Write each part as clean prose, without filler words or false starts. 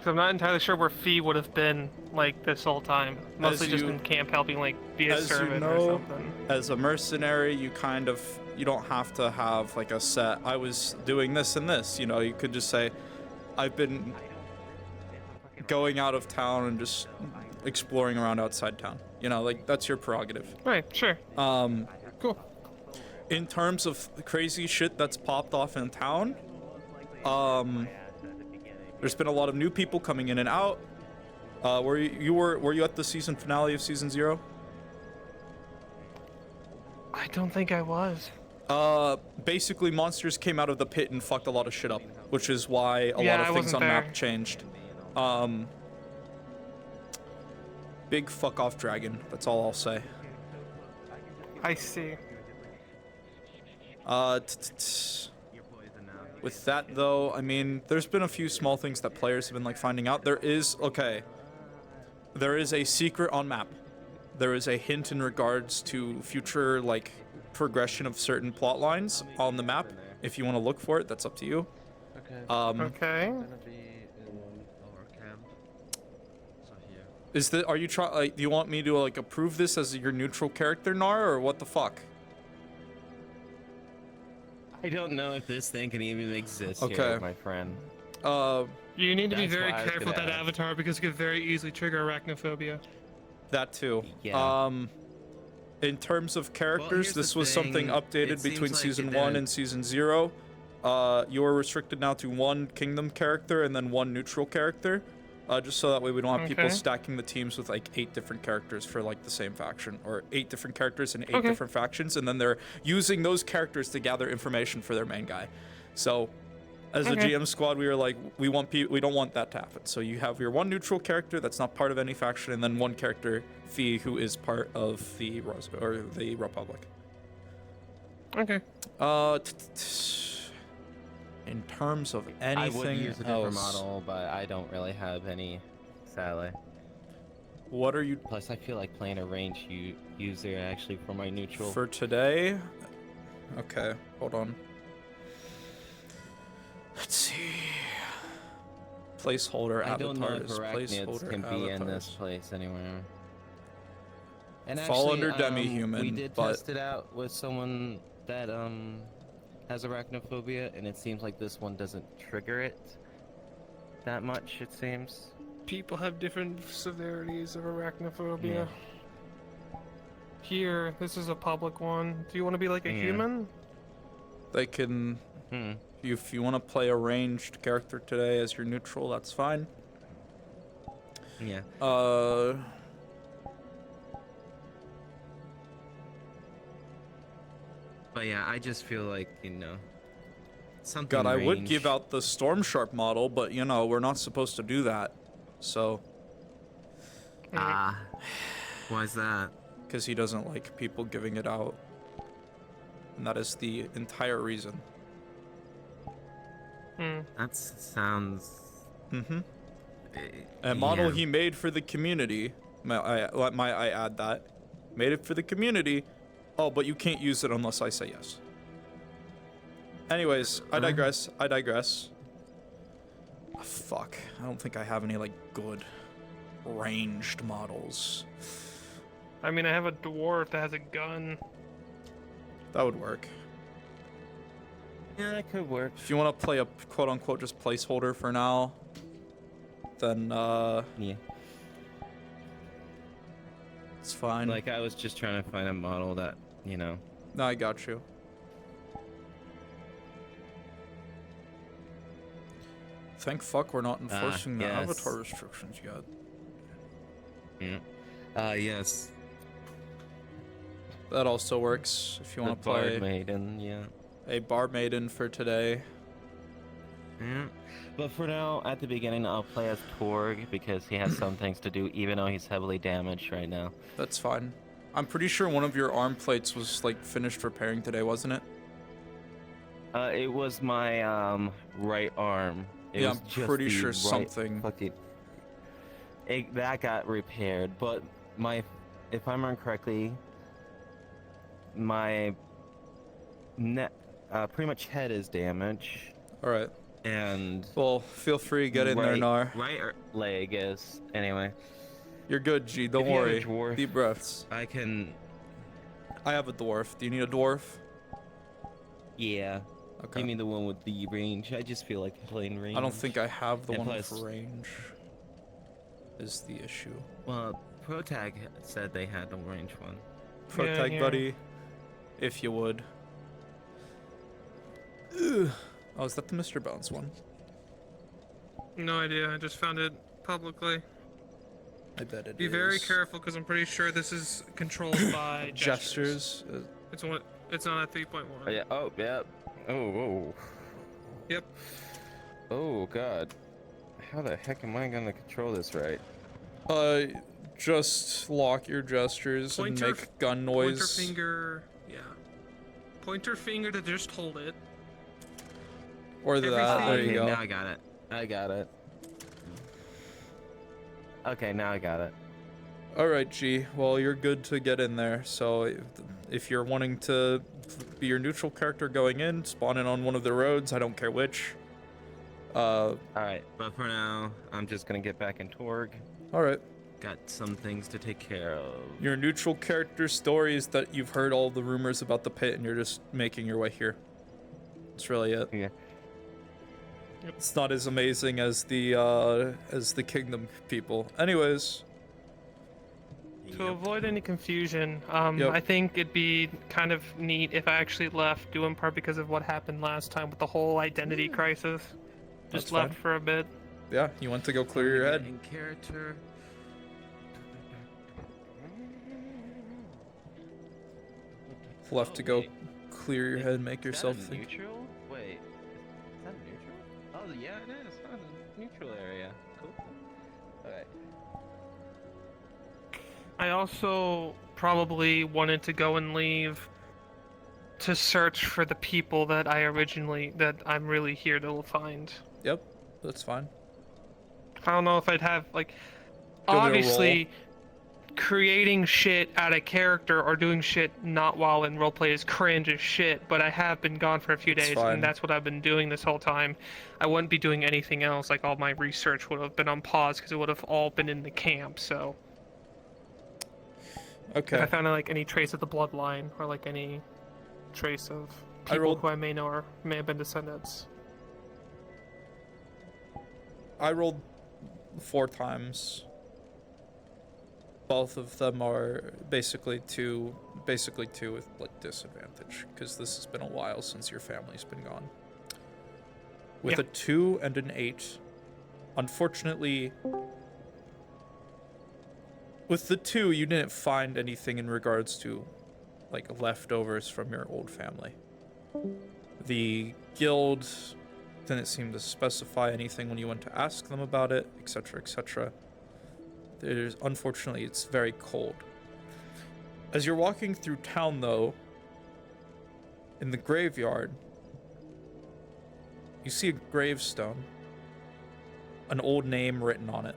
So I'm not entirely sure where Fee would have been like this whole time. Mostly As just you in camp helping like be a as you servant or know, something. as a mercenary, you don't have to have like a set. I was doing this and this. You know, you could just say, I've been going out of town and just exploring around outside town. You know, like that's your prerogative. Right, sure. Cool. In terms of crazy shit that's popped off in town, there's been a lot of new people coming in and out. Were you at the season finale of season 0? I don't think I was. Basically monsters came out of the pit and fucked a lot of shit up, which is why a Yeah, lot I of things wasn't on there. map changed. Big fuck off dragon, that's all I'll say. I see. With that though, I mean, there's been a few small things that players have been like finding out. There is a secret on map. There is a hint in regards to future like progression of certain plot lines on the map. If you want to look for it, that's up to you. Okay. Okay. Gonna be in our camp. So here. Are you do you want me to like approve this as your neutral character, Nar, or what the fuck? I don't know if this thing can even exist Okay. here, my friend. You need to be That's very why I was careful with gonna that ask. avatar because it could very easily trigger arachnophobia. That too. Yeah. In terms of characters, here's this the was something thing. updated It seems between like season it 1 did. and season 0. You are restricted now to 1 kingdom character and then 1 neutral character. Just so that way we don't have people Okay. stacking the teams with like 8 different characters for like the same faction, or 8 different characters and 8 Okay. different factions, and then they're using those characters to gather information for their main guy. So as a Okay. GM squad, we were like, we don't want that to happen. So you have your 1 neutral character that's not part of any faction, and then 1 character, Fee, who is part of the Republic. Okay. In terms of anything I would use a different else, model, but I don't really have any, sadly. what are you Plus, I feel like playing a range user actually for my neutral. for today? Okay, hold on. Let's see. Placeholder I don't know if avatars. arachnids Placeholder can be in this avatars. place anywhere. And Fall actually, under demi-human, we did but- test it out with someone that has arachnophobia, and it seems like this one doesn't trigger it that much. It seems. People have different severities of arachnophobia. Yeah. Here, this is a public one. Do you want to be like a Yeah. human? They can, if you want to play a ranged character today as your neutral, that's fine. Yeah. But yeah, I just feel like, something. God, I would range- give out the Storm Sharp model, but you know, we're not supposed to do that. So, Ah. Why's that? because he doesn't like people giving it out. And that is the entire reason. Hmm. That sounds. Mm-hmm. eh, A model yeah. he made for the community. Might I add that? Made it for the community. Oh, but you can't use it unless I say yes. Anyways, I digress. Oh, fuck. I don't think I have any, like, good ranged models. I mean, I have a dwarf that has a gun. That would work. Yeah, that could work. If you want to play a quote-unquote just placeholder for now, then, Yeah. it's fine. Like, I was just trying to find a model that, No, I got you. Thank fuck we're not enforcing the yes. avatar restrictions yet. Yeah. Yes. That also works if you The want to play Bard Maiden, yeah. a Bar Maiden for today. Yeah. But for now, at the beginning, I'll play as Torg because he has some things to do, even though he's heavily damaged right now. That's fine. I'm pretty sure one of your arm plates was like finished repairing today, wasn't it? It was my right arm. It Yeah, was I'm just pretty the sure right something. fucking- that got repaired, but if I remember correctly, my neck, pretty much head is damaged, All right. and Well, feel free to get in there, right, Nar. leg is anyway. You're good, G. Don't If you have a worry. dwarf- Deep breaths. I can. I have a dwarf. Do you need a dwarf? Yeah. Okay. Give me the one with the range. I just feel like playing range. I don't think I have the And one plus- with range. Is the issue. Well, ProTag said they had a range one. Protag, here. buddy. If you would. Ugh. Oh, is that the Mr. Bounce one? No idea. I just found it publicly. I bet it Be is. very careful because I'm pretty sure this is controlled by gestures. Gestures. It's not at 3.1. Oh, yeah. Oh, yeah. Oh, whoa. Yep. Oh, God. How the heck am I gonna control this right? Just lock your gestures Pointer- and make gun Pointer noise. finger. Yeah. Pointer finger to just hold it. Or that. There Everything- you Okay, go. now I got it. I got it. Okay, now I got it. All right, G. Well, you're good to get in there. So if you're wanting to be your neutral character going in, spawn in on one of the roads. I don't care which. Alright, but for now, I'm just gonna get back in Torg. All right. Got some things to take care of. Your neutral character story is that you've heard all the rumors about the pit and you're just making your way here. That's really it. Yeah. It's not as amazing as the kingdom people. Anyways, To avoid any confusion, Yep. I think it'd be kind of neat if I actually left, due in part because of what happened last time with the whole identity crisis. That's Just left fine. for a bit. yeah, you went to go clear your head. In character. Left to go wait. clear your head, make Is yourself that a think. neutral? Wait. Is that neutral? Oh, yeah, it is. Oh, the neutral area. Cool. Alright. I also probably wanted to go and leave to search for the people that I'm really here to find. Yep, that's fine. I don't know if I'd have like Give it a obviously creating shit out of character or doing shit not while in roleplay is cringe as shit, but I have been gone for a few It's days fine. and that's what I've been doing this whole time. I wouldn't be doing anything else, like all my research would have been on pause because it would have all been in the camp, so if Okay. I found like any trace of the bloodline or like any trace of I people rolled- who I may know or may have been descendants. I rolled 4 times. Both of them are basically two with like disadvantage because this has been a while since your family's been gone. With Yeah. a 2 and an 8, unfortunately, with the 2 you didn't find anything in regards to like leftovers from your old family. The guild didn't seem to specify anything when you went to ask them about it, etc., etc. Unfortunately, it's very cold. As you're walking through town, though, in the graveyard, you see a gravestone, an old name written on it,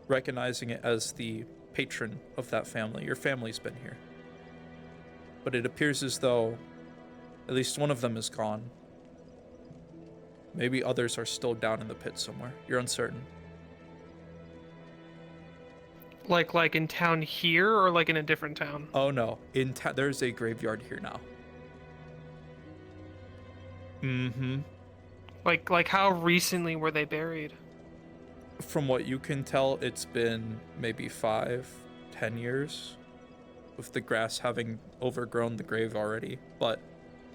recognizing it as the patron of that family. Your family's been here. But it appears as though at least one of them is gone. Maybe others are still down in the pit somewhere. You're uncertain. Like in town here or like in a different town? Oh no, there's a graveyard here now. Mm-hmm. Like how recently were they buried? From what you can tell, it's been maybe 5-10 years, with the grass having overgrown the grave already. But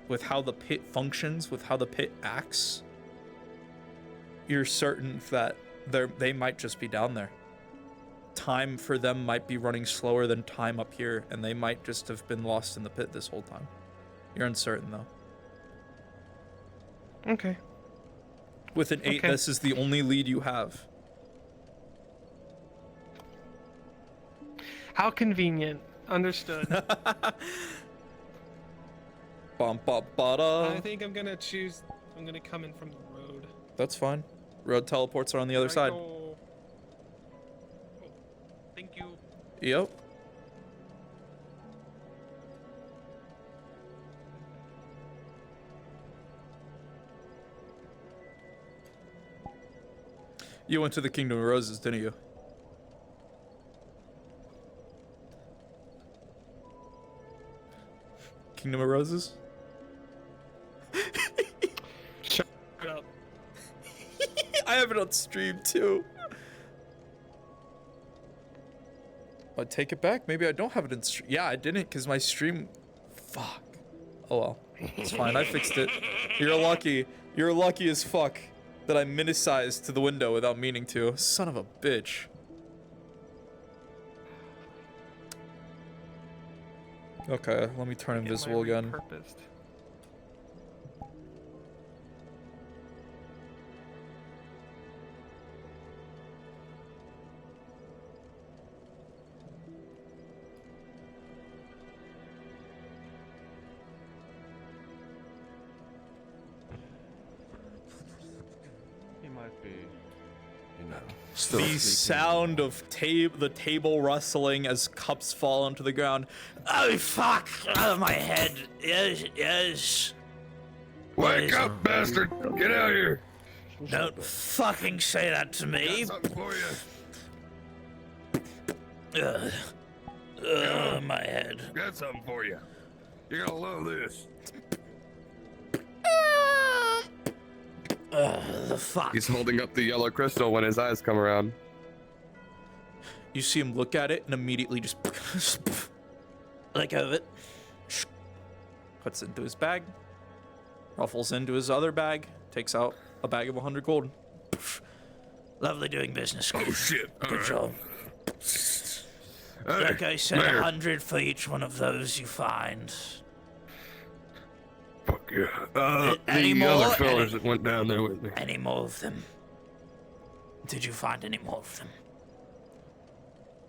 with how the pit functions, with how the pit acts, you're certain that they might just be down there. Time for them might be running slower than time up here, and they might just have been lost in the pit this whole time. You're uncertain though. Okay. With an 8, Okay. this is the only lead you have. How convenient. Understood. Bum, bum, bada. I think I'm gonna come in from the road. That's fine. Road teleports are on the other side. Oh, thank you. Yep. You went to the Kingdom of Roses, didn't you? Kingdom of Roses? Shut up. I have it on stream too. I take it back. Maybe I don't have it in stream. Yeah, I didn't because my stream. Fuck. Oh well. It's fine. I fixed it. You're lucky. You're lucky as fuck that I minimized to the window without meaning to. Son of a bitch. Okay, let me turn invisible again. Repurposed. He might be, you know, Still The sleeping. sound of the table rustling as cups fall onto the ground. Oh fuck! Oh my head. Yes, yes. Wake up, bastard! Get out here! Don't fucking say that to me. Something for you. My head. Got something for you. You're gonna love this. The fuck. He's holding up the yellow crystal when his eyes come around. You see him look at it and immediately just let go of it. Puts it into his bag. Ruffles into his other bag. Takes out a bag of 100 gold. Lovely doing business. Oh shit! Good Alright. job. Hey, Like I said, Mayor. 100 for each one of those you find. Fuck yeah. Any The more? other fellas that went down there with me. Any more of them? Did you find any more of them?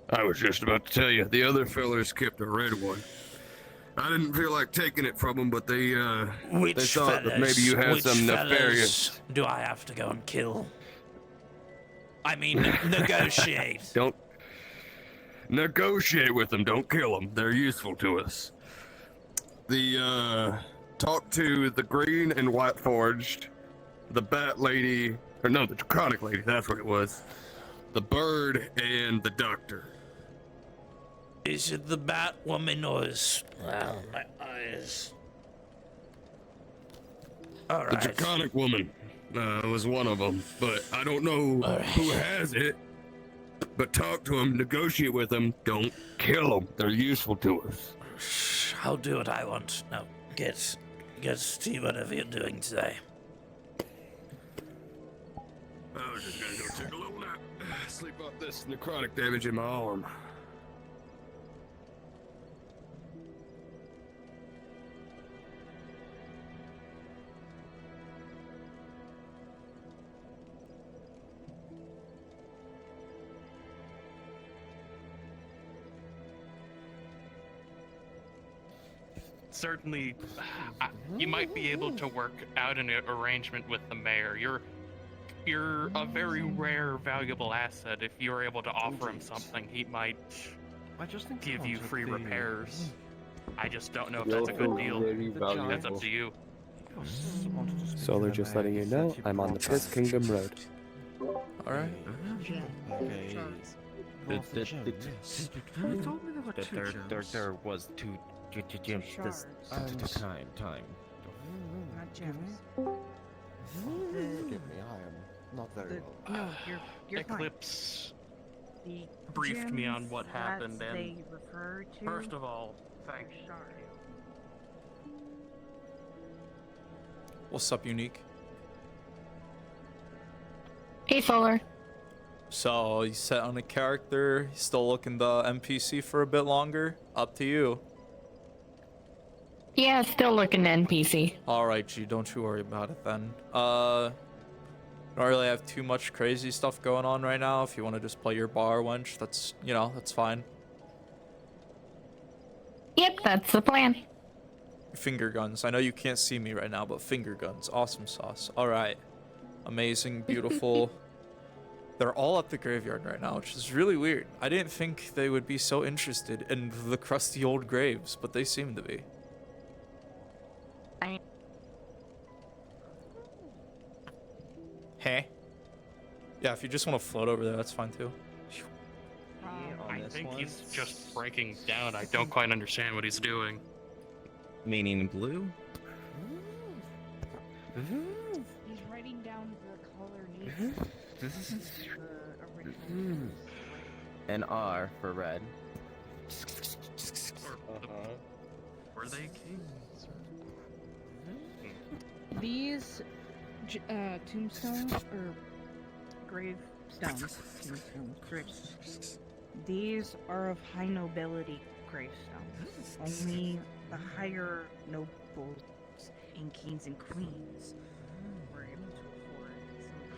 I was just about to tell you, the other fellas kept a red one. I didn't feel like taking it from them, but they Which they thought that fellas? maybe you had Which some fellas nefarious. do I have to go and kill? I mean, negotiate. Don't negotiate with them. Don't kill them. They're useful to us. Talk to the green and white forged, the bat lady, or no, the draconic lady. That's what it was. The bird and the doctor. Is it the bat woman or is... Well, my eyes. The Alright. draconic woman was one of them, but I don't know who has it. But talk to them, negotiate with them. Don't kill them. They're useful to us. I'll do what I want. Now, get to whatever you're doing today. I was just gonna go take a little nap. Sleep off this necrotic damage in my arm. Certainly, you might be able to work out an arrangement with the mayor. You're a very rare, valuable asset. If you're able to offer him something, he might I just think give you free the, repairs. I just don't know if that's a good deal. That's up to you. Solar, just letting you know, I'm on the Piss Kingdom Road. Alright. Okay. There was two gyms this time. Not gems. Forgive me, I am not very well. No, you're fine. Eclipse The briefed me on gems what happened, that and they refer to first of all, thank are shards. What's up, Unique? Hey, Solar. So, you set on a character, you still looking the NPC for a bit longer? Up to you. Yeah, still looking NPC. Alright, G, don't you worry about it then. Don't really have too much crazy stuff going on right now. If you want to just play your bar wench, that's, that's fine. Yep, that's the plan. Finger guns. I know you can't see me right now, but finger guns. Awesome sauce. Alright. Amazing, beautiful. They're all at the graveyard right now, which is really weird. I didn't think they would be so interested in the crusty old graves, but they seem to be. Hey? Yeah, if you just want to float over there, that's fine too. I think he's just breaking down. I don't quite understand what he's doing. Meaning blue? He's writing down the color needs the original. And R for red. Were they kings? These tombstones or gravestones, these are of high nobility gravestones. Only the higher nobles and kings and queens were able to afford something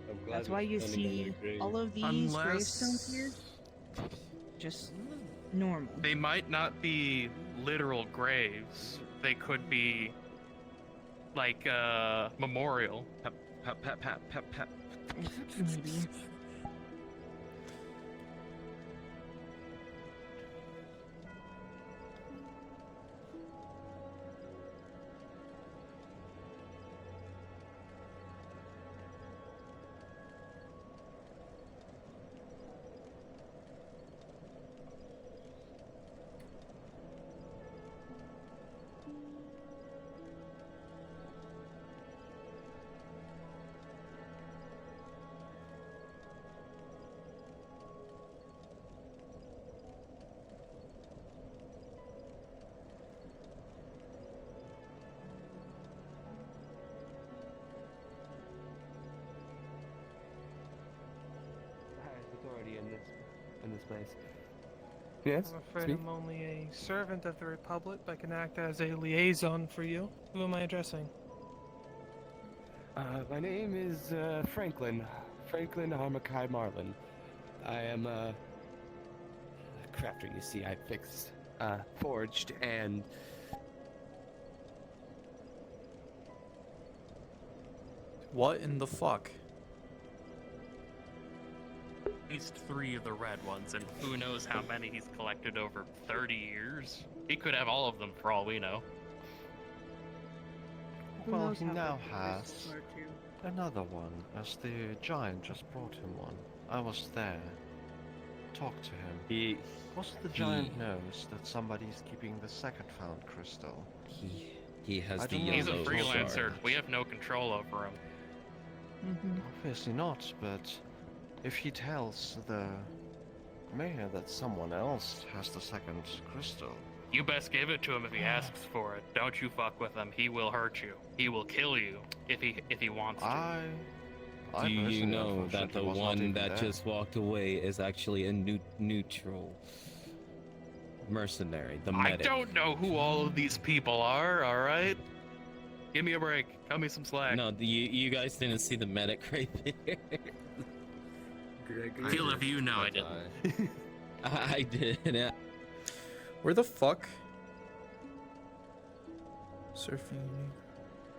like this. That's why you see all of these gravestones here just normal. They might not be literal graves. They could be like memorial. Maybe. The highest authority in this place. Yes. I'm afraid Speak. I'm only a servant of the Republic, but can act as a liaison for you. Who am I addressing? My name is Franklin. Franklin Harmakai Marlin. I am a crafter, you see. I fixed, forged, and What in the fuck? At least 3 of the red ones, and who knows how many he's collected over 30 years. He could have all of them for all we know. Who Well, knows he how now big the has crystals are, too. another one, as the giant just brought him one. I was there. Talked to him. Was the giant knows that somebody's keeping the second found crystal? He has I the don't know He's a yellow freelancer. shard. We have no control over him. Obviously not, but if he tells the mayor that someone else has the second crystal, You best give it to him if he asks for it. Don't you fuck with him. He will hurt you. He will kill you if he wants to. I Do you personally, know that unfortunately, the was not one even that there. just walked away is actually a neutral mercenary, the I medic? don't know who all of these people are, alright? Give me a break. Cut me some slack. No, you guys didn't see the medic right there. Feel if you know I didn't. I did. Where the fuck? Surfing.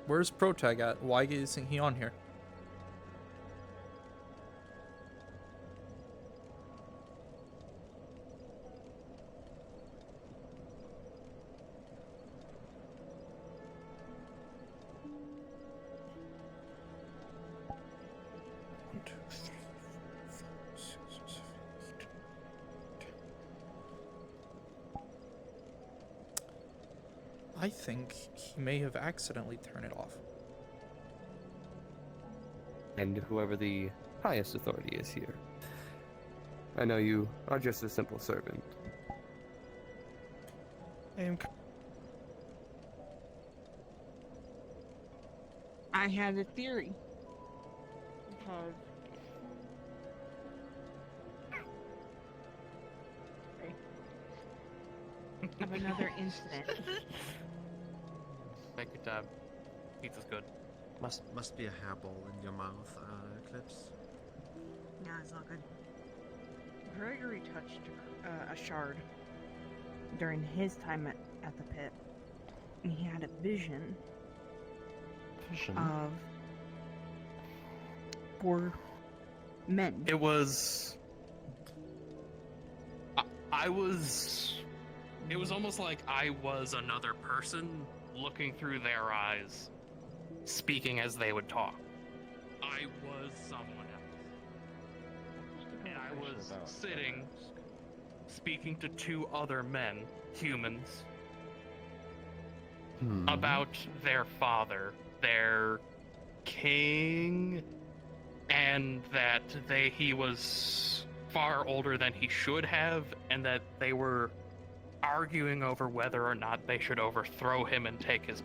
Where's Protag at? Why isn't he on here? I think he may have accidentally turned it off. and whoever the highest authority is here. I know you are just a simple servant. I am. I had a theory. Because of another incident. Make your time. Pizza's good. Must be a hairball in your mouth, Eclipse. Nah, it's all good. Gregory touched a shard during his time at the pit. And he had a vision Vision. of 4 men. It was. I was. It was almost like I was another person looking through their eyes, speaking as they would talk. I was someone else. And I was sitting, speaking to two other men, humans, about their father, their king, and that he was far older than he should have, and that they were arguing over whether or not they should overthrow him and take his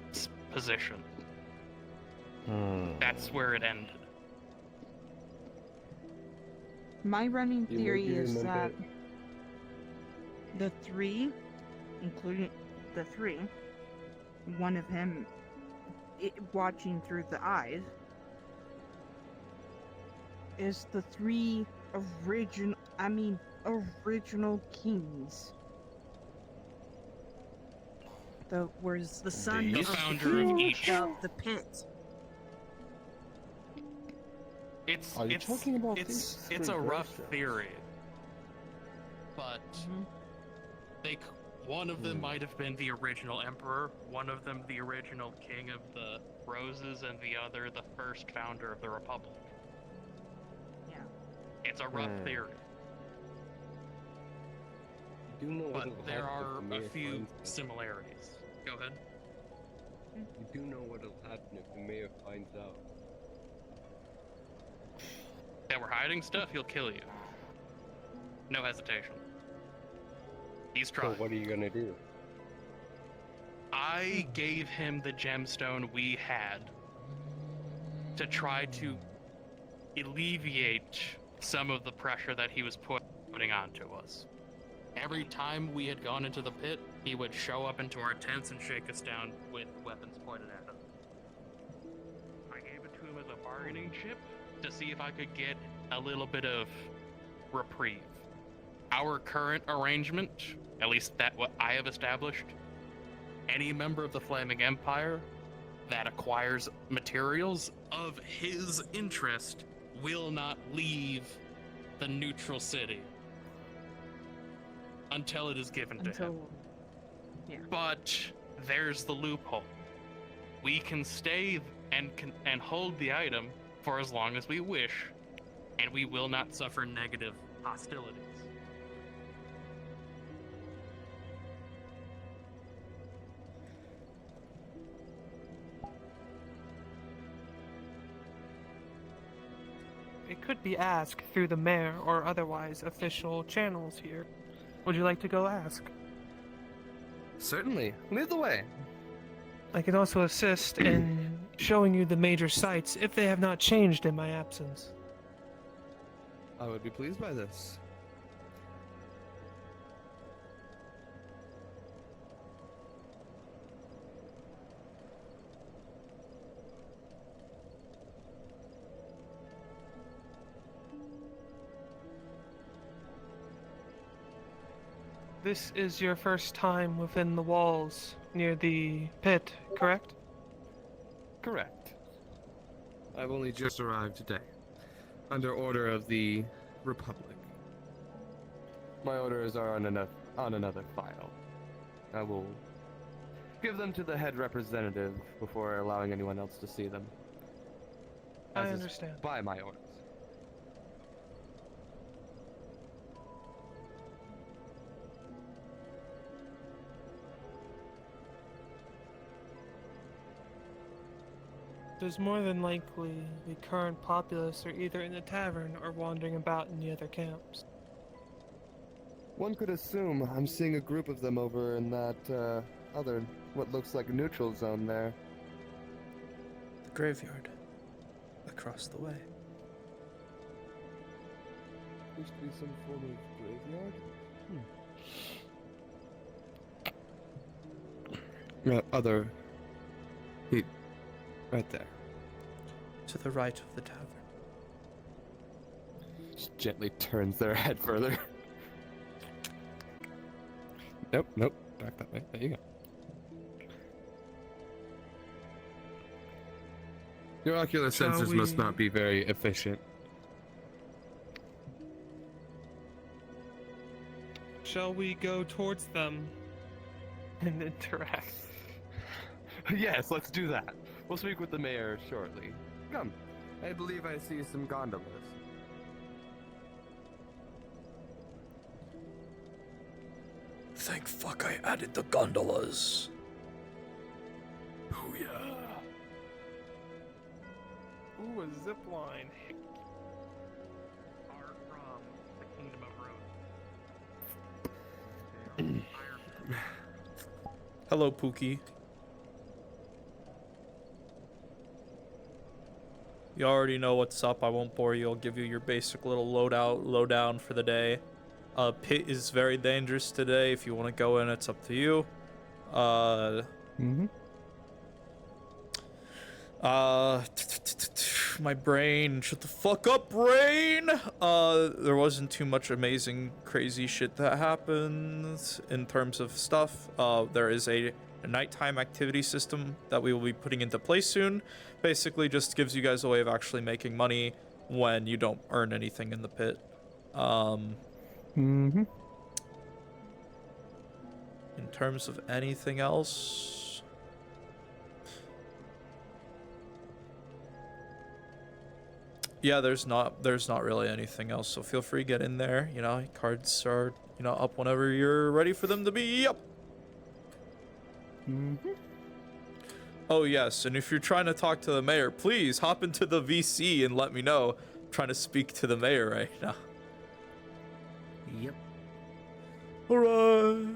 position. That's where it ended. My running You theory maybe is that remember- the three, including the three, one of him watching through the eyes, is the three original kings. Whereas the son The of founder of each. of the pit. It's Are you it's talking about it's these it's a three rough versions? theory, but one of them might have been the original emperor, one of them the original king of the Roses, and the other the first founder of the Republic. Yeah. It's a rough theory, You do know but what'll there happen are if the a mayor few finds out. similarities. Go ahead. You do know what'll happen if the mayor finds out. That we're hiding stuff, he'll kill you. No hesitation. He's So trying. what are you gonna do? I gave him the gemstone we had to try to alleviate some of the pressure that he was putting onto us. Every time we had gone into the pit, he would show up into our tents and shake us down with weapons pointed at him. I gave it to him as a bargaining chip to see if I could get a little bit of reprieve. Our current arrangement, at least that what I have established, any member of the Flaming Empire that acquires materials of his interest will not leave the neutral city until it is given to him. But there's the loophole. We can stay and hold the item for as long as we wish, and we will not suffer negative hostilities. It could be asked through the mayor or otherwise official channels here. Would you like to go ask? Certainly. Lead the way. I can also assist in showing you the major sites if they have not changed in my absence. I would be pleased by this. This is your first time within the walls near the pit, correct? Correct. I've only just arrived today, under order of the Republic. My orders are on another file. I will give them to the head representative before allowing anyone else to see them. I As is understand. by my orders. There's more than likely the current populace are either in the tavern or wandering about in the other camps. One could assume I'm seeing a group of them over in that other, what looks like a neutral zone there. The graveyard. Across the way. Used to be some form of graveyard? Other... Right there. To the right of the tavern. Just gently turns their head further. Nope. Back that way. There you go. Your ocular Shall sensors must we- not be very efficient. Shall we go towards them and interact? Yes, let's do that. We'll speak with the mayor shortly. Come. I believe I see some gondolas. Thank fuck I added the gondolas. Oh yeah. Ooh, a zip line. Far from the Kingdom of Rose. Hello, Pookie. You already know what's up. I won't bore you. I'll give you your basic little lowdown for the day. Pit is very dangerous today. If you want to go in, it's up to you. My brain. Shut the fuck up, brain! There wasn't too much amazing, crazy shit that happened in terms of stuff. There is a nighttime activity system that we will be putting into place soon. Basically just gives you guys a way of actually making money when you don't earn anything in the pit. In terms of anything else, yeah, there's not really anything else. So feel free to get in there. You know, cards are, you know, up whenever you're ready for them to be up. Oh yes, and if you're trying to talk to the mayor, please hop into the VC and let me know. I'm trying to speak to the mayor right now. Yep. Alright.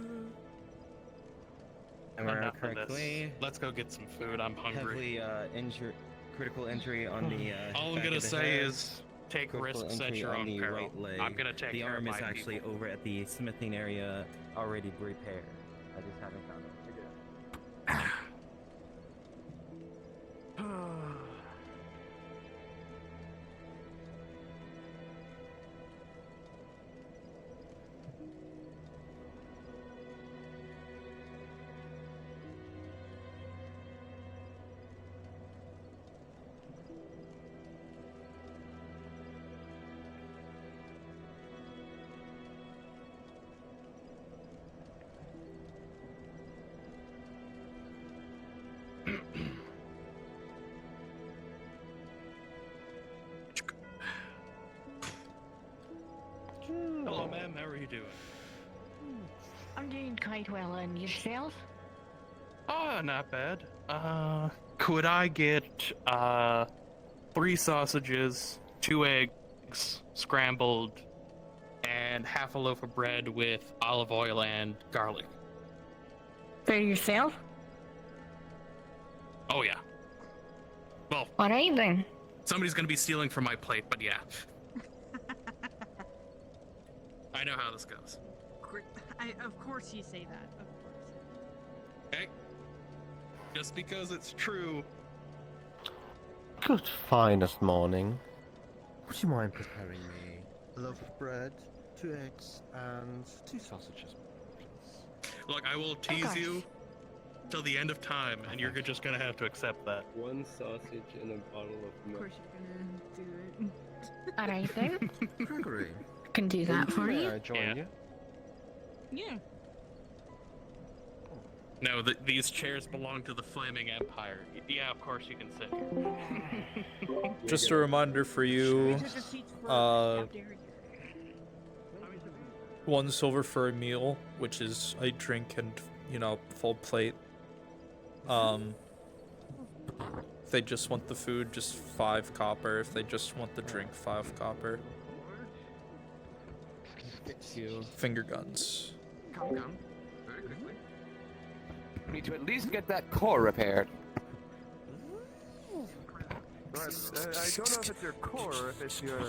Am I right Enough of this. correctly? Let's go get some food. I'm hungry. Heavily critical injury on the. All I'm back gonna of the say head. is take Critical risks at injury your on own the peril. right leg. I'm gonna take The care arm of is my actually people. over at the smithing area, already repaired. I just haven't found it. Hello, ma'am. How are you doing? I'm doing quite well, and yourself? Oh, not bad. Could I get 3 sausages, 2 eggs, scrambled, and half a loaf of bread with olive oil and garlic? For yourself? Oh yeah. Well, Alright then. somebody's gonna be stealing from my plate, but yeah. I know how this goes. Of course you say that. Of course. Okay? Just because it's true. Good finest morning. Would you mind preparing me a loaf of bread, 2 eggs, and 2 sausages, please? Look, I will tease you till the end of time, and you're just gonna have to accept that. 1 sausage and a bottle of Of milk. course you're gonna do it. Alright then. Gregory. Can do that for May you. I join Yeah. you? Yeah. No, these chairs belong to the Flaming Empire. Yeah, of course you can sit here. Just a reminder for you, These are the seats for uh, how dare you. 1 silver for a meal, which is a drink and, you know, full plate. If they just want the food, just 5 copper. If they just want the drink, 5 copper. Get you. Finger guns. Come. Very quickly. We need to at least get that core repaired. Right, I don't know if it's your core or if it's your... No.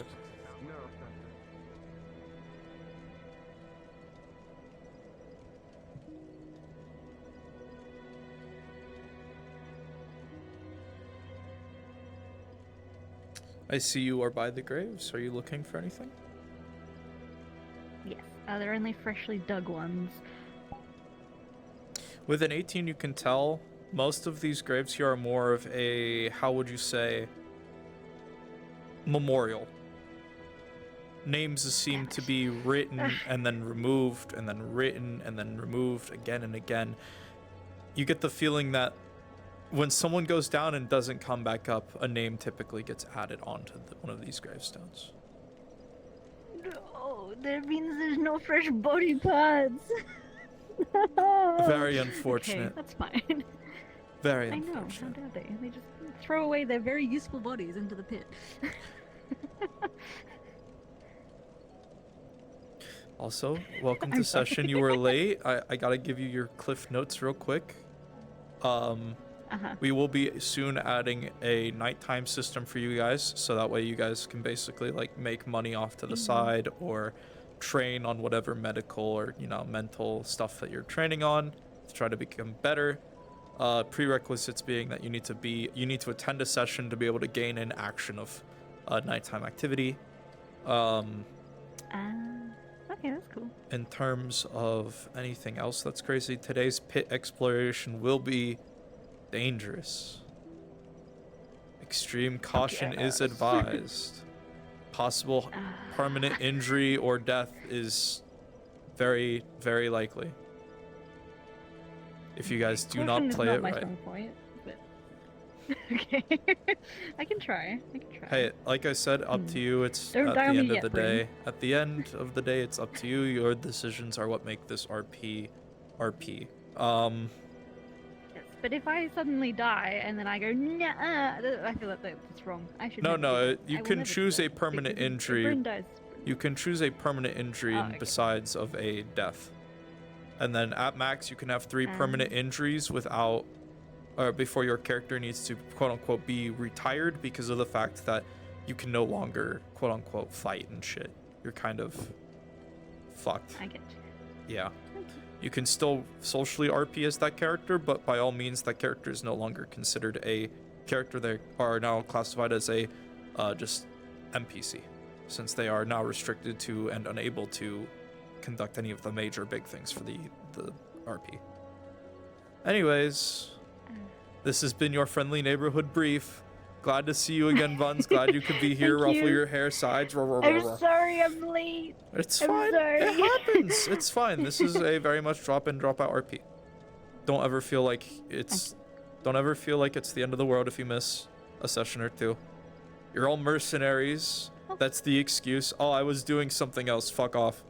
I see you are by the graves. Are you looking for anything? Yes. They're only freshly dug ones. With an 18, you can tell most of these graves here are more of a, how would you say, memorial. Names seem to be written and then removed and then written and then removed again and again. You get the feeling that when someone goes down and doesn't come back up, a name typically gets added onto one of these gravestones. No, that means there's no fresh body parts. Very unfortunate. Okay, that's fine. Very I know, how unfortunate. dare they? They just throw away their very useful bodies into the pit. Also, welcome to session. You were late. I gotta give you your cliff notes real quick. We will be soon adding a nighttime system for you guys, so that way you guys can basically like make money off to the side or train on whatever medical or mental stuff that you're training on to try to become better. Prerequisites being that you need to attend a session to be able to gain an action of nighttime activity. Okay, that's cool. In terms of anything else that's crazy, today's pit exploration will be dangerous. Extreme caution is advised. Possible permanent injury or death is very, very likely. If you guys do not play it right. Strong point, but okay. I can try. Hey, like I said, up to you. It's Don't at the die on me end of yet, the Bryn. day. At the end of the day, it's up to you. Your decisions are what make this RP. Yes, but if I suddenly die and then I go, nah, I feel like that's wrong. I should. No, never do no. that. I You will can never do choose that, a permanent because if injury. Bryn dies. You can choose a permanent injury Oh, okay. besides of a death. And then at max, you can have 3 permanent injuries without, or before your character needs to quote unquote be retired because of the fact that you can no longer quote unquote fight and shit. You're kind of fucked. I get you. Yeah. You can still socially RP as that character, but by all means, that character is no longer considered a character. They are now classified as a just NPC, since they are now restricted to and unable to conduct any of the major big things for the RP. Anyways, this has been your friendly neighborhood brief. Glad to see you again, Buns. Glad you could be here. Thank Ruffle you. your hair sides. I'm sorry I'm late. It's I'm fine. sorry. It happens. It's fine. This is a very much drop in, drop out RP. Don't ever feel like it's the end of the world if you miss a session or two. You're all mercenaries. That's the excuse. Oh, I was doing something else. Fuck off.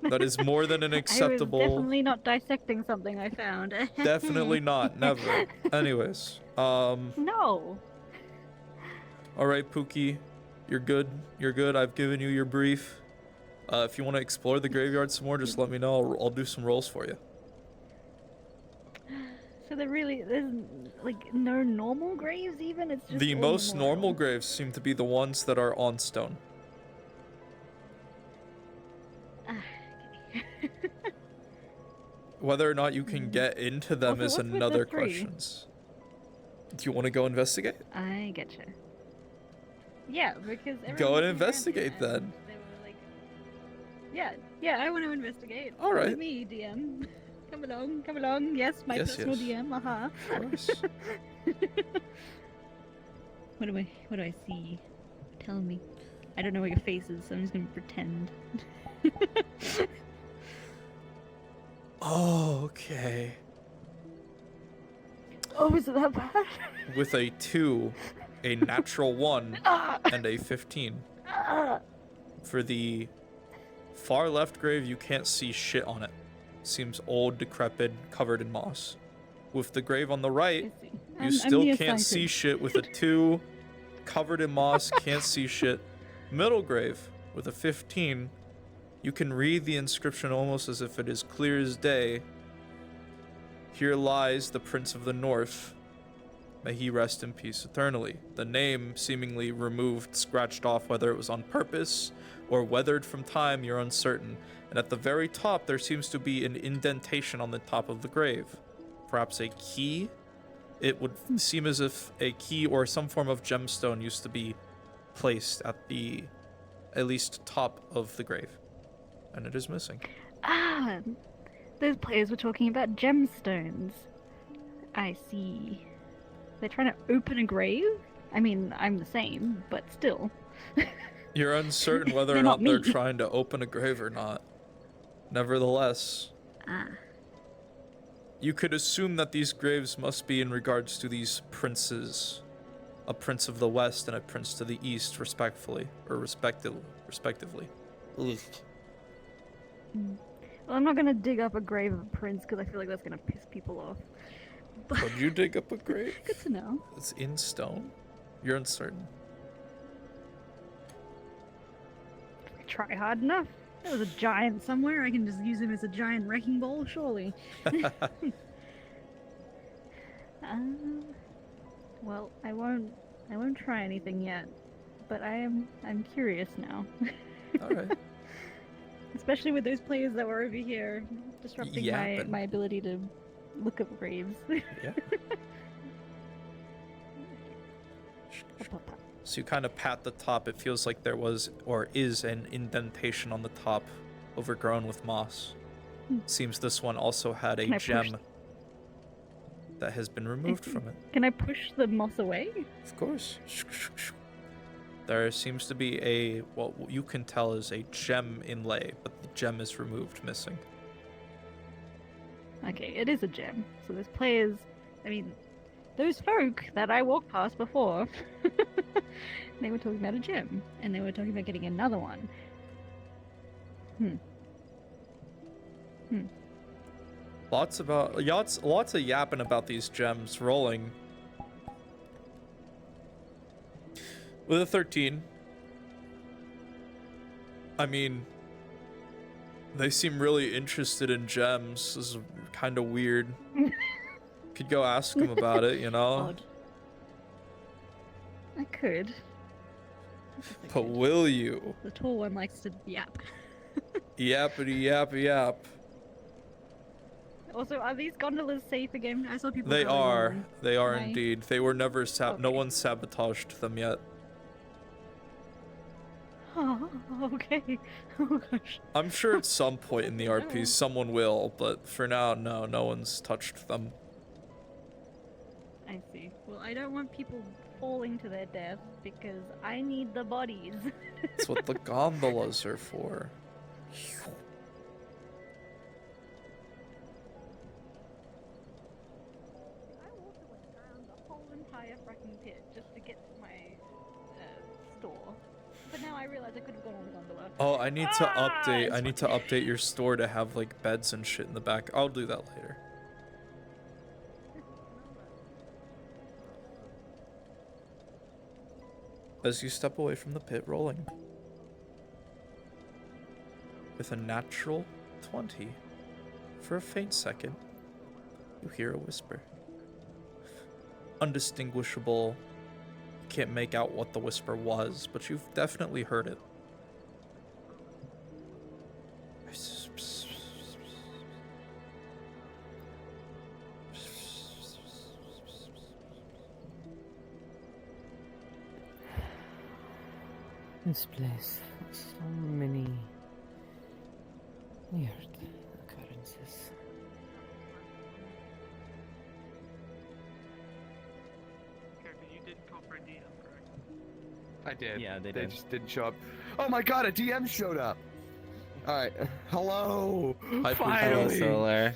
That is more than an acceptable. I was definitely not dissecting something I found. Definitely not. Never. Anyways, No. all right, Pookie, you're good. You're good. I've given you your brief. If you want to explore the graveyard some more, just let me know. I'll do some rolls for you. So there's like no normal graves even. It's just The all most normal memorial. graves seem to be the ones that are on stone. Whether or not you can get into them Also, is what's with the another 3? question. Do you want to go investigate? I getcha. Yeah, because Go everyone and was around investigate here and then. They were like, yeah, I want to investigate. All Come right. with me, DM. Come along. Yes, my Yes, personal yes. DM. Of course. What do I see? Tell me. I don't know what your face is, so I'm just gonna pretend. Oh, okay. Oh, is it that bad? With a 2, a natural 1, and a 15. For the far left grave, you can't see shit on it. Seems old, decrepit, covered in moss. With the grave on the right, you I'm still can't nearsighted. see shit with a 2, covered in moss, can't see shit. Middle grave, with a 15, you can read the inscription almost as if it is clear as day. Here lies the Prince of the North. May he rest in peace eternally. The name seemingly removed, scratched off, whether it was on purpose or weathered from time, you're uncertain. And at the very top, there seems to be an indentation on the top of the grave. Perhaps a key? It would seem as if a key or some form of gemstone used to be placed at the, at least, top of the grave. And it is missing. Those players were talking about gemstones. I see. They're trying to open a grave? I mean, I'm the same, but still. You're uncertain whether or They're not not they're me. trying to open a grave or not. Nevertheless, You could assume that these graves must be in regards to these princes, a prince of the west and a prince to the east, respectively. Well, I'm not gonna dig up a grave of a prince because I feel like that's gonna piss people off. Would you dig up a grave? Good to know. It's in stone? You're uncertain. Try hard enough. There was a giant somewhere. I can just use him as a giant wrecking ball, surely. Well, I won't try anything yet, but I'm curious now. Alright. Especially with those players that were over here, disrupting Yapping. my ability to look up graves. Yeah. So you kind of pat the top. It feels like there was or is an indentation on the top, overgrown with moss. Seems this one also had a Can I push gem that has been removed from it. Can I push the moss away? Of course. There seems to be a, what you can tell is a gem inlay, but the gem is removed, missing. Okay, it is a gem. So those players, I mean, those folk that I walked past before, they were talking about a gem, and they were talking about getting another one. Lots of yapping about these gems. Rolling. With a 13. I mean, they seem really interested in gems. This is kind of weird. Could go ask them about it, you know? Odd. I could. But will you? The tall one likes to yap. Yappity yap yap. Also, are these gondolas safe again? I saw people. They going on are. them. They are Nice. indeed. They were never no one sabotaged them yet. Oh, okay. Oh gosh. I'm sure at some point in the RP someone will, but for now, no one's touched them. I see. Well, I don't want people falling to their death because I need the bodies. That's what the gondolas are for. I also went around the whole entire fucking pit just to get to my store. But now I realize I could have gone on the gondola. Oh, I need to update. I need to update your store to have like beds and shit in the back. I'll do that later. As you step away from the pit, rolling. With a natural 20, for a faint second, you hear a whisper. Undistinguishable. You can't make out what the whisper was, but you've definitely heard it. This place, so many weird occurrences. You didn't call for a DM, correct? I did. Yeah, they They did. just didn't show up. Oh my god, a DM showed up! Alright, hello! Hi, Finally! Solar.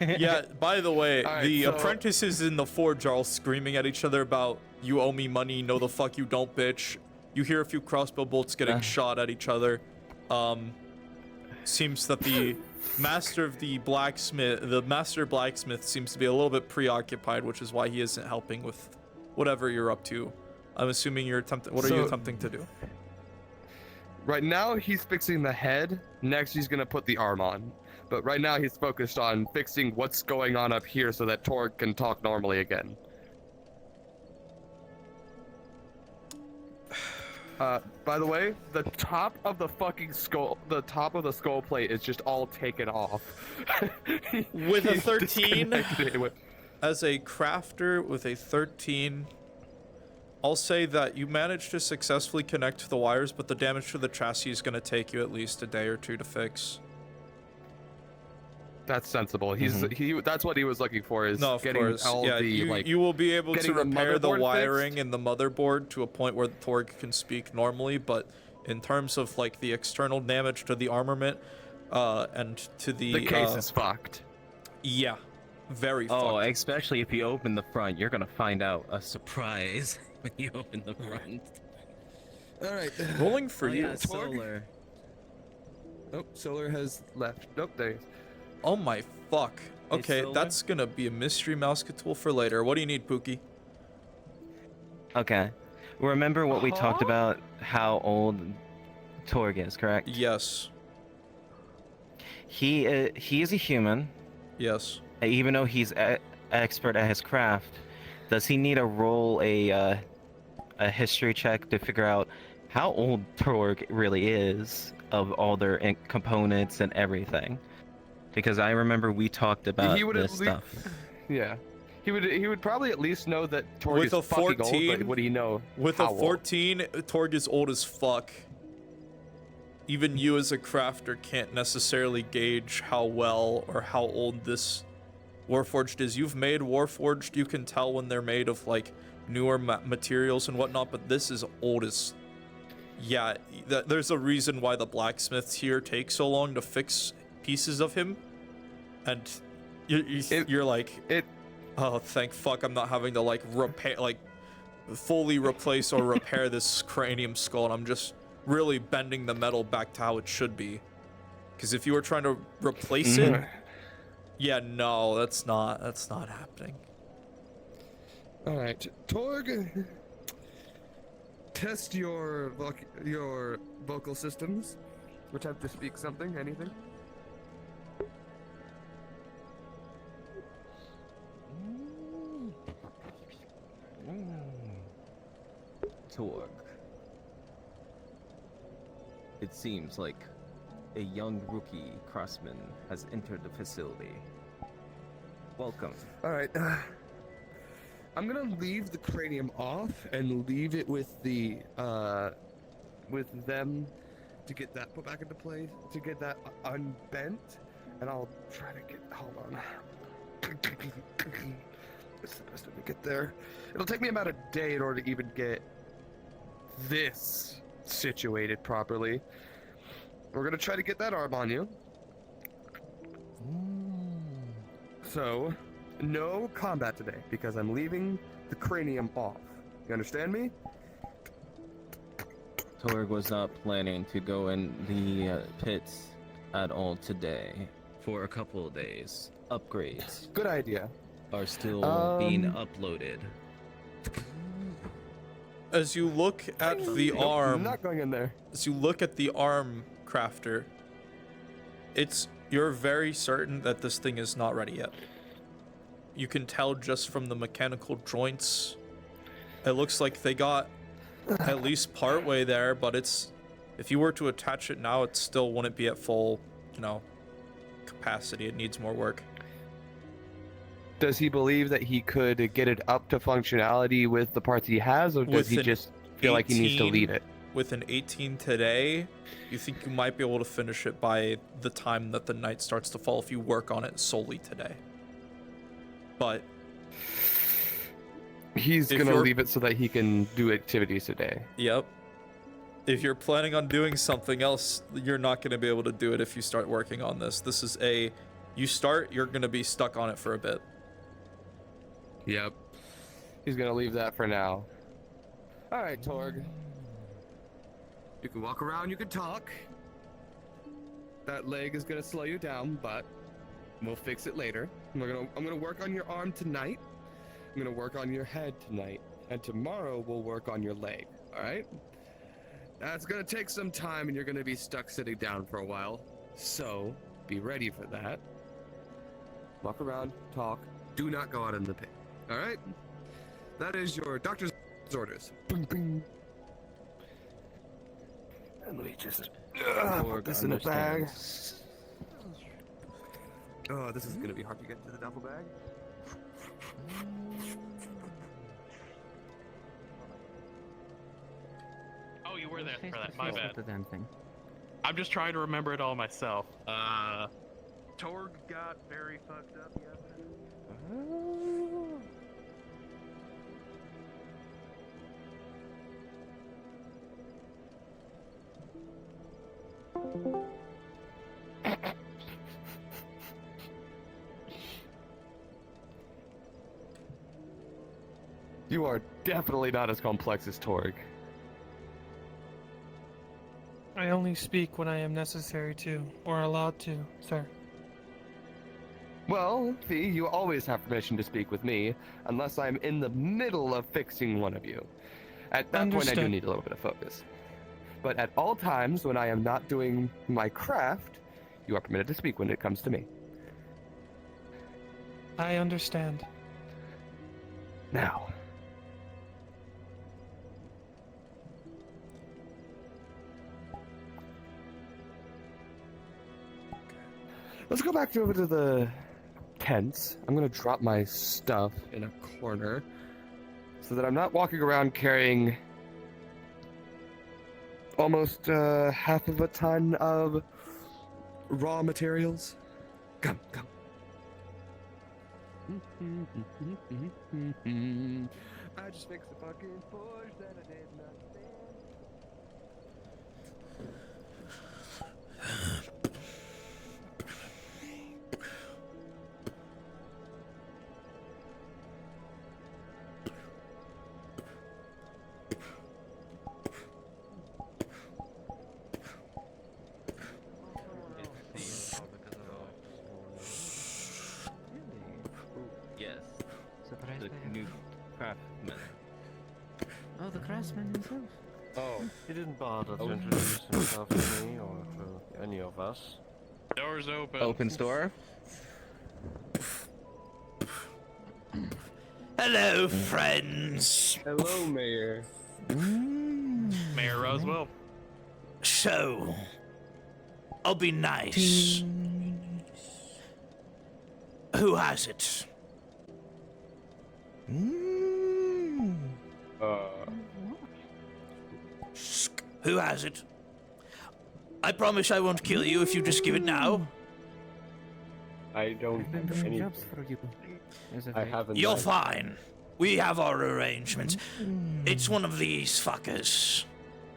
Yeah, by the way, Alright, the so- apprentices in the forge are all screaming at each other about, you owe me money, no the fuck you don't, bitch. You hear a few crossbow bolts getting shot at each other. Seems that the master blacksmith seems to be a little bit preoccupied, which is why he isn't helping with whatever you're up to. I'm assuming you're attempting, what are you attempting to do? Right now, he's fixing the head. Next, he's gonna put the arm on. But right now, he's focused on fixing what's going on up here so that Torg can talk normally again. By the way, the top of the fucking skull, the top of the skull plate is just all taken off. With a He's 13? disconnected it with- As a crafter with a 13, I'll say that you managed to successfully connect the wires, but the damage to the chassis is going to take you at least a day or two to fix. That's sensible. That's what he was looking for, is No, of getting course. all Yeah, the you will be able to getting the repair the motherboard wiring fixed? and the motherboard to a point where Torg can speak normally, but in terms of like the external damage to the armament and to the case is fucked. Yeah. Very Oh, fucked. especially if you open the front, you're gonna find out a surprise when you open the front. All right. Rolling for Oh, you. yeah, Solar. Oh, Solar has left. Nope, there he is. Oh my fuck. Okay, Solar? that's gonna be a mystery tool for later. What do you need, Pookie? Okay. Remember what we talked about? How old Torg is, correct? Yes. He is a human. Yes. Even though he's expert at his craft, does he need to roll a history check to figure out how old Torg really is of all their components and everything? Because I remember we talked about this stuff. Yeah. He would probably at least know that Torg With is a fucking old, 14, but would he know With how a 14, Torg is old as fuck. Even you as a crafter can't necessarily gauge how well or how old this Warforged is. You've made Warforged, you can tell when they're made of like newer materials and whatnot, but this is old as... Yeah, there's a reason why the blacksmiths here take so long to fix pieces of him. And you're like, oh, thank fuck I'm not having to like repair, like fully replace or repair this cranium skull, and I'm just really bending the metal back to how it should be. Because if you were trying to replace it, yeah, no, that's not happening. All right, Torg, test your vocal systems. Attempt to speak something, anything. Torg. It seems like a young rookie craftsman has entered the facility. Welcome. All right. I'm gonna leave the cranium off and leave it with the with them to get that put back into place, to get that unbent, and I'll try to get. Hold on. It's the best way to get there. It'll take me about a day in order to even get this situated properly. We're gonna try to get that arm on you. So, no combat today because I'm leaving the cranium off. You understand me? Torg was not planning to go in the pits at all today for a couple of days. Upgrades. Good idea. Are still being uploaded. As you look at the arm, I'm not going in there. As you look at the arm crafter, you're very certain that this thing is not ready yet. You can tell just from the mechanical joints. It looks like they got at least part way there, but if you were to attach it now, it still wouldn't be at full, capacity. It needs more work. Does he believe that he could get it up to functionality with the parts he has, or does he just feel like he needs to leave it? With an 18 today, you think you might be able to finish it by the time that the night starts to fall if you work on it solely today. But he's gonna leave it so that he can do activities today. Yep. If you're planning on doing something else, you're not gonna be able to do it if you start working on this. This is you're gonna be stuck on it for a bit. Yep. He's gonna leave that for now. All right, Torg. You can walk around, you can talk. That leg is gonna slow you down, but we'll fix it later. I'm gonna work on your arm tonight. I'm gonna work on your head tonight, and tomorrow we'll work on your leg. All right? That's gonna take some time, and you're gonna be stuck sitting down for a while. So be ready for that. Walk around, talk. Do not go out in the pit. All right? That is your doctor's orders. Bing, bing. And we just put this in a bag. Oh, this is gonna be hard to get to the duffel bag. Oh, you were there for that. My bad. The damn thing. I'm just trying to remember it all myself. Torg got very fucked up yesterday. You are definitely not as complex as Torg. I only speak when I am necessary to, or allowed to, sir. Well, Fee, you always have permission to speak with me, unless I'm in the middle of fixing one of you. At that point, I do Understood. need a little bit of focus. But at all times, when I am not doing my craft, you are permitted to speak when it comes to me. I understand. Now. Let's go back over to the tents. I'm gonna drop my stuff in a corner so that I'm not walking around carrying almost half of a ton of raw materials. Come. I just fixed the fucking Porsche that I did not stand. Yes. Surprised The they have- new craftsman. Oh, the craftsman himself. Oh, he didn't bother to introduce himself to me or to any of us. Doors open. Open store. Hello, friends. Hello, Mayor. Mayor Roswell. So, I'll be nice. Who has it? Shh. Who has it? I promise I won't kill you if you just give it now. I don't I've been have doing any. jobs for you. There's a I fake- haven't. You're done- fine. We have our arrangements. It's one of these fuckers.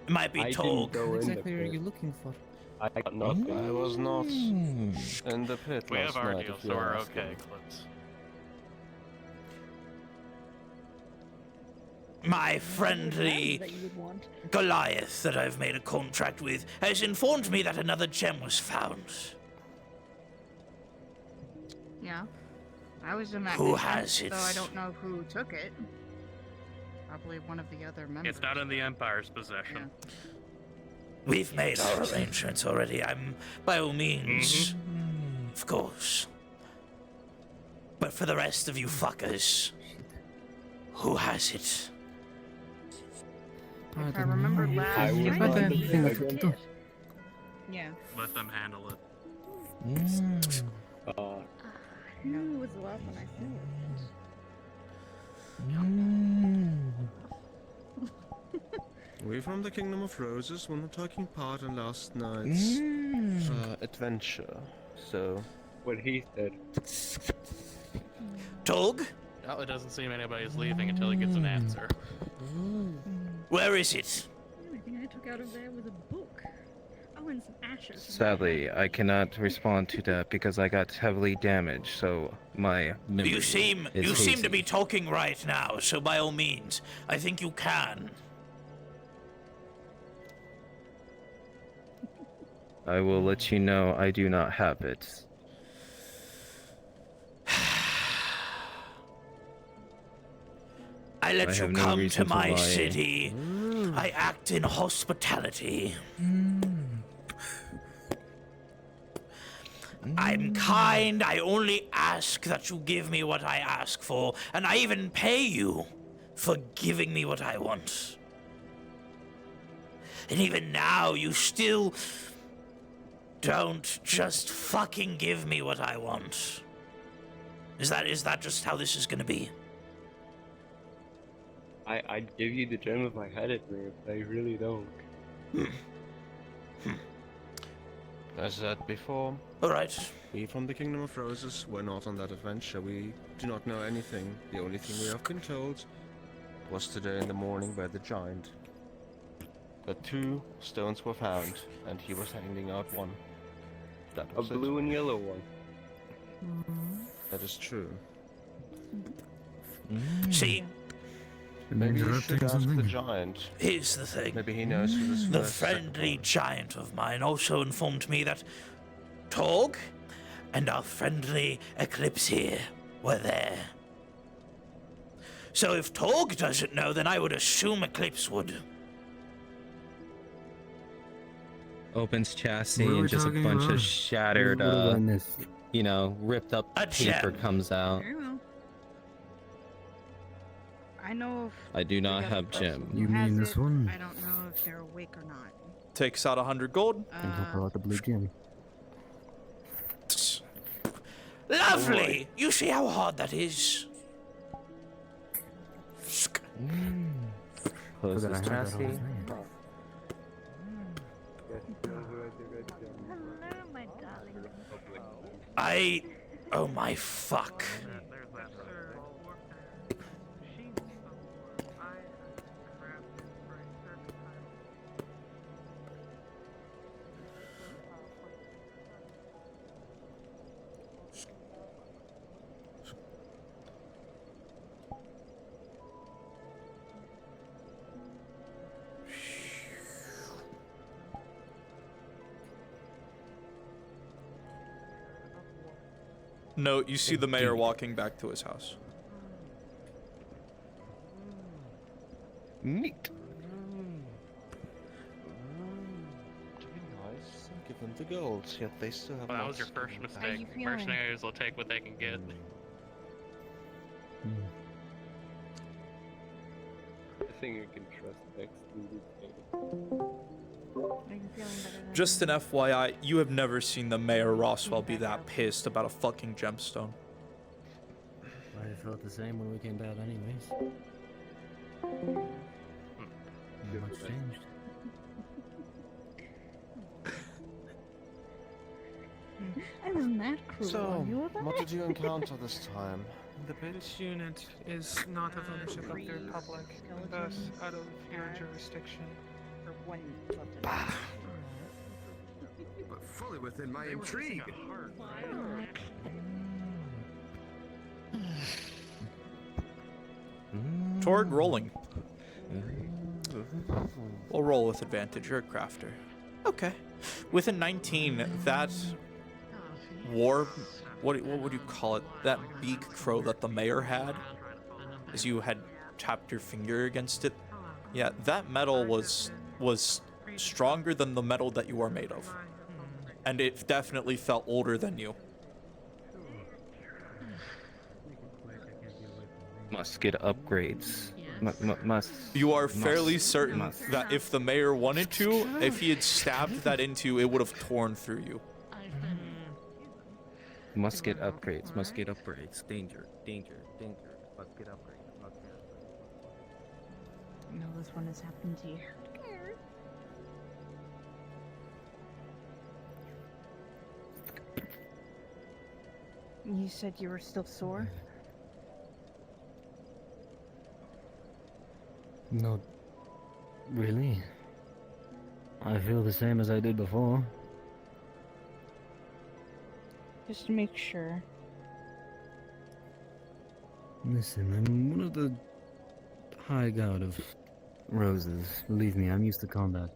It might be I didn't Tolg. go What in the exactly are pit. you looking for? I got nothing. I was not in the pit We last have our night, deal, if so you're we're asking. okay, Clips. My friendly That you would want. Goliath that I've made a contract with has informed me that another gem was found. Yeah. I was in that Who mission, has it? so I don't know who took it. Probably one of the other members. It's not in the Empire's possession. We've made our arrangements already. I'm, by all means, Mm-hmm. of course. But for the rest of you fuckers, who has it? If I remember last, I was it not was the me. thing that went Yeah. Let them handle it. Who was the last one I saw? We from the Kingdom of Roses were not taking part in last night's adventure. So, What he said. Tolg? Well, it doesn't seem anybody's leaving until he gets an answer. Where is it? The only thing I took out of there was a book. Oh, and some ashes. Sadly, I cannot respond to that because I got heavily damaged, so my memory You seem is to hazy. be talking right now, so by all means, I think you can. I will let you know I do not have it. I let I you have no come to reason to my lie. city. I act in hospitality. I'm kind. I only ask that you give me what I ask for, and I even pay you for giving me what I want. And even now, you still don't just fucking give me what I want. Is that just how this is gonna be? I'd give you the gem if I had it, man, but I really don't. as said before, All right. we from the Kingdom of Roses were not on that adventure. We do not know anything. The only thing we have been told was today in the morning by the giant that 2 stones were found, and he was handing out one. That A was it. blue and yellow one. That is true. See, Maybe you should ask the giant. Here's the thing. Maybe he knows who this The first second friendly giant of mine also informed me that Torg and our friendly Eclipse here were there. So if Torg doesn't know, then I would assume Eclipse would. Opens chassis What are we and just a talking bunch about? of shattered, What do I miss? ripped up A paper gem. comes out. Very well. I know if I do not the have person gem. who You has mean this it, one? I don't know if they're awake or not. Takes out 100 gold. And he'll pull out the blue gem. Lovely! You see how hard that is? Close Forgot this I had that on chassis. his name. Hello, my darling. Oh my fuck. No, you see the mayor walking back to his house. Neat. To be nice and give them the gold, yet they still have Well, that not was your first spoken. mistake. feeling? Mercenaries will take what they can get. I think you can trust Vex. Are you feeling better than Just an FYI, you have never seen the mayor Roswell be that pissed about a fucking gemstone. I felt the same when we came back anyways. Not much changed. I wasn't that cruel. So, are you about what it? did you encounter this time? The This unit is not of ownership of the Republic, and thus out of your jurisdiction. or one left in But fully within my intrigue. Torg rolling. We'll roll with advantage. You're a crafter. Okay. With a 19, that war, what would you call it? That beak crow that the mayor had, as you had tapped your finger against it. Yeah, that metal was stronger than the metal that you are made of, and it definitely felt older than you. Must get upgrades. Must. You are fairly must- certain must. that if the mayor wanted to, if he had stabbed that into you, it would have torn through you. Must get upgrades. Must get upgrades. Danger. Danger. Danger. Must get upgrades. Must get upgrades. No, this one has happened to you. You said you were still sore? No, really? I feel the same as I did before. Just to make sure. Listen, I'm one of the High God of Roses. Believe me, I'm used to combat.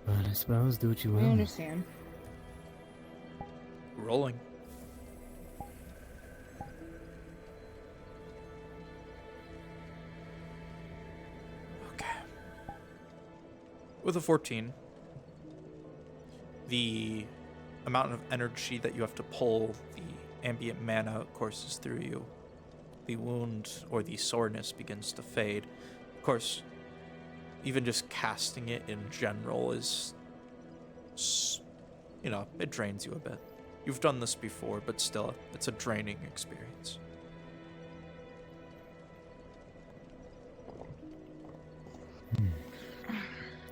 But I suppose do what you I will. understand. Rolling. Okay. With a 14, the amount of energy that you have to pull the ambient mana courses through you. The wound or the soreness begins to fade. Of course, even just casting it in general is, it drains you a bit. You've done this before, but still, it's a draining experience.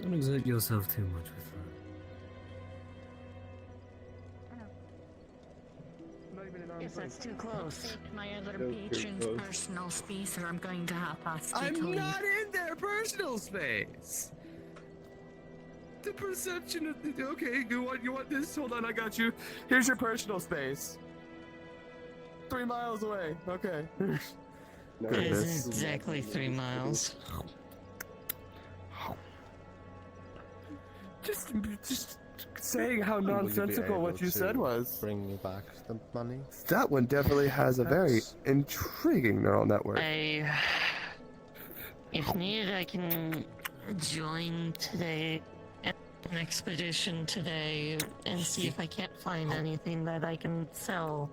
Don't exert yourself too much with that. Yes, that's too close. My other patron's personal space, or I'm going to have to I'm leave. not in their personal space. The perception of the okay, you want this? Hold on, I got you. Here's your personal space. 3 miles away. Okay. It isn't exactly 3 miles. Just saying how Will you be nonsensical what able you to said was. Bring me back the money. That one definitely has a very intriguing neural network. If needed, I can join today, an expedition today, and see if I can't find anything that I can sell,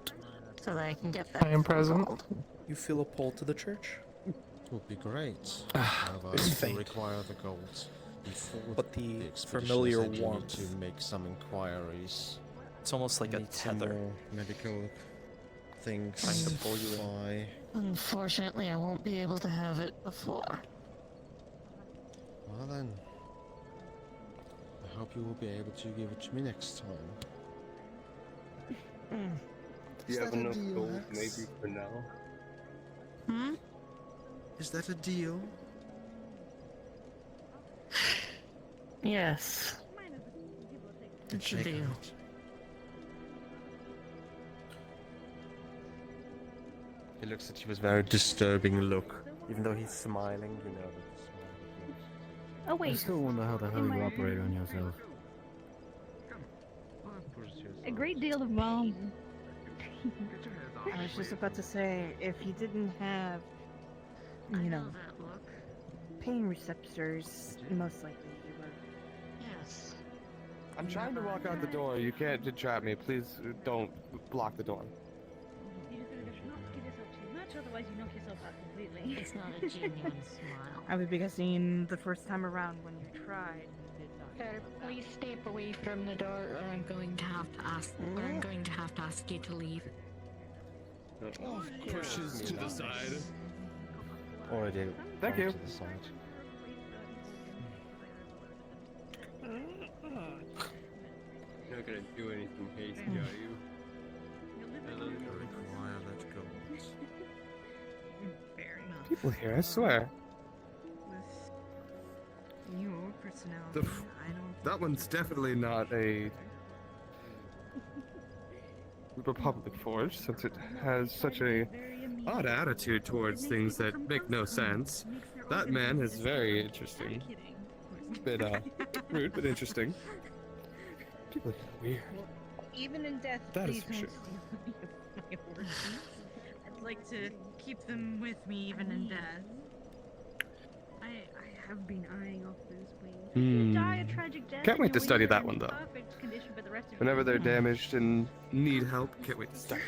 so that I can get that. I am present. You feel a pull to the church? It would be great. However, It's I faint. do require the gold. Before But the expedition, familiar I do need warmth. to make some inquiries. It's almost like I a need some tether. more medical things. Trying to pull you in. Why? Unfortunately, I won't be able to have it before. Well then, I hope you will be able to give it to me next time. Do Is you have that a enough deal, gold Max? maybe for now? Hmm? Is that a deal? Yes. It's a Take deal. it. He looks at you with a very disturbing look. Even though he's smiling, you know that the smile is Oh I wait, still wonder how the hell you operate on yourself. a great deal of balm. I was just about to say, if you didn't have, you know, that look. pain receptors, most likely you were. Yes. I'm trying to walk out the door. You can't trap me. Please don't block the door. You just gotta not give yourself too much, otherwise you knock yourself out completely. It's not a genuine smile. I would be guessing the first time around when you tried, you did not. Sir, please step away from the door, or I'm going to have to ask. Or I'm going to have to ask you to leave. Pushes to the side. Or I do. Thank you. To the side. You're not gonna do anything hasty, are you? I require that gold. Fair enough. People here, I swear. With your personality, The f- I don't. That one's definitely not a Republic Forge, since it has such a odd attitude towards things that make no sense. That man is very interesting. Bit rude, but interesting. People are weird. Even in death, That is please for don't sure. steal any of my organs. I'd like to keep them with me even in death. I have been eyeing off those wings. Hmm. Die a tragic death. Can't wait and to your study wings are that in one, though. perfect condition for the rest of your Whenever they're life. damaged and need help, can't wait to study.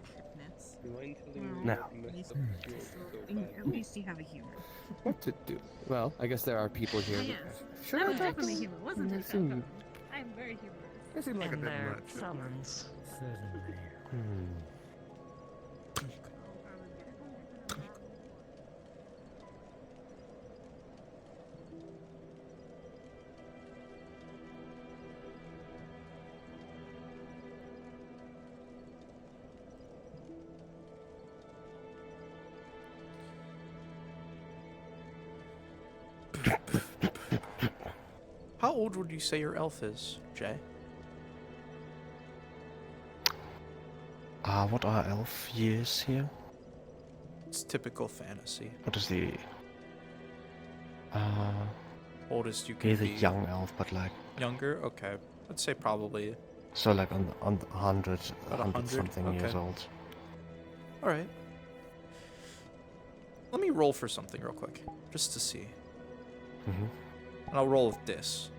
Goodness. Now. At least you have a humor. What to do? Well, I guess there are people here. Yes. Should That I was talk definitely to humor, wasn't They it? seem- I'm very humorous. They seem like a And bit their much. summons. How old would you say your elf is, Jay? What are elf years here? It's typical fantasy. What is the... Oldest you can he's a be. young elf, but like... Younger? Okay. I'd say probably. So like on 100, About 100 100? something years Okay. old. Alright. Let me roll for something real quick, just to see. Mm-hmm. And I'll roll with this.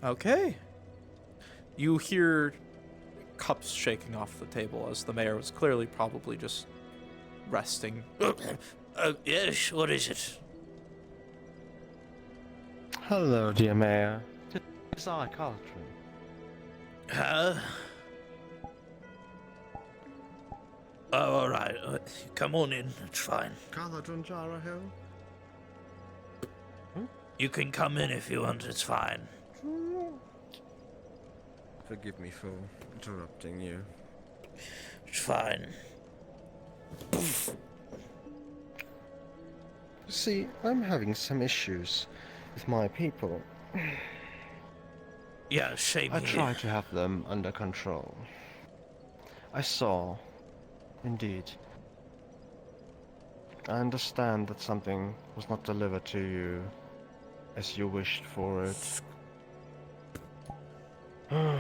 Okay. You hear cups shaking off the table as the mayor was clearly probably just resting. Yes, what is it? Hello, dear mayor. It's I, Carlton. Huh? Oh, alright. Come on in. It's fine. Caladron Jarahill? You can come in if you want. It's fine. Forgive me for interrupting you. It's fine. See, I'm having some issues with my people. Yeah, same I here. try to have them under control. I saw, indeed. I understand that something was not delivered to you as you wished for it. How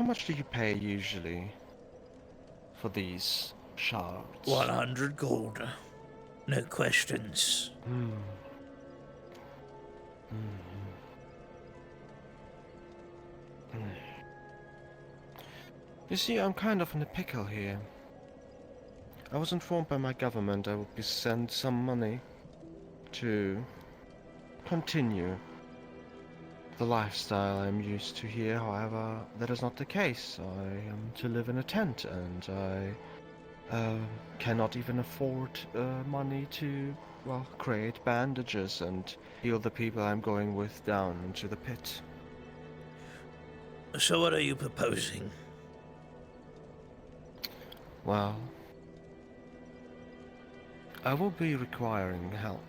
much do you pay usually for these shards? 100 gold. No questions. You see, I'm kind of in a pickle here. I was informed by my government I would be sent some money to continue the lifestyle I'm used to here. However, that is not the case. I am to live in a tent, and I cannot even afford money to, well, create bandages and heal the people I'm going with down into the pit. So what are you proposing? Well, I will be requiring help.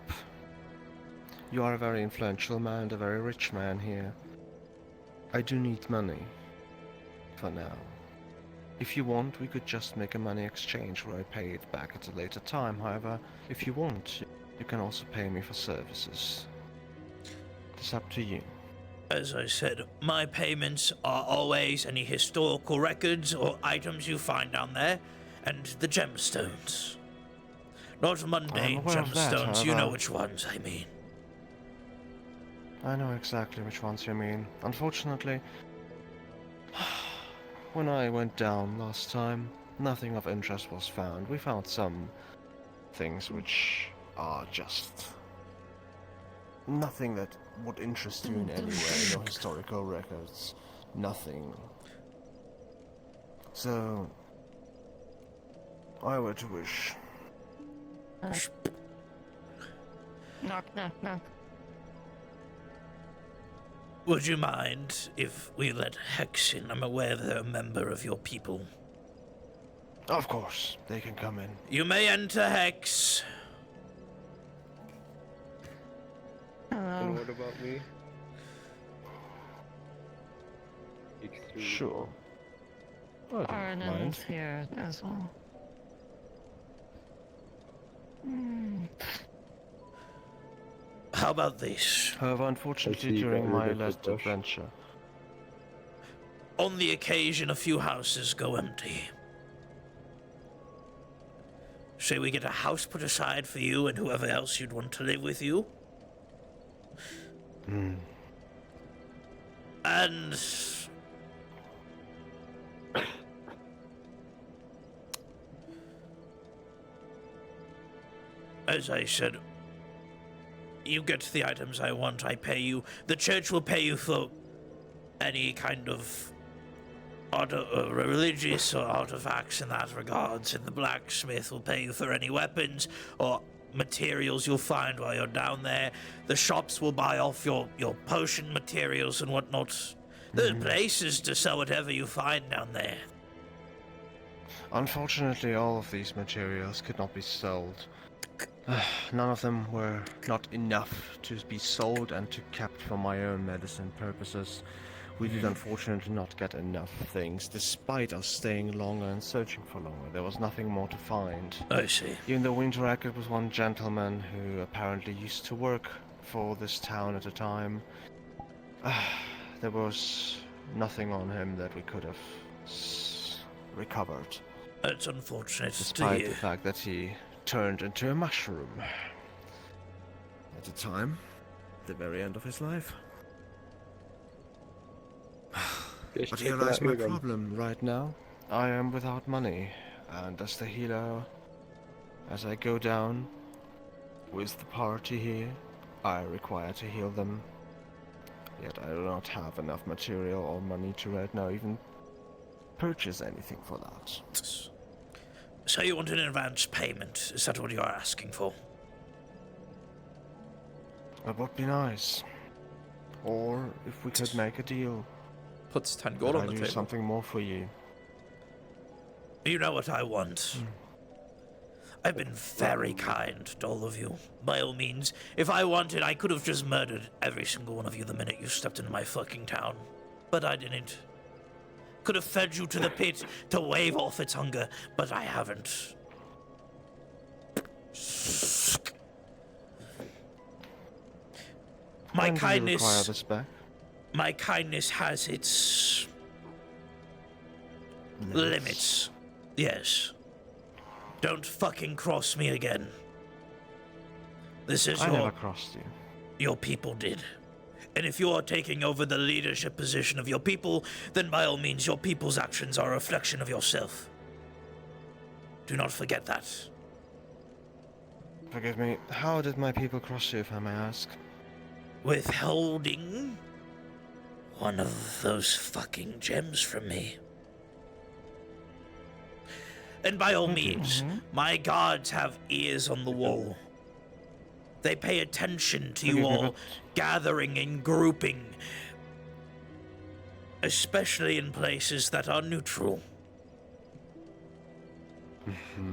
You are a very influential man and a very rich man here. I do need money. For now. If you want, we could just make a money exchange where I pay it back at a later time. However, if you want, you can also pay me for services. It's up to you. As I said, my payments are always any historical records or items you find down there, and the gemstones. Not mundane aware of that, gemstones, you know however. which ones I mean. I know exactly which ones you mean. Unfortunately, when I went down last time, nothing of interest was found. We found some things which are just nothing that would interest you in any way. No historical records. Nothing. So, I were to wish. Knock, knock, knock. Would you mind if we let Hex in? I'm aware they're a member of your people. Of course, they can come in. You may enter, Hex. And what about me? Sure. I don't mind. Arden's here as well. How about this? However, unfortunately, during my last adventure, On the occasion a few houses go empty. Say we get a house put aside for you and whoever else you'd want to live with you. And as I said, you get the items I want, I pay you. The church will pay you for any kind of religious or artifacts in that regards, and the blacksmith will pay you for any weapons or materials you'll find while you're down there. The shops will buy off your potion materials and whatnot. There's places to sell whatever you find down there. unfortunately, all of these materials could not be sold. None of them were not enough to be sold and to kept for my own medicine purposes. We did unfortunately not get enough things, despite us staying longer and searching for longer. There was nothing more to find. I see. Even though we interacted with one gentleman who apparently used to work for this town at a time, there was nothing on him that we could have recovered. That's unfortunate to Despite hear. the fact that he turned into a mushroom at the time, the very end of his life. But here lies my problem right now. I am without money, and as the healer, as I go down with the party here, I require to heal them. Yet I do not have enough material or money to right now even purchase anything for that. So you want an advance payment? Is that what you're asking for? That would be nice. Or if we could make a deal. Puts 10 that gold on I the do table. something more for you. You know what I want. I've been very kind to all of you. By all means, if I wanted, I could have just murdered every single one of you the minute you stepped into my fucking town. But I didn't. Could have fed you to the pit to wave off its hunger, but I haven't. My When do you require this back? My kindness has its limits. Yes. Don't fucking cross me again. This is I your... never crossed you. Your people did. And if you are taking over the leadership position of your people, then by all means your people's actions are a reflection of yourself. Do not forget that. Forgive me, how did my people cross you, if I may ask? Withholding one of those fucking gems from me. And by all means, my guards have ears on the wall. They pay attention to you all gathering and grouping, especially in places that are neutral.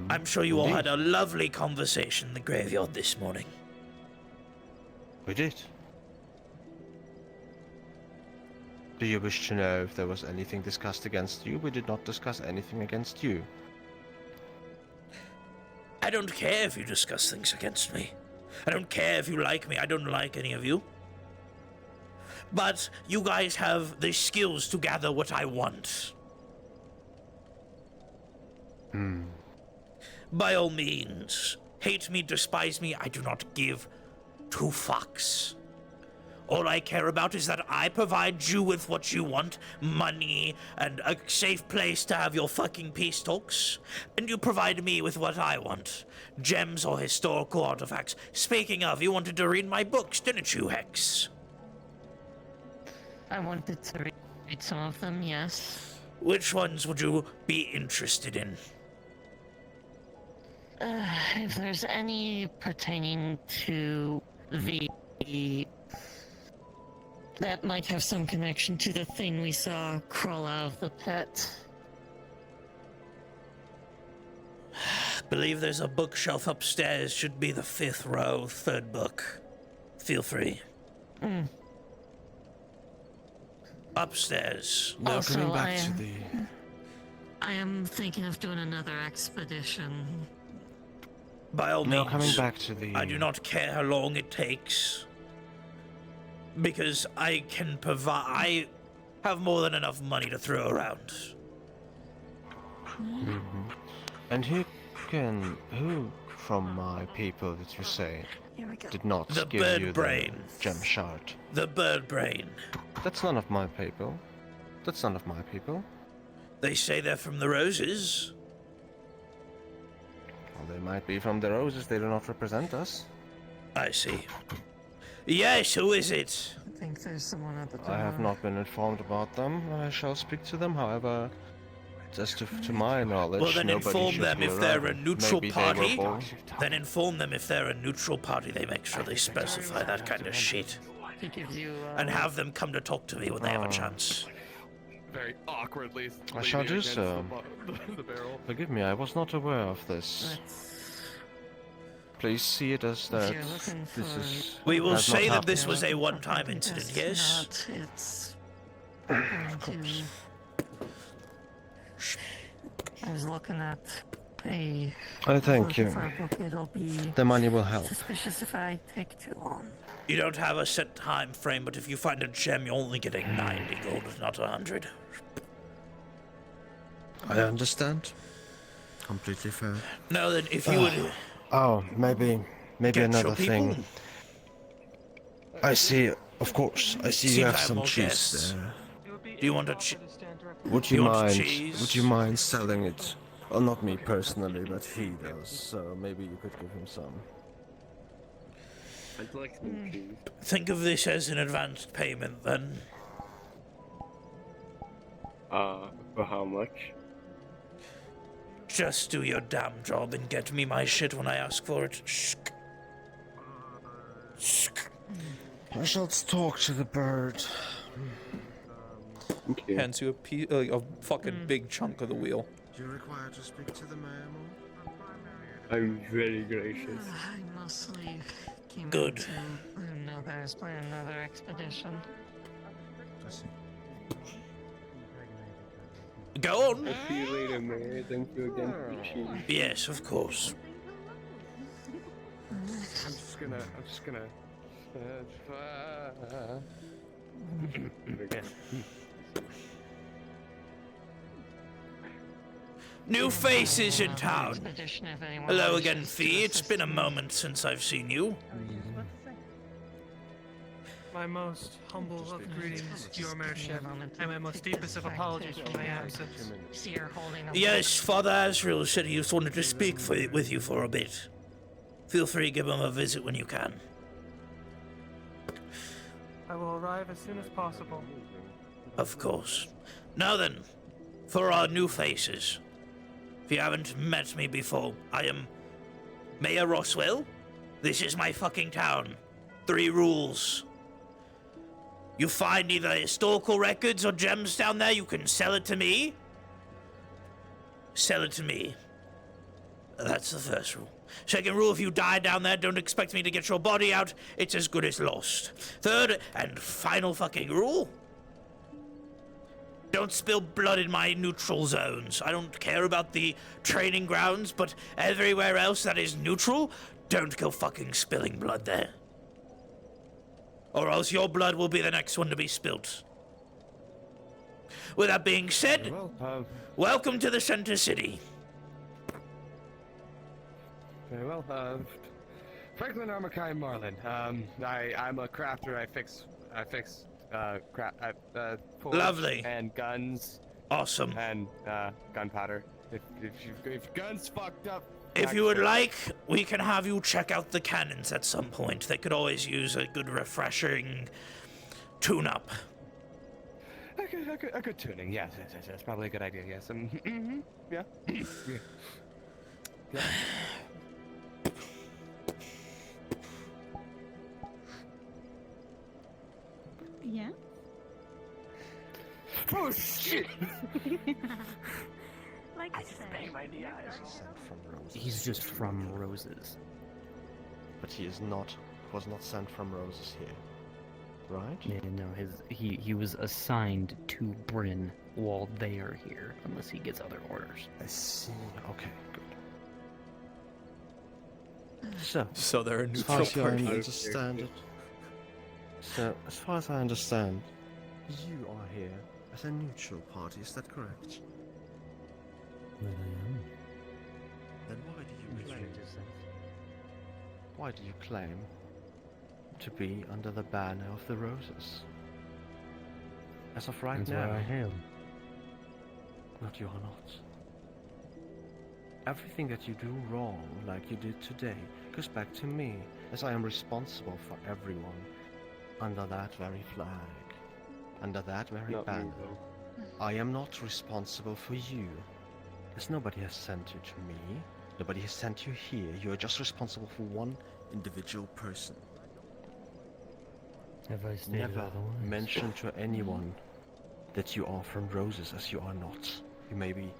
I'm sure you all had a lovely conversation in the graveyard this morning. We did. Do you wish to know if there was anything discussed against you? We did not discuss anything against you. I don't care if you discuss things against me. I don't care if you like me. I don't like any of you. But you guys have the skills to gather what I want. By all means, hate me, despise me, I do not give two fucks. All I care about is that I provide you with what you want, money, and a safe place to have your fucking peace talks. And you provide me with what I want, gems or historical artifacts. Speaking of, you wanted to read my books, didn't you, Hex? I wanted to read some of them, yes. Which ones would you be interested in? If there's any pertaining to the... that might have some connection to the thing we saw crawl out of the pit. Believe there's a bookshelf upstairs, should be the 5th row, 3rd book. Feel free. Upstairs. Now coming back to the... I am thinking of doing another expedition. By all means. Coming back to the... I do not care how long it takes. Because I can provide... I have more than enough money to throw around. And who from my people did you say did not The give bird you brain. the gem shard? The bird brain. That's none of my people. That's none of my people. They say they're from the Roses. Well, they might be from the Roses. They do not represent us. I see. Yes, who is it? I think there's someone at the door. I have not been informed about them. I shall speak to them, however, just to my knowledge, Well, then nobody inform should them be if they're a arriving. neutral Maybe they were party. bold. Then inform them if they're a neutral party. They make sure they specify that kind of shit. He gives you, And have them come to talk to me when they have a chance. Very awkwardly. I shall leaning do against so. the barrel. Forgive me, I was not aware of this. Please see it as that you're looking this for- is. We will has not say that happened. this was a one-time incident, It's yes? not, it's going to... I was looking at a... Oh, thank you. for a book. It'll be The money will help. suspicious if I take too long. You don't have a set time frame, but if you find a gem, you're only getting 90 gold, not 100. I understand. Completely fair. No, then if you would... Oh, maybe Get another your people. thing. I see. Of course, I see Seem you to have have some more cheese guests. there. Do you want a Would you You want mind? cheese? Would you mind selling it? Well, not me personally, but he does. So maybe you could give him some. I'd like some cheese. Think of this as an advanced payment, then. For how much? Just do your damn job and get me my shit when I ask for it. Shh. Shh. I shall talk to the bird. Hands you a fucking big chunk of the wheel. Do you require to speak to the mayor more? I'm very gracious. I mostly came Good. to another expedition. Go on. I'll see you later, Mayor. Thank you again for the cheese. Yes, of course. I'm just gonna. New faces in town. Expedition, if anyone Hello again, wishes to Fee. It's assist been a moment since I've seen you. My most humble of greetings, Your Mayorship, and my most deepest of apologies for my absence. See her holding up. Yes, Father Azrael said he just wanted to speak with you for a bit. Feel free to give him a visit when you can. I will arrive as soon as possible. Of course. Now then, for our new faces. If you haven't met me before, I am Mayor Roswell. This is my fucking town. 3 rules. You find either historical records or gems down there, you can sell it to me. Sell it to me. That's the first rule. Second rule, if you die down there, don't expect me to get your body out. It's as good as lost. Third and final fucking rule. Don't spill blood in my neutral zones. I don't care about the training grounds, but everywhere else that is neutral, don't go fucking spilling blood there. Or else your blood will be the next one to be spilt. With that being said, welcome to the Center City. Very well. Franklin Armakai Marlin. I'm a crafter. I fix forge Lovely. And guns. Awesome. And gunpowder. If guns fucked up. If you would like, we can have you check out the cannons at some point. They could always use a good refreshing tune-up. A good tuning. Yes, that's probably a good idea. Yes. Yeah. Yeah. Yeah? Oh shit! Like I said. He's just from Roses. But he is not. Was not sent from Roses here, right? Yeah, no, he was assigned to Bryn while they are here, unless he gets other orders. I see. Okay, good. So they're a as far neutral as I party. understand it. So, as far as I understand, you are here as a neutral party. Is that correct? But I am. Then why do you claim? Why do you claim to be under the banner of the Roses? As of right That's now, where I am. Not you are not. Everything that you do wrong, like you did today, goes back to me, as I am responsible for everyone under that very flag, under that very banner. I am not responsible for you, as nobody has sent you to me. Nobody has sent you here. You are just responsible for one individual person. Have I stated Never otherwise? mention to anyone that you are from Roses, as you are not. You may be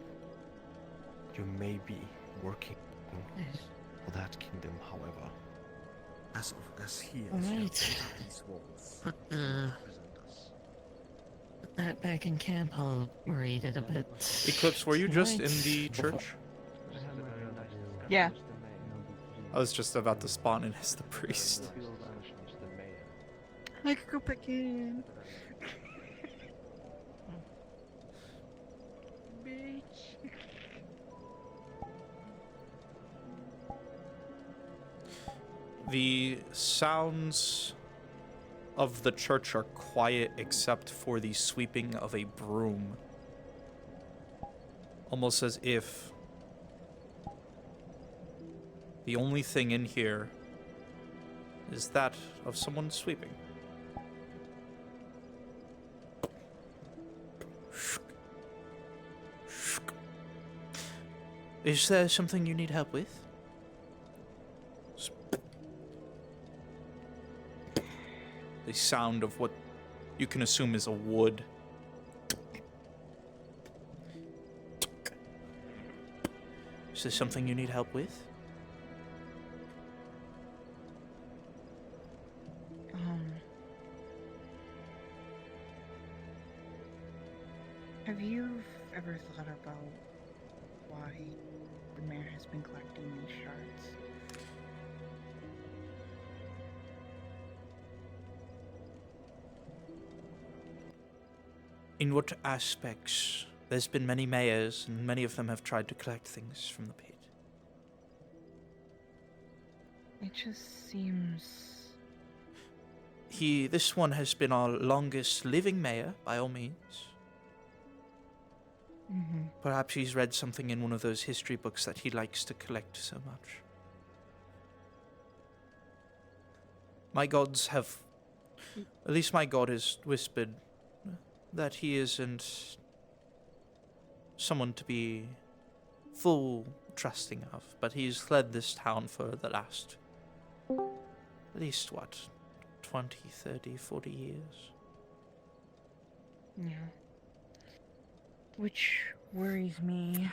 working for that kingdom, however. As he is Right. these walls. Put that back in camp. I'll read it a bit. Eclipse, were you just in Right. the church? Yeah. I was just about to spawn in as the priest. I could go back in. Bitch. The sounds of the church are quiet except for the sweeping of a broom. Almost as if the only thing in here is that of someone sweeping. Is there something you need help with? The sound of what you can assume is a wood. Is there something you need help with? about why the mayor has been collecting these shards? In what aspects? There's been many mayors, and many of them have tried to collect things from the pit. It just seems... This one has been our longest living mayor, by all means. Mm-hmm. Perhaps he's read something in one of those history books that he likes to collect so much. My gods have... At least my god has whispered that he isn't someone to be full trusting of, but he's led this town for the last... at least, what, 20, 30, 40 years? Yeah. Which worries me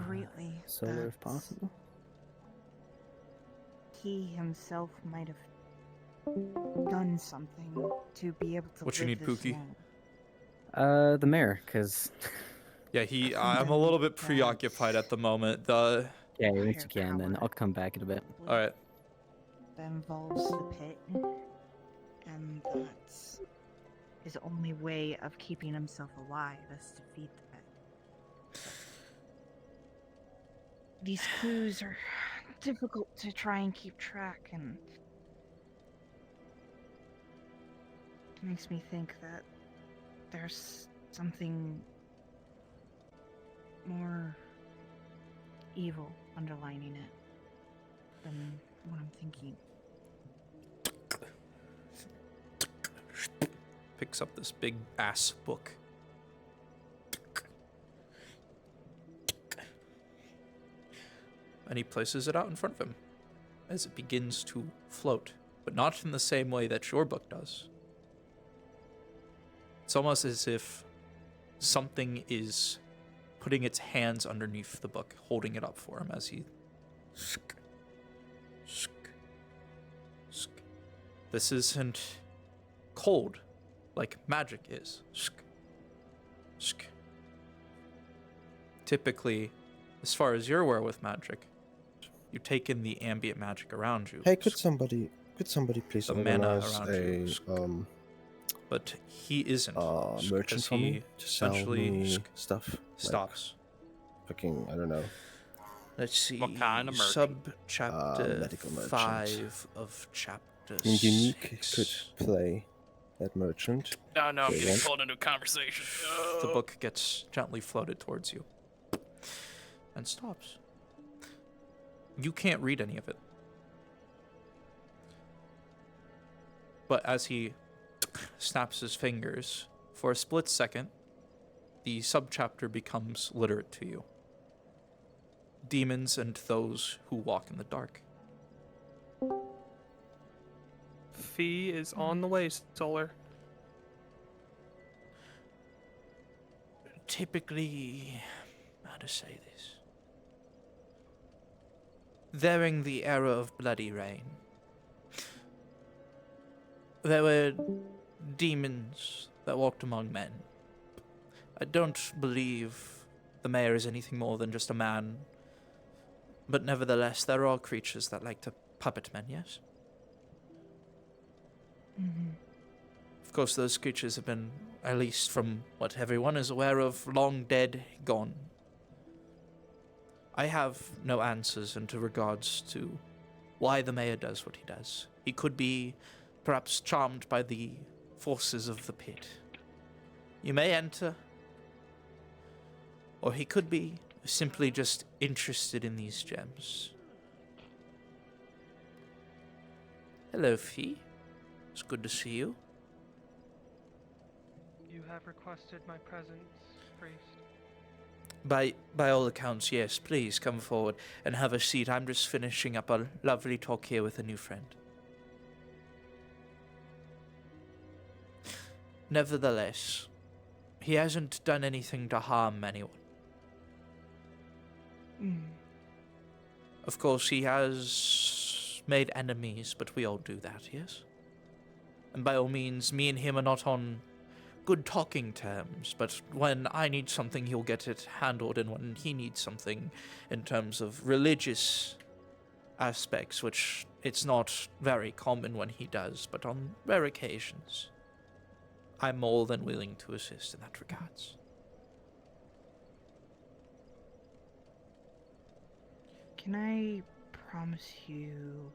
greatly. Solar if that possible. He himself might have done something to be able to What you live need, this Pookie? long. The mayor, because... Yeah, I'm a little bit preoccupied at the moment. Yeah, once you can, then I'll come back in a bit. Alright. That involves the pit, and that's his only way of keeping himself alive is to feed the pit. These clues are difficult to try and keep track, and it makes me think that there's something more evil underlining it than what I'm thinking. Picks up this big ass book. And he places it out in front of him as it begins to float, but not in the same way that your book does. It's almost as if something is putting its hands underneath the book, holding it up for him as he... This isn't cold like magic is. Typically, as far as you're aware with magic, you take in the ambient magic around you. Hey, could somebody please The mana organize around a you. But he isn't. merchant because for me he to sell essentially me stuff? stops. Fucking, I don't know. Let's see. What kind of merchant? Sub-chapter medical merchant. 5 of chapter Unique 6. could play that merchant. No, I'm They getting want- pulled into a conversation. The book gets gently floated towards you and stops. You can't read any of it. But as he snaps his fingers, for a split second, the subchapter becomes literate to you. Demons and those who walk in the dark. Fee is on the way, Solar. Typically, how to say this? During the era of Bloody Rain, there were demons that walked among men. I don't believe the mayor is anything more than just a man, but nevertheless, there are creatures that like to puppet men, yes? Mm-hmm. Of course, those creatures have been, at least from what everyone is aware of, long dead, gone. I have no answers into regards to why the mayor does what he does. He could be perhaps charmed by the forces of the pit. You may enter, or he could be simply just interested in these gems. Hello, Fee. It's good to see you. You have requested my presence, priest. By all accounts, yes. Please come forward and have a seat. I'm just finishing up a lovely talk here with a new friend. Nevertheless, he hasn't done anything to harm anyone. Of course, he has made enemies, but we all do that, yes? And by all means, me and him are not on good talking terms, but when I need something, he'll get it handled, and when he needs something in terms of religious aspects, which it's not very common when he does, but on rare occasions, I'm more than willing to assist in that regards. Can I promise you?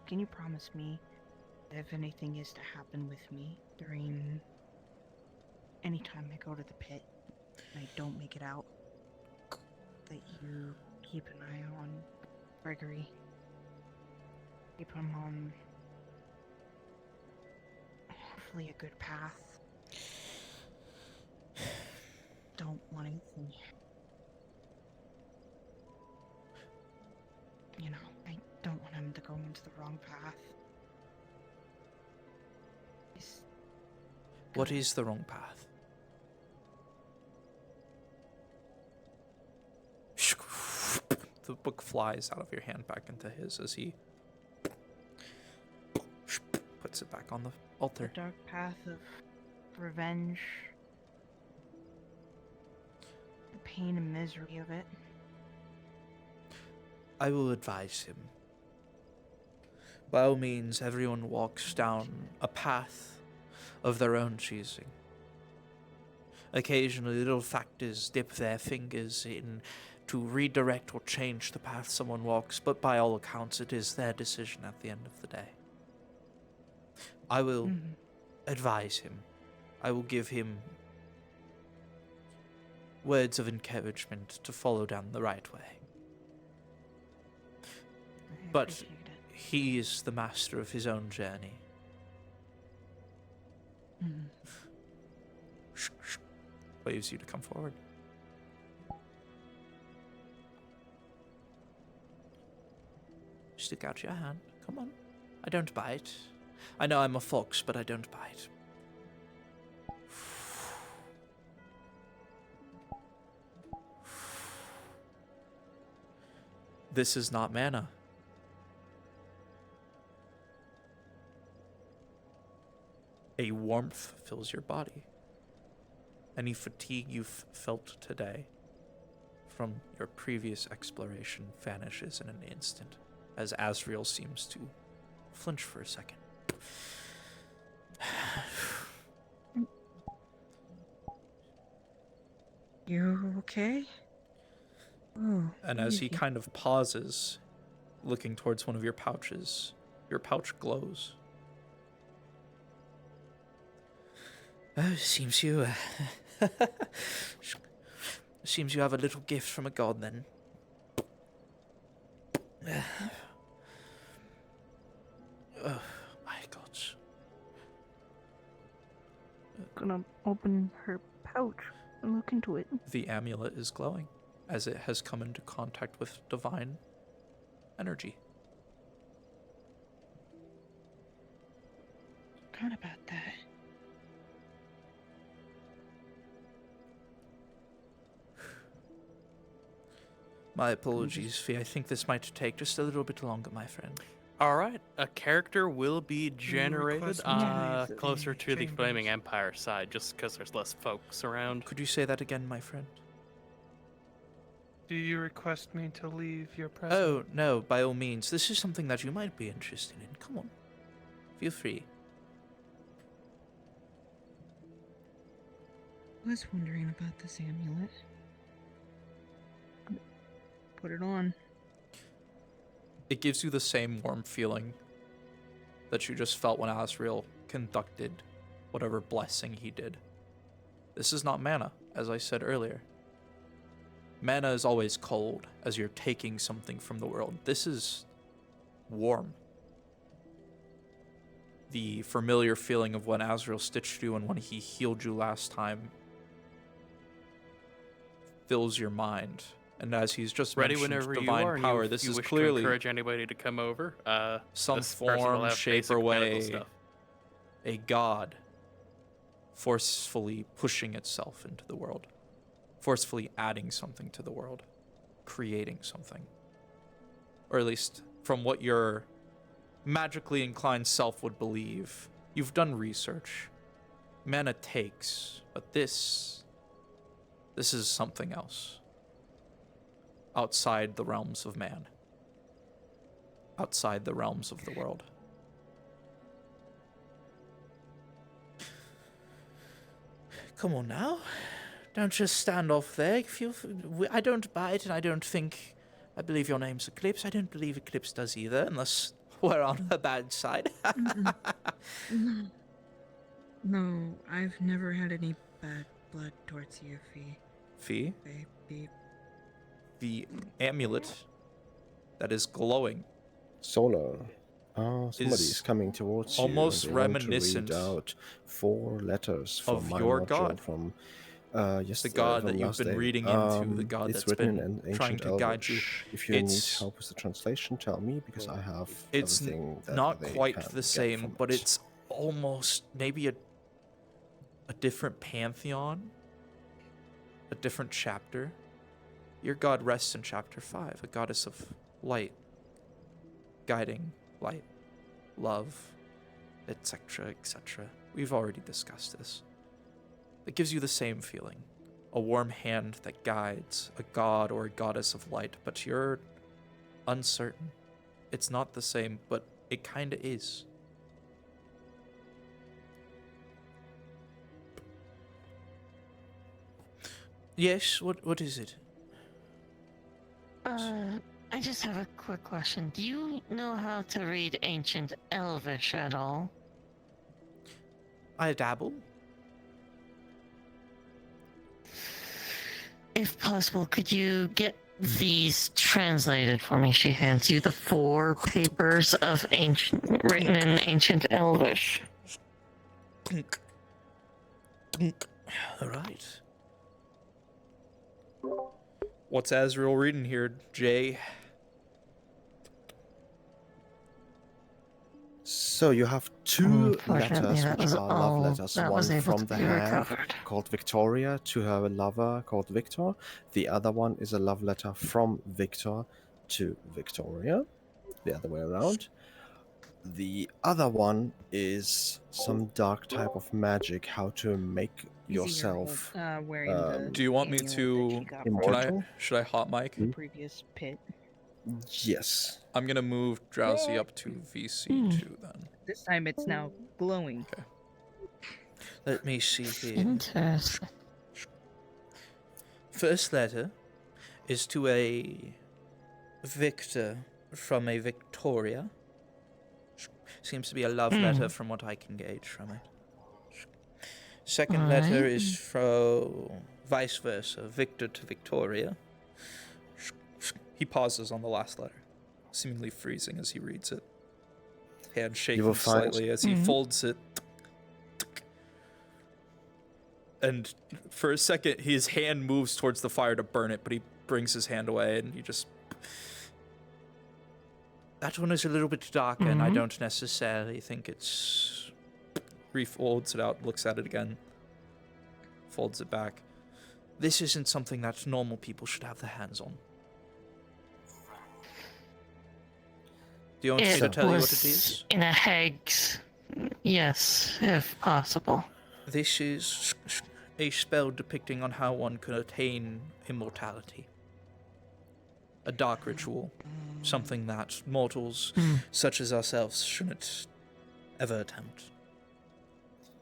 Can you promise me that if anything is to happen with me during any time I go to the pit and I don't make it out, that you keep an eye on Gregory? Keep him on hopefully a good path. Don't want anything. You know, I don't want him to go into the wrong path. What is the wrong path? The book flies out of your hand back into his as he puts it back on the altar. The dark path of revenge. The pain and misery of it. I will advise him. By all means, everyone walks down a path of their own choosing. Occasionally, little factors dip their fingers in to redirect or change the path someone walks, but by all accounts, it is their decision at the end of the day. I will advise him. I will give him words of encouragement to follow down the right way. But he is the master of his own journey. Waves you to come forward. Stick out your hand. Come on. I don't bite. I know I'm a fox, but I don't bite. This is not mana. A warmth fills your body. Any fatigue you've felt today from your previous exploration vanishes in an instant, as Asriel seems to flinch for a second. You okay? Oh, And as he kind of pauses, looking towards one of your pouches, your pouch glows. Oh, seems you seems you have a little gift from a god then. Oh my gods. Gonna open her pouch and look into it. The amulet is glowing as it has come into contact with divine energy. Forgot about that. My apologies, Fee. I think this might take just a little bit longer, my friend. All right, a character will be generated request me to leave closer the to the chambers. Flaming Empire side, just because there's less folks around. Could you say that again, my friend? Do you request me to leave your presence? Oh, no, by all means. This is something that you might be interested in. Come on. Feel free. I was wondering about this amulet. Put it on. It gives you the same warm feeling that you just felt when Asriel conducted whatever blessing he did. This is not mana, as I said earlier. Mana is always cold, as you're taking something from the world. This is warm. The familiar feeling of when Asriel stitched you and when he healed you last time fills your mind. And as he's just Ready mentioned whenever you divine are. And power, you, this you is wish clearly to encourage anybody to come over. some this person will form, have shape, or basic medical way, stuff. a god forcefully pushing itself into the world, forcefully adding something to the world, creating something. Or at least from what you're magically inclined self would believe. You've done research. Mana takes, but this is something else. Outside the realms of man. Outside the realms of the world. Come on now. Don't just stand off there. I don't buy it, and I don't think... I believe your name's Eclipse. I don't believe Eclipse does either, unless we're on her bad side. No, I've never had any bad blood towards you, Fee. Fee? Baby. The amulet that is glowing. Solar. Somebody's coming towards you. Almost and they want to reminiscent read out 4 letters from of my your module god. From The god that you've been reading into, the god it's that's written been in trying ancient to guide you. Elvish. If you need help with the translation, tell me, because I have It's everything that not they quite can the get same, from but it. it's almost maybe a different pantheon, a different chapter. Your god rests in chapter 5, a goddess of light, guiding light, love, etc., etc. We've already discussed this. It gives you the same feeling. A warm hand that guides, a god or a goddess of light, but you're uncertain. It's not the same, but it kinda is. Yes, what is it? I just have a quick question. Do you know how to read Ancient Elvish at all? I dabble. If possible, could you get these translated for me? She hands you the 4 papers of written in Ancient Elvish. All right. What's Azrael reading here, Jay? So you have 2 Unfortunately, letters that which was are love all letters. that One was able from to the be hand recovered. called Victoria to her lover called Victor. The other one is a love letter from Victor to Victoria. The other way around. The other one is some dark type of magic, how to make yourself wearing the Do you want me amulet that to? she got Can Immortal? should I hot mic? from the previous pit. Yes. I'm gonna move Drowsy up to VC2 then. This time it's now glowing. Okay. Let me see here. Interesting. First letter is to a Victor from a Victoria. Seems to be a love letter from what I can gauge from it. Second letter Alright. is from vice versa, Victor to Victoria. He pauses on the last letter, seemingly freezing as he reads it. Hand shaking will find- slightly as he folds it. And for a second, his hand moves towards the fire to burn it, but he brings his hand away and you just... That one is a little bit darker, and I don't necessarily think it's... Refolds it out, looks at it again. Folds it back. This isn't something that normal people should have their hands on. Do you want me to tell you what it is? In a hex. Yes, if possible. This is a spell depicting on how one can attain immortality. A dark ritual. Something that mortals such as ourselves shouldn't ever attempt.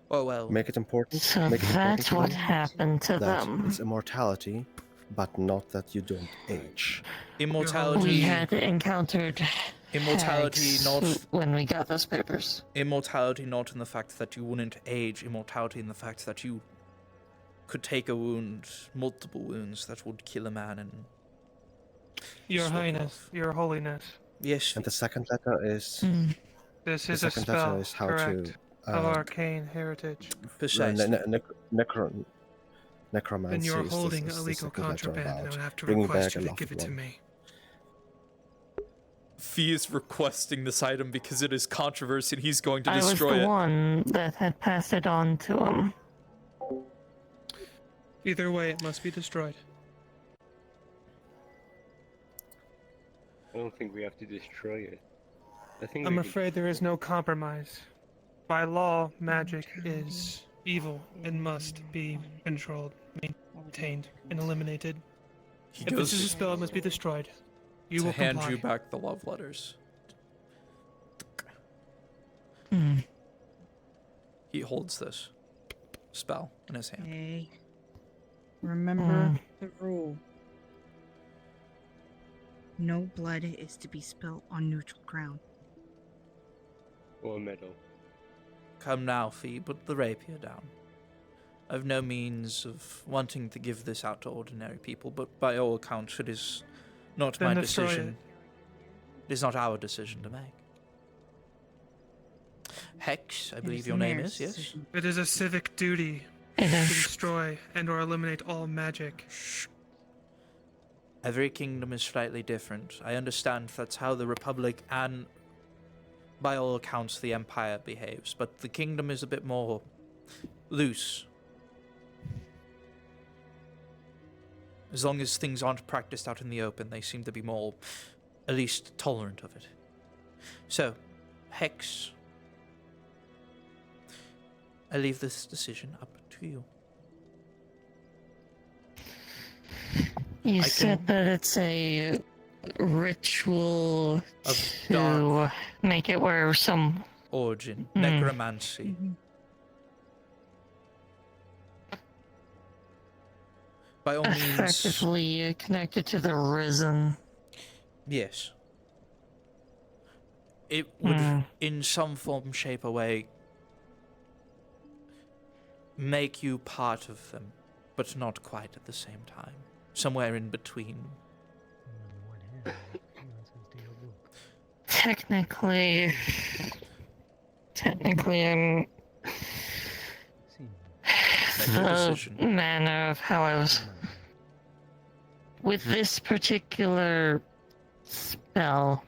Oh well. Make it important. So make it important that's to what them happened to that them. it's immortality, but not that you don't age. Immortality. We had encountered Immortality hags not when we got those papers. Immortality not in the fact that you wouldn't age, immortality in the fact that you could take a wound, multiple wounds that would kill a man and Your slip Highness, off. Your Holiness. Yes. And the second letter is This the is a second spell, letter is how correct, to of arcane heritage. Precisely. Necromancy. Then you're is holding the illegal second letter contraband, and I about would have to bringing request back you a to give it loved to one. me. Fee is requesting this item because it is controversy and he's going to I was destroy the it. one that had passed it on to him. Either way, it must be destroyed. I don't think we have to destroy it. I think I'm we afraid there is no compromise. By law, magic is evil and must be controlled, maintained, and eliminated. He If this is a goes spell, it must be destroyed. You to will hand comply. you back the love letters. He holds this spell in his hand. Hey, remember the rule. No blood is to be spilt on neutral ground. or middle. Come now, Fee, put the rapier down. I've no means of wanting to give this out to ordinary people, but by all accounts, it is not Then my destroy decision. It is not our decision to make. Hex, I believe your name is, yes? It is a civic duty to destroy and/or eliminate all magic. Every kingdom is slightly different. I understand that's how the Republic and, by all accounts, the Empire behaves, but the kingdom is a bit more loose. As long as things aren't practiced out in the open, they seem to be more, at least, tolerant of it. So, Hex, I leave this decision up to you. You I said that it's a ritual Of to dark make it where some origin, Hmm. necromancy. By all means, effectively connected to the risen. yes. It would, Hmm. in some form, shape, or way, make you part of them, but not quite at the same time. Somewhere in between. Technically, I'm Make your the decision. manner of how I was with this particular spell.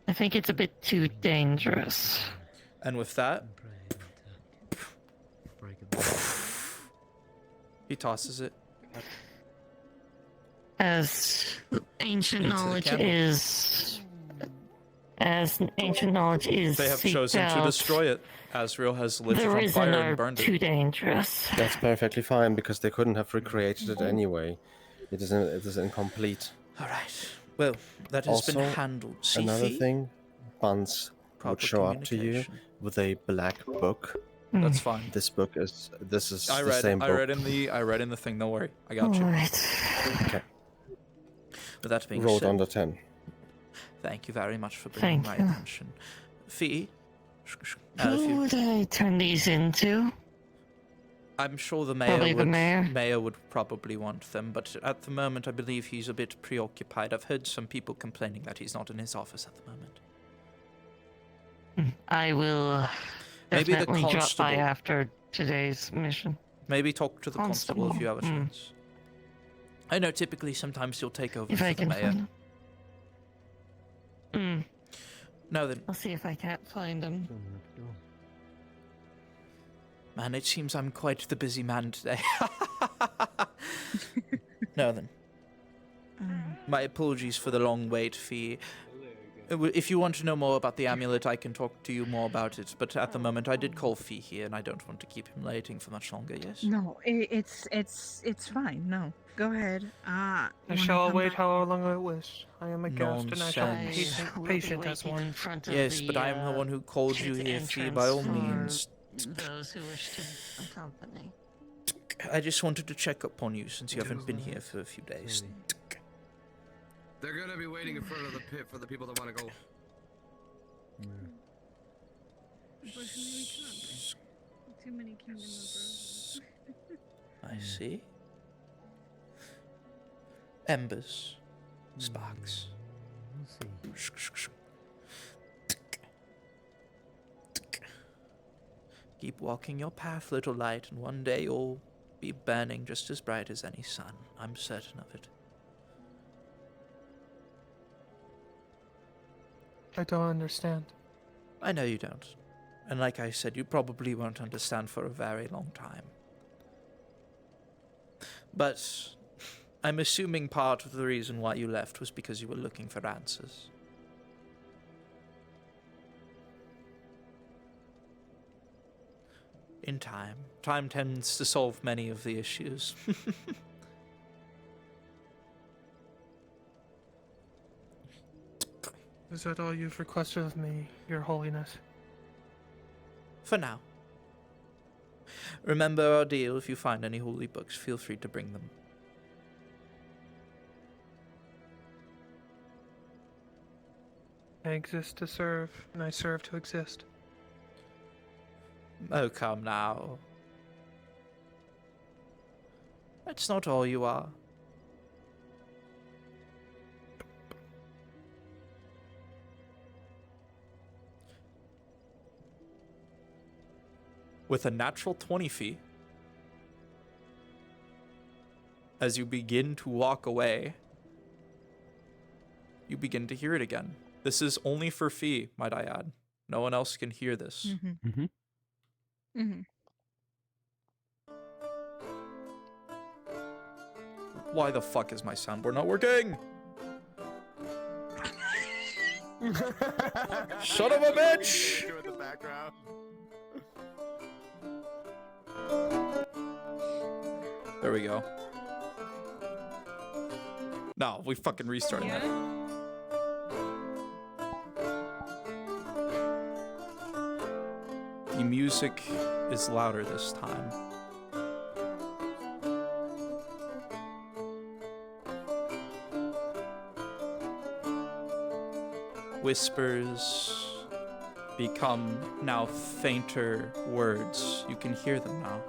I think it's a bit too dangerous. And with that, he tosses it. As ancient Into the knowledge candle. is, as ancient knowledge is, They have seeked chosen to out, destroy it. Azrael has lit it the on risen fire are and burned too it. dangerous. That's perfectly fine because they couldn't have recreated it anyway. It is incomplete. All right. Well, that has Also, been handled. See, another Fee? thing, Buns Proper would show up to you communication. with a black book. That's fine. This is I the read. same I book. read in the thing. Don't worry. I got you. Alright. Okay. With that being Rolled said, under 10. thank you very much for bringing Thank my you. attention. Fee, if Who you- would I turn these into? I'm sure the Probably the mayor. would probably want them, but at the moment I believe he's a bit preoccupied. I've heard some people complaining that he's not in his office at the moment. I will Maybe the definitely drop by constable. after today's mission. Maybe talk to the constable if you have a Constable, chance. I know typically sometimes he'll take over If for I the can mayor. find him. No then, I'll see if I can't find him. man, it seems I'm quite the busy man today. No then. My apologies for the long wait, Fee. If you want to know more about the amulet, I can talk to you more about it. But at the moment, I did call Fee here, and I don't want to keep him waiting for much longer. Yes. No, it's fine. No, go ahead. I when shall come wait back- however long I wish. I am a guest, and I shall be Nonsense. patient, We'll patient be as waiting one. in front of Yes, the, but I am the one who called you pit here, Fee. By all entrance means, for those who wish to accompany. I just wanted to check up on you since you haven't been here for a few days. They're gonna be waiting in front of the pit for the people that want to go. Too many Kingdom of Roses. I see. Embers, sparks. Keep walking your path, little light, and one day you'll be burning just as bright as any sun. I'm certain of it. I don't understand. I know you don't. And like I said, you probably won't understand for a very long time. But I'm assuming part of the reason why you left was because you were looking for answers. In time. Time tends to solve many of the issues. Is that all you've requested of me, Your Holiness? For now. Remember our deal: if you find any holy books, feel free to bring them. I exist to serve, and I serve to exist. Oh, come now. That's not all you are. With a natural 20 feet, as you begin to walk away, you begin to hear it again. This is only for Fee, might I add. No one else can hear this. Mm-hmm. Mm-hmm. Why the fuck is my soundboard not working? Son of a bitch! In the background. There we go. No, we fucking restarted that. The music is louder this time. Whispers become now fainter words. You can hear them now.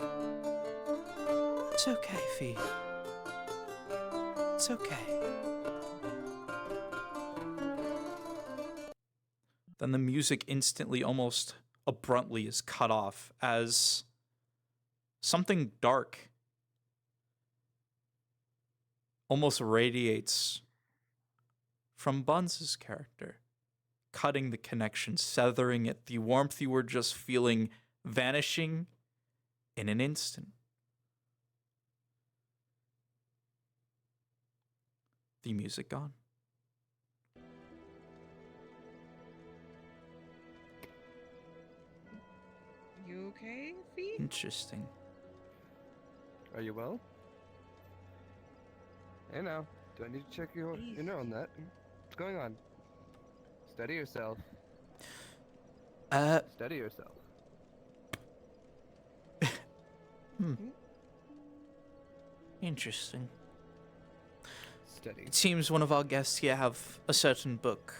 It's okay, Fee. It's okay. Then the music instantly, almost abruptly, is cut off as something dark almost radiates from Buns' character, cutting the connection, severing it, the warmth you were just feeling vanishing in an instant. The music gone. You okay, Fee? Interesting. Are you well? Hey now, do I need to check your on that? What's going on? Steady yourself. Steady yourself. Interesting. Steady. It seems one of our guests here have a certain book,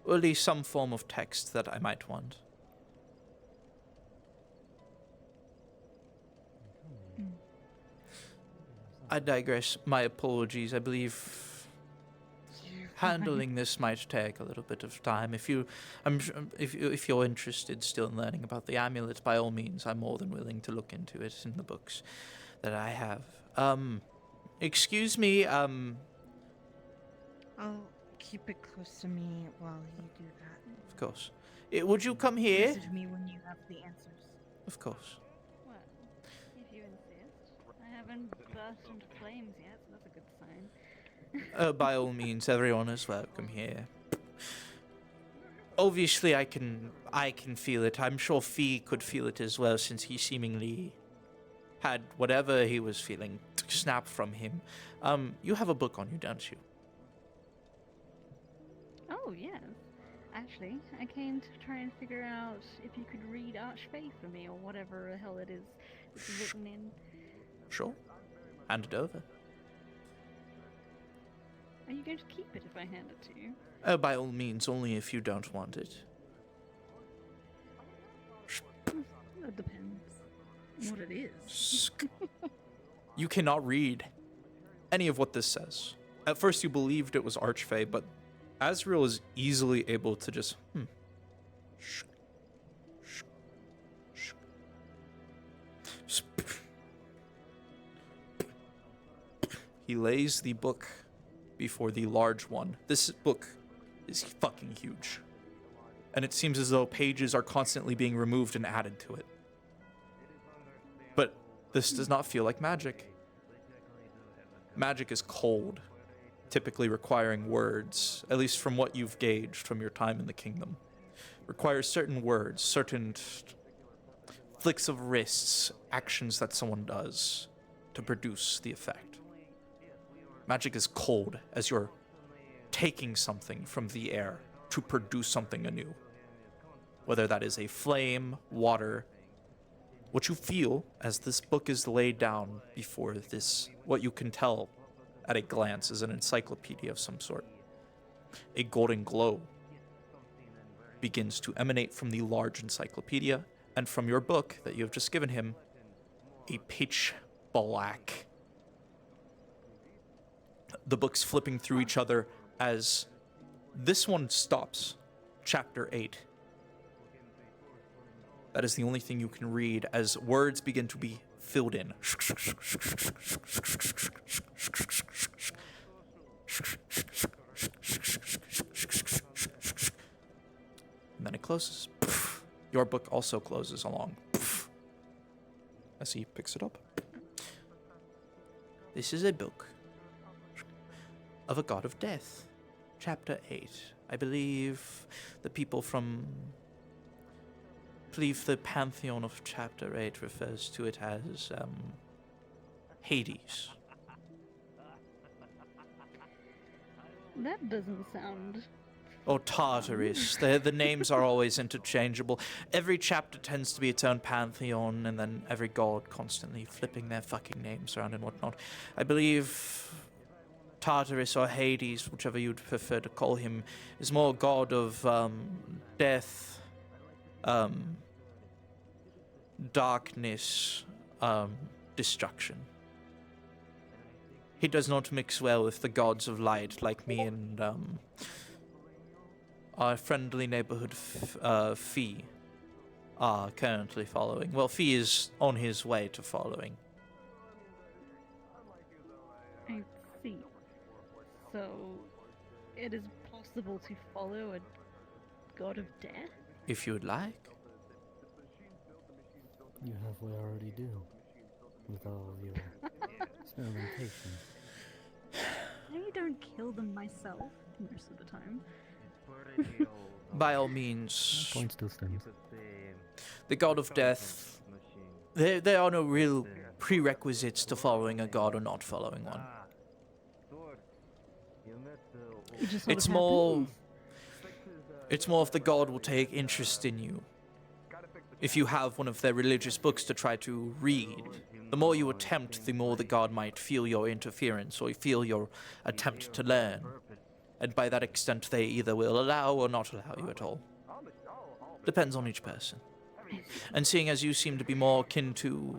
or at least some form of text that I might want. I digress. My apologies. I believe handling this might take a little bit of time. If you're interested still in learning about the amulet, by all means, I'm more than willing to look into it in the books that I have. Excuse me. I'll keep it close to me while you do that. Of course. Would you come here? Message me when you have the answers. Of course. Well, if you insist. I haven't burst into flames yet, so that's a good sign. By all means, everyone is welcome here. Obviously, I can feel it. I'm sure Fee could feel it as well, since he seemingly had whatever he was feeling snap from him. You have a book on you, don't you? Oh, yes. Actually, I came to try and figure out if you could read Archfey for me, or whatever the hell it is it's written in. Sure. Hand it over. Are you going to keep it if I hand it to you? Oh, by all means, only if you don't want it. That depends what it is. You cannot read any of what this says. At first you believed it was Archfey, but Azrael is easily able to just, He lays the book before the large one. This book is fucking huge. And it seems as though pages are constantly being removed and added to it. But this does not feel like magic. Magic is cold, typically requiring words, at least from what you've gauged from your time in the kingdom. Requires certain words, certain flicks of wrists, actions that someone does to produce the effect. Magic is cold as you're taking something from the air to produce something anew. Whether that is a flame, water, what you feel as this book is laid down before this, what you can tell at a glance is an encyclopedia of some sort. A golden glow begins to emanate from the large encyclopedia, and from your book that you have just given him, a pitch black. The books flipping through each other as this one stops. Chapter 8. That is the only thing you can read as words begin to be filled in. And then it closes. Your book also closes along. As he picks it up. This is a book of a god of death. Chapter 8. I believe the people from... I believe the pantheon of Chapter 8 refers to it as, Hades. That doesn't sound... Or Tartarus. The names are always interchangeable. Every chapter tends to be its own pantheon, and then every god constantly flipping their fucking names around and whatnot. I believe Tartarus or Hades, whichever you'd prefer to call him, is more god of death, darkness, destruction. He does not mix well with the gods of light like me and our friendly neighborhood Fee are currently following. Well, Fee is on his way to following. I see. So, it is possible to follow a god of death? If you would like. You halfway already do. With all of your experimentation. I don't kill them myself most of the time. By all means, Point still stands. the god of death, there are no real prerequisites to following a god or not following one. It just sort It's of more... happens. It's more if the god will take interest in you. If you have one of their religious books to try to read, the more you attempt, the more the god might feel your interference or feel your attempt to learn. And by that extent, they either will allow or not allow you at all. Depends on each person. And seeing as you seem to be more akin to...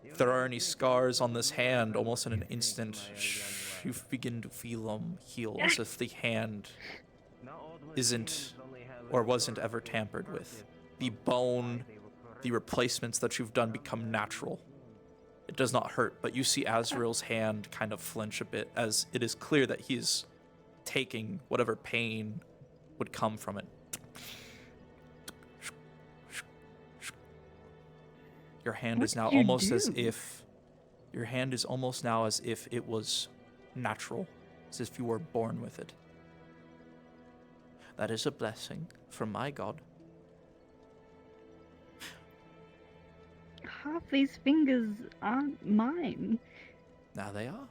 If there are any scars on this hand, almost in an instant, you begin to feel them heal as if the hand isn't or wasn't ever tampered with. The bone, the replacements that you've done become natural. It does not hurt, but you see Azrael's hand kind of flinch a bit as it is clear that he's taking whatever pain would come from it. Your hand is now almost as if... Your hand is almost now as if it was natural, as if you were born with it. That is a blessing from my god. Half these fingers aren't mine. Now they are.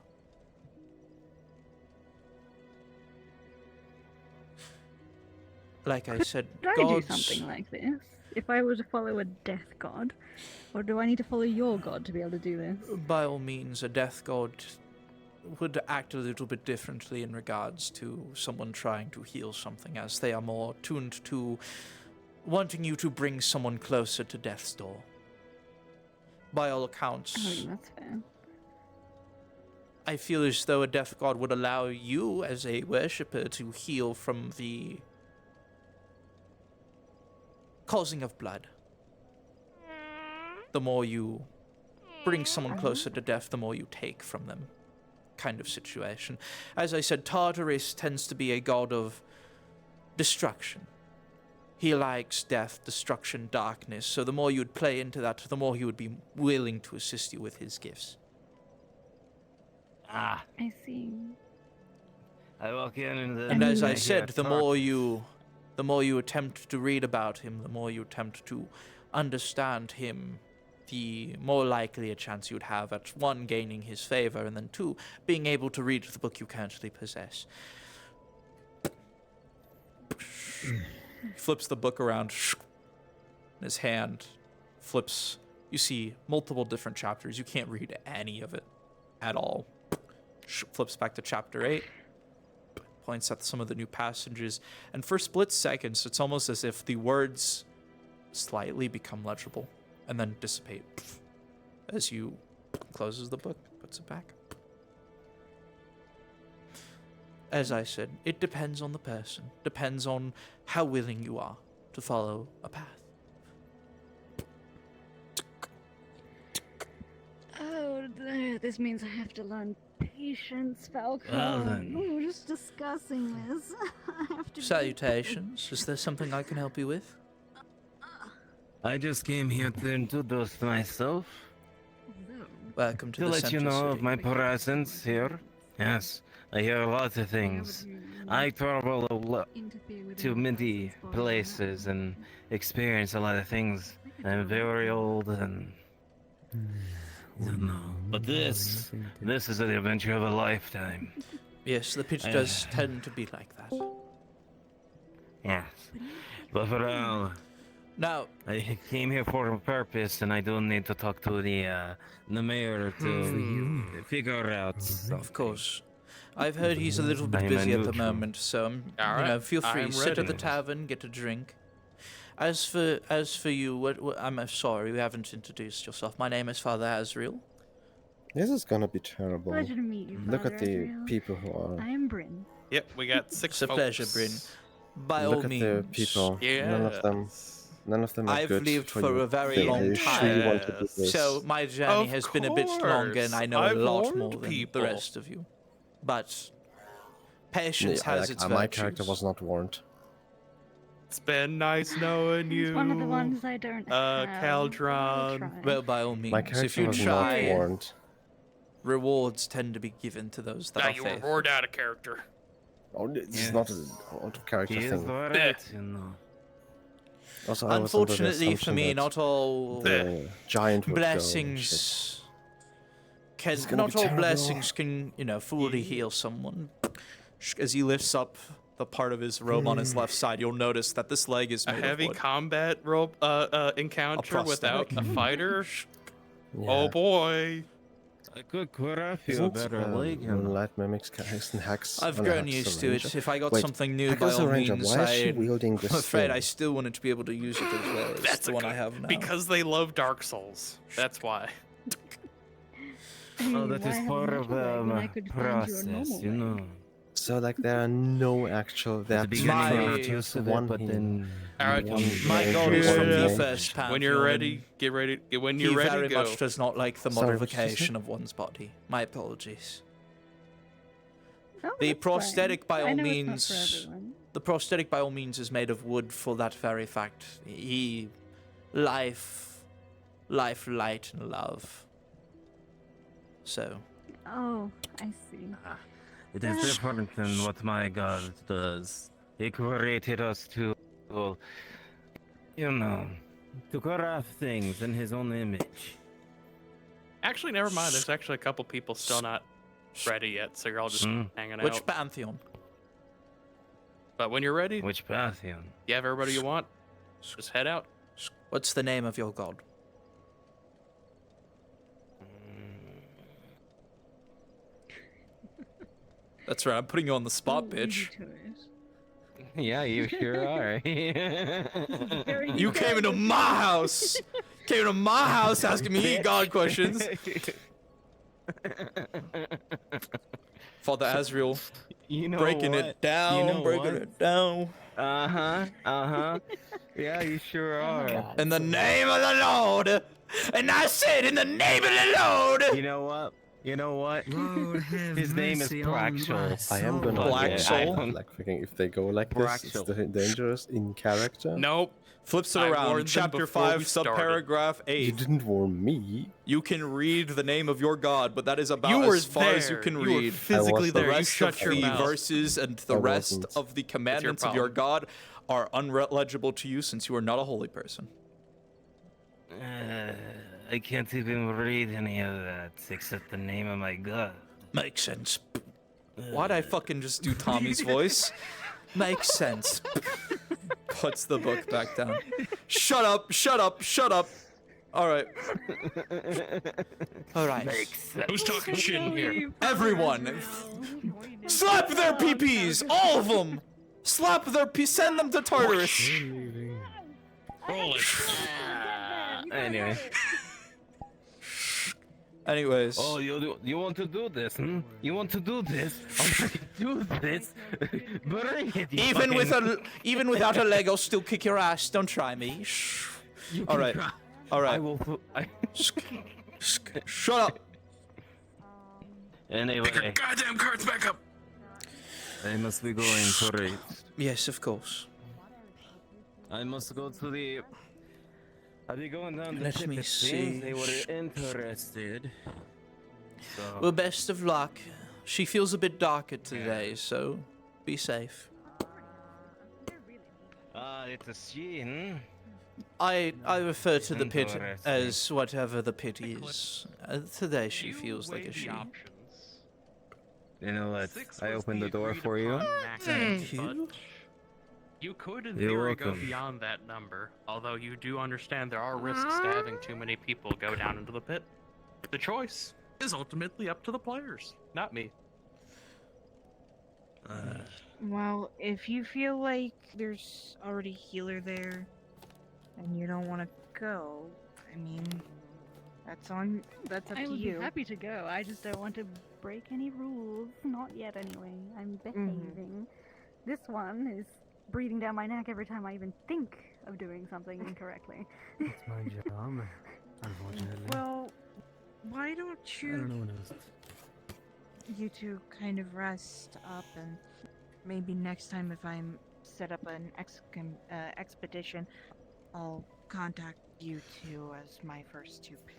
Like I said, Could I do gods... something like this? If I were to follow a death god? Or do I need to follow your god to be able to do this? By all means, a death god would act a little bit differently in regards to someone trying to heal something, as they are more tuned to wanting you to bring someone closer to death's door. By all accounts, That's fair. I feel as though a death god would allow you as a worshipper to heal from the causing of blood. The more you bring someone closer to death, the more you take from them. Kind of situation. As I said, Tartarus tends to be a god of destruction. He likes death, destruction, darkness, so the more you'd play into that, the more he would be willing to assist you with his gifts. Ah. I see. I walk in and And as I said, the more you The more you attempt to read about him, the more you attempt to understand him, the more likely a chance you'd have at 1, gaining his favor, and then 2, being able to read the book you currently possess. He flips the book around. His hand flips. You see multiple different chapters. You can't read any of it at all. Flips back to chapter 8. Points at some of the new passages. And for split seconds, it's almost as if the words slightly become legible and then dissipate as you closes the book, puts it back. As I said, it depends on the person. Depends on how willing you are to follow a path. Oh, this means I have to learn patience, Falcon. Well then. We were just discussing this. I have to. Salutations. Is there something I can help you with? I just came here to introduce myself. Welcome to To the let you Center know of City. my presence here. Yes, I hear a lot of things. I travel a lot to many places and experience a lot of things. I'm very old and don't know. But this is the adventure of a lifetime. Yes, the pitch does tend to be like that. Yes. But for now, Now, I came here for a purpose, and I do need to talk to the mayor to figure out. of course, I've heard he's a little bit I'm busy at the neutral. moment, so All you know, right, feel free. I'm Sit at ready. the tavern, get a drink. As for you, what I'm sorry, you haven't introduced yourself. My name is Father Azriel. This is gonna be terrible. Pleasure to meet you, Look Father at the Azrael. people who are. I am Bryn. Yep, we got 6 It's a pleasure, Bryn. By Look all at means. the people. None of them are I've good lived for for you. a very They long actually time, want to do this. so my journey has been a bit longer, and I know I've a lot warned more than people. the rest of you. But patience Yeah, has like, its my virtues. character was not warned. It's been nice knowing you. He's one of the ones I don't have. Caldron. Well, by all means, My if character you was try, not warned. rewards tend to be given to those that Now are you were faithful. roared out of character. Oh, this Yes. is not an out of character He is thing. right, you know. Also, I was under the Unfortunately for assumption me, that not all the giant would go and shit. blessings can It's gonna not be all terrible. blessings can fully heal someone. As he lifts up the part of his robe on his left side, you'll notice that this leg is A made heavy of wood. combat encounter without prosthetic. a fighter. Yeah. Oh boy. I could craft you a Isn't better leg, you know. Moonlight Mimics and hacks? I've oh, no, grown Hack's a used to it. ranger. If I got Wait, something new, Hack by is a all ranger. means, Why is she I'm wielding this afraid I thing? still wanted to be able to use it as well as That's the a one I good- have now. Because they love Dark Souls. That's why. Oh, that is part of the process, you know. So like there are no actual. There At are the two beginning, My- you're things, used to one it, but heal. then All right, My One god is from the heal. first pantheon. When you're ready, get ready. When He you're ready, very go. much does not like the Sorry, what did you say? modification of one's body. My apologies. Oh, The that's prosthetic, fine. by I all know it's not means, for everyone. the prosthetic, by all means, is made of wood for that very fact. Life, light, and love. So, Oh, I see. it is different than what my God does. He created us to, well, you know, to craft things in his own image. Actually, never mind. There's actually a couple people still not ready yet, so you're all just hanging which out. pantheon? But when you're ready, Which pantheon? you have everybody you want. Just head out. What's the name of your god? That's right. I'm putting you on the spot, bitch. Yeah, you sure are. You came into my house. Came into my house asking me god questions. Father Azriel, You know breaking what? it down, You know breaking what? it down. Yeah, you sure are. In the name of the Lord. And I said, in the name of the Lord. You know what? You know what? Lord, have His name is mercy on Braxel. I am gonna Black go, Soul? like freaking if they go like this, it's dangerous in character. Nope. Flips it I around. warned them Chapter before we 5, started. subparagraph You 8. didn't warn me. You can read the name of your god, but that is about You were as far as you there. can You were read. physically wasn't. The there. You rest shut of your the mouth. verses and the I rest wasn't. of the commandments of your problem. god are unlegible to you since you are not a holy person. I can't even read any of that except the name of my god. Makes sense. Why'd I fucking just do Tommy's voice? Makes sense. Puts the book back down. Shut up, shut up, shut up. Alright. Alright. Who's talking shit in here? Everyone! Slap their PPs! All of them! Slap their send them to Tartarus! Roll it. Anyway. Anyways. Oh, you want to do this, hmm? You want to do this? Alright, do this. Bring it, you Even without a leg, I'll still kick your ass. Don't try me. Alright. Alright. I will. Shut up. Anyway. Pick your goddamn cards back up. I must be going to read. Yes, of course. I must go to the. I'll be going down the Let pit, me it seems see. They were interested. So. Well, best of luck. She feels a bit darker today, so be safe. It's a she, hmm? I refer to the pit Interesting. as whatever the pit is. Today she feels like a she. You know what? I opened the door for you. Thank you. You could, in You're theory, go welcome. beyond that number, although you do understand there are risks to having too many people go down into the pit. The choice is ultimately up to the players, not me. Well, if you feel like there's already a healer there, and you don't want to go, I mean, that's up I to would you. be happy to go. I just don't want to break any rules. Not yet, anyway. I'm behaving. This one is breathing down my neck every time I even think of doing something incorrectly. It's my job, unfortunately. Well, why don't I don't know what else. you two kind of rest up, and maybe next time if I'm set up an expedition, I'll contact you two as my first two pick.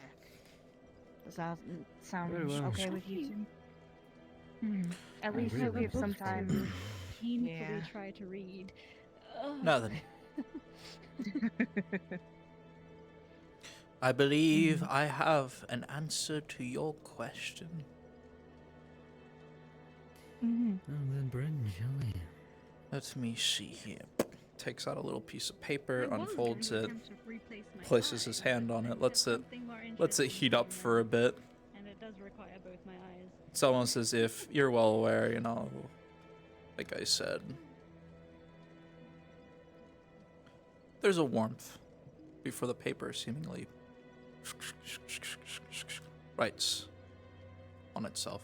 Does that sound Very well. okay with you two? At I least agree we have with some that. time to painfully Yeah. try to read. Nothing. I believe I have an answer to your question. Oh, then Brendan, shall we? Let me see here. Takes out a little piece of paper, I was unfolds going it, to attempt to replace my places his hand on it, lets it interesting heat up for a bit. And it does require both my eyes. It's almost as if you're well aware, you know, like I said. There's a warmth before the paper seemingly writes on itself.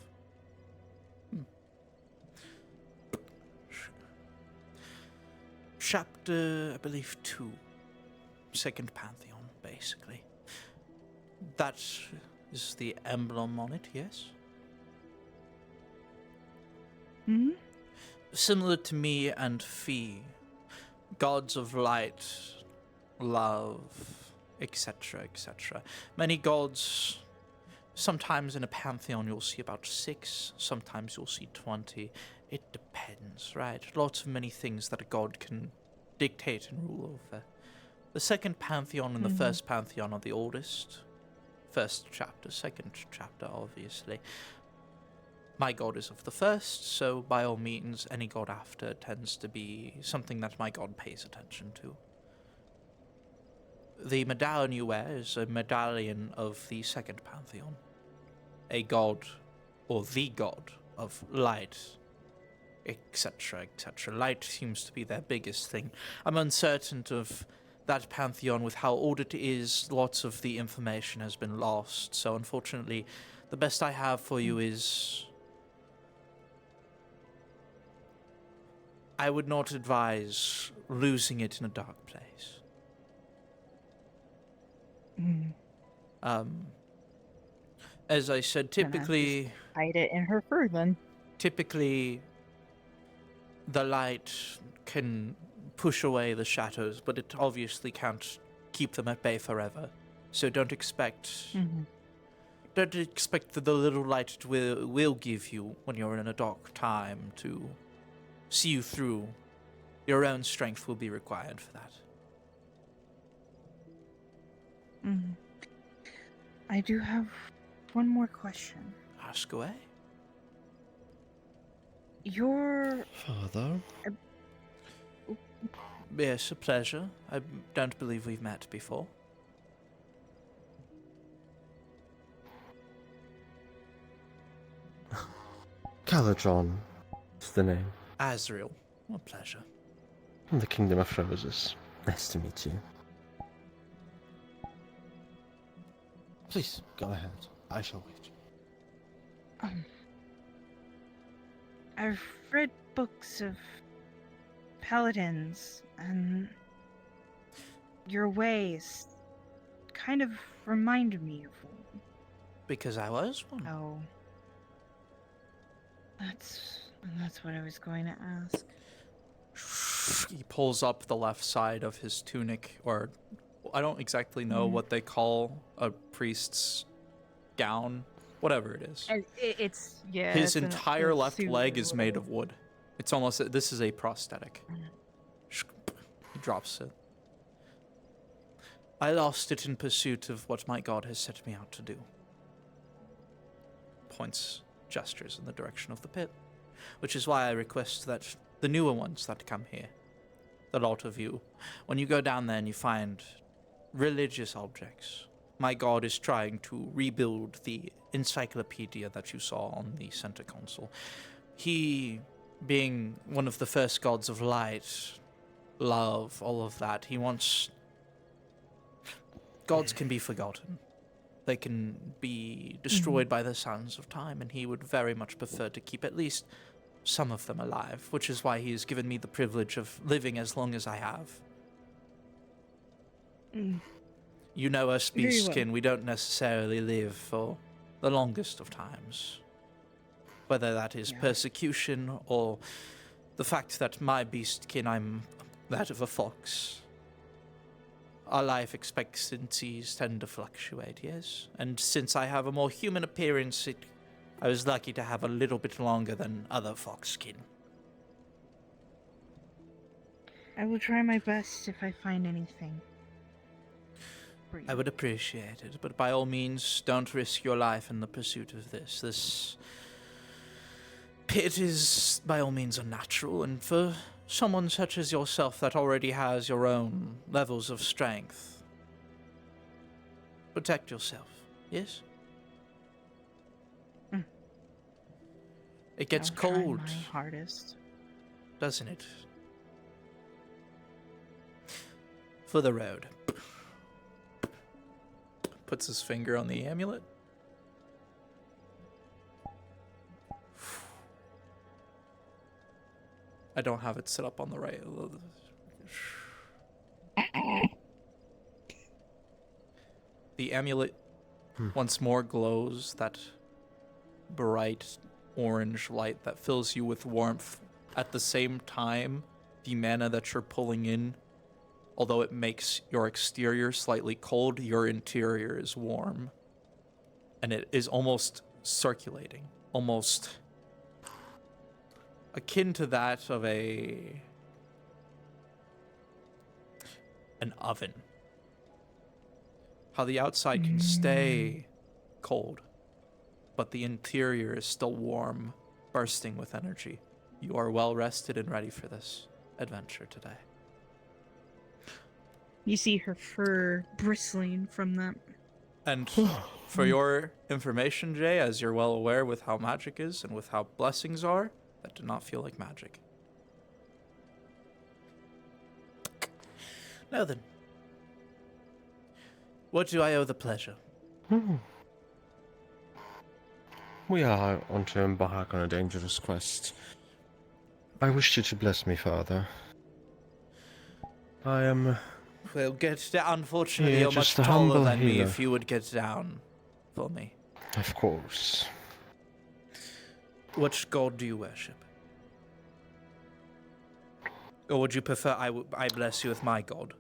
Chapter, I believe, 2. Second Pantheon, basically. That is the emblem on it, yes? Similar to me and Fee, gods of light, love, etc., etc. Many gods. Sometimes in a pantheon you'll see about 6, sometimes you'll see 20. It depends, right? Lots of many things that a god can dictate and rule over. The second pantheon and the first pantheon are the oldest. First chapter, second chapter, obviously. My god is of the first, so by all means, any god after tends to be something that my god pays attention to. The medallion you wear is a medallion of the second pantheon. A god, or the god, of light, etc., etc. Light seems to be their biggest thing. I'm uncertain of that pantheon with how old it is. Lots of the information has been lost, so unfortunately, the best I have for you is... I would not advise losing it in a dark place. As I said, typically... Hide it in her fur, then. Typically, the light can push away the shadows, but it obviously can't keep them at bay forever. So don't expect... Don't expect that the little light it will give you when you're in a dark time to see you through Your own strength will be required for that. I do have one more question. Ask away. Father? Yes, a pleasure. I don't believe we've met before. Caladron is the name. Azrael, a pleasure. From the Kingdom of Roses. Nice to meet you. Please, go ahead. I shall wait. I've read books of paladins, and your ways kind of remind me of one. Because I was one. Oh. That's what I was going to ask. He pulls up the left side of his tunic, or I don't exactly know what they call a priest's gown, whatever it is. His entire left leg is made of wood. It's almost, this is a prosthetic. He drops it. I lost it in pursuit of what my god has set me out to do. Gestures in the direction of the pit, which is why I request that the newer ones that come here, the lot of you, when you go down there and you find religious objects, my god is trying to rebuild the encyclopedia that you saw on the center console. He, being one of the first gods of light, love, all of that, he wants... Gods can be forgotten. They can be destroyed by the sands of time, and he would very much prefer to keep at least some of them alive, which is why he has given me the privilege of living as long as I have. You know us, Beastkin, we don't necessarily live for the longest of times. Whether that is persecution or the fact that my Beastkin, I'm that of a fox. Our life expectancies tend to fluctuate, yes? And since I have a more human appearance, I was lucky to have a little bit longer than other foxskin. I will try my best if I find anything. I would appreciate it, but by all means, don't risk your life in the pursuit of this. This pit is by all means unnatural, and for someone such as yourself that already has your own levels of strength, protect yourself, yes? It gets cold. Try my hardest. Doesn't it? For the road. Puts his finger on the amulet. I don't have it set up on the right. The amulet once more glows, that bright orange light that fills you with warmth. At the same time, the mana that you're pulling in, although it makes your exterior slightly cold, your interior is warm. And it is almost circulating, almost akin to that of an oven. How the outside can stay cold, but the interior is still warm, bursting with energy. You are well rested and ready for this adventure today. You see her fur bristling from that. And for your information, Jay, as you're well aware with how magic is and with how blessings are, that do not feel like magic. Now then, what do I owe the pleasure? We are on to embark on a dangerous quest. I wish you to bless me, Father. I am... Well, get down. Unfortunately, you're much just a taller humble than me. healer. If you would get down for me. Of course. Which god do you worship? Or would you prefer I bless you with my god?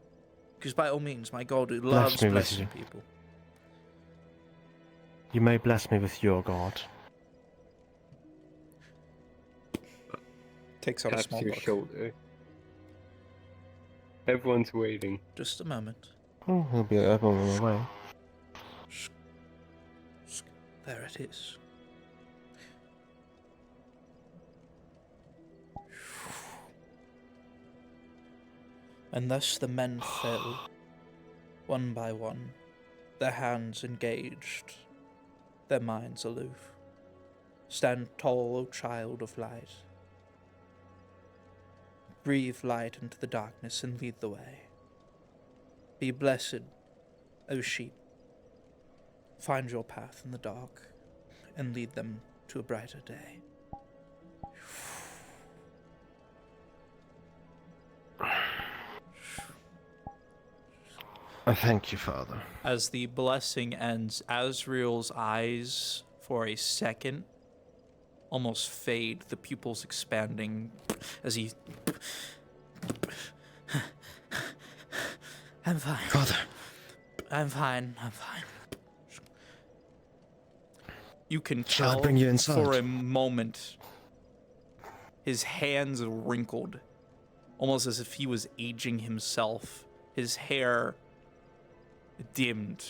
Because by all means, my god loves me with blessing you. people. You may bless me with your god. Takes out a Taps small your book. shoulder. Everyone's waiting. Just a moment. Oh, he'll be up on the way. There it is. And thus the men fell, one by one, their hands engaged, their minds aloof. Stand tall, O child of light. Breathe light into the darkness and lead the way. Be blessed, O sheep. Find your path in the dark and lead them to a brighter day. I thank you, Father. As the blessing ends, Azriel's eyes, for a second, almost fade, the pupils expanding as he... I'm fine. Father. I'm fine. You can Shall I tell bring you inside? for a moment his hands wrinkled, almost as if he was aging himself. His hair dimmed.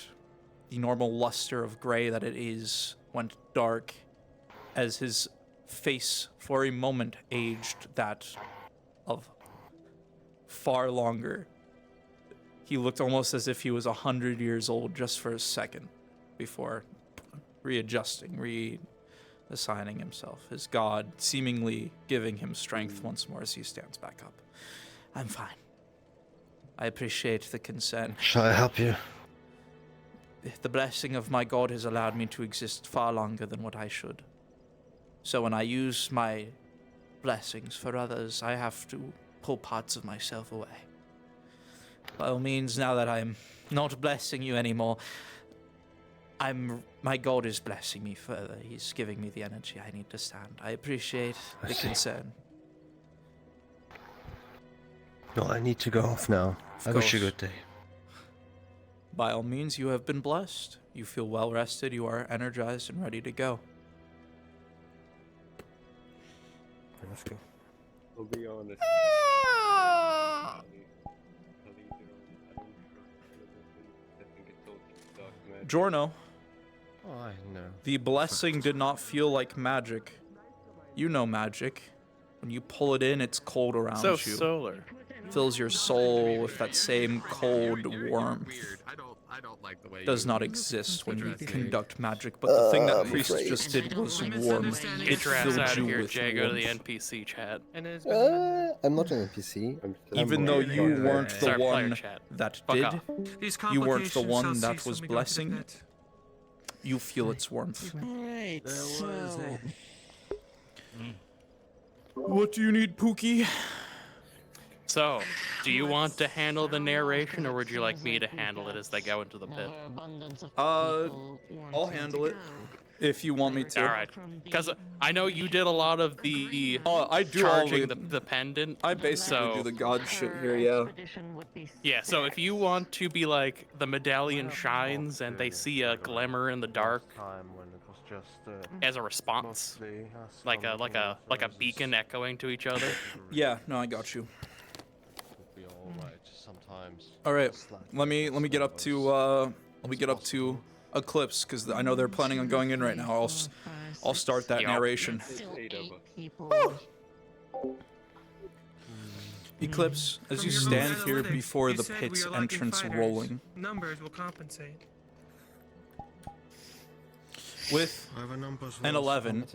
The normal luster of gray that it is went dark as his face for a moment aged that of far longer. He looked almost as if he was 100 years old just for a second before readjusting, reassigning himself. His God seemingly giving him strength once more as he stands back up. I'm fine. I appreciate the consent. Shall I help you? The blessing of my God has allowed me to exist far longer than what I should. So when I use my blessings for others, I have to pull parts of myself away. By all means, now that I'm not blessing you anymore, my God is blessing me further. He's giving me the energy I need to stand. I appreciate the concern. Well, I need to go off now. I wish you a good day. By all means, you have been blessed. You feel well rested, you are energized and ready to go. Let's go. I'll be honest. Jorno, Oh, I know. the blessing did not feel like magic. You know magic. When you pull it in, it's cold around So you. solar. Fills your soul with that same cold warmth. I don't like the way Does you not exist when you interesting. conduct magic, but the thing that I'm priest afraid. just did was warm. Get It your ass filled out of you here, with Jay. Go to the warmth. NPC chat. And it's I'm not an NPC. Even though you weren't the Sorry, player one chat. that Fuck did, off. you weren't the one that was blessing, you feel its warmth. Right, so... What do you need, Pookie? So, do you want to handle the narration, or would you like me to handle it as they go into the pit? I'll handle it if you want me to. All right, because I know you did a lot of the I do all charging the- the pendant. I basically do the god shit here, yeah. Yeah, so if you want to be like the medallion shines and they see a glimmer in the dark as a response, like a beacon echoing to each other. Yeah, no, I got you. Sometimes. All right, let me get up to Eclipse because I know they're planning on going in right now. I'll start that narration. Eclipse, as you stand here before the pit's entrance rolling, Numbers will compensate. with an 11,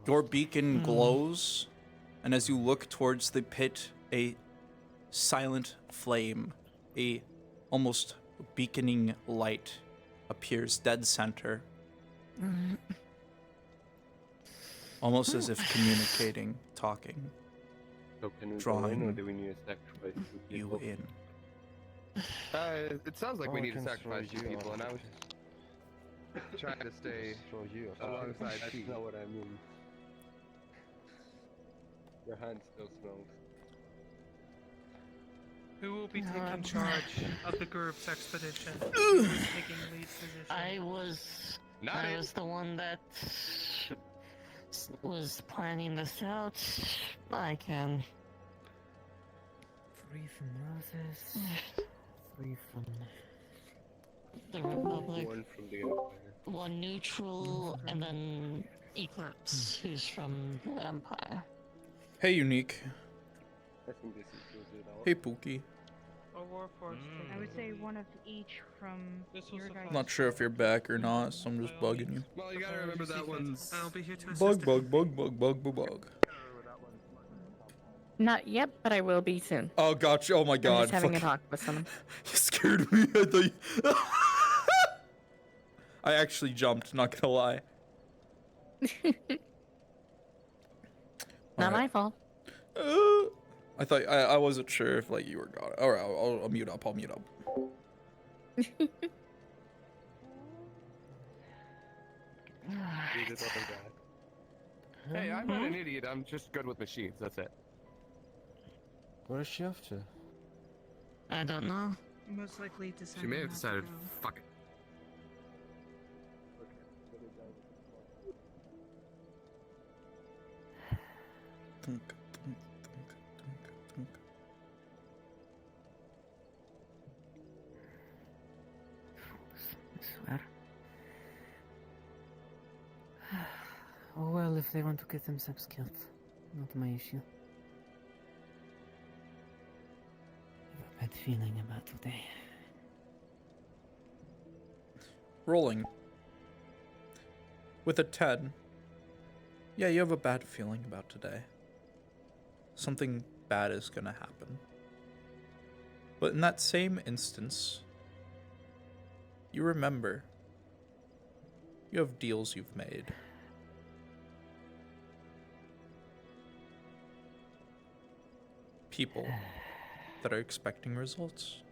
your beacon glows, and as you look towards the pit, a silent flame, a almost beaconing light appears dead center, almost as if communicating, talking, So can we go in, or drawing do we need to sacrifice two you people? in. It sounds like we Oh, I need to can sacrifice throw two you people, and I was trying to stay alongside That's Pete. not what I mean. Your hand still smells. Who will be taking charge of the group's expedition? Who is taking lead position? I was the one that was planning this out. I can 3 from Roses. 3 from The Republic. One from the Empire. One neutral, and then Eclipse, who's from the Empire. Hey, Unique. I think this is good. Hey, Pookie. I would say one of each from your guys. I'm not sure if you're back or not, so I'm just bugging you. Well, you gotta remember that one's. I'll be here to assist. Bug. Not yet, but I will be soon. Oh, gotcha. Oh my I'm god. just having a Fuck. talk with someone. You scared me. I thought you... I actually jumped, not gonna lie. Not my fault. I thought I wasn't sure if like you were gone. All right, I'll mute up. I'll mute up. Hey, I'm not an idiot. I'm just good with machines. That's it. What is she up to? I don't know. Most likely to She may have decided, fuck it. I swear. Oh well, if they want to get themselves killed, not my issue. I have a bad feeling about today. Rolling. With a 10. Yeah, you have a bad feeling about today. Something bad is gonna happen. But in that same instance, you remember you have deals you've made. People that are expecting results.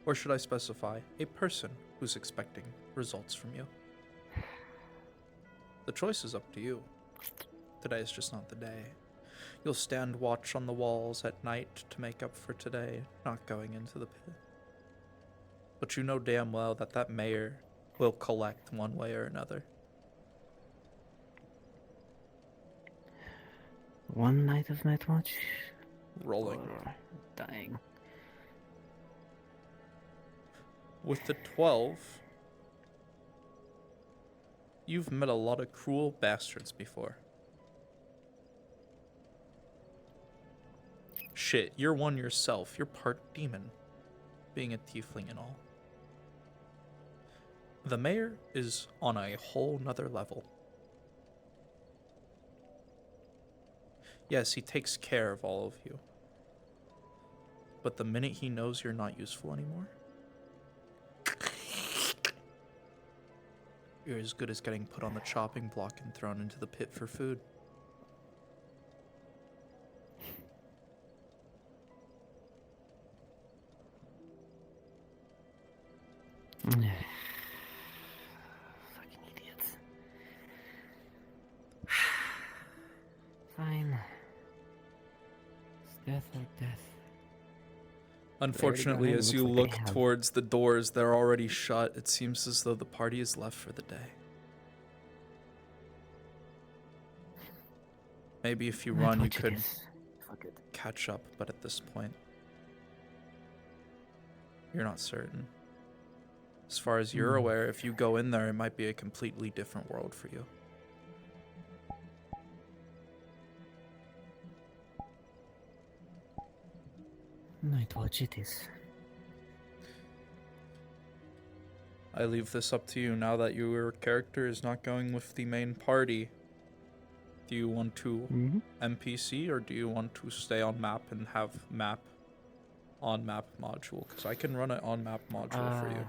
Or should I specify a person who's expecting results from you? The choice is up to you. Today is just not the day. You'll stand watch on the walls at night to make up for today not going into the pit. But you know damn well that that mayor will collect one way or another. One night of night watch. Rolling. Or dying. With the 12, you've met a lot of cruel bastards before. Shit, you're one yourself. You're part demon, being a tiefling and all. The mayor is on a whole nother level. Yes, he takes care of all of you. But the minute he knows you're not useful anymore, you're as good as getting put on the chopping block and thrown into the pit for food. Fucking idiots. Fine. It's death or death. Unfortunately, It as you looks like look they have- towards the doors, they're already shut. It seems as though the party is left for the day. Maybe if you That's run, you what it could is. Fuck it. catch up, but at this point, you're not certain. As far as you're aware, if you go in there, it might be a completely different world for you. Night watch it is. I leave this up to you now that your character is not going with the main party. Do you want to NPC or do you want to stay on map and have map on map module? Because I can run an on map module for you.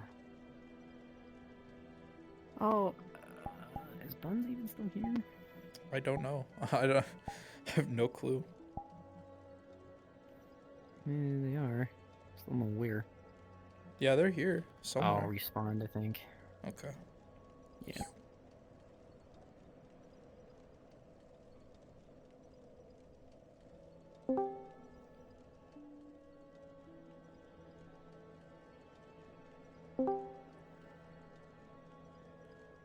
Oh, is Buns even still here? I don't know. I have no clue. They are. Still no where. Yeah, they're here somewhere. I'll respawn, I think. Okay. Yeah.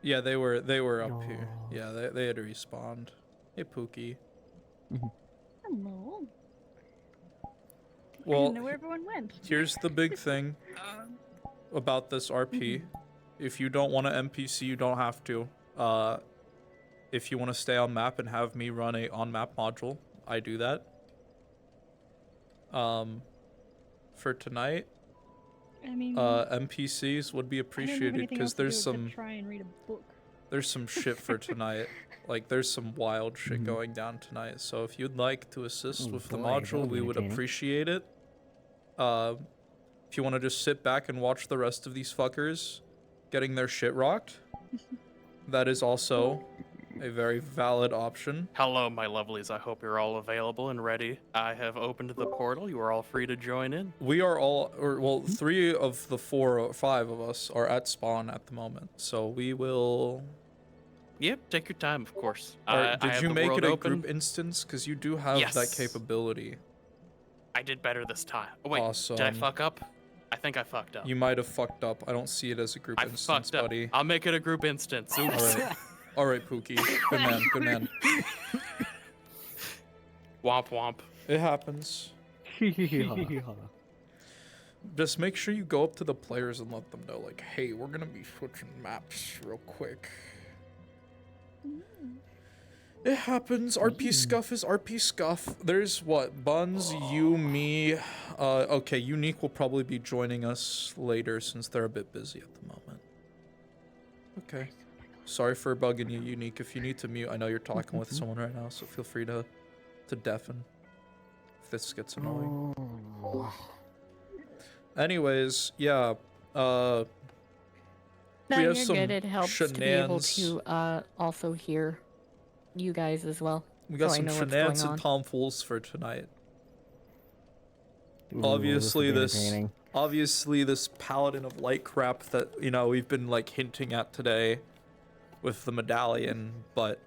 Yeah, they were up here. Yeah, they had respawned. Hey, Pookie. Hello. I Well, didn't know where everyone went. here's the big thing about this RP. If you don't want to NPC, you don't have to. If you want to stay on map and have me run a on map module, I do that. For tonight, I mean, NPCs would be I don't have appreciated anything because else to do there's except some try and read a book. there's some shit for tonight. Like there's some wild shit going down tonight. So if you'd like to assist with the boy, module, that'll we be would entertaining. appreciate it. If you want to just sit back and watch the rest of these fuckers getting their shit rocked, that is also a very valid option. Hello, my lovelies. I hope you're all available and ready. I have opened the portal. You are all free to join in. We are all, or well, 3 of the 4 or 5 of us are at spawn at the moment. So we will. Yep, take your time, of course. Or I did have you the make world it a open. group instance? Because you do have that Yes. capability. I did better this time. Oh, wait, Awesome. did I fuck up? I think I fucked up. You might have fucked up. I don't see it as a group I instance, fucked up. buddy. I'll make it a group instance. Oops. Alright. Alright, Pookie. Good man, good man. Womp womp. It happens. Just make sure you go up to the players and let them know, like, hey, we're gonna be switching maps real quick. It happens. RP Scuff is RP Scuff. There's what? Buns, you, me. Okay, Unique will probably be joining us later since they're a bit busy at the moment. Okay. Sorry for bugging you, Unique. If you need to mute, I know you're talking with someone right now, so feel free to deafen if this gets annoying. Anyways, yeah. No, we have you're some good. It helps to be able shenanigans. to also hear you guys as well. We got so I some know what's shenanigans going and on. tomfools for tonight. Ooh, Obviously this will be this entertaining. obviously this paladin of light crap that, you know, we've been like hinting at today with the medallion, but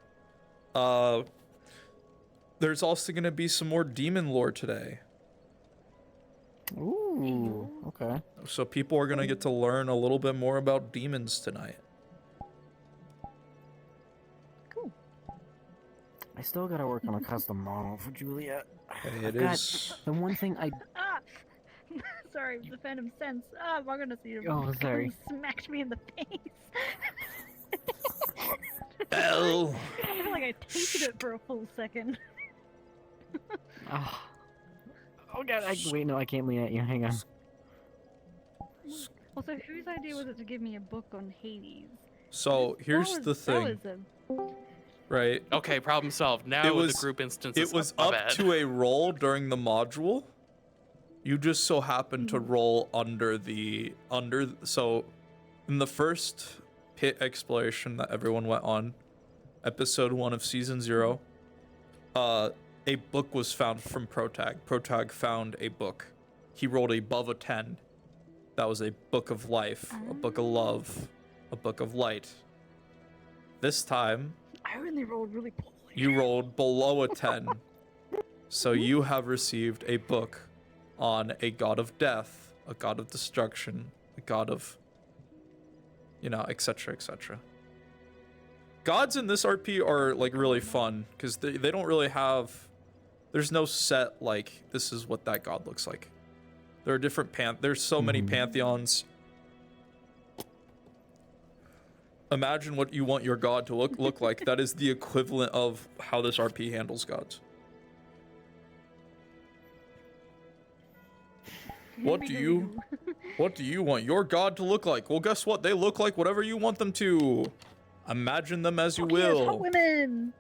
there's also going to be some more demon lore today. Ooh, okay. So people are going to get to learn a little bit more about demons tonight. I still gotta work on a custom model for Juliet. Hey, I've it got is- the one thing I. Ah! Sorry, the Phantom Sense. Ah, I'm gonna see him. Oh, sorry. Smacked me in the face. Bell. I feel like I tasted it for a full second. Oh, god! Wait, no, I can't lean at you. Hang on. Also, whose idea was it to give me a book on Hades? So here's That the was- thing, That was right? Okay, problem solved. Now It was the group instance It is was my up bad. to a roll during the module. You just so happened to roll under so in the first pit exploration that everyone went on, episode 1 of season 0, a book was found from Protag. Protag found a book. He rolled above a 10. That was a book of life, a book of love, a book of light. This time, I only rolled really poorly. you rolled below a 10. So you have received a book on a god of death, a god of destruction, a god of, you know, etc., etc. Gods in this RP are like really fun because they don't really have, there's no set like this is what that god looks like. There are different there's so many pantheons. Imagine what you want your god to look like. That is the equivalent of how this RP handles gods. What do you want your god to look like? Well, guess what? They look like whatever you want them to. Imagine them as you Yes, hot will. women.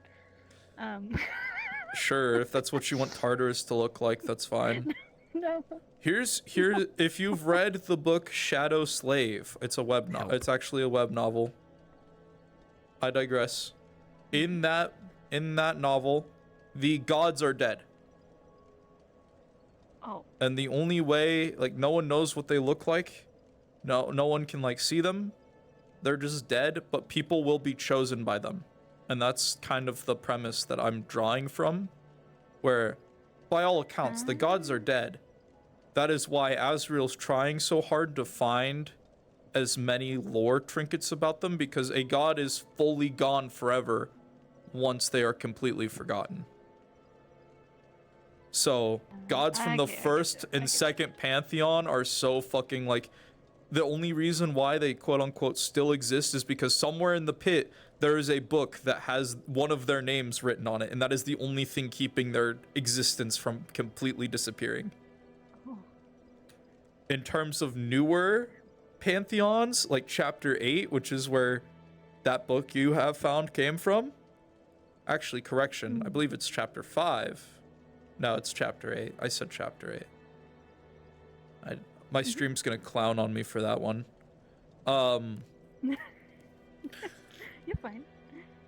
Sure, if that's what you want Tartarus to look like, that's fine. No. Here if you've read the book Shadow Slave, it's a web novel. It's actually a web novel. I digress. In that novel, the gods are dead. Oh. And the only way, like, no one knows what they look like. No one can like see them. They're just dead, but people will be chosen by them. And that's kind of the premise that I'm drawing from, where by all accounts the gods are dead. That is why Azrael's trying so hard to find as many lore trinkets about them, because a god is fully gone forever once they are completely forgotten. So gods from the Okay, I get first and second pantheon are so fucking like, the only reason why they quote unquote still exist is because somewhere in the pit there is a book that has one of their names written on it, and that is the only thing keeping their existence from completely disappearing. In terms of newer pantheons, like chapter 8, which is where that book you have found came from. Actually, correction, I believe it's chapter 5. No, it's chapter 8. I said chapter 8. My stream's gonna clown on me for that one. You're fine.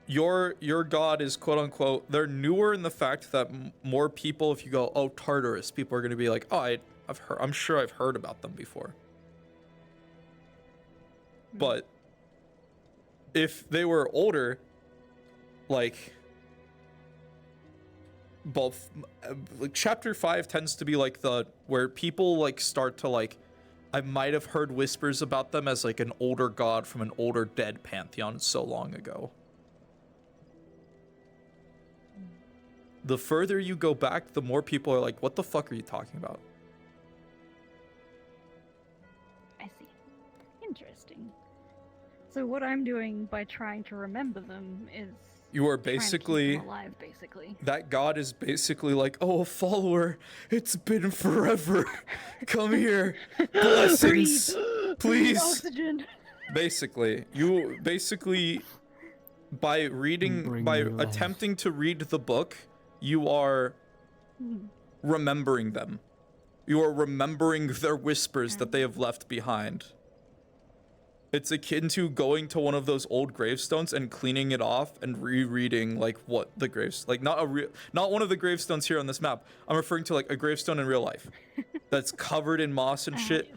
Your god is quote unquote, they're newer in the fact that more people, if you go, oh, Tartarus, people are gonna be like, oh, I'm sure I've heard about them before. But if they were older, like both, like chapter 5 tends to be like the where people like start to like, I might have heard whispers about them as like an older god from an older dead pantheon so long ago. The further you go back, the more people are like, what the fuck are you talking about? I see. Interesting. So what I'm doing by trying to remember them is You are trying to keep basically them alive, basically. that god is basically like, oh, a follower, it's been forever. Come here. Blessings. Please. Oxygen. Basically, you basically by reading by attempting to read the book, you are remembering them. You are remembering their whispers that they have left behind. It's akin to going to one of those old gravestones and cleaning it off and rereading like what the graves like not one of the gravestones here on this map. I'm referring to like a gravestone in real life that's covered in moss and shit.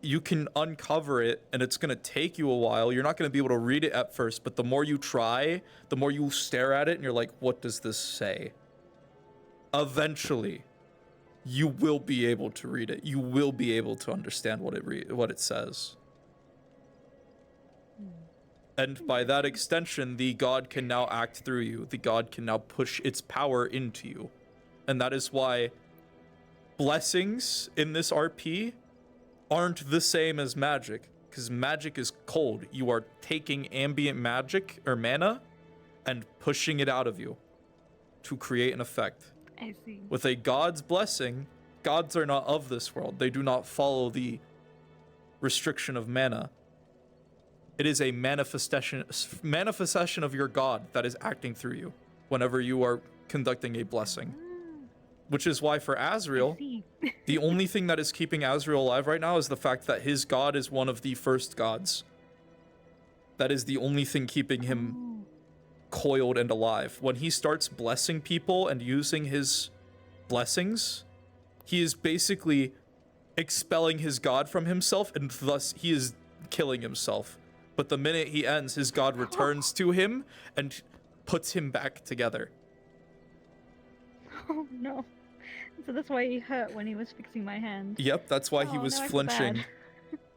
You can uncover it and it's gonna take you a while. You're not gonna be able to read it at first, but the more you try, the more you stare at it and you're like, what does this say? Eventually, you will be able to read it. You will be able to understand what it says. And by that extension, the god can now act through you. The god can now push its power into you. And that is why blessings in this RP aren't the same as magic. Because magic is cold. You are taking ambient magic or mana and pushing it out of you to create an effect. I see. With a god's blessing, gods are not of this world. They do not follow the restriction of mana. It is a manifestation of your god that is acting through you whenever you are conducting a blessing. Which is why for Azrael, the only thing that is keeping Azrael alive right now is the fact that his god is one of the first gods. That is the only thing keeping him coiled and alive. When he starts blessing people and using his blessings, he is basically expelling his god from himself, and thus he is killing himself. But the minute he ends, his god returns to him and puts him back together. Oh no. So that's why he hurt when he was fixing my hand. Yep, that's why he was now I feel flinching. bad.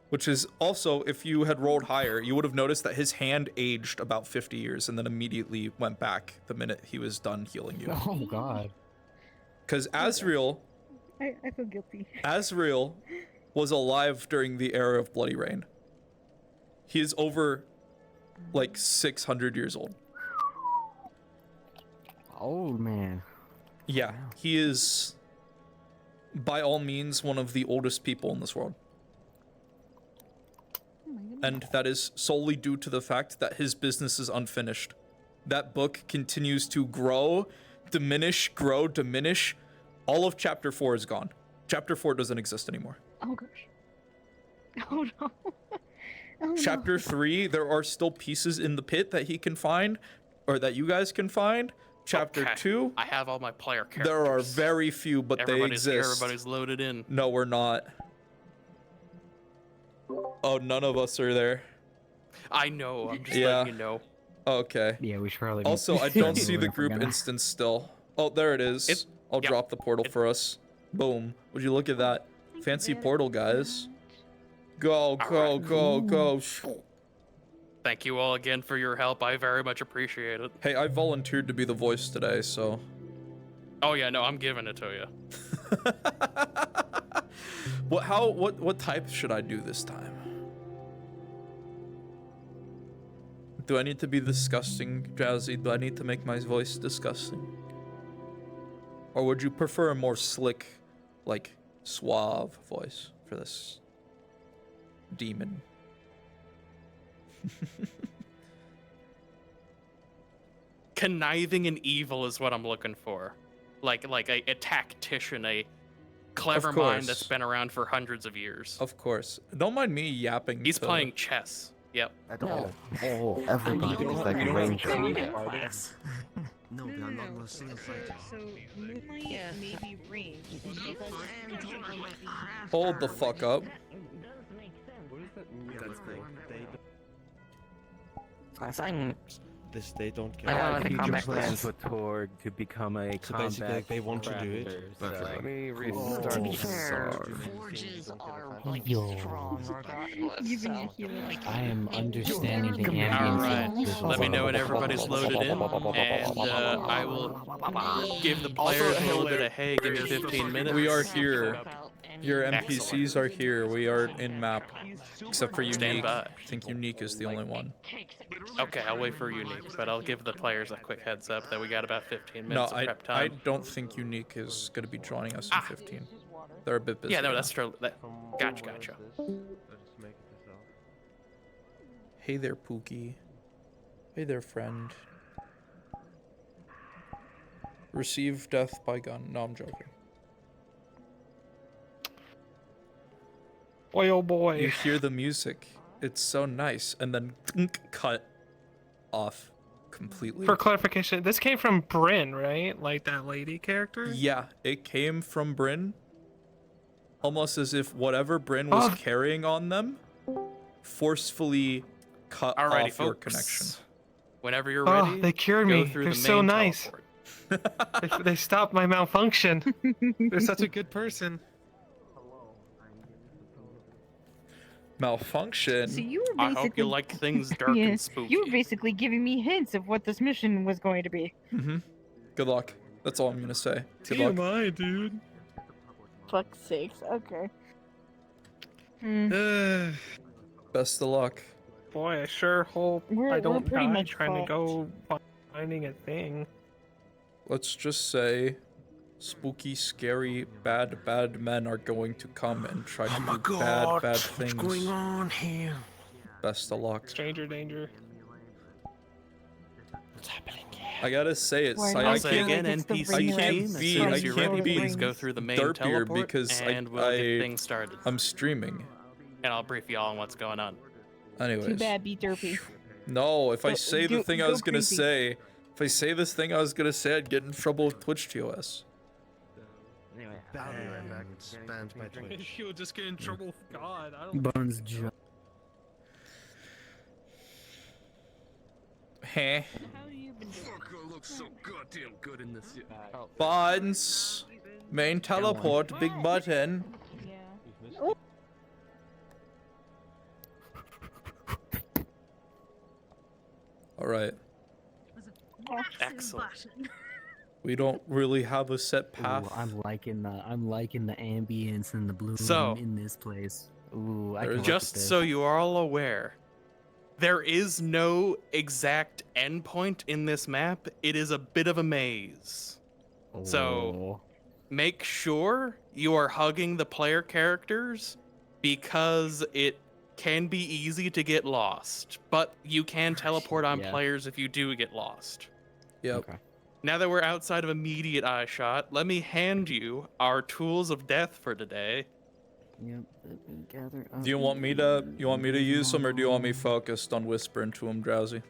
Which is also, if you had rolled higher, you would have noticed that his hand aged about 50 years and then immediately went back the minute he was done healing you. Oh god. Because Azrael I feel guilty. Azrael was alive during the era of Bloody Rain. He is over like 600 years old. Old man. Yeah, he is by all means one of the oldest people in this world. And that is solely due to the fact that his business is unfinished. That book continues to grow, diminish. All of chapter 4 is gone. Chapter 4 doesn't exist anymore. Oh gosh. Oh no. Oh, Chapter no. 3, there are still pieces in the pit that he can find, or that you guys can find. Chapter Okay. 2, I have all my player characters. there are very few, but they Everybody's here, exist. everybody's loaded in. No, we're not. Oh, none of us are there. I know, I'm just Yeah. letting you know. Okay. Yeah, we should probably. Also, I don't see the group instance still. Oh, there it is. I'll drop the portal for us. Boom. Would you look at that? Fancy portal, guys. Go, go, go, go. Thank you all again for your help. I very much appreciate it. Hey, I volunteered to be the voice today, so Oh yeah, no, I'm giving it to you. What type should I do this time? Do I need to be disgusting, Jazzy? Do I need to make my voice disgusting? Or would you prefer a more slick, like, suave voice for this demon? Conniving and evil is what I'm looking for. Like a tactician, a clever mind that's been around for hundreds of years. Of course. Don't mind me yapping. He's playing chess. Yep. Oh, everybody is like a ranger. No, they are not in a single fighter. So Moonlight may be ranged. Hold the fuck up. This they don't I know the future combat plans class. with Torg to become a So basically, combat they want to do it, crafter, but so- let me To be fair, forges are like strong regardless. Giving a So, healer. like, I am understanding the All ambience. right. of Let me this. know when everybody's loaded in, and I will give the players a little bit of hey. Give me 15 minutes. We are here. Your NPCs are here. We are in map. Except for Stand Unique. by. I think Unique is the only one. Okay, I'll wait for Unique, but I'll give the players a quick heads up that we got about 15 No, minutes of I prep I time. don't think Unique is going to be joining us in 15. They're a bit busy. Yeah, no, now. that's true. Gotcha. Hey there, Pookie. Hey there, friend. Receive death by gun. No, I'm joking. Boy, oh boy. You hear the music. It's so nice. And then cut off completely. For clarification, this came from Bryn, right? Like that lady character? Yeah, it came from Bryn. Almost as if whatever Bryn was carrying on them forcefully cut Alrighty, off your folks. connection. Whenever you're Oh, ready, they cured go me. through They're the so main nice. teleport. They stopped my malfunction. They're such a good person. Malfunction. So you were I basically. hope you like things dark Yeah, and spooky. you were basically giving me hints of what this mission was going to be. Mm-hmm. Good luck. That's all I'm gonna say. Good luck. TMI, dude. Fuck's sakes. Okay. Best of luck. Boy, I sure hope We're- I we're don't pretty die much trying to fucked. go finding a thing. Let's just say spooky, scary, bad men are going to come and try to do bad things. What's going on here? Best of luck. Stranger danger. I gotta say it. I'll I say can't, again, I NPC can't team, as be. soon I as you're can't ready, be please go through the main derpier teleport, because and we'll get things started. I'm streaming. And I'll brief you all on what's going on. Anyways. Too bad, be derpy. No, if I Go- say the go- thing I go was gonna creepy. say, if I say this thing I was gonna say, I'd get in trouble with Twitch TOS. I'll be right back. It's banned by Twitch. You'll just get in trouble with God. I don't. Bones job. Heh. Fuck, I look so goddamn good in this. Buttons. Main teleport, big button. Alright. Excellent. We don't really have a set path. Ooh, I'm liking the ambience and the bloom So- in this place. Ooh, I can work with Just this. so you are all aware, there is no exact endpoint in this map. It is a bit of a maze. So make sure you are hugging the player characters because it can be easy to get lost, but you can teleport on Yeah. players if you do get lost. Yep. Now that we're outside of immediate eye shot, let me hand you our tools of death for today. Yep. Let me gather up. Do you want me to use them, or do you want me focused on whispering to him, Drowsy?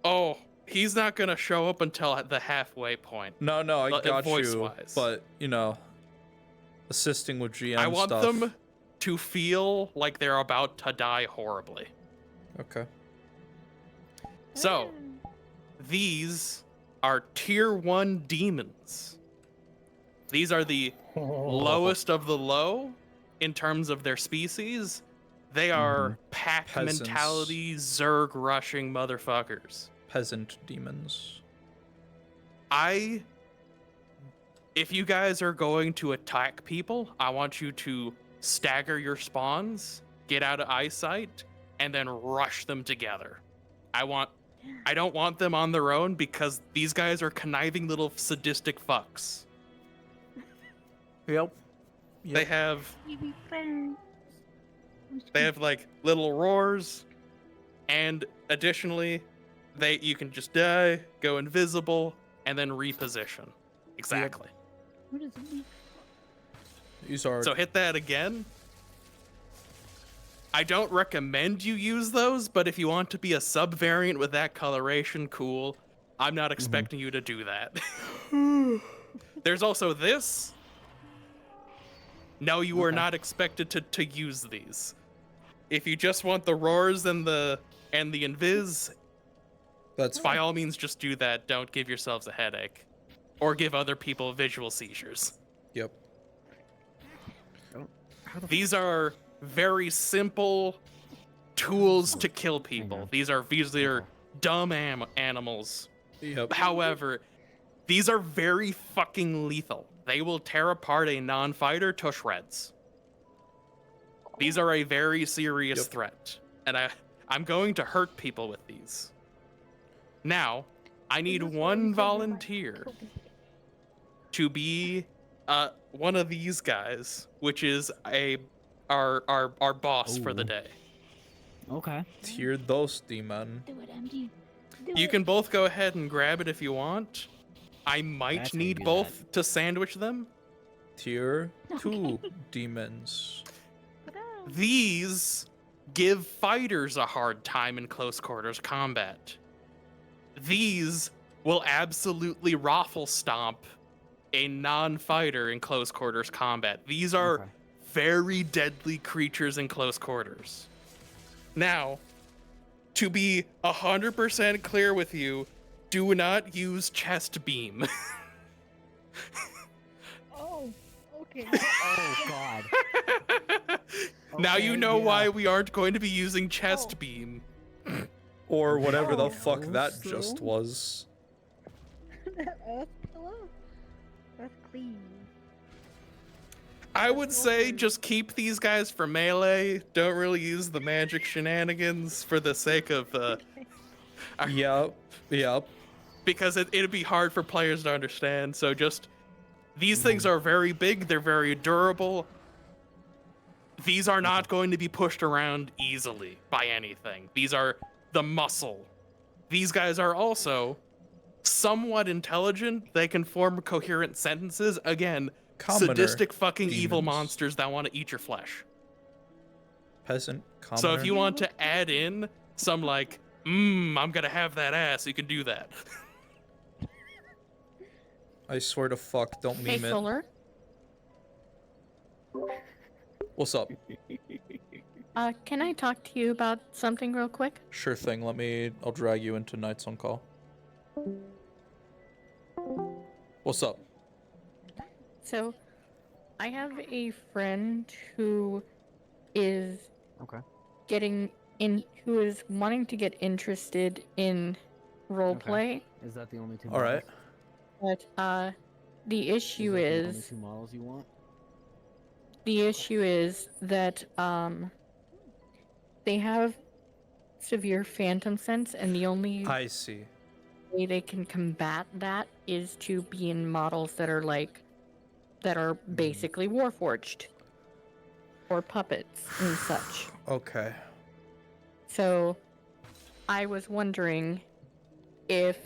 Oh, he's not gonna show up until at the halfway point. No, I got you. voice-wise. But assisting with GM I want stuff. them to feel like they're about to die horribly. Okay. So, these are tier 1 demons. These are the lowest of the low in terms of their species. They are pack Peasants. mentality, Zerg rushing motherfuckers. Peasant demons. I if you guys are going to attack people, I want you to stagger your spawns, get out of eyesight, and then rush them together. I don't want them on their own because these guys are conniving little sadistic fucks. Yep. They have We be friends. like little roars, and additionally, you can just die, go invisible, and then reposition. Exactly. What does it mean? These are So hit that again. I don't recommend you use those, but if you want to be a sub-variant with that coloration, cool. I'm not expecting you to do that. There's also this. No, you are not expected to use these. If you just want the roars and the invis, that's by all means just do that. Don't give yourselves a headache. Or give other people visual seizures. Yep. These are very simple tools to kill people. These are dumb animals. Yep. However, these are very fucking lethal. They will tear apart a non-fighter to shreds. These are a very serious threat, and I'm going to hurt people with these. Now, I need one volunteer to be one of these guys, which is our boss for the day. Okay. Tier dos, demon. Do it, MD. You can both go ahead and grab it if you want. I might That's gonna need be both to sandwich them. Tier 2, demons. These give fighters a hard time in close quarters combat. These will absolutely raffle stomp a non-fighter in close quarters combat. These are very deadly creatures in close quarters. Now, to be 100% clear with you, do not use chest beam. Oh, okay. Oh god. Now you Okay, know yeah. why we aren't going to be using chest beam. Or whatever the Oh, fuck that so? just was. Earth pillow? Earth clean. I would say just keep these guys for melee. Don't really use the magic shenanigans for the sake of Yep. because it'd be hard for players to understand. So just these things are very big, they're very durable. These are not going to be pushed around easily by anything. These are the muscle. These guys are also somewhat intelligent. They can form coherent sentences. Again, Commoner sadistic fucking evil demons. monsters that want to eat your flesh. Peasant, commoner. So if you want to add in some like, I'm gonna have that ass, you can do that. I swear to fuck, don't Hey, meme it. Solar. What's up? Can I talk to you about something real quick? Sure thing, I'll drag you into Knights on Call. What's up? So, I have a friend who is who is wanting to get interested in roleplay. Is that the only two? All right. But the issue Only is two models you want? the issue is that they have severe phantom sense, and the only I see. way they can combat that is to be in models that are basically warforged or puppets and such. Okay. So, I was wondering if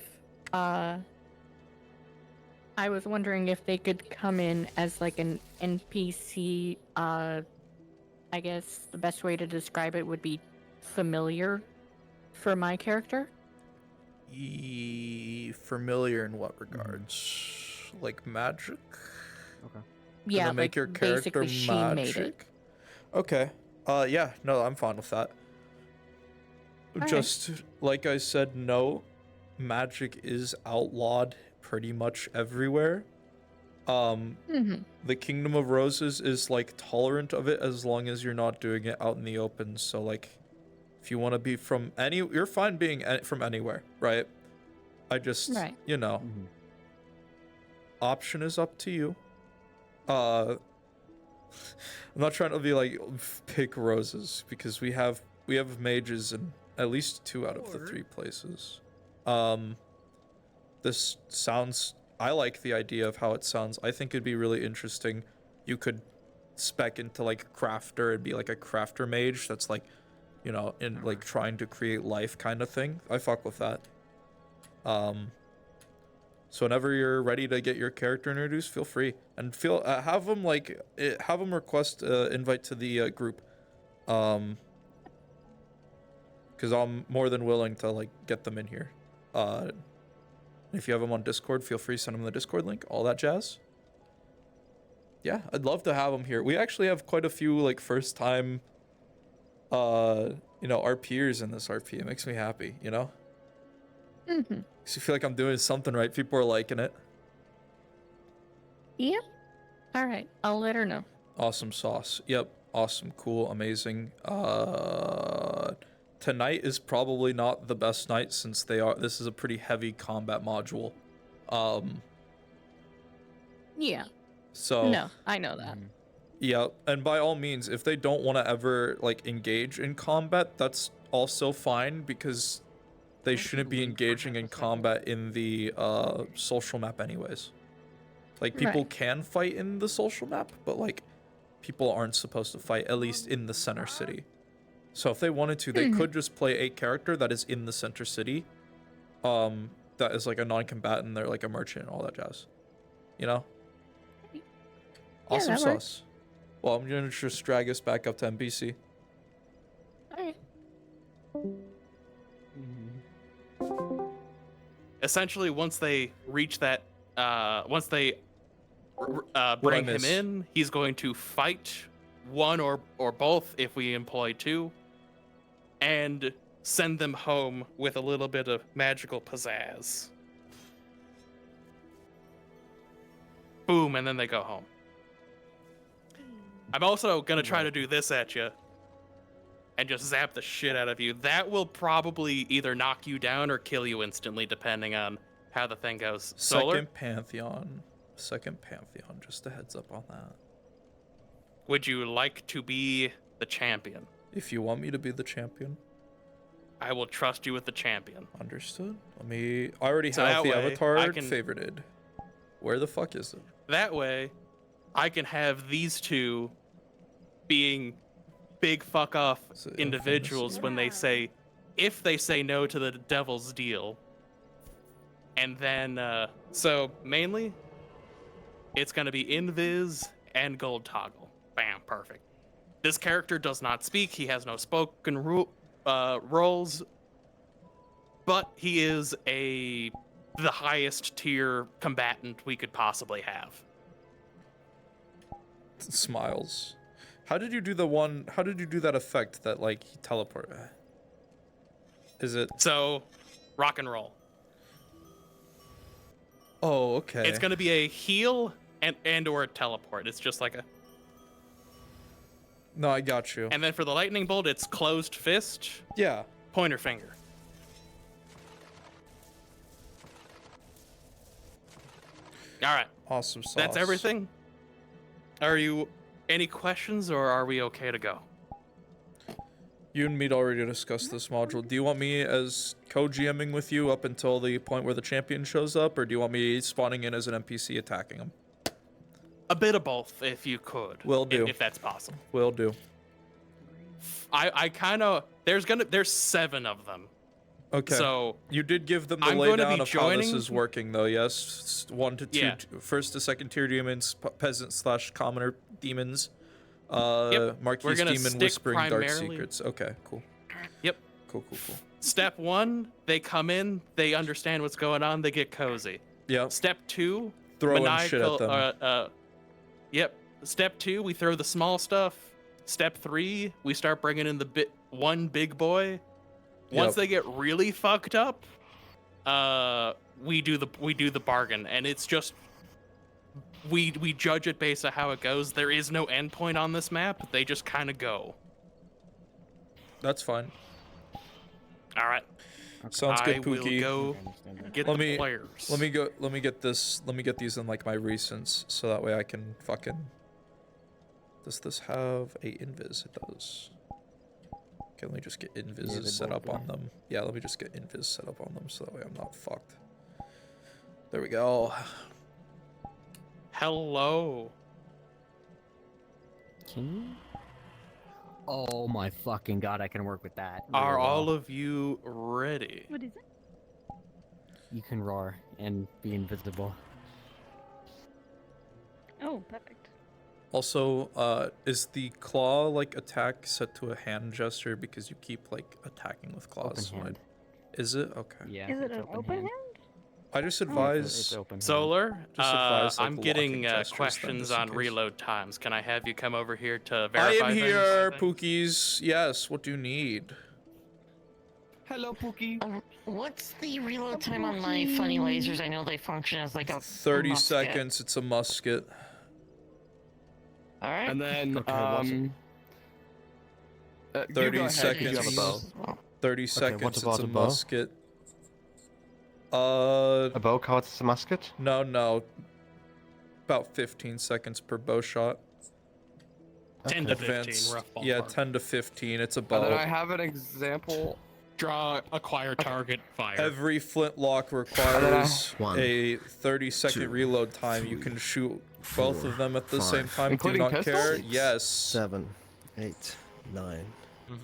they could come in as like an NPC. I guess the best way to describe it would be familiar for my character. Familiar in what regards? Like magic? Okay. Yeah, Gonna make like your character basically she magic? made it. Okay. Yeah, no, I'm fine with that. Alright. Just like I said, no, magic is outlawed pretty much everywhere. The Kingdom of Roses is like tolerant of it as long as you're not doing it out in the open. So like, if you want to be from you're fine being from anywhere, right? I just, Right. you know. option is up to you. I'm not trying to be like pick roses because we have mages in at least 2 out of the 3 places. This sounds, I like the idea of how it sounds. I think it'd be really interesting. You could spec into like a crafter and be like a crafter mage that's like, you know, in like trying to create life kind of thing. I fuck with that. So whenever you're ready to get your character introduced, feel free and have them request invite to the group, because I'm more than willing to like get them in here. If you have them on Discord, feel free to send them the Discord link, all that jazz. Yeah, I'd love to have them here. We actually have quite a few like first time, you know, RPers in this RP. It makes me happy, you know. Mm-hmm. Makes you feel like I'm doing something right. People are liking it. Yep. All right, I'll let her know. Awesome sauce. Yep. Awesome. Cool. Amazing. Tonight is probably not the best night since this is a pretty heavy combat module. Yeah. So. No, I know that. Yeah, and by all means, if they don't want to ever like engage in combat, that's also fine because they shouldn't be engaging in combat in the social map anyways. Like people can fight in the social map, but like people aren't supposed to fight, at least in the center city. So if they wanted to, they could just play a character that is in the center city, that is like a non-combatant, they're like a merchant and all that jazz, you know? Yeah, Awesome that sauce. works. Well, I'm gonna just drag us back up to NPC. Alright. Essentially, once they reach that, once they bring him in, he's going to fight one or both if we employ 2, and send them home with a little bit of magical pizzazz. Boom, and then they go home. I'm also gonna try to do this at you and just zap the shit out of you. That will probably either knock you down or kill you instantly, depending on how the thing goes. Solar? Second Pantheon, just a heads up on that. Would you like to be the champion? If you want me to be the champion. I will trust you with the champion. Understood. I already So have that the way, avatar I can- favorited. Where the fuck is it? That way, I can have these 2 being big fuck off individuals when they say, if they say no to the devil's deal. And then, so mainly, it's gonna be Invis and Gold Toggle. Bam, perfect. This character does not speak, he has no spoken roles, but he is the highest tier combatant we could possibly have. Smiles. How did you do that effect that like he teleport? Is it so rock and roll? Oh, okay. It's gonna be a heal and or a teleport. It's just like a. No, I got you. And then for the lightning bolt, it's closed fist. Yeah. Pointer finger. All right. Awesome sauce. That's everything. Are you any questions or are we okay to go? You and me'd already discussed this module. Do you want me as co-GMing with you up until the point where the champion shows up, or do you want me spawning in as an NPC attacking him? A bit of both, if you could. Will do. If that's possible. Will do. I kind of there's 7 of them. Okay. So you did give them the I'm going to laydown be of how this joining- is working, though. Yes, 1 to 2, Yeah. first to second tier demons, peasant/commoner demons. Yep. Marquise We're gonna demon stick whispering dark primarily- secrets. Okay, cool. Yep. Cool. Step 1, they come in, they understand what's going on, they get cozy. Yep. Step 2, Throwing shit at them. Yep. Step 2, we throw the small stuff. Step 3, we start bringing in the one big boy. Once Yep. they get really fucked up, we do the bargain, and it's just we judge it based on how it goes. There is no endpoint on this map. They just kind of go. That's fine. All right. Sounds good, I will Pookie. go get let the me, players. Let me get this. Let me get these in like my recents, so that way I can fucking. Does this have a invis? It does. Okay, let me just get invis set up on them. Yeah, let me just get invis set up on them, so that way I'm not fucked. There we go. Hello. Can you? Oh my fucking god, I can work with that. Are really all well. of you ready? What is it? You can roar and be invisible. Oh, perfect. Also, is the claw like attack set to a hand gesture because you keep like attacking with claws? Open hand. Is it? Okay. Yeah. Is it an open hand? I just it's advise. open hand. Solar, Just advise, like, I'm locking getting gestures then, questions just in on case. reload times. Can I have you come over here to I verify am things? here, Pookies. Yes. What do you need? Hello, Pookie. What's the reload time on my funny lasers? I know they function as like a 30 musket. seconds. It's a musket. All right. And then, Okay, what's it? you 30 go ahead, 'cause you have a seconds. bow. 30 seconds. what It's about a a bow? musket. A bow counts as a musket? No. About 15 seconds per bow shot. 10 to 15, Advance. rough Yeah, ballpark. 10 to 15. It's a And then bow. I have an example. Draw, acquire target, fire. Every flintlock requires One, a 30-second 2, reload time. You can shoot both of them at the same 5, time. Do Including not pistols? care. 6, Yes. 7, 8, 9.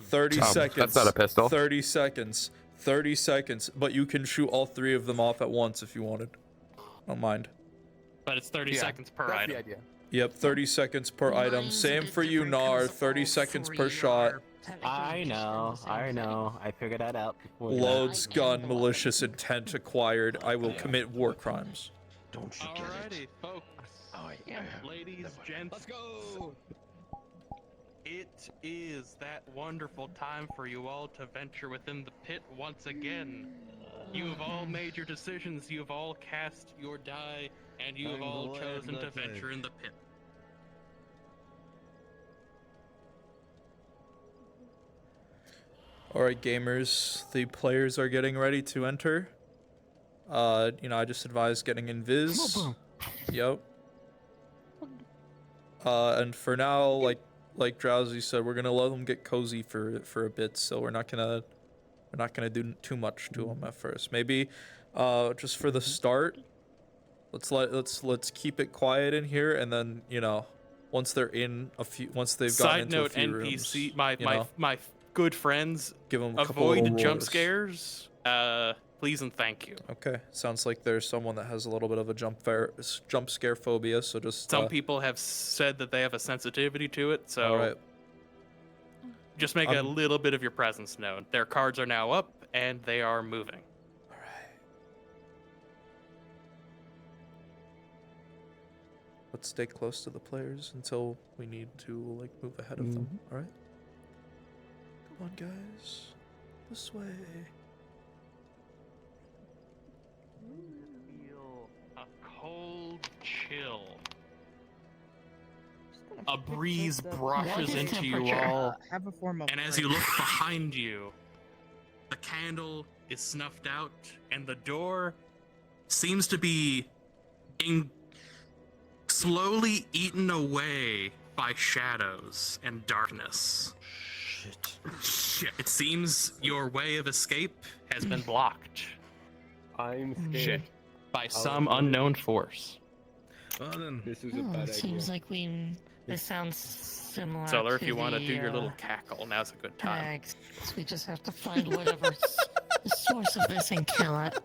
30 seconds. That's not a pistol. 30 seconds. 30 seconds. But you can shoot all 3 of them off at once if you wanted. Don't mind. But it's 30 Yeah, seconds per that's item. the idea. Yep, 30 seconds per item. Mine's Same a bit for you, different 'cause Nar. all 30 seconds per 3 shot. are technically I know, just in the I same know. I figured that out before. Loads, gun, malicious intent acquired. I will commit war crimes. Don't you get it? Alrighty, folks. Ladies, gents. Let's go. It is that wonderful time for you all to venture within the pit once again. You have all made your decisions, you have all cast your die, and you have all chosen to venture in the pit. Alright, gamers. The players are getting ready to enter. I just advise getting invis. Yep. And for now, like Drowsy said, we're gonna let them get cozy for a bit. So we're not gonna do too much to them at first. Maybe, just for the start, let's keep it quiet in here, and then once they're in once they've gotten Side into note, a few NPC, rooms, my good friends, give them a couple avoid little jump roars. scares. Please and thank you. Okay, sounds like there's someone that has a little bit of a jump scare phobia, so just Some people have said that they have a sensitivity to it, so Alright. just make a little bit of your presence known. Their cards are now up, and they are moving. Let's stay close to the players until we need to move ahead of them. All right. Come on, guys. This way. Feel a cold chill. A breeze brushes into you all, Have a form of and as you look behind you, the candle is snuffed out, and the door seems to be slowly eaten away by shadows and darkness. Shit. It seems your way of escape has been blocked. I'm scared. Shit. By some unknown force. Well then, this is a Oh, bad it idea. seems like this sounds similar. Solar, if to you want to the, do your little cackle, now's a good time. Tags. We just have to find whatever's the source of this and kill it.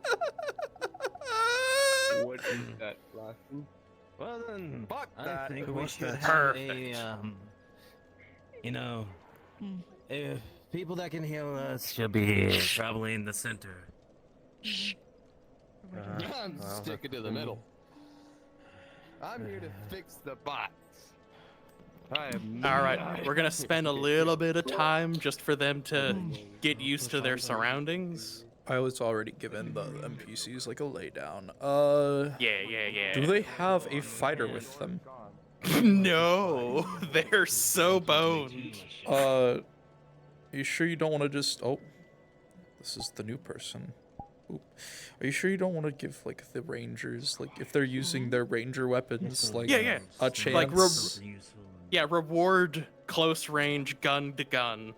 What is that, Lawson? Well then, Fuck I that. think It we was should have perfect. if people that can heal us should be probably in the center. I'm sticking to the middle. I'm here to fix the bots. I am All right, we're gonna spend a little bit of time just for them to get used to their surroundings. I was already given the NPCs like a laydown. Yeah. Do they have a fighter with them? No, they're so boned. You sure you don't want to just? Oh, the this is the new person. Oop. Are you sure you don't want to give like the rangers, like if they're using their ranger weapons, like Yeah. a chance? Like reward close range gun to gun.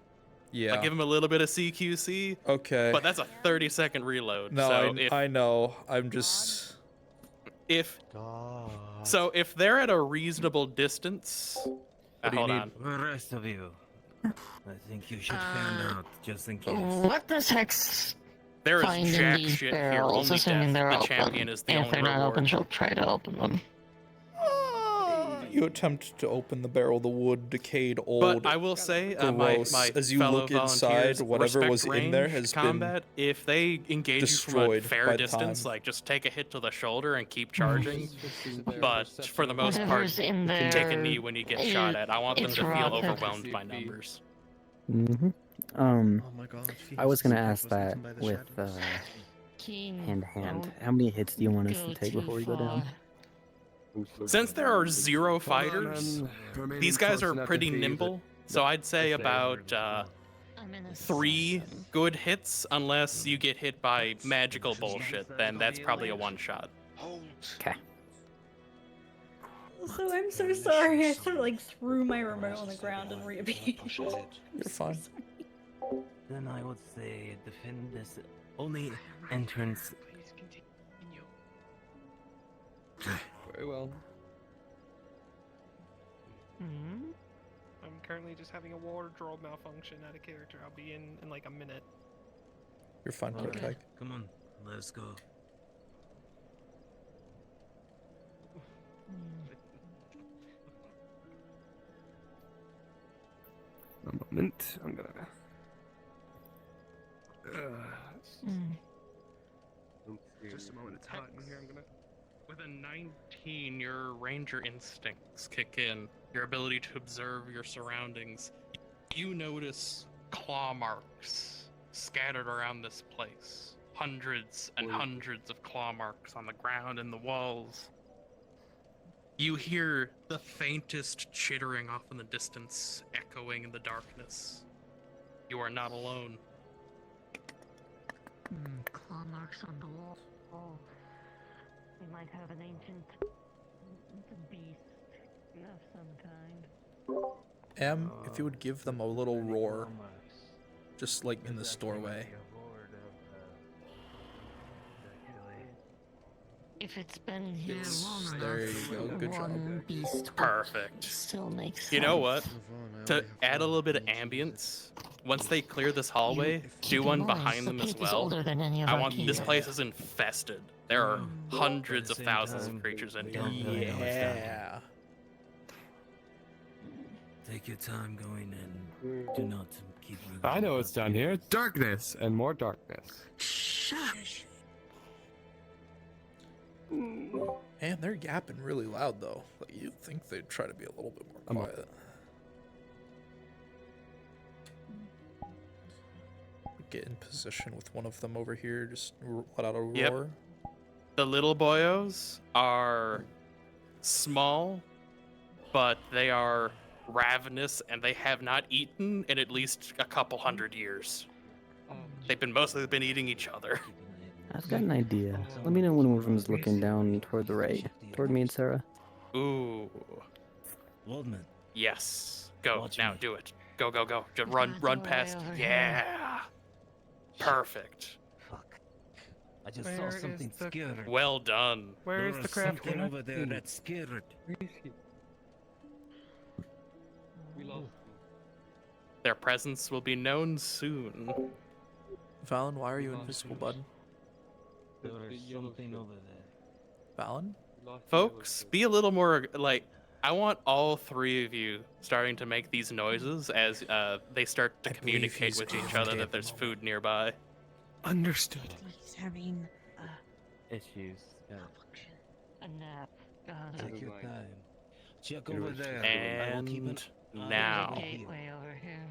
Yeah. Like give them a little bit of CQC. Okay. But that's a 30-second reload. No, so I know. I'm just. If they're at a reasonable distance, What do you hold need? on. The rest of you, I think you should fan out just in case. What the heck's There is finding jack these shit here. barrels, Only assuming death. they're The open. champion is the And if only they're not open, reward. she'll try to open them. You attempt to open the barrel, the wood decayed, old. But I will say, my gross. As you fellow look inside, volunteers, whatever respect was in there range has combat. If they engage you from a destroyed fair by the distance, time. like just take a hit to the shoulder and keep charging. But for the most part, Whatever's in take a there, knee when you get shot at. I want them it's to feel rotten. overwhelmed by numbers. Oh my God, I was gonna Phoenix ask was that eaten by the with shadows. hand to hand. How many hits do you want us to take before we go down? Since there are 0 fighters, these guys are pretty nimble. So I'd say about 3 good hits, unless you get hit by magical bullshit. Then that's probably a one-shot. Okay. Also, I'm so sorry. I sort of like threw my remote on the ground and reappeared. You're fine. Then I would say defend this only entrance. Very well. I'm currently just having a wardrobe malfunction out of character. I'll be in like a minute. You're fine, Protag. Come on, let's go. A moment. I'm gonna. Just a moment of time here. I'm gonna. With a 19, your ranger instincts kick in. Your ability to observe your surroundings. You notice claw marks scattered around this place. Hundreds and hundreds of claw marks on the ground and the walls. You hear the faintest chittering off in the distance, echoing in the darkness. You are not alone. Claw marks on the wall. Oh, we might have an ancient beast of some kind. If you would give them a little roar, just like in the doorway. If it's been here long enough, There you go. Good job. one beast Perfect. still makes You know sense. what? To add a little bit of ambience, once they clear this hallway, do in one mind, behind the them as pit is well. older than any of I our want this keys. place is infested. There are hundreds of thousands of creatures in here. Yeah. Take your time going in. Do not keep moving. I know what's down here. Darkness and more darkness. Man, they're yapping really loud though. Like, you'd think they'd try to be a little bit more quiet. Get in position with one of them over here. Just let out a roar. Yep. The little boyos are small, but they are ravenous and they have not eaten in at least a couple hundred years. They've mostly been eating each other. I've got an idea. Let me know when one of them is looking down toward the ray. Toward me and Sarah. Ooh. Waldman. Yes. Go. Watch Now me. do it. Go, go, go. Just run past. over here. Yeah. Perfect. I just Where saw is something the- scared. Well done. Where There is the was craft something winner? over there that's scared. Their presence will be known soon. Valen, why are you invisible, bud? There was something over there. Valen? Folks, be a little more like. I want all 3 of you starting to make these noises as they start to communicate with each other that there's food nearby. Understood. He's having Issues. Yeah. A nap. Got it. Take your time. Check over there. I will keep And an eye now. over here. Gateway over here.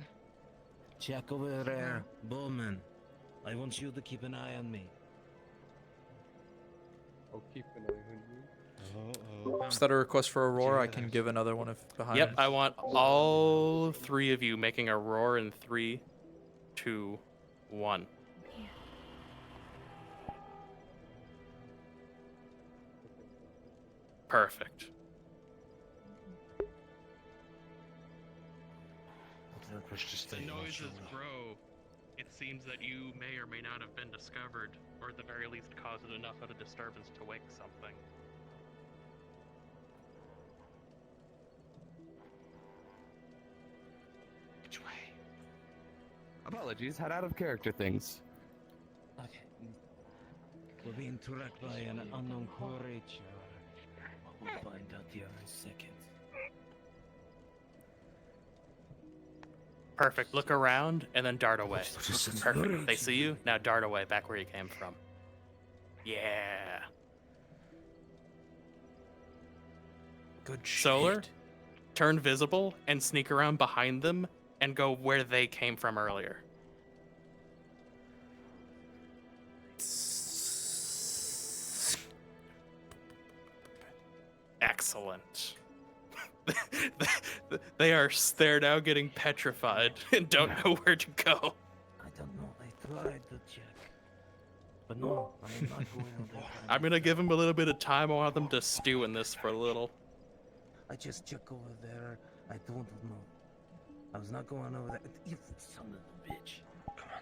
Check over there, Bowman. I want you to keep an eye on me. I'll keep an eye on you. Is that a request for a roar? I can give another one if behind. Yep, I want all 3 of you making a roar in 3, 2, 1. Perfect. The noises grow. It seems that you may or may not have been discovered, or at the very least caused enough of a disturbance to wake something. Which way? Apologies, had out of character things. Okay. We're being tracked by an unknown creature. We'll find out here in a second. Perfect. Look around and then dart away. Perfect. They see you. Now dart away back where you came from. Yeah. Good Solar, turn visible and sneak around behind them and go where they came from earlier. Excellent. They're now getting petrified and don't know where to go. I don't know. I tried to check. But no, I'm not going over there. I'm gonna give them a little bit of time. I want them to stew in this for a little. I just check over there. I don't know. I was not going over there. You son of a bitch. Come on.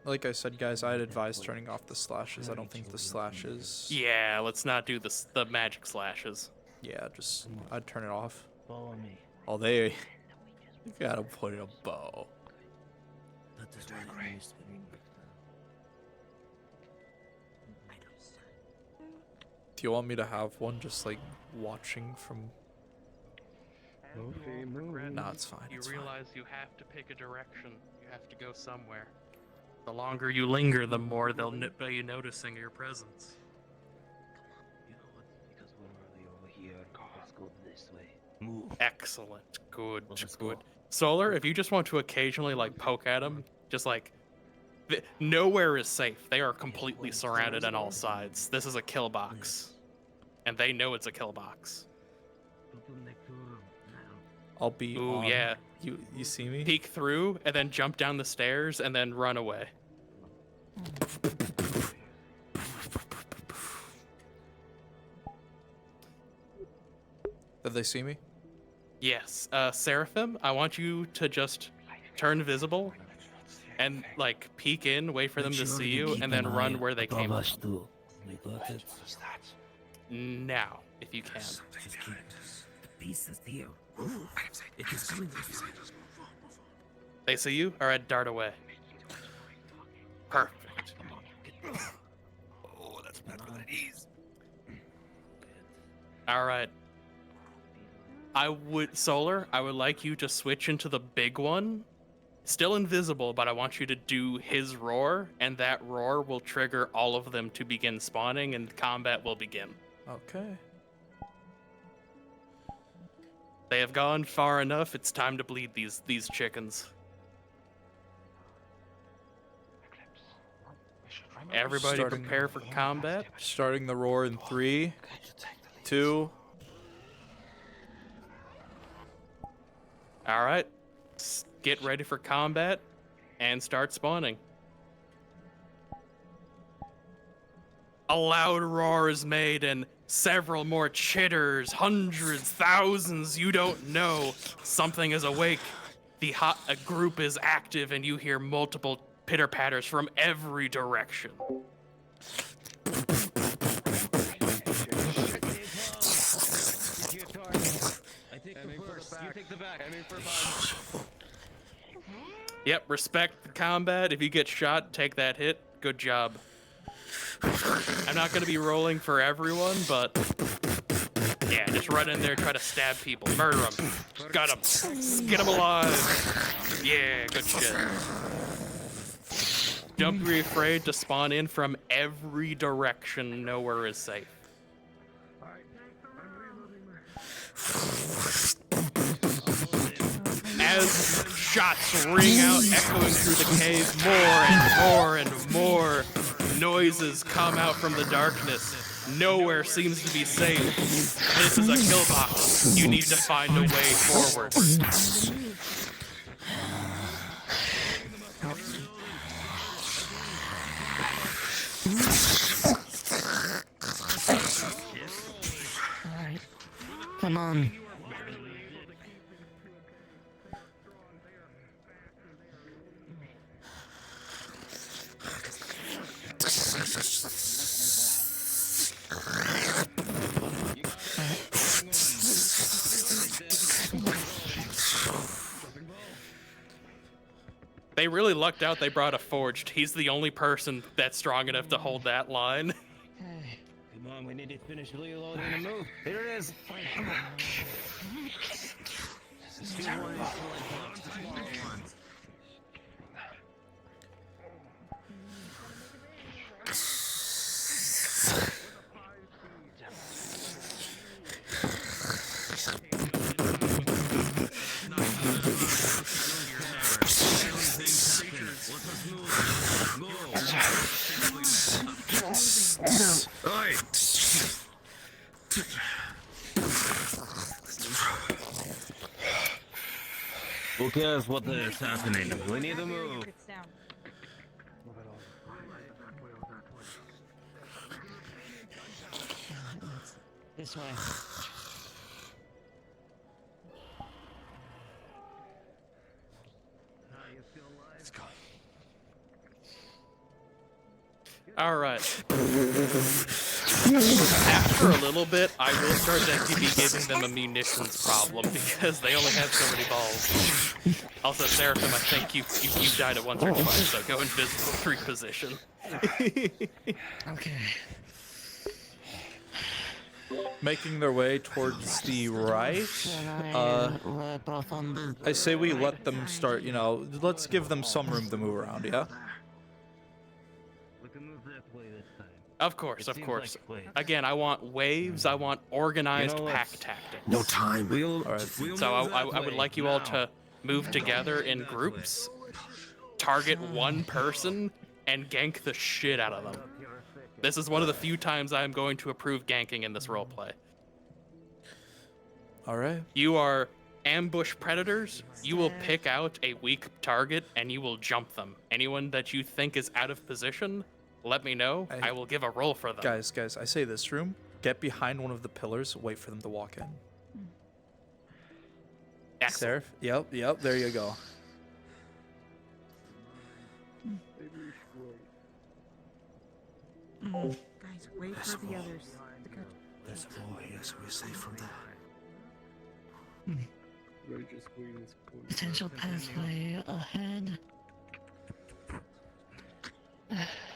Like I said, guys, I'd advise turning off the slashes. I don't think the slashes. Yeah, let's not do the magic slashes. Yeah, just I'd turn it off. Follow me. Oh, you gotta put a bow. That is what I used to be. Do you want me to have one just like watching from? No, it's fine. You It's realize you have to pick a direction. You have to go somewhere. The longer you linger, the more they'll be noticing your presence. You know what? Because we're already over here. Let's go this way. Move. Excellent. Good. Good. Solar, if you just want to occasionally like poke at them, just like nowhere is safe. They are completely surrounded on all sides. This is a kill box, and they know it's a kill box. I'll be. Ooh, on. yeah. You see me? Peek through and then jump down the stairs and then run away. Did they see me? Yes. Seraphim, I want you to just turn visible and like peek in, wait for them to see you, and then run where they came from. Now, if you can. The beast is here. It is coming this way. They see you? Alright, dart away. Perfect. Oh, that's better than ease. Alright. Solar, I would like you to switch into the big one. Still invisible, but I want you to do his roar, and that roar will trigger all of them to begin spawning, and combat will begin. Okay. They have gone far enough, it's time to bleed these chickens. Everybody prepare for combat. Starting the roar in 3, 2. Alright. Get ready for combat and start spawning. A loud roar is made and several more chitters, hundreds, thousands, you don't know. Something is awake. A group is active and you hear multiple pitter-patters from every direction. Yep, respect the combat. If you get shot, take that hit. Good job. I'm not going to be rolling for everyone, but yeah, just run in there, try to stab people, murder them, got them, get them alive. Yeah, good shit. Don't be afraid to spawn in from every direction. Nowhere is safe. As shots ring out, echoing through the cave, more and more noises come out from the darkness. Nowhere seems to be safe. This is a kill box. You need to find a way forward. on. They really lucked out they brought a forged. He's the only person that's strong enough to hold that line. Come on, we need to finish reloading and move. Here it is. Who cares what is happening? We need to move. This way. All right. After a little bit, I will start to be giving them a munitions problem because they only have so many balls. Also, Seraphim, I think you died at once or twice, so go invisible 3 position. Okay. Making their way towards the right. I say we let them start, you know, let's give them some room to move around, yeah? Of course, of course. Again, I want waves, I want organized pack tactics. No time. So I would like you all to move together in groups, target one person, and gank the shit out of them. This is one of the few times I'm going to approve ganking in this roleplay. Alright. You are ambush predators. You will pick out a weak target and you will jump them. Anyone that you think is out of position, let me know. I will give a roll for them. Guys, I say this room, get behind one of the pillars, wait for them to walk in. Excellent. Seraph? Yep, there you go. Guys, wait for the others. There's a wall here, so we're safe from there. Potential pathway ahead.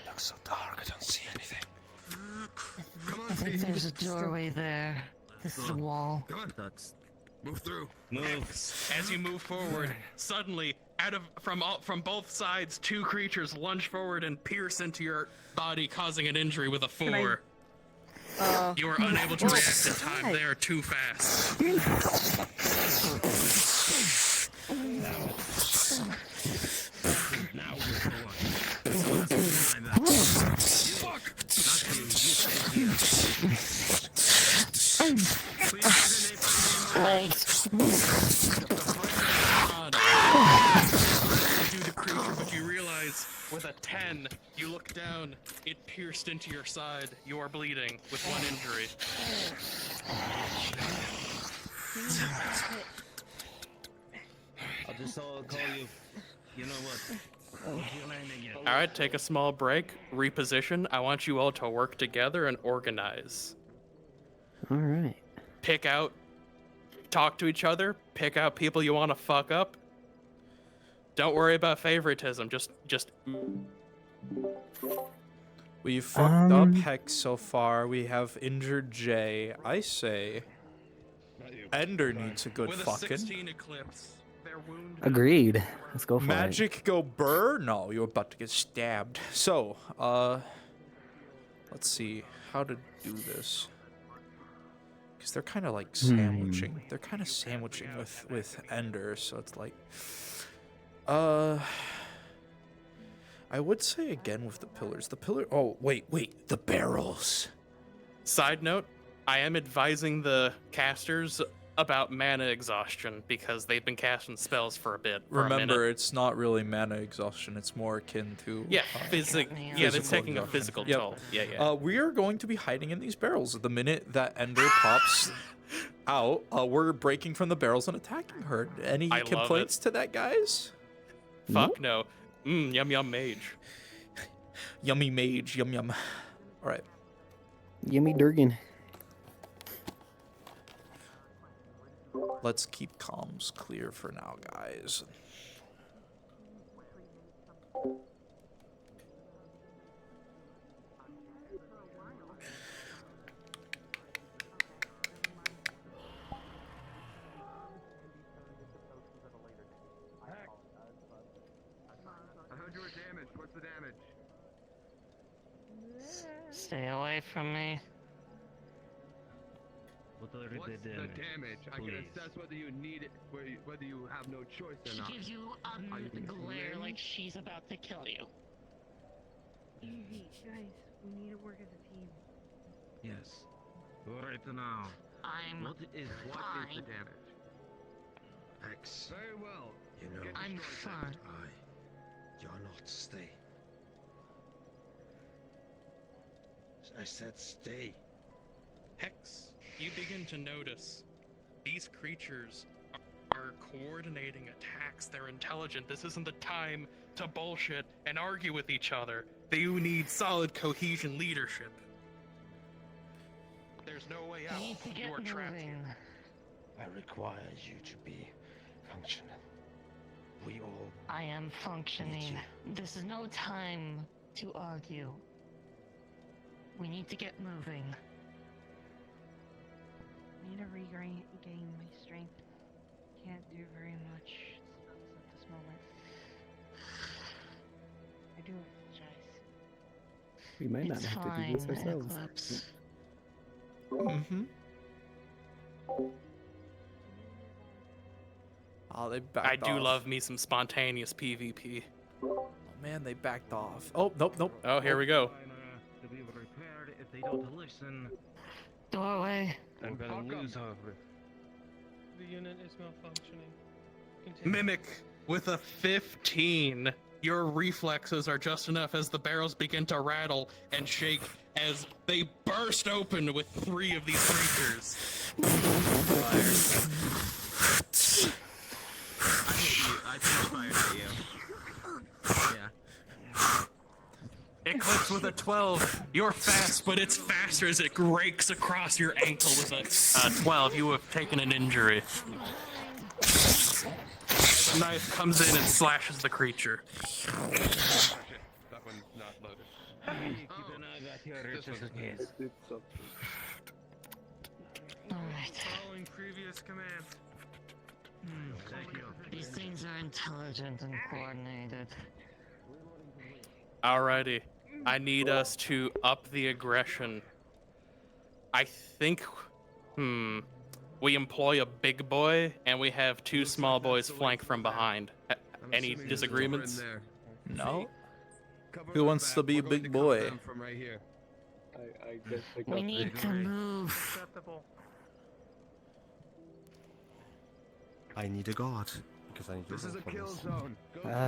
Looks so dark, I don't see anything. I think there's a doorway there. This is a wall. Come on, Ducks. Move through. Move. As you move forward, suddenly, from both sides, 2 creatures lunge forward and pierce into your body, causing an injury with a 4. You are unable to react in time. They are too fast. But you realize with a 10, you look down, it pierced into your side. You are bleeding with 1 injury. I'll just call you. You know what? Alright, take a small break, reposition. I want you all to work together and organize. Alright. Talk to each other, pick out people you want to fuck up. Don't worry about favoritism, just We've fucked up Hex so far. We have injured Jay. I say Ender needs a good with fucking. A 16 eclipse, they're wounded. Agreed. Let's go for Magic go burr? No, you're about to get stabbed. So, let's see how to do this. Because they're kind of like sandwiching. They're kind of sandwiching with Ender, so it's like, I would say again with the pillars. Oh, wait, the barrels. Side note, I am advising the casters about mana exhaustion because they've been casting spells for a bit. Remember, it's not really mana exhaustion. It's more akin to it's taking a physical toll. Yeah. We are going to be hiding in these barrels. The minute that Ender pops out, we're breaking from the barrels and attacking her. Any I love complaints to that, guys? Fuck no. Yum yum mage. Yummy mage, yum yum. All right. Yummy Durgan. Let's keep comms clear for now, guys. I heard you were damaged. What's the damage? Stay away from me. What's the damage? I can assess whether you need it, whether you have no choice or She not. gives you a glare like she's about to kill you. Guys, we need to work as a team. Yes. Right now. I'm What is the fine. damage? X, Very well. you know, I'm fine. you're not. Stay. I said stay. Hex, you begin to notice these creatures are coordinating attacks. They're intelligent. This isn't the time to bullshit and argue with each other. They need solid cohesion leadership. There's no way out. I need to You get are trapped moving. here. I require you to be functional. We all I am functioning. This is no time to argue. We need to get moving. I need to regain my strength. Can't do very much at this moment. I do apologize. We might not It's have to do this fine, ourselves. Eclipse. Mm-hmm. Oh, they backed I do off. love me some spontaneous PvP. Oh man, they backed off. Oh, nope. Oh, here we go. To be prepared if they don't listen. Doorway. I'm gonna lose her. The unit is malfunctioning. Mimic with a 15. Your reflexes are just enough as the barrels begin to rattle and shake as they burst open with 3 of these creatures. I hit you. I fired at you. Yeah. Eclipse with a 12. You're fast, but it's faster as it rakes across your ankle with a 12. You have taken an injury. The knife comes in and slashes the creature. That one's not loaded. Keep an eye back here just in case. Alright. Following previous command. These things are intelligent and coordinated. Alrighty. I need us to up the aggression. I think, we employ a big boy and we have 2 small boys flank from behind. Any disagreements? No. Who wants to be a big boy? From right here. I guess I We need to move. I need a guard. Because I need to This is a roll for kill this. zone.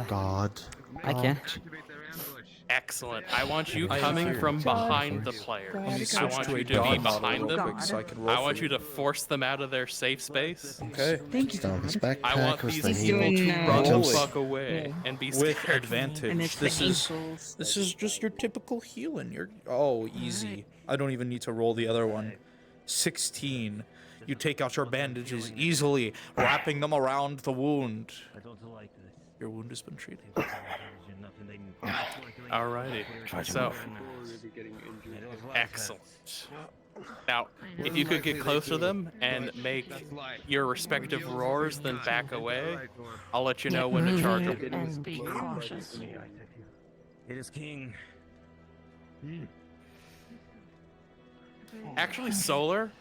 God. I can. Activate their ambush. Excellent. I want you I coming hear from you. behind the player. Let me I switch want to a you to be dog model behind real them. quick so I can roll I for want you to force them out of their safe space. Okay. Thank you. Down his backpack I want was these the people heel. to run the Roll it. fuck away and be With scared. advantage. And it's This the is ankles. this is just your typical healing. You're easy. I don't even need to roll the other one. 16. You take out your bandages easily, wrapping them around the wound. I don't like this. Your wound has been treated. Alrighty. So, excellent. Now, if you could get close to them and make your respective roars, then back away, I'll let you know when to charge them. And be cautious. It is King. Actually, Solar,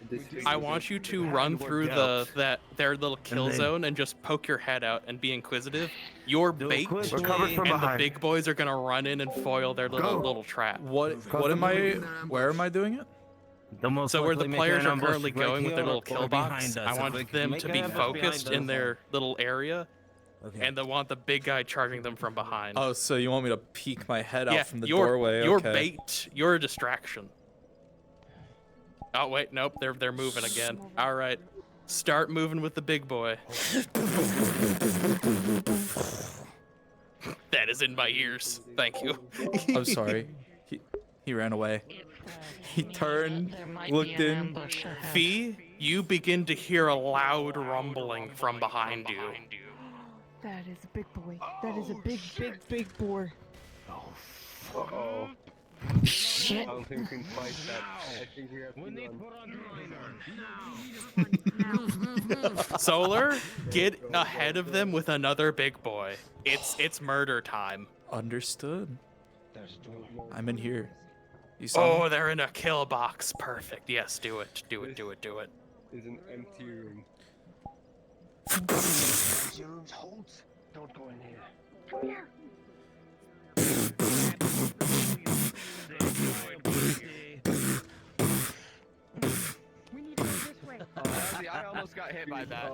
I want you to run through their little kill then- zone and just poke your head out and be inquisitive. Your bait quickly. We're covered from and the behind. big boys are gonna run in and foil their little trap. What am I? Where am I doing it? So where the players are currently going with their little kill kill box, I want them to be focused in their little area, and I want the big guy charging them from behind. Oh, so you want me to peek my head out from the your, doorway? Your Okay. bait, you're a distraction. Oh wait, nope, they're moving again. All right, start moving with the big boy. That is in my ears. Thank you. I'm sorry. He ran away. He turned, looked in. Fee, you begin to hear a loud rumbling from behind you. That is a big boy. That is a big boy. Oh. Shit. I don't think we can fight that. I think we have to run. Solar, get ahead of them with another big boy. It's murder time. Understood. I'm in here. You Oh, they're in a kill box. Perfect. Yes, do it. Do it. Is an empty room. Don't go in here. Come here. I almost got hit by that.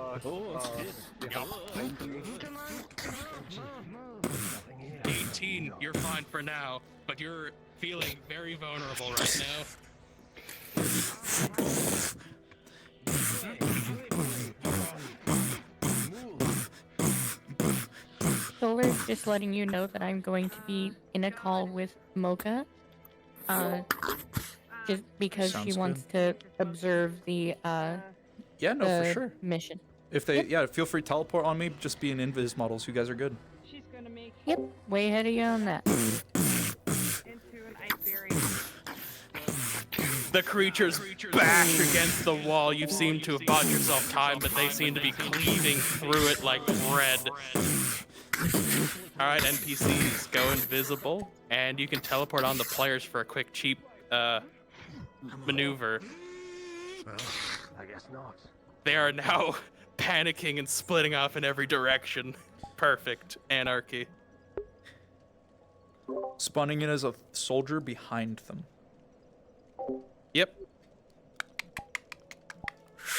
Thank you. 18, you're fine for now, but you're feeling very vulnerable right now. Solar, just letting you know that I'm going to be in a call with Mocha. Just because she Sounds wants to observe the Yeah, no, for sure. mission. If they, yeah, feel free to teleport on me. Just be in invis models. You guys are good. Yep, way ahead of you on that. The creatures bash against the wall. You seem to have bought yourself time, but they seem to be cleaving through it like bread. Alright, NPCs, go invisible, and you can teleport on the players for a quick, cheap maneuver. Well, I guess not. They are now panicking and splitting off in every direction. Perfect. Anarchy. Spawning in as a soldier behind them. Yep.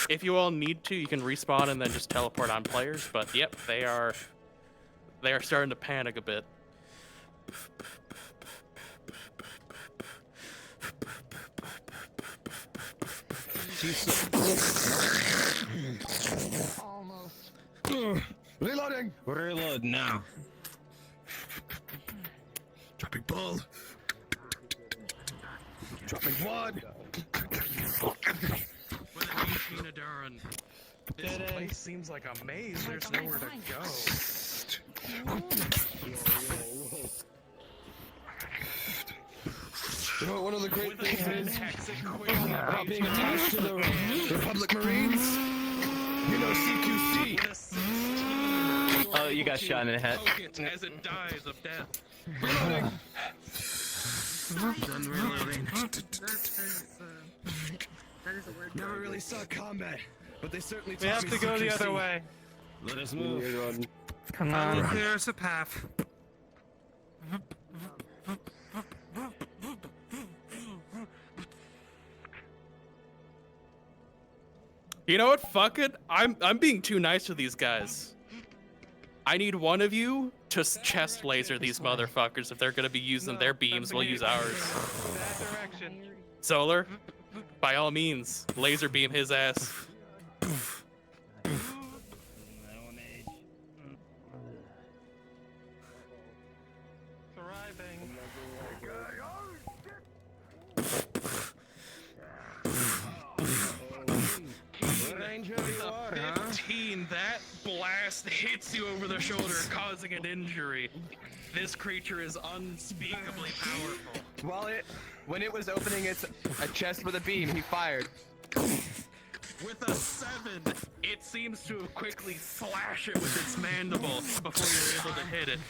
If you all need to, you can respawn and then just teleport on players, but yep, they are starting to panic a bit. Reloading! Reload now. Dropping ball. Dropping quad. This place seems like a maze. There's nowhere to go. You know what one of the great things is about being attached to the Republic Marines? You know CQC. Oh, you got shot in the head. As it dies of death. Reloading. Done reloading. Never really saw combat, but they certainly We have to go the other way. Let us move. Come on. There's a path. You know what? Fuck it. I'm being too nice to these guys. I need one of you to chest laser these motherfuckers. If they're gonna be using their beams, we'll use ours. Solar, by all means, laser beam his ass. That blast hits you over the shoulder, causing an injury. This creature is unspeakably powerful. When it was opening a chest with a beam, he fired. With a 7, it seems to have quickly slashed it with its mandible before you're able to hit it.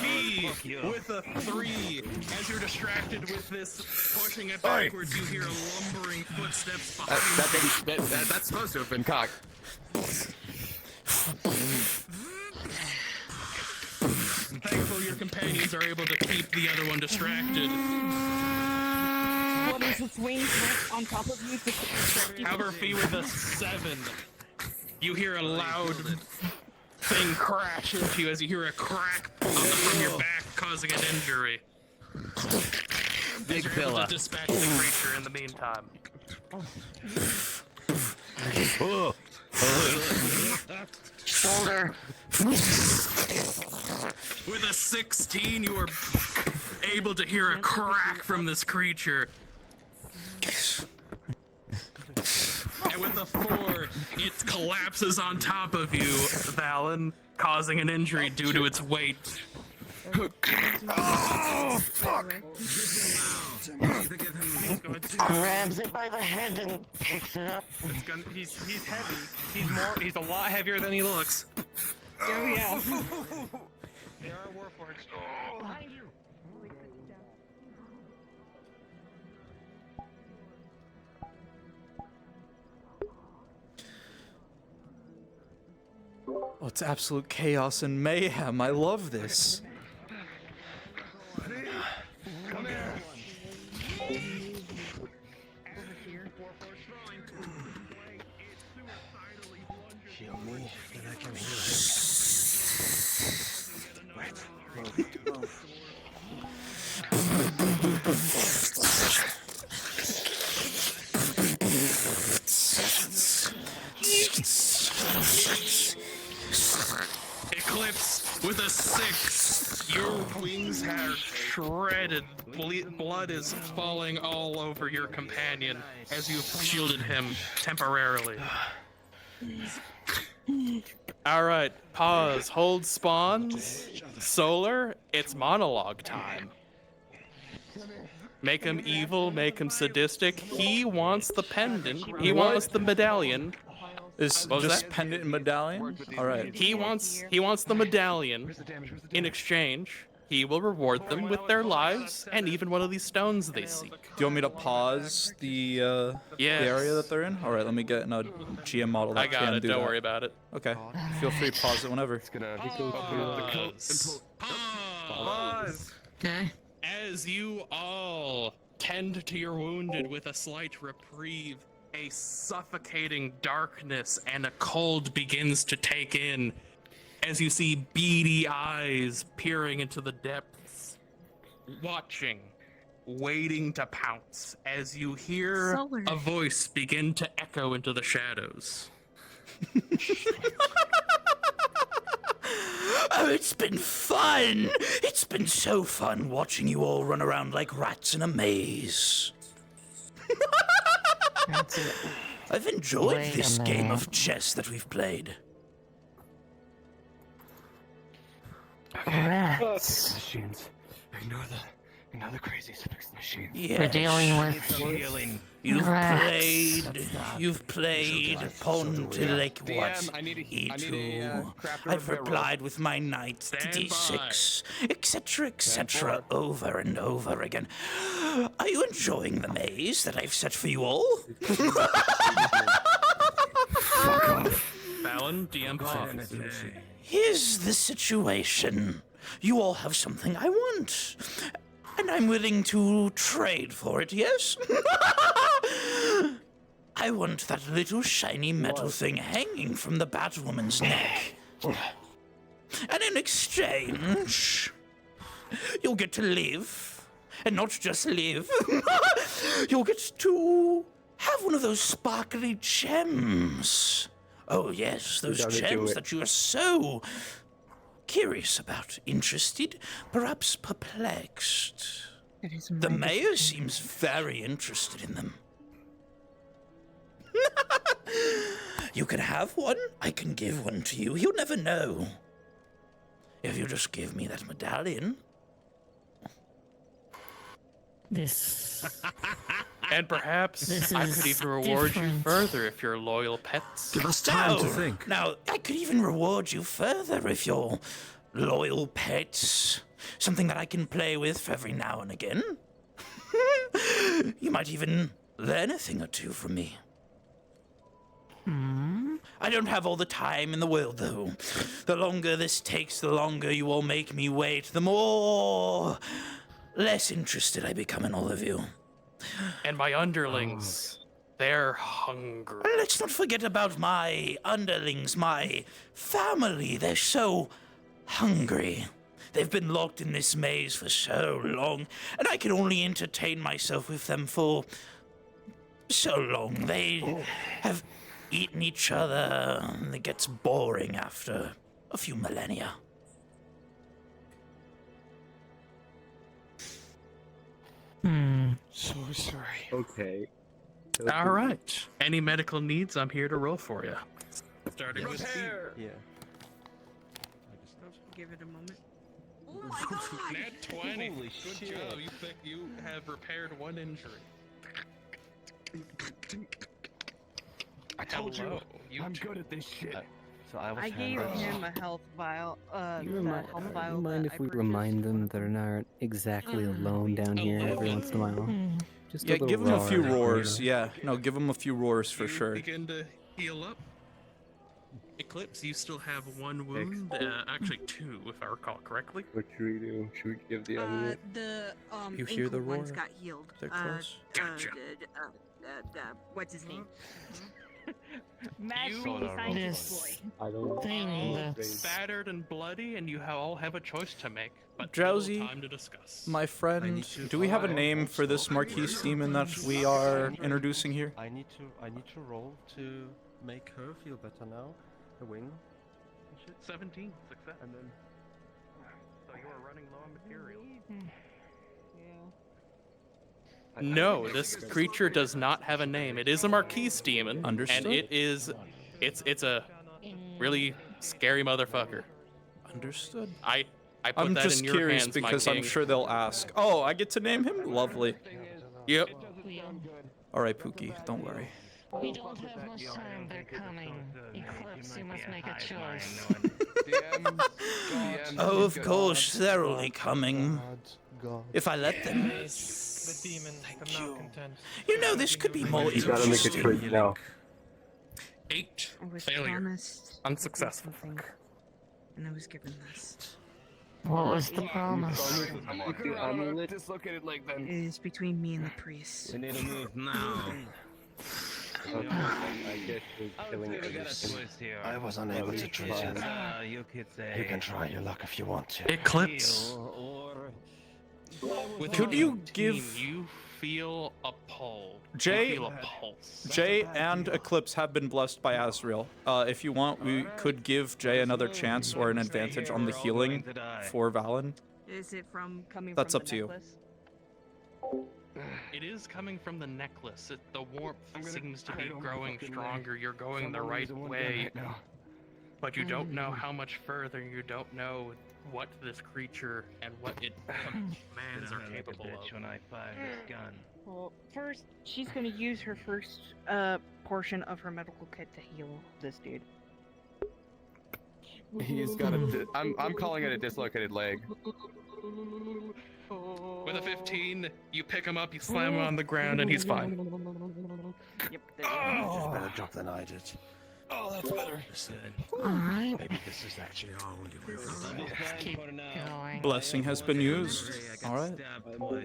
Me with a 3. As you're distracted with this, pushing it backwards, you hear lumbering footsteps behind you. That's supposed to have been cocked. Thankful your companions are able to keep the other one distracted. What is its wings on top of you to distract you? Cover Fee with a 7. You hear a loud thing crash into you as you hear a crack from your back, causing an injury. Big You're able fella. to dispatch the creature in the meantime. Shoulder. With a 16, you are able to hear a crack from this creature. And with a 4, it collapses on top of you, Valen, causing an injury due to its weight. Oh, fuck! Grabs it by the head and picks it up. He's heavy. He's a lot heavier than he looks. Oh yeah. There are warforged. Behind you. Oh, it's absolute chaos and mayhem. I love this. Come here. Heal me, then I can heal him. Wait, move. Eclipse with a 6. Your wings are shredded. Blood is falling all over your companion as you've shielded him temporarily. Alright, pause, hold spawns. Solar, it's monologue time. Make him evil, make him sadistic. He wants the pendant, he wants the medallion. Is What was just that? pendant and medallion? Alright. He wants the medallion. In exchange, he will reward them with their lives and even one of these stones they seek. Do you want me to pause the area that they're in? Alright, let me get in a GM model that I got can it, do don't that. worry about it. Okay, feel free to pause it whenever. Pause. Okay. As you all tend to your wounded with a slight reprieve, a suffocating darkness and a cold begins to take in as you see beady eyes peering into the depths, watching, waiting to pounce as you hear Solar. a voice begin to echo into the shadows. Oh, it's been fun! It's been so fun watching you all run around like rats in a maze. I've enjoyed Wait a this game minute. of chess that we've played. Rats. Machines. Ignore the crazy fixed machines. Yes. We're dealing with You've rats. played Pontilik what? DM, I need a E2. crafter I've repair roll. replied with my knights to Stand D6, etc., over and over again. Are you enjoying the maze that I've set for you all? Valen, DM pause. Here's the situation. You all have something I want. And I'm willing to trade for it, yes? I want that little shiny metal thing hanging from the Batwoman's neck. And in exchange, you'll get to live. And not just live. You'll get to have one of those sparkly gems. Oh, yes, those gotta do gems it. that you are so curious about, interested, perhaps perplexed. The mayor seems very interested in them. You can have one, I can give one to you. You'll never know. If you just give me that medallion. This. And perhaps This I is could even reward you different. further if you're loyal pets. Give us time to think. Now, I could even reward you further if you're loyal pets. Something that I can play with for every now and again. You might even learn a thing or two from me. I don't have all the time in the world, though. The longer this takes, the longer you all make me wait, the more less interested I become in all of you. And my underlings, They're hungry. And let's not forget about my underlings, my family. They're so hungry. They've been locked in this maze for so long, and I can only entertain myself with them for so long. They have eaten each other, and it gets boring after a few millennia. So sorry. Okay. All right. Any medical needs, I'm here to roll for you. Starting with Steve. Yeah. Give it a moment. Nat 20. Good job. You have repaired one injury. I told Hello, I'm good at this shit. So I was I gave him a health vial. You health vial. mind if we remind them they're not exactly alone down here every once in a while? Just Yeah, little give them a few roar, roars. Yeah, no, give them a few roars for sure. Begin to heal up. Eclipse, you still have one wound. Actually, two, if I recall correctly. What should we do? Should we give the other? The You hear the ankle ones roar? got healed. They're close. Gotcha. What's his name? Mad You scientist boy. I don't all battered and bloody, and you all have a choice to make. But Drowsy, little time to discuss. my friend, do we have a name for this Marquise demon that we are introducing here? I need to roll to make her feel better now. A win. 17 success. And then So you are running low on materials. Yeah. No, this creature does not have a name. It is a Marquise demon. Understood. And it's a really scary motherfucker. Understood. I put I'm that just in your curious hands, because my I'm king. sure they'll ask. Oh, I get to name him? Lovely. Yep. All right, Pookie, don't worry. We don't have much time, they're coming. Eclipse, you must make a choice. Oh, of course, they're only coming. If I let them. The demon, the malcontent. You know, this could be more You gotta make a interesting. choice now. 8. I was Failure. promised Unsuccessful. something, and I was given this. What was the promise? Dislocated leg It then. is between me and the priest. We need to move now. I guess we're killing it. I was unable to treat him. You could say. You can try your luck if you want to. Eclipse. With Could an you 18, give- You feel appalled. Jay- You feel a pulse. Jay and Eclipse have been blessed by Azrael. If you want, we could give Jay another chance or an advantage on the healing for Valen. Is it from coming That's from up the to you. necklace? It is coming from the necklace. The warmth seems to be growing stronger. You're going the right way, but you don't know how much further. You don't know what this creature and what it commands are capable of. When I fire this gun. Well, first, she's gonna use her first portion of her medical kit to heal this dude. He's got a. I'm calling it a dislocated leg. With a 15, you pick him up, you slam him on the ground, and he's fine. Yep. There you go. Better job than I did. Oh, that's better. Alright. Maybe this is actually our only way forward. Keep going. Blessing has been used. All right. No.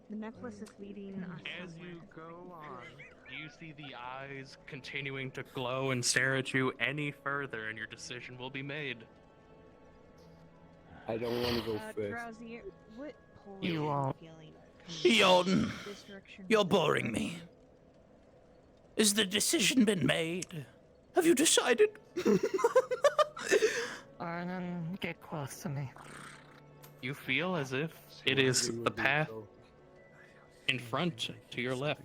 The necklace is leading us As somewhere. you go on, you see the eyes continuing to glow and stare at you any further, and your decision will be made. I don't want to go first. Drowsy, what pull You are won't. feeling? Jordan, This direction? you're boring me. Has the decision been made? Have you decided? Arnon, get close to me. You feel as if it is the path in front to your left.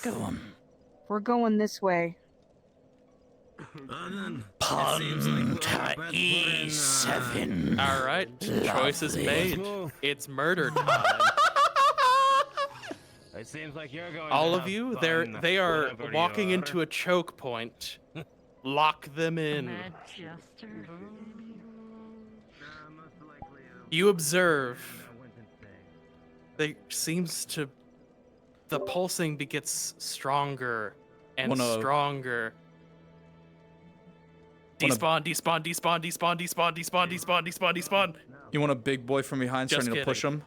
Go on. We're going this way. Ponta E7. All right, choice is made. It's murder time. It seems like you're going. All to of have you, fun, they are whatever walking you are. into a choke point. Lock them in. Mad Jester. You observe. They seems to. The pulsing gets stronger and Wanna- stronger. Wanna- Despawn, despawn, despawn, despawn, despawn, despawn, despawn, despawn, despawn. You want a big boy from behind Just starting to push kidding. him?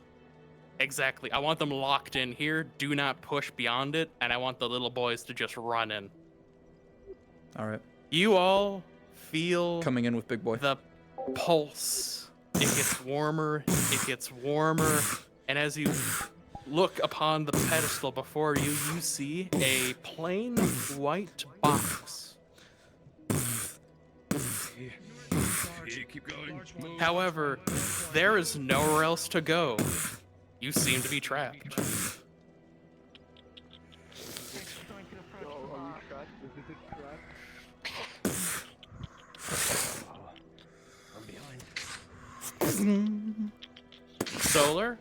Exactly. I want them locked in here. Do not push beyond it, and I want the little boys to just run in. All right. You all feel Coming in with big boy. the pulse. It gets warmer. It gets warmer. And as you look upon the pedestal before you, you see a plain white box. Keep going. Move. However, there is nowhere else to go. You seem to be trapped. Solar,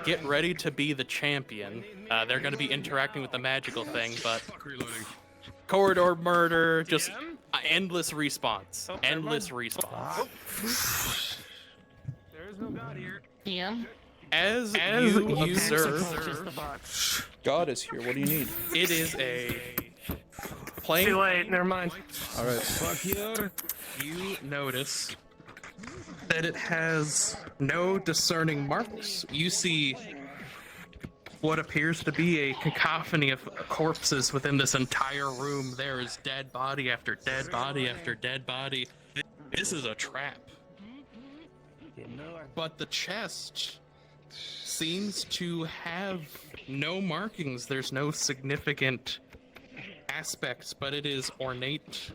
get ready to be the champion. They're going to be interacting with the magical thing, but corridor murder, just endless response. Endless response. There is no God here. Yeah. As you observe, God is here. What do you need? it is a plain. Too late. Never mind. All right. You notice that it has no discerning marks. You see what appears to be a cacophony of corpses within this entire room. There is dead body after dead body after dead body. This is a trap. But the chest seems to have no markings. There's no significant aspects, but it is ornate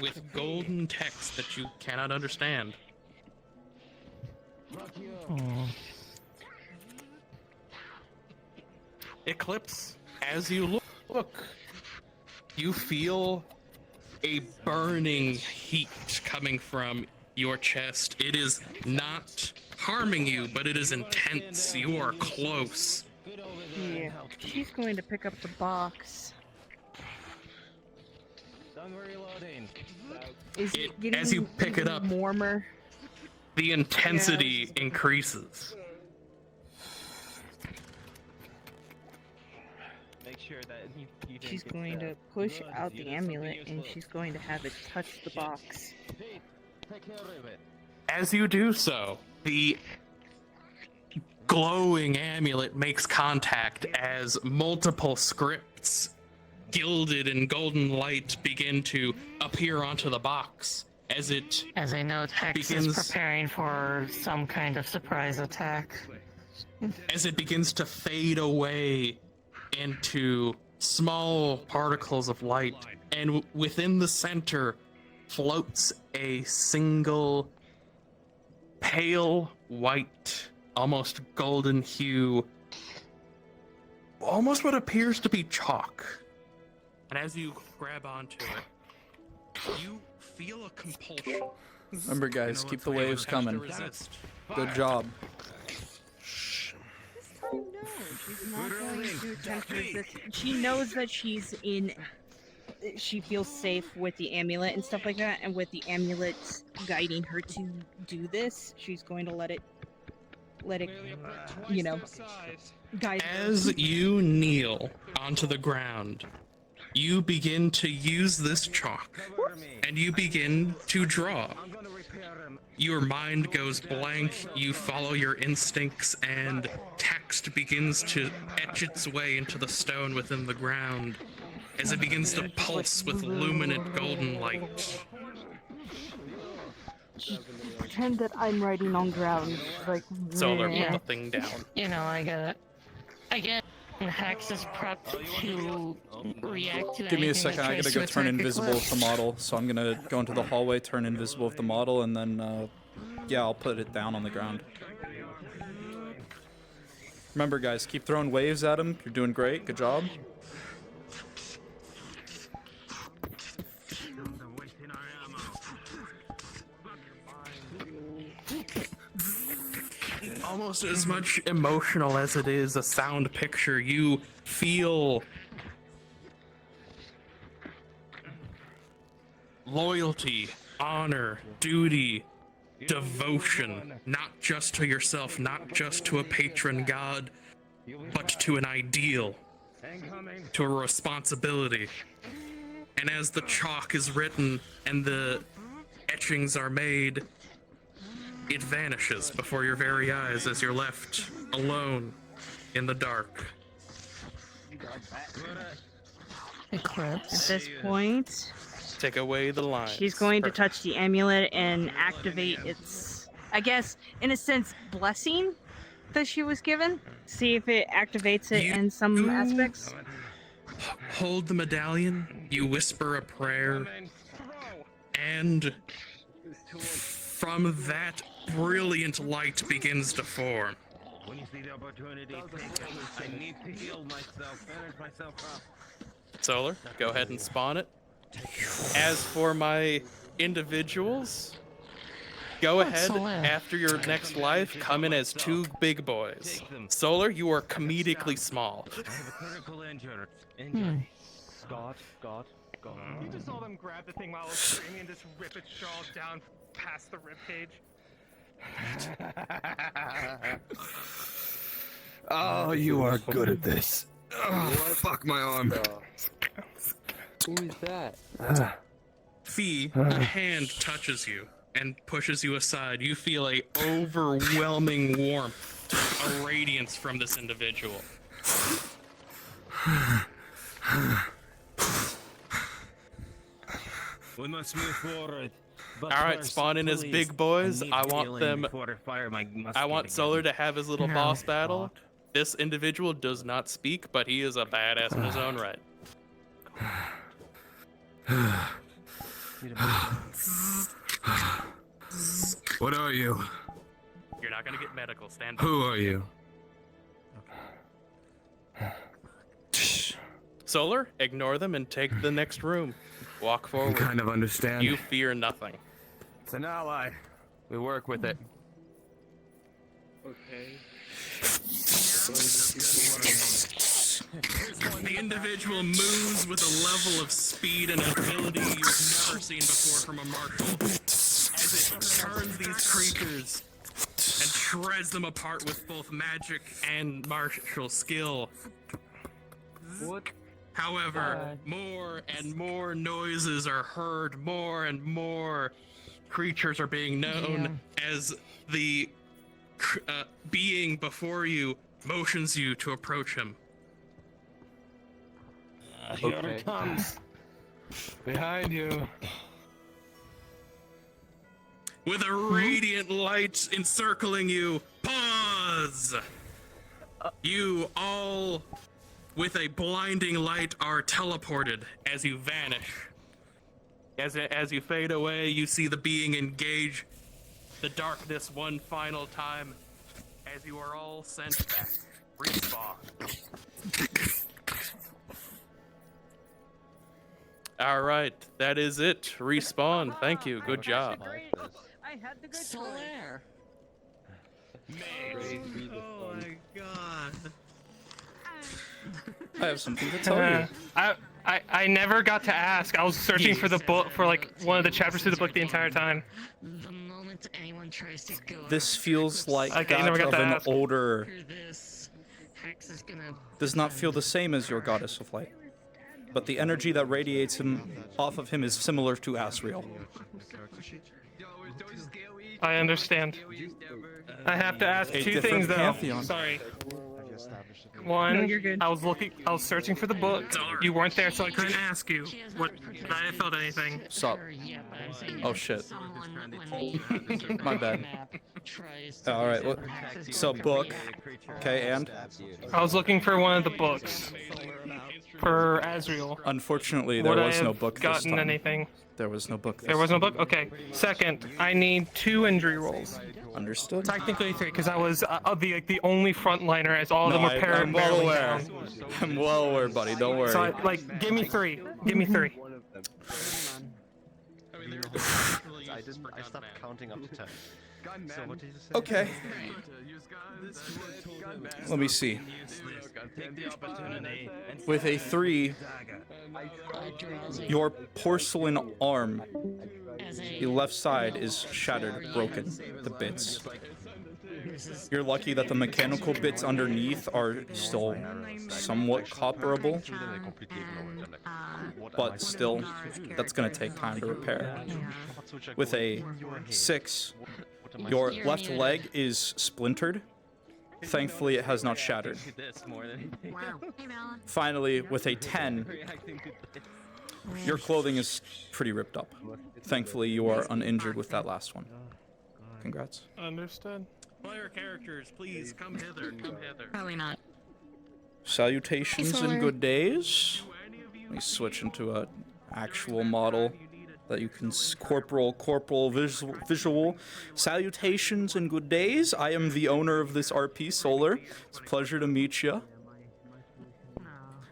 with golden text that you cannot understand. Eclipse, as you look, you feel a burning heat coming from your chest. It is not harming you, but it is intense. You are close. Yeah, she's going to pick up the box. Is it getting As you pick it up, warmer? the intensity increases. Make sure that you didn't She's get going to push out the amulet and she's going to have it touch the box. As you do so, the glowing amulet makes contact as multiple scripts gilded in golden light begin to appear onto the box as it As I know, Tex is preparing for some kind of surprise attack. as it begins to fade away into small particles of light, and within the center floats a single pale white, almost golden hue, almost what appears to be chalk. And as you grab onto it, you feel a compulsion. Remember, guys, keep the waves coming. Good job. No, she's not going to attempt to resist. She knows that she's in. She feels safe with the amulet and stuff like that, and with the amulet guiding her to do this, she's going to let it, you know, guide her. As you kneel onto the ground, you begin to use this chalk, and you begin to draw. Your mind goes blank, you follow your instincts, and text begins to etch its way into the stone within the ground as it begins to pulse with luminant golden light. Pretend that I'm writing on ground, like. Solar, put Yeah. the thing down. You know, I get it. Again, Hex is prepped to react to Give me a anything second. that I tries gotta to go turn attack invisible with Eclipse. the model. So I'm gonna go into the hallway, turn invisible with the model, and then, yeah, I'll put it down on the ground. Remember, guys, keep throwing waves at him. You're doing great. Good job. Almost as much emotional as it is a sound picture, you feel loyalty, honor, duty, devotion, not just to yourself, not just to a patron god, but to an ideal, to a responsibility. And as the chalk is written and the etchings are made, it vanishes before your very eyes as you're left alone in the dark. Eclipse. At this point, Take away the line. she's going to touch the amulet and activate its, I guess, in a sense, blessing that she was given. See if it activates it in some aspects. Hold the medallion, you whisper a prayer, and from that, brilliant light begins to form. When you see the opportunity, I need to heal myself, finish myself up. Solar, go ahead and spawn it. As for my individuals, go ahead after your next life, come in as 2 big boys. Solar, you are comedically small. I have a critical injury. God. You just saw them grab the thing while I was screaming and just rip its jaw down past the ribcage. Oh, you are good at this. Oh, fuck my arm. Who's that? Fee, a hand touches you and pushes you aside. You feel a overwhelming warmth, a radiance from this individual. We must move forward. All right, spawn in as big boys. I want them. I want Solar to have his little boss battle. This individual does not speak, but he is a badass in his own right. What are you? You're not gonna get medical. Stand by. Who are you? Solar, ignore them and take the next room. Walk forward. kind of understand. You fear nothing. It's an ally. We work with it. Okay. The individual moves with a level of speed and ability you've never seen before from a martial, as it turns these creatures and shreds them apart with both magic and martial skill. What? However, more and more noises are heard, more and more creatures are being known as the being before you motions you to approach him. Here it comes. Behind you. With a radiant light encircling you, pause! You all, with a blinding light, are teleported as you vanish. As you fade away, you see the being engage the darkness one final time as you are all sent back. Respawn. Alright, that is it. Respawn. Thank you. Good job. I had the good Solaire. Oh my god. I have something to tell you. I never got to ask. I was searching for the book, for like one of the chapters of the book the entire time. The moment anyone tries to go This feels like Okay, that never got of to an ask. older. this, Hex is gonna Does not feel the same as your goddess of light, but the energy that radiates off of him is similar to Asriel. I understand. I have to ask A 2 different things though. pantheon. Sorry. One, No, you're good. I was searching for the book. You weren't there, so I couldn't ask you what I hadn't felt anything. Sup? Oh shit. My bad. All right. Well, so book. Okay, and I was looking for one of the books for Asriel. unfortunately there Would I was no have book this gotten time. anything? There was no book. This There was no time. book? Okay. Second, I need 2 injury rolls. Understood. Technically 3, because I was the only frontliner, as all of No, them were I'm well barreling aware. down. I'm well aware, buddy. Don't worry. So give me 3. Give me 3. I stopped counting up to 10. So what did you say? Okay. Let me see. With a 3, your porcelain arm, the left side is shattered, broken to bits. You're lucky that the mechanical bits underneath are still somewhat copperable, but still, that's gonna take time to repair. With a 6, Your left leg is splintered. Thankfully, it has not shattered. Finally, with a 10, your clothing is pretty ripped up. Thankfully, you are uninjured with that last one. Congrats. Understood. Player characters, please come hither. Come hither. Probably not. Salutations and good days. Let me switch into a actual model that you can corporal visual. Salutations and good days. I am the owner of this RP Solar. It's a pleasure to meet you.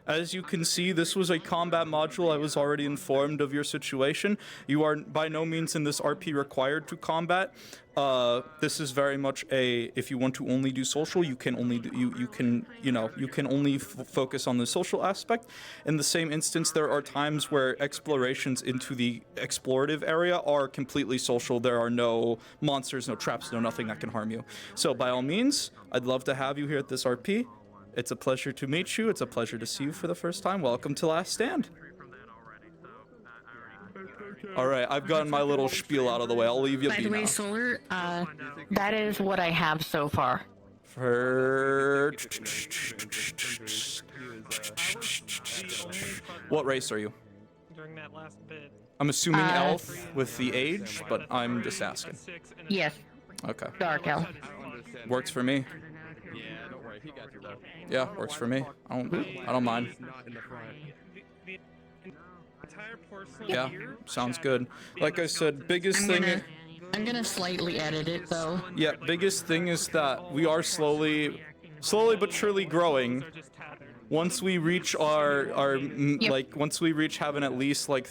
As you can see, this was a combat module. I was already informed of your situation. You are by no means in this RP required to combat. This is very much a, if you want to only do social, you can only do, you can only focus on the social aspect. In the same instance, there are times where explorations into the explorative area are completely social. There are no monsters, no traps, no nothing that can harm you. So by all means, I'd love to have you here at this RP. It's a pleasure to meet you. It's a pleasure to see you for the first time. Welcome to Last Stand. All right, I've gotten my little spiel out of the way. I'll leave you be By the way, now. Solar, that is what I have so far. For... What race are you? During that last bit. I'm assuming elf with the age, but I'm just asking. Yes. Okay. Dark elf. Works for me. Yeah, don't worry, he got you though. Yeah, works for me. I don't mind. Yeah, sounds good. Like I said, biggest thing. I'm gonna slightly edit it though. Yeah, biggest thing is that we are slowly but surely growing. Once we reach once we reach having at least like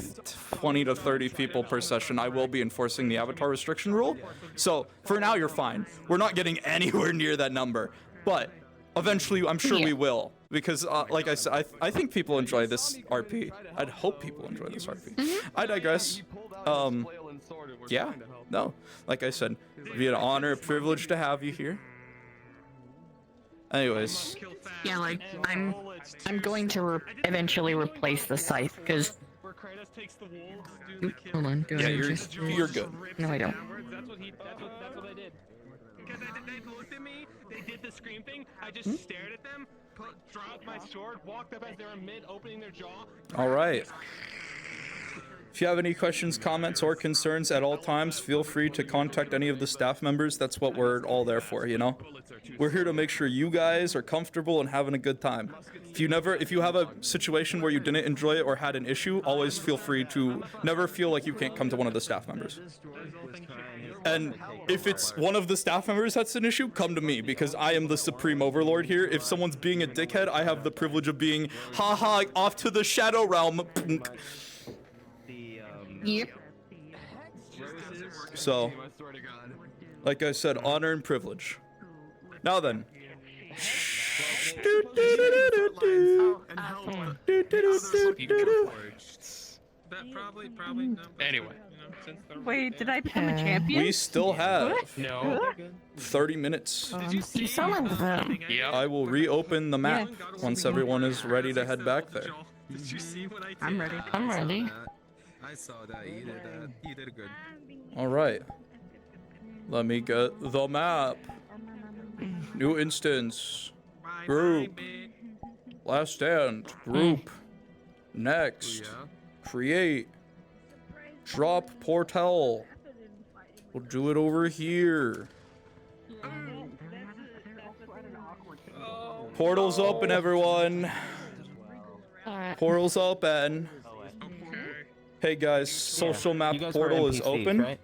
20 to 30 people per session, I will be enforcing the avatar restriction rule. So for now, you're fine. We're not getting anywhere near that number, but eventually, I'm sure we will. Because, like I said, I think people enjoy this RP. I'd hope people enjoy this RP. I digress. Yeah, no. Like I said, it'd be an honor, a privilege to have you here. Anyways. Yeah, like I'm going to eventually replace the scythe because. Hold on. Do Yeah, I you're just- good. No, I don't. That's what they did. Because they looked at me, they did the scream thing, I just stared at them, dropped my sword, walked up as they were mid-opening their jaw. All right. If you have any questions, comments, or concerns at all times, feel free to contact any of the staff members. That's what we're all there for, you know? We're here to make sure you guys are comfortable and having a good time. If you have a situation where you didn't enjoy it or had an issue, always feel free to never feel like you can't come to one of the staff members. And if it's one of the staff members that's an issue, come to me, because I am the supreme overlord here. If someone's being a dickhead, I have the privilege of being, haha, off to the shadow realm. Yep. So, like I said, honor and privilege. Now then. Anyway. Wait, did I become a champion? We still have No. 30 minutes. You summoned them. Yep. I will reopen the map once everyone is ready to head back there. Did you see what I did? I'm ready. I'm ready. I saw that. You did that. You did good. All right. Let me get the map. New instance. Group. Last stand. Group. Next. Create. Drop portal. We'll do it over here. Portal's open, everyone. Portal's open. Hey guys, social map guys portal were is NPCs, open. right?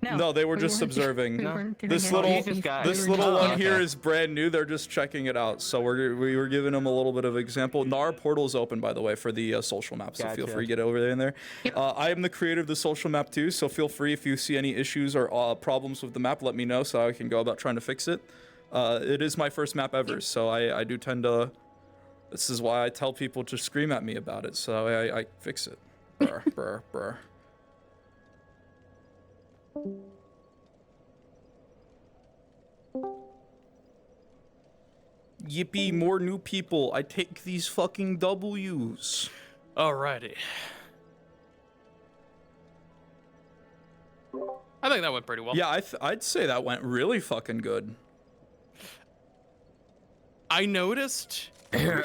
No, they were just observing. This little one here is brand new. They're just checking it out. So we were giving them a little bit of example. Now our portal's open, by the way, for the social map. So feel Gotcha. free to get over there. I am the creator of the social map too. So feel free, if you see any issues or problems with the map, let me know so I can go about trying to fix it. It is my first map ever, so I do tend to. This is why I tell people to scream at me about it, so I fix it. Brr, brr, brr. Yippee, more new people. I take these fucking W's. Alrighty. think that went pretty well. Yeah, I'd say that went really fucking good. I noticed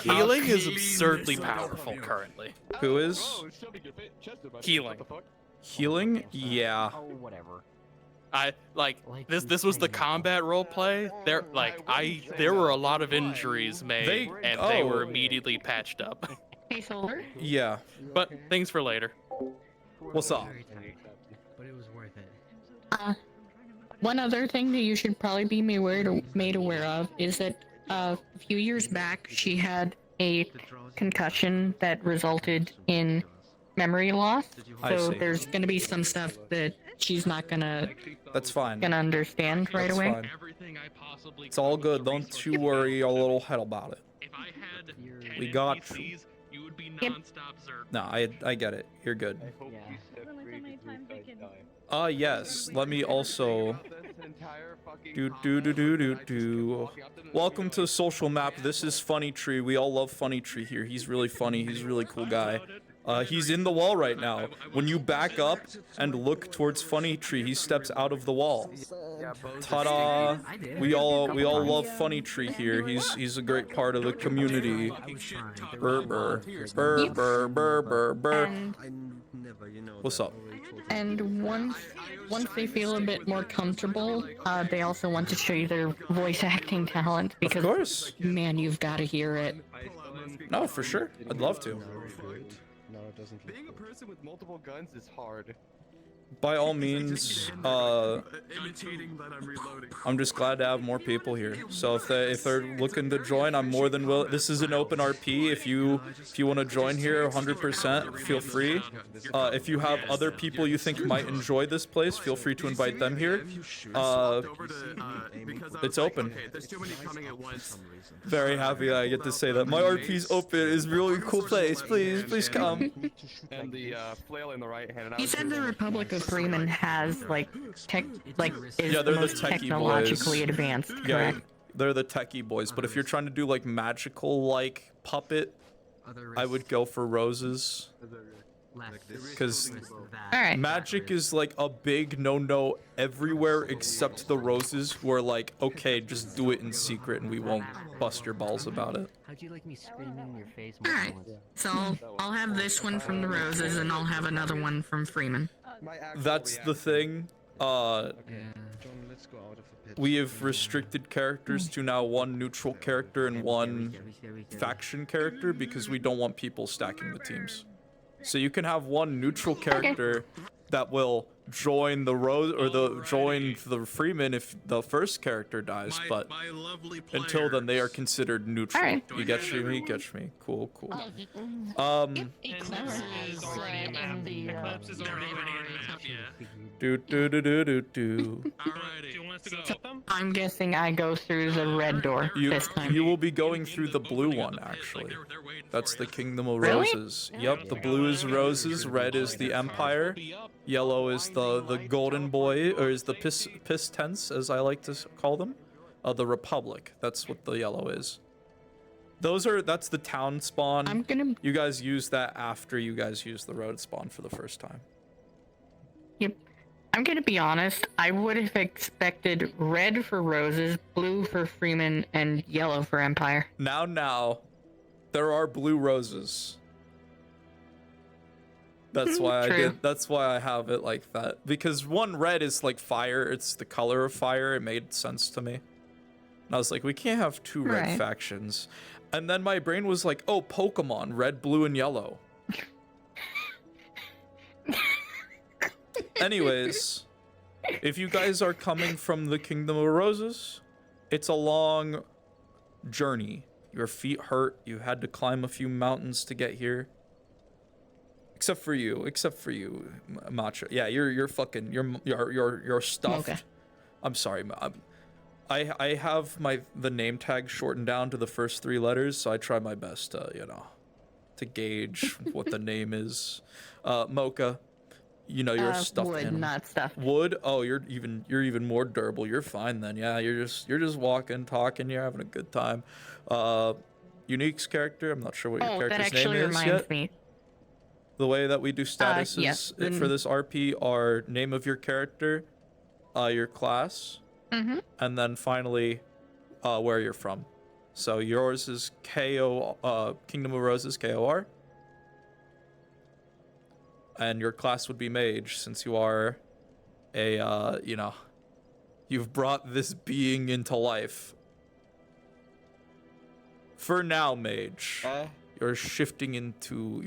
healing is absurdly powerful currently. Who is? Healing. Healing? Yeah. Whatever. I like this was the combat role play. There were a lot of injuries made and they were immediately patched up. Hey, Solar. Yeah. But things for later. What's up? But it was worth it. One other thing that you should probably be made aware of is that a few years back she had a concussion that resulted in memory loss. So there's gonna be some stuff that she's not gonna. That's fine. Gonna understand right That's away. fine. It's all good. Don't you worry your little head about it. We got you. No, I get it. You're good. Yes. Let me also do. Welcome to Social Map. This is Funny Tree. We all love Funny Tree here. He's really funny. He's a really cool guy. He's in the wall right now. When you back up and look towards Funny Tree, he steps out of the wall. Ta-da! We all love Funny Tree here. He's a great part of the community. Burr burr burr burr burr burr burr. What's up? And once they feel a bit more comfortable, they also want to show you their voice acting talent because, of course, man, you've got to hear it. No, for sure. I'd love to. Being a person with multiple guns is hard. By all means, I'm just glad to have more people here. So if they're looking to join, I'm more than willing. This is an open RP. If you want to join here, 100%, feel free. If you have other people you think might enjoy this place, feel free to invite them here. It's open. Very happy I get to say that my RP's open. It's a really cool place. Please come. And the flail in the right hand. You said the Republic of Freeman has is Yeah, they're the most techie technologically boys. advanced, Yeah, correct? they're the techie boys. But if you're trying to do like magical like puppet, I would go for Roses. Because Alright. magic is like a big no-no everywhere except the Roses, who are like, okay, just do it in secret and we won't bust your balls about it. How'd you like me screaming in your face? Alright, so I'll have this one from the Roses and I'll have another one from Freeman. That's the thing. We have restricted characters to now one neutral character and one faction character because we don't want people stacking the teams. So you can have one neutral character that will join the Rose or join the Freeman if the first character dies, but until then they are considered neutral. Alright. You get me? Get me? Cool. I'm guessing I go through the red door this time. You will be going through the blue one, actually. That's the Kingdom of Really? Roses. Yep, the blue is Roses, red is the Empire, yellow is the Golden Boy, or is the Pistons, as I like to call them. The Republic. That's what the yellow is. That's the town spawn. You guys use that after you guys use the road spawn for the first time. Yep. I'm gonna be honest, I would have expected red for Roses, blue for Freeman, and yellow for Empire. Now, there are blue roses. That's why I True. did. That's why I have it like that. Because one, red is like fire. It's the color of fire. It made sense to me. And I was like, we can't have two red Right. factions. And then my brain was like, oh, Pokemon, red, blue, and yellow. Anyways, if you guys are coming from the Kingdom of Roses, it's a long journey. Your feet hurt. You had to climb a few mountains to get here. Except for you, Matcha. Yeah, you're fucking, you're stuffed. Okay. I'm sorry, I have the name tag shortened down to the first 3 letters, so I try my best to, to gauge what the name is. Mocha, you're a stuffed wood, animal. not stuffed. Wood? Oh, you're even more durable. You're fine then. Yeah, you're just walking, talking. You're having a good time. Unique's character. I'm not sure what your Oh, that character's actually name is reminds yet. me. The way that we do statuses yes, for this RP are name of your character, your class, Mm-hmm. and then finally where you're from. So yours is Kingdom of Roses, KOR. And your class would be Mage, since you are a, you've brought this being into life. For now, Mage. You're shifting into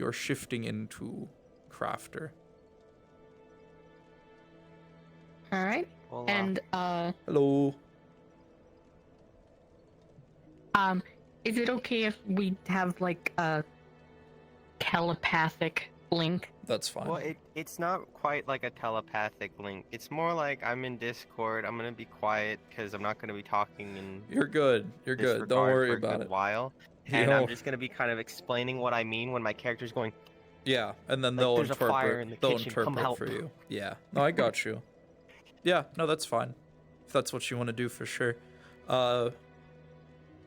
Crafter. All right. And Hello. Is it okay if we have like a telepathic link? That's fine. Well, it's not quite like a telepathic link. It's more like I'm in Discord. I'm gonna be quiet because I'm not gonna be talking in. You're good. You're good. Don't worry about it. While, and I'm just gonna be kind of explaining what I mean when my character's going. Yeah, and then Like, they'll there's a fire interpret. in the They'll kitchen, come interpret help. for you. Yeah. No, I got you. Yeah. No, that's fine. If that's what you want to do, for sure.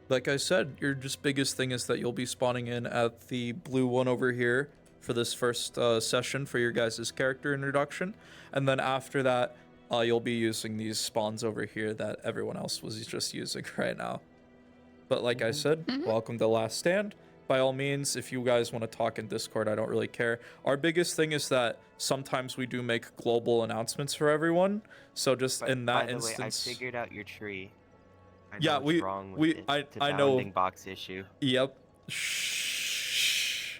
Like I said, your just biggest thing is that you'll be spawning in at the blue one over here for this first session for your guys' character introduction, and then after that, you'll be using these spawns over here that everyone else was just using right now. But like I said, welcome to Last Stand. By all means, if you guys want to talk in Discord, I don't really care. Our biggest thing is that sometimes we do make global announcements for everyone. So just in that By the instance, way, I figured out your tree. I know Yeah, what's wrong with it. It's a I know. bounding box issue. Yep. Shh.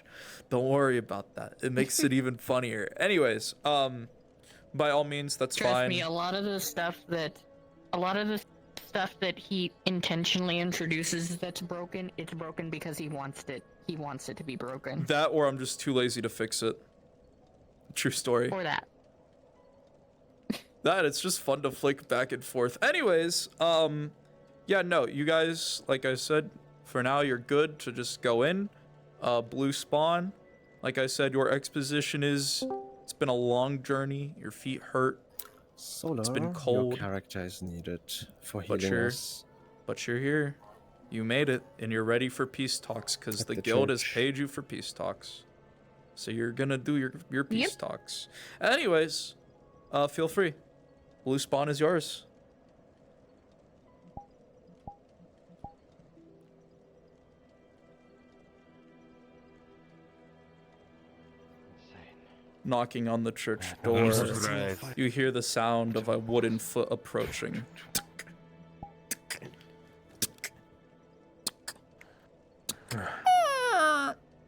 Don't worry about that. It makes it even funnier. Anyways, by all means, that's Trust fine. me, a lot of the stuff that he intentionally introduces that's broken, it's broken because he wants it. He wants it to be broken. That, or I'm just too lazy to fix it. True story. Or that. That, it's just fun to flick back and forth. Anyways, yeah, no, you guys, like I said, for now you're good to just go in. Blue spawn. Like I said, your exposition is, it's been a long journey. Your feet hurt. Solar, It's been cold. Your character is needed for But healing you're, us. but you're here. You made it, and you're ready for peace talks, because At the the guild has church. paid you for peace talks. So you're gonna do your peace talks. Anyways, feel free. Blue spawn is yours. Knocking on the church door. You hear the sound of a wooden foot approaching.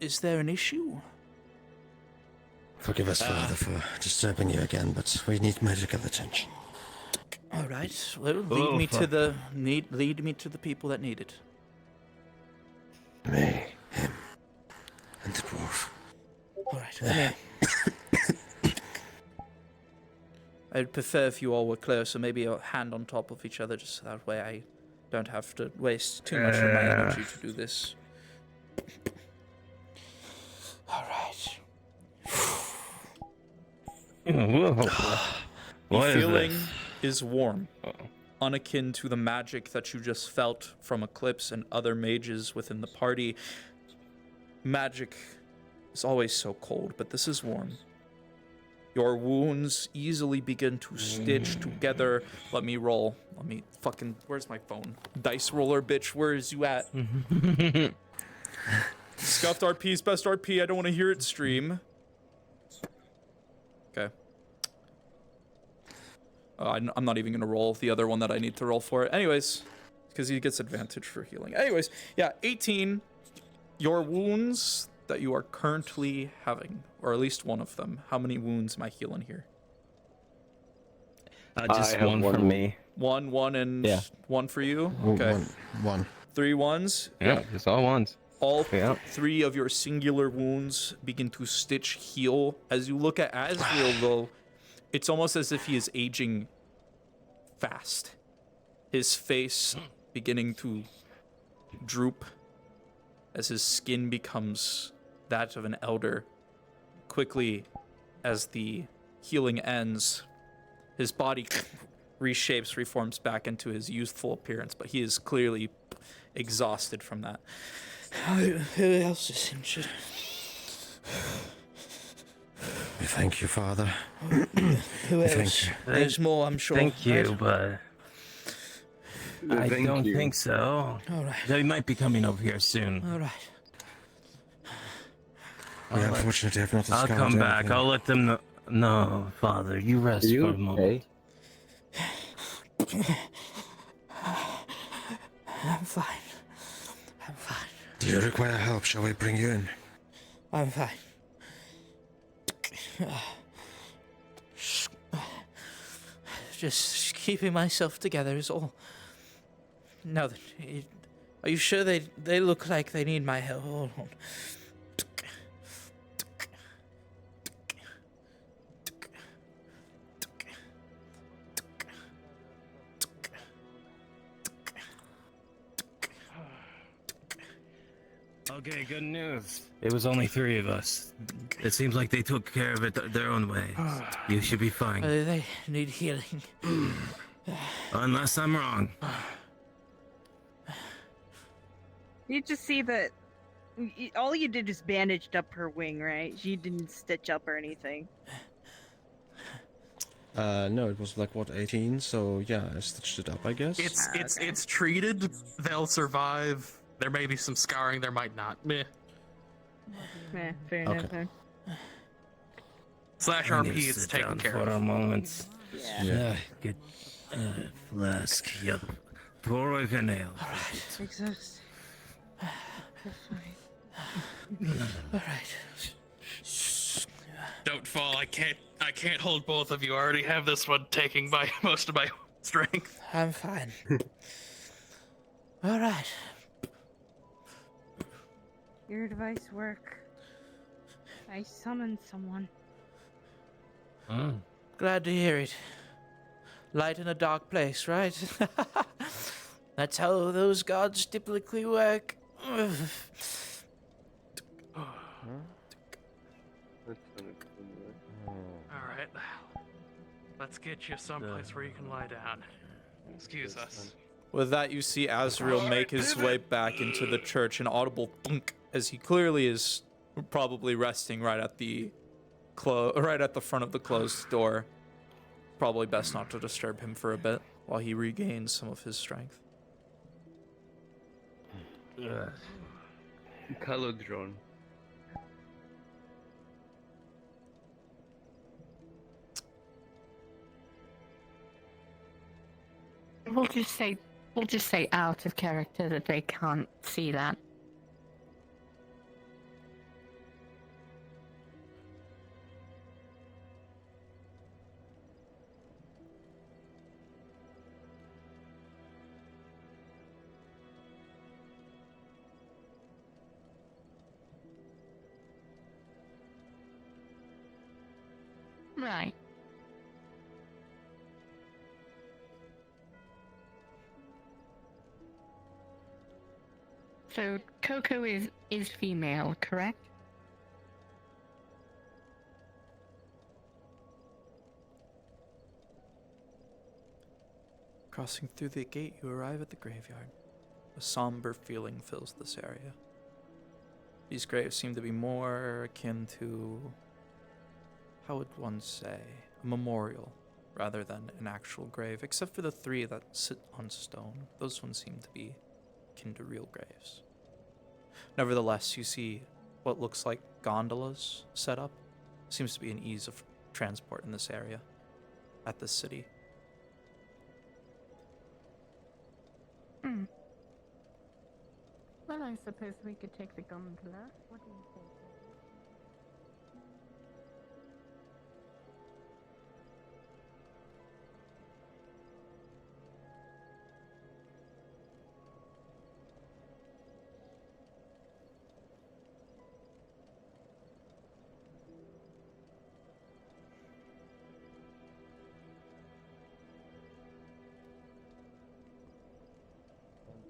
Is there an issue? Forgive us, Father, for disturbing you again, but we need medical attention. All right. Well, lead me to the people that need it. Me, him, and the dwarf. All right. Come in. I'd prefer if you all were closer, maybe a hand on top of each other, just so that way I don't have to waste too much of my energy to do this. All right. The feeling is warm, unakin to the magic that you just felt from Eclipse and other mages within the party. Magic is always so cold, but this is warm. Your wounds easily begin to stitch together. Let me roll. Let me fucking... Where's my phone? Dice roller, bitch. Where is you at? Scuffed RP's best RP. I don't want to hear it stream. Okay. I'm not even going to roll the other one that I need to roll for it. Anyways, because he gets advantage for healing. Anyways, yeah, 18. Your wounds that you are currently having, or at least one of them. How many wounds am I healing here? Just one for me. One, and Yeah. one for you? Okay. One. 3 ones? Yeah, it's all ones. All Yeah. 3 of your singular wounds begin to stitch heal. As you look at Asriel, though, it's almost as if he is aging fast. His face beginning to droop as his skin becomes that of an elder. Quickly, as the healing ends, his body reshapes, reforms back into his youthful appearance, but he is clearly exhausted from that. Who else is injured? We thank you, Father. Who We thank else? you. There's more, I'm sure. Thank you, right? but I Thank don't you. think so. All right. They might be coming over here soon. All right. We unfortunately have not I'll discovered come back. anything. I'll let them know. No, Father, you rest for a moment. I'm fine. I'm fine. Do you require help? Shall we bring you in? I'm fine. Just keeping myself together is all. Now that are you sure they look like they need my help? Hold on. Okay, good news. It was only 3 of us. It seems like they took care of it their own way. You should be fine. They need healing. Unless I'm wrong. You just see that all you did is bandaged up her wing, right? You didn't stitch up or anything. No, it was like what, 18? So yeah, I stitched it up, I guess. It's treated. They'll survive. There may be some scarring. There might not. Meh. Fair enough. Okay. Then. Slash I need RP to is sit taken down care for of. a moment. Yeah. Get flask. Yep. Pour a nail. Exhaust. All right. Don't fall. I can't hold both of you. I already have this one taking by most of my strength. I'm fine. All right. Your advice work. I summoned someone. Glad to hear it. Light in a dark place, right? That's how those gods typically work. Alright. Let's get you someplace where you can lie down. Excuse us. With that, you see Azrael make his way back into the church, an audible thunk, as he clearly is probably resting right at the front of the closed door. Probably best not to disturb him for a bit while he regains some of his strength. Calodron. We'll just say out of character that they can't see that. Right. So Coco is female, correct? Crossing through the gate, you arrive at the graveyard. A somber feeling fills this area. These graves seem to be more akin to, how would one say, a memorial rather than an actual grave, except for the 3 that sit on stone. Those ones seem to be akin to real graves. Nevertheless, you see what looks like gondolas set up. Seems to be an ease of transport in this area, at this city. Well, I suppose we could take the gondola. What do you think?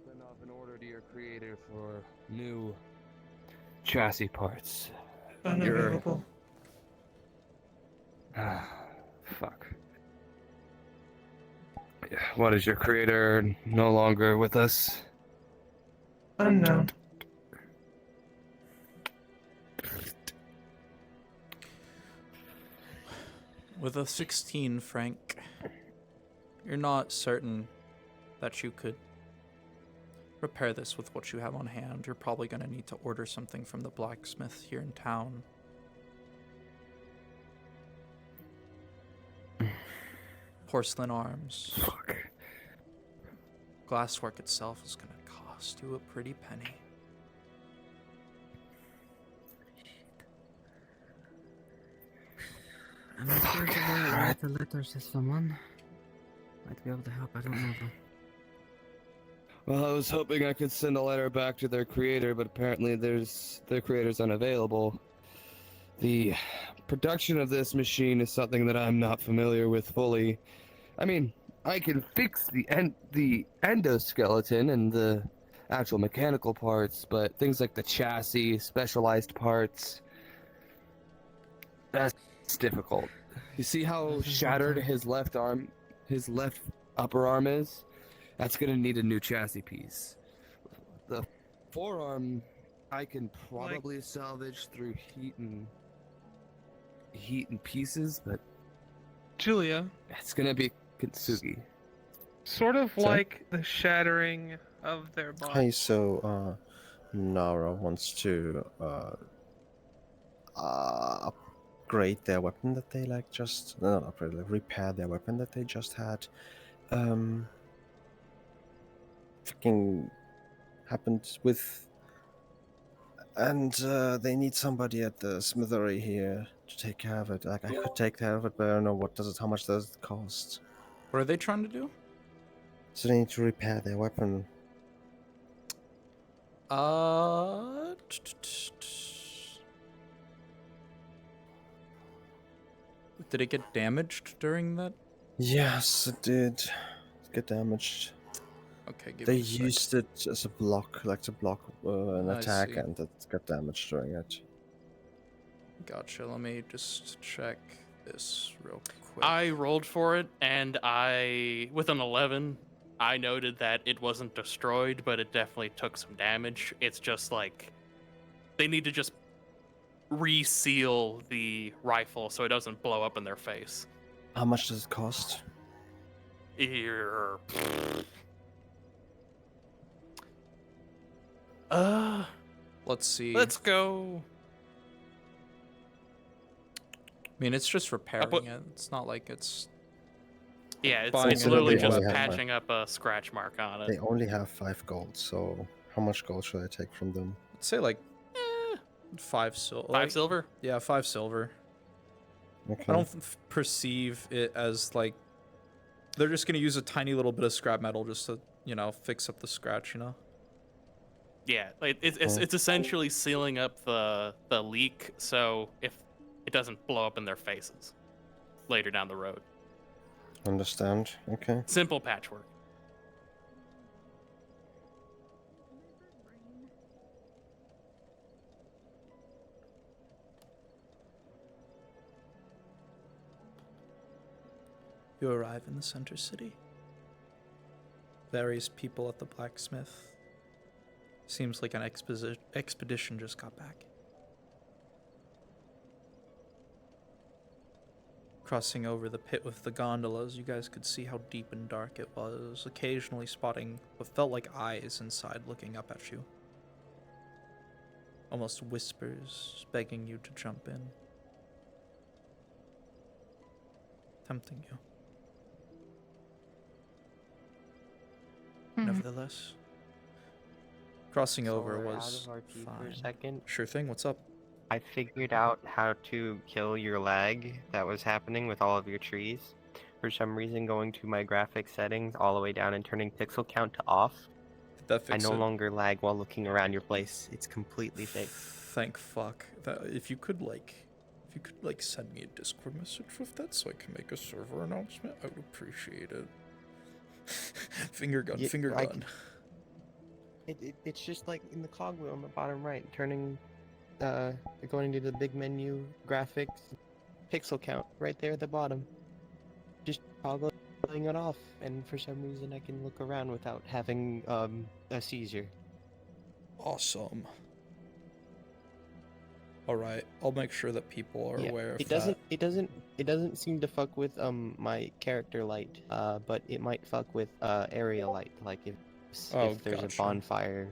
Send off an order to your creator for new chassis parts. Unavailable. Fuck. What, is your creator no longer with us? Unknown. With a 16, Frank, you're not certain that you could repair this with what you have on hand. You're probably going to need to order something from the blacksmith here in town. Porcelain arms. Fuck. Glasswork itself is going to cost you a pretty penny. I'm not sure if I write the letters to someone. Might be able to help, I don't know though. Well, I was hoping I could send a letter back to their creator, but apparently their creator's unavailable. The production of this machine is something that I'm not familiar with fully. I mean, I can fix the endoskeleton and the actual mechanical parts, but things like the chassis, specialized parts, that's difficult. You see how shattered his left upper arm is? That's gonna need a new chassis piece. The forearm I can probably salvage through heat and pieces, but Julia, it's gonna be Kintsugi. sort of Sorry? like the shattering of their body. Hey, so, Nara wants to, upgrade their weapon that they, like, just... No, not upgrade, like, repair their weapon that they just had. Fucking happened with... And, they need somebody at the smithery here to take care of it. Like, I could take care of it, but I don't know how much does it cost? What are they trying to do? So they need to repair their weapon. Did it get damaged during that? Yes, it did get damaged. Okay, give They me a sec. used it as a block, like to block an I attack, see. and it got damaged during it. Gotcha, let me just check this real quick. I rolled for it, and with an 11, I noted that it wasn't destroyed, but it definitely took some damage. It's just like they need to just reseal the rifle so it doesn't blow up in their face. How much does it cost? Here. Let's see. Let's go. I mean, it's just repairing it. It's not like it's... Yeah, buying it's a literally new just weapon. patching up a scratch mark on it. They only have 5 gold, so how much gold should I take from them? I'd say like 5 silver. 5 silver? Yeah, 5 silver. Okay. I don't perceive it as like they're just gonna use a tiny little bit of scrap metal just to, you know, fix up the scratch, you know. Yeah, like it's essentially sealing up the leak, so if it doesn't blow up in their faces later down the road. Understand? Okay. Simple patchwork. You arrive in the center city. Various people at the blacksmith. Seems like an expedition just got back. Crossing over the pit with the gondolas, you guys could see how deep and dark it was, occasionally spotting what felt like eyes inside looking up at you. Almost whispers begging you to jump in. Tempting you. Nevertheless, crossing over Sorry, was out of RP fine. for a second. Sure thing, what's up? I figured out how to kill your lag that was happening with all of your trees. For some reason, going to my graphic settings all the way down and turning pixel count to off. Did that fix I no it? longer lag while looking around your place. It's completely fixed. Thank fuck. That if you could send me a Discord message with that so I can make a server announcement, I would appreciate it. Finger gun, Yeah, finger I gun. It's just like in the cogwheel on the bottom right, turning, going to the big menu, graphics, pixel count, right there at the bottom. Just toggling it off, and for some reason I can look around without having, a seizure. Awesome. Alright, I'll make sure that people are Yeah, aware of it doesn't It doesn't seem to fuck with my character light, but it might fuck with area light, like if there's gotcha. a bonfire.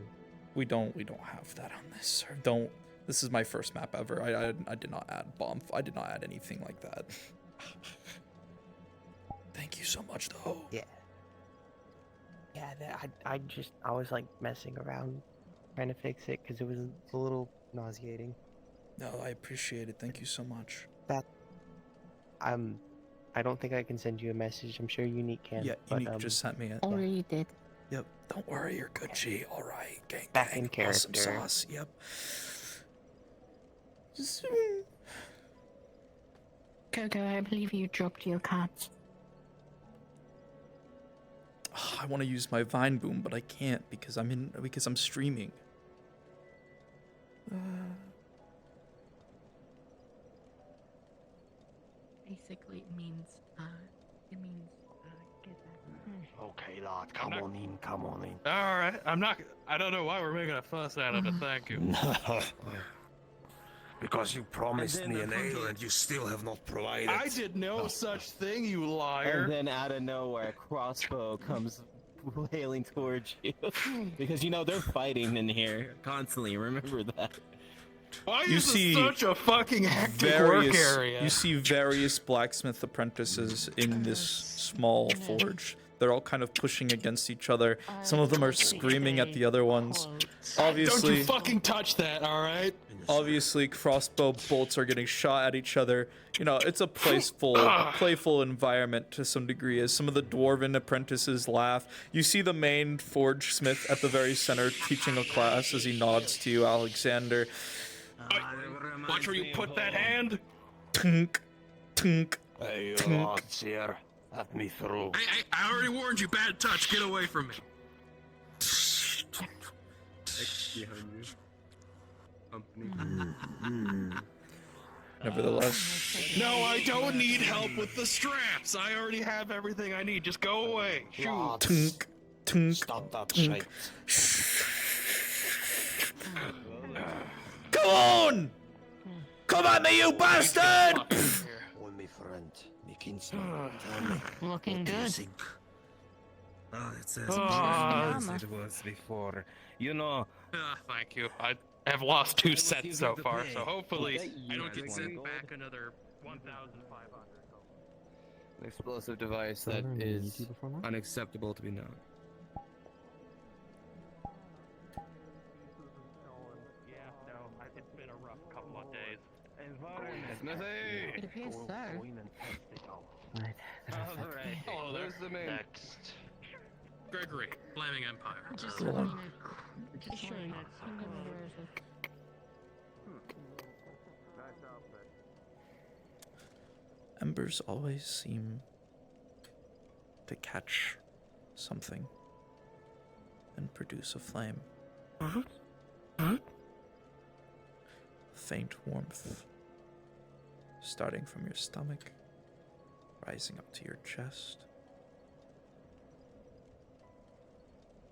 We don't have that on this, sir. Don't. This is my first map ever. I did not add I did not add anything like that. Thank you so much, though. Yeah. Yeah, I was like messing around trying to fix it because it was a little nauseating. No, I appreciate it. Thank you so much. I don't think I can send you a message. I'm sure Unique can. Yeah, but, Unique just sent me it. Already did. Yep. Don't worry, you're good, G. All right, gang, Back in awesome character. sauce. Yep. Coco, I believe you dropped your cards. I want to use my Vine Boom, but I can't because I'm streaming. Basically, it means get that. Okay, lad, come on in, come on in. All right, I don't know why we're making a fuss out of it. Thank you. Because you promised me an ale and you still have not provided. I did no such thing, you liar. And then out of nowhere, a crossbow comes wailing towards you. Because you know they're fighting in here constantly, remember that. Why You is see this such a fucking hectic work area? You see various blacksmith apprentices in this small forge. They're all kind of pushing against each other. Some of them are screaming at the other ones. Obviously, Don't you fucking touch that, all right? Obviously, crossbow bolts are getting shot at each other. You know, it's a playful environment to some degree as some of the dwarven apprentices laugh. You see the main forge smith at the very center teaching a class as he nods to you, Alexander. Watch where you put that hand. Tink, tink, Hey, tink. lads here, let me through. Hey, I already warned you, bad touch. Get away from me. Nevertheless, No, I don't need help with the straps. I already have everything I need. Just go away. Shoot. tink, tink, Stop that tink. shit. Come on! Come at me, you bastard! Oh, my friend, my kinsman, tell me. Looking what do you good. think? Oh, it's as Ah. good as it was before. You know, Thank you. I have lost 2 sets you so have to far, pay. so hopefully Well, I don't get you sent want back another 1,500. An explosive device that is unacceptable to be known. Yeah, no, it's been a rough couple of days. It appears so. Right. Alright. Hello there. There's the main. Next. Gregory, Flaming Empire. Just Cool. wanted to show you that. Embers always seem to catch something and produce a flame. Faint warmth starting from your stomach, rising up to your chest,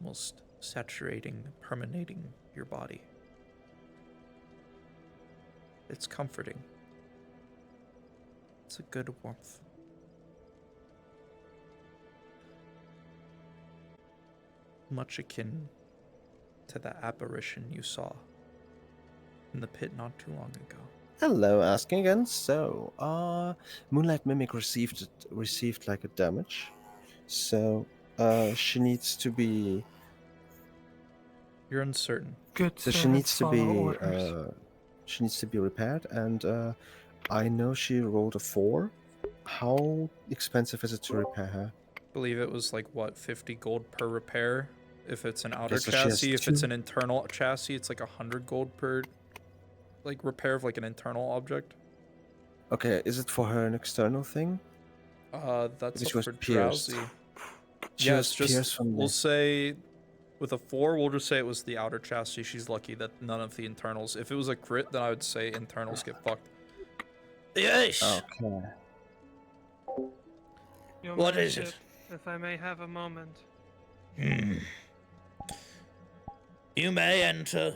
almost saturating, permeating your body. It's comforting. It's a good warmth. Much akin to that apparition you saw in the pit not too long ago. Hello, asking again. So, Moonlight Mimic received like a damage. So, she needs to be. You're uncertain. So she needs to be repaired, and I know she rolled a 4. How expensive is it to repair her? I believe it was like what, 50 gold per repair if it's an outer so she has chassis. If it's 2. an internal chassis, it's like 100 gold per like repair of like an internal object. Okay, is it for her an external thing? That's She up was for pierced. drowsy. She Yeah, was it's just pierced from we'll the- say with a 4, we'll just say it was the outer chassis. She's lucky that none of the internals. If it was a crit, then I would say internals get fucked. Yes. Okay. Your What is Manship, if I may have a moment. You may enter.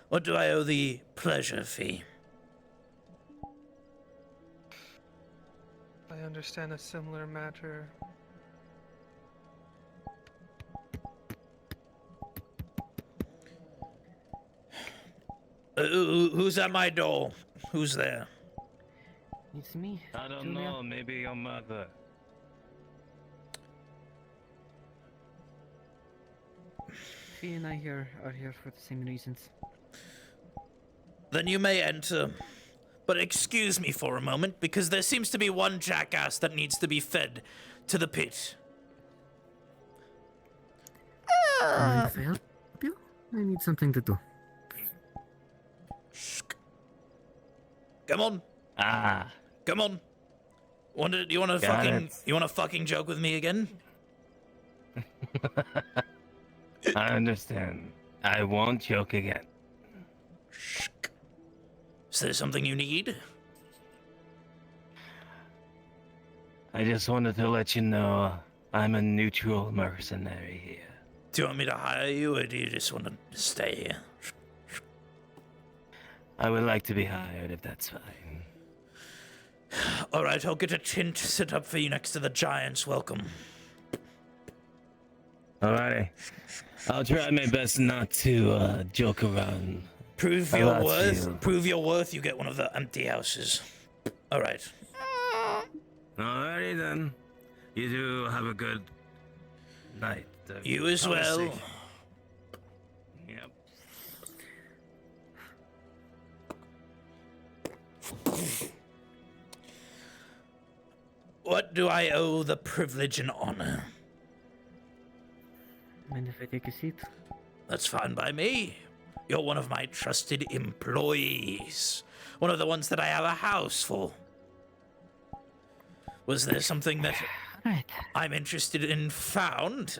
What do I owe the pleasure fee? I understand a similar matter. Who's at my door? Who's there? It's me. I don't Julia. know, maybe your mother. Fee and I here are here for the same reasons. Then you may enter. But excuse me for a moment, because there seems to be one jackass that needs to be fed to the pit. Mind if I help you? I need something to do. Come on. Ah. Come on. You wanna fucking joke with me again? I understand. I won't joke again. Is there something you need? I just wanted to let you know I'm a neutral mercenary here. Do you want me to hire you, or do you just want to stay here? I would like to be hired if that's fine. Alright, I'll get a tent set up for you next to the Giants. Welcome. Alrighty. I'll try my best not to joke around. Prove your worth. Prove your worth. You get one of the empty houses. All right. Alrighty then. You do have a good night. You as well. Yep. What do I owe the privilege and honor? Mind if I take a seat? That's fine by me. You're one of my trusted employees. One of the ones that I have a house for. Was there something that I'm interested in found?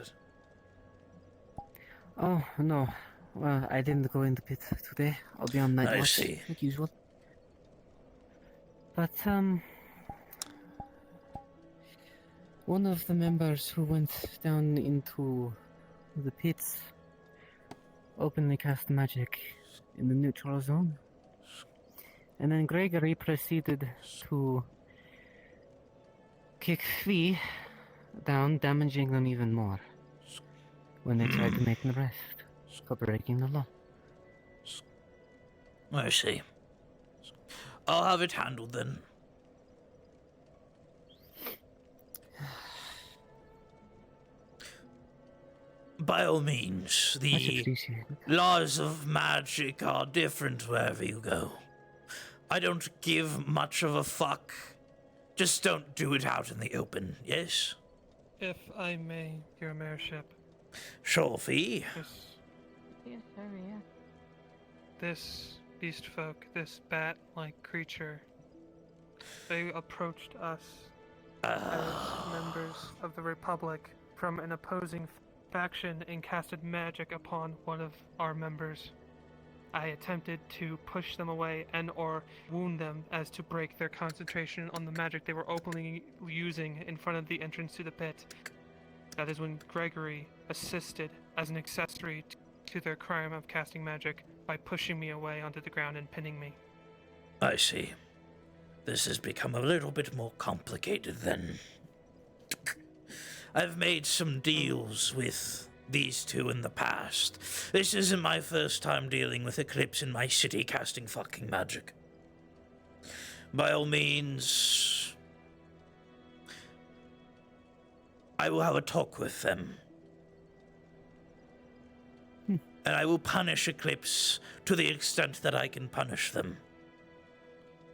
Oh, no. Well, I didn't go in the pit today. I'll be on night I watch, see. like usual. But, one of the members who went down into the pits openly cast magic in the neutral zone. And then Gregory proceeded to kick Fee down, damaging them even more when they tried to make an arrest for breaking the law. I see. I'll have it handled then. By all means, the laws of magic are different wherever you go. I don't give much of a fuck. Just don't do it out in the open, yes? If I may, your mayorship. Sure, Fee. Yes, sir, yeah. This beast folk, this bat-like creature, they approached us as members of the Republic from an opposing faction and casted magic upon one of our members. I attempted to push them away and or wound them as to break their concentration on the magic they were openly using in front of the entrance to the pit. That is when Gregory assisted as an accessory to their crime of casting magic by pushing me away onto the ground and pinning me. I see. This has become a little bit more complicated then. I've made some deals with these two in the past. This isn't my first time dealing with Eclipse in my city casting fucking magic. By all means, I will have a talk with them. And I will punish Eclipse to the extent that I can punish them.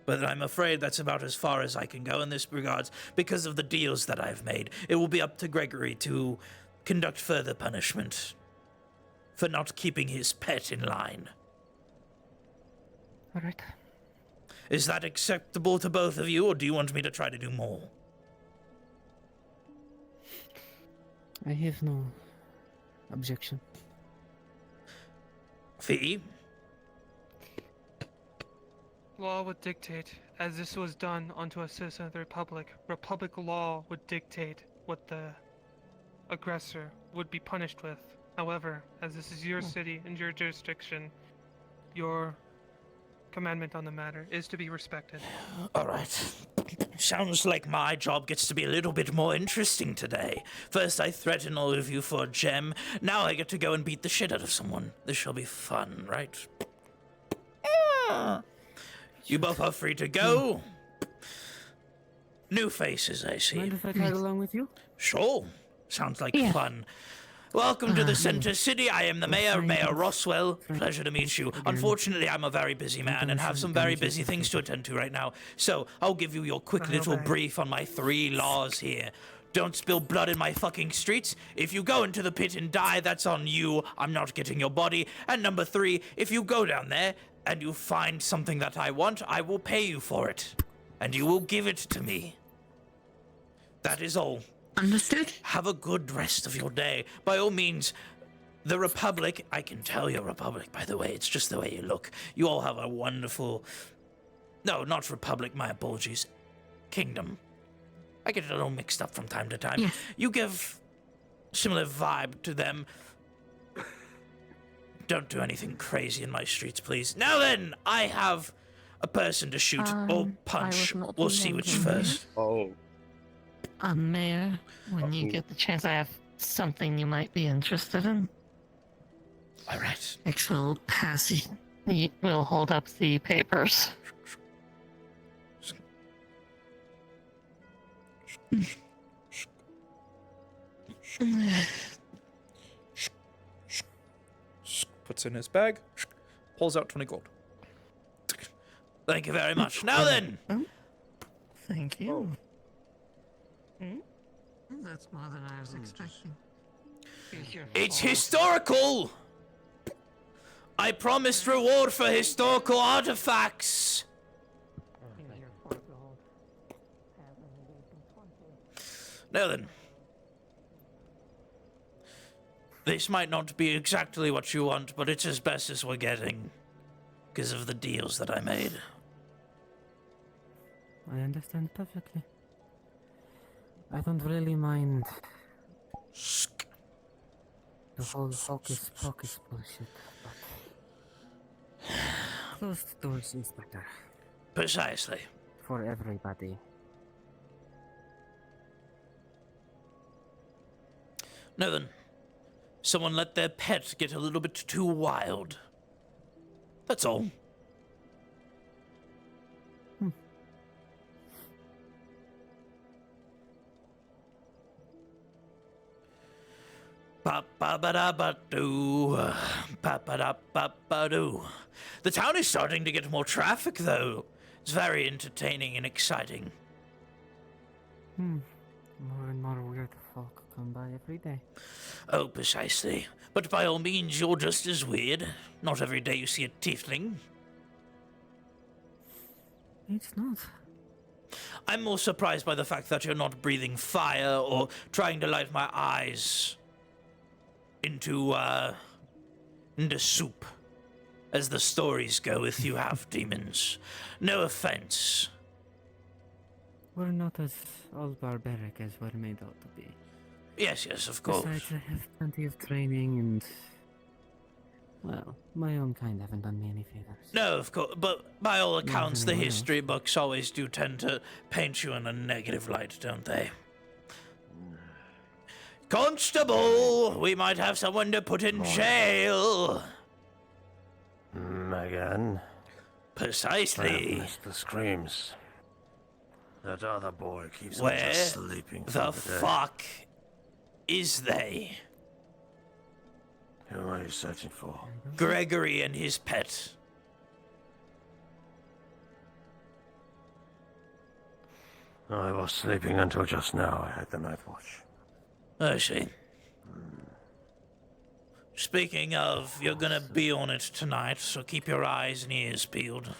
But I'm afraid that's about as far as I can go in this regards because of the deals that I've made. It will be up to Gregory to conduct further punishment for not keeping his pet in line. All right. Is that acceptable to both of you, or do you want me to try to do more? I have no objection. Fee? Law would dictate, as this was done unto a citizen of the Republic, Republic law would dictate what the aggressor would be punished with. However, as this is your city and your jurisdiction, your commandment on the matter is to be respected. All right. Sounds like my job gets to be a little bit more interesting today. First, I threaten all of you for a gem. Now I get to go and beat the shit out of someone. This shall be fun, right? You both are free to go. New faces, I see. Mind if I tag along with you? Sure. Sounds like fun. Welcome to the Center City. I am the mayor, Mayor Roswell. Pleasure to meet you. Unfortunately, I'm a very busy man and have some very busy things to attend to right now. So I'll give you your quick little brief on my 3 laws here. Don't spill blood in my fucking streets. If you go into the pit and die, that's on you. I'm not getting your body. And number 3, if you go down there and you find something that I want, I will pay you for it. And you will give it to me. That is all. Understood. Have a good rest of your day. By all means, the Republic, I can tell you're Republic, by the way. It's just the way you look. You all have a wonderful... No, not Republic, my apologies. Kingdom. I get it a little mixed up from time to time. Yes. You give similar vibe to them. Don't do anything crazy in my streets, please. Now then, I have a person to shoot or punch. We'll see which first. Oh. Mayor, when you get the chance, I have something you might be interested in. All right. Actually, we'll pass you. We'll hold up the papers. Puts in his bag, pulls out 20 gold. Thank you very much. Now then. Thank you. That's more than I was expecting. It's historical! I promised reward for historical artifacts! Now then. This might not be exactly what you want, but it's as best as we're getting. Because of the deals that I made. I understand perfectly. I don't really mind the whole hocus pocus bullshit, but closed doors is better. Precisely. For everybody. Now then, someone let their pet get a little bit too wild. That's all. Ba-ba-da-ba-doo, ba-ba-da-ba-ba-doo. The town is starting to get more traffic, though. It's very entertaining and exciting. More and more weird folk come by every day. Oh, precisely. But by all means, you're just as weird. Not every day you see a tiefling. It's not. I'm more surprised by the fact that you're not breathing fire or trying to light my eyes into soup, as the stories go if you have demons. No offense. We're not as all barbaric as we're made out to be. Yes, yes, of course. Besides, I have plenty of training and... Well, my own kind haven't done me any favors. No, of course, but by all accounts, the anyone else. history books always do tend to paint you in a negative light, don't they? Constable, we might have someone to put in jail. Again? Precisely. The screams. That other boy keeps on Where just sleeping. the fuck is they? Who are you searching for? Gregory and his pet. I was sleeping until just now. I had the night watch. I see. Speaking of, you're gonna be on it tonight, so keep your eyes and ears peeled.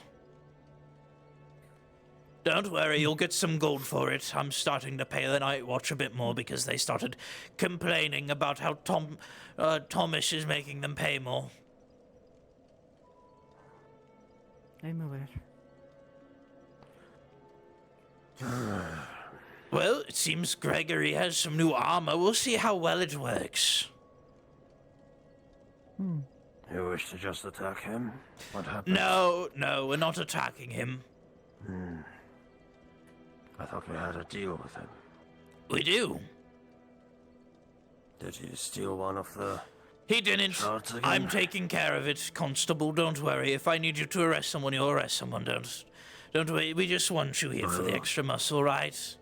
Don't worry, you'll get some gold for it. I'm starting to pay the night watch a bit more because they started complaining about how Thomas is making them pay more. I'm aware. Well, it seems Gregory has some new armor. We'll see how well it works. You wish to just attack him? What happened? No, we're not attacking him. I thought we had a deal with him. We do. Did he steal one of the... He didn't. shots again? I'm taking care of it, Constable. Don't worry. If I need you to arrest someone, you'll arrest someone. Don't worry. We just want you here for the extra muscle, right?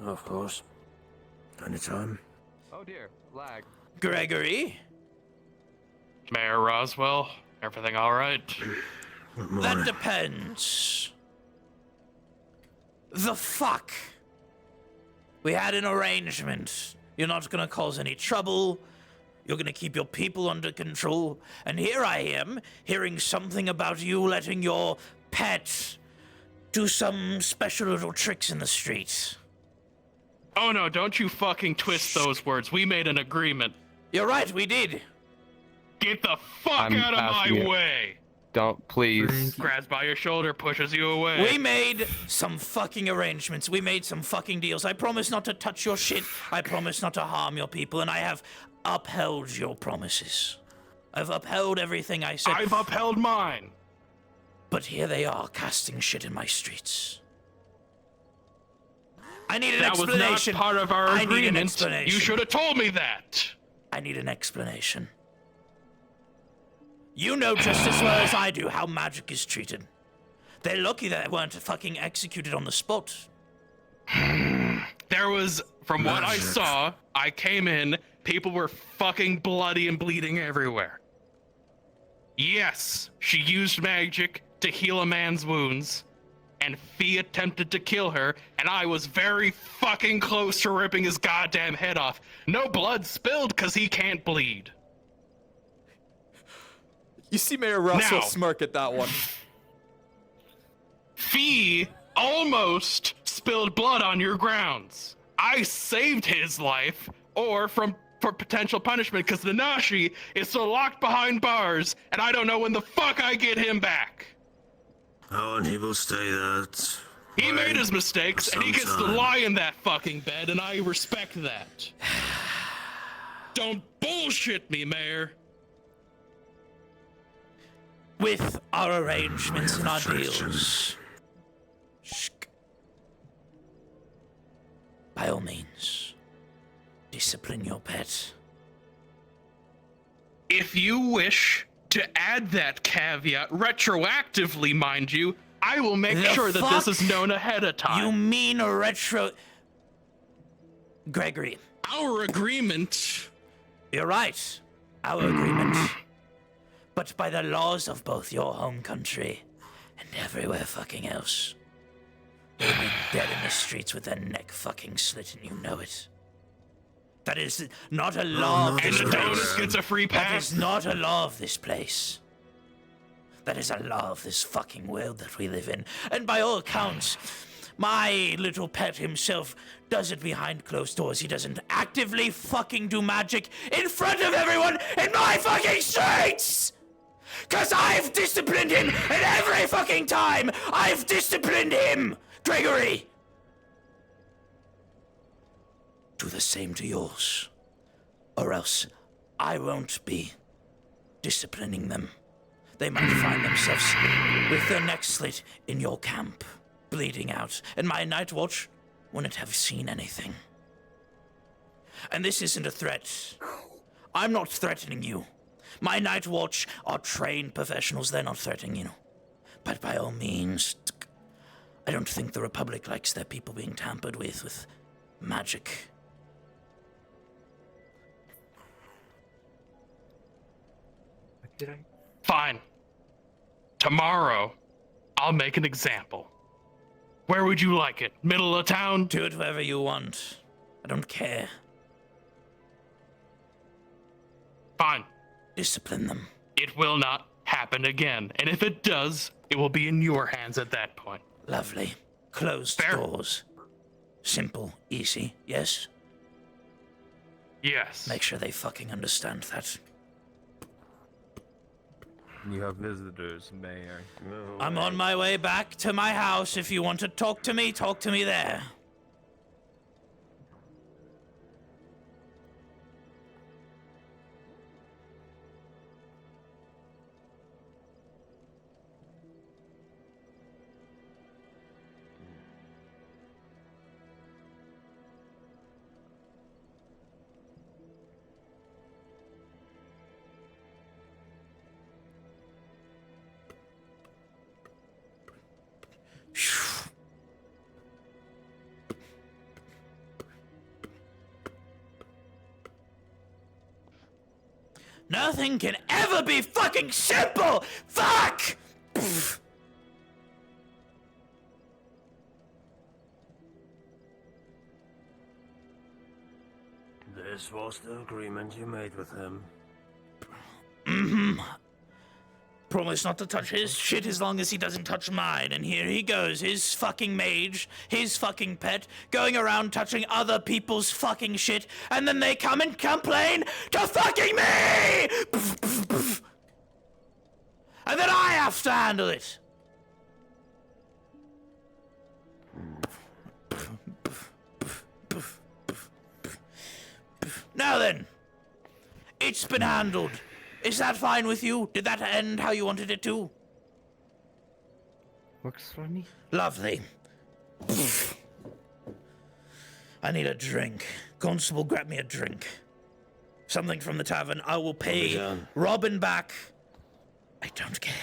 Of course. Anytime. Oh dear, lag. Gregory? Mayor Roswell, everything all right? That depends. The fuck? We had an arrangement. You're not gonna cause any trouble. You're gonna keep your people under control. And here I am, hearing something about you letting your pet do some special little tricks in the street. Oh no, don't you fucking twist those words. We made an agreement. You're right, we did. Get the fuck out of my way! Don't, please. Grabs by your shoulder, pushes you away. We made some fucking arrangements. We made some fucking deals. I promise not to touch your shit. I promise not to harm your people, and I have upheld your promises. I've upheld everything I said. I've upheld mine. But here they are, casting shit in my streets. I need an that explanation. Was not part of our I agreement. need an explanation. You should have told me that. I need an explanation. You know just as well as I do how magic is treated. They're lucky that they weren't fucking executed on the spot. There was, from what I saw, I came in, people were fucking bloody and bleeding everywhere. Yes, she used magic to heal a man's wounds, and Fee attempted to kill her, and I was very fucking close to ripping his goddamn head off. No blood spilled because he can't bleed. You see Mayor Russell Now. smirk at that one. Fee almost spilled blood on your grounds. I saved his life, or for potential punishment, because Nanashi is still locked behind bars, and I don't know when the fuck I get him back. Oh, and he will stay that. He made his mistakes, and he gets to sometime. lie in that fucking bed, and I respect that. Don't bullshit me, Mayor. With our arrangements and our deals. Shh. By all means, discipline your pet. If you wish to add that caveat, retroactively, mind you, I will make The sure that this fuck? is known ahead of time. You mean a retro... Gregory. Our agreement... You're right. Our agreement. But by the laws of both your home country and everywhere fucking else, they'll be dead in the streets with their neck fucking slit, and you know it. That is not a law of this And place. Adonis gets a free That pass. is not a law of this place. That is a law of this fucking world that we live in. And by all accounts, my little pet himself does it behind closed doors. He doesn't actively fucking do magic in front of everyone in my fucking streets! 'Cause I've disciplined him, and every fucking time I've disciplined him, Gregory! Do the same to yours, or else I won't be disciplining them. They might find themselves with their necks slit in your camp, bleeding out, and my night watch wouldn't have seen anything. And this isn't a threat. I'm not threatening you. My night watch are trained professionals, they're not threatening you. But by all means, I don't think the Republic likes their people being tampered with magic. Fine. Tomorrow, I'll make an example. Where would you like it? Middle of town? Do it wherever you want. I don't care. Fine. Discipline them. It will not happen again. And if it does, it will be in your hands at that point. Lovely. Closed doors. Simple, easy, yes? Yes. Make sure they fucking understand that. You have visitors, Mayor. No I'm way. on my way back to my house. If you want to talk to me there. Nothing can ever be fucking simple! Fuck! Pfft. This was the agreement you made with him. Mm-hmm. Promise not to touch his shit as long as he doesn't touch mine. And here he goes, his fucking mage, his fucking pet, going around touching other people's fucking shit, and then they come and complain to fucking me! Pff, pff, pff. And then I have to handle it. Now then, it's been handled. Is that fine with you? Did that end how you wanted it to? Works for me. Lovely. I need a drink. Constable, grab me a drink. Something from the tavern. I will pay Robin back. I don't care.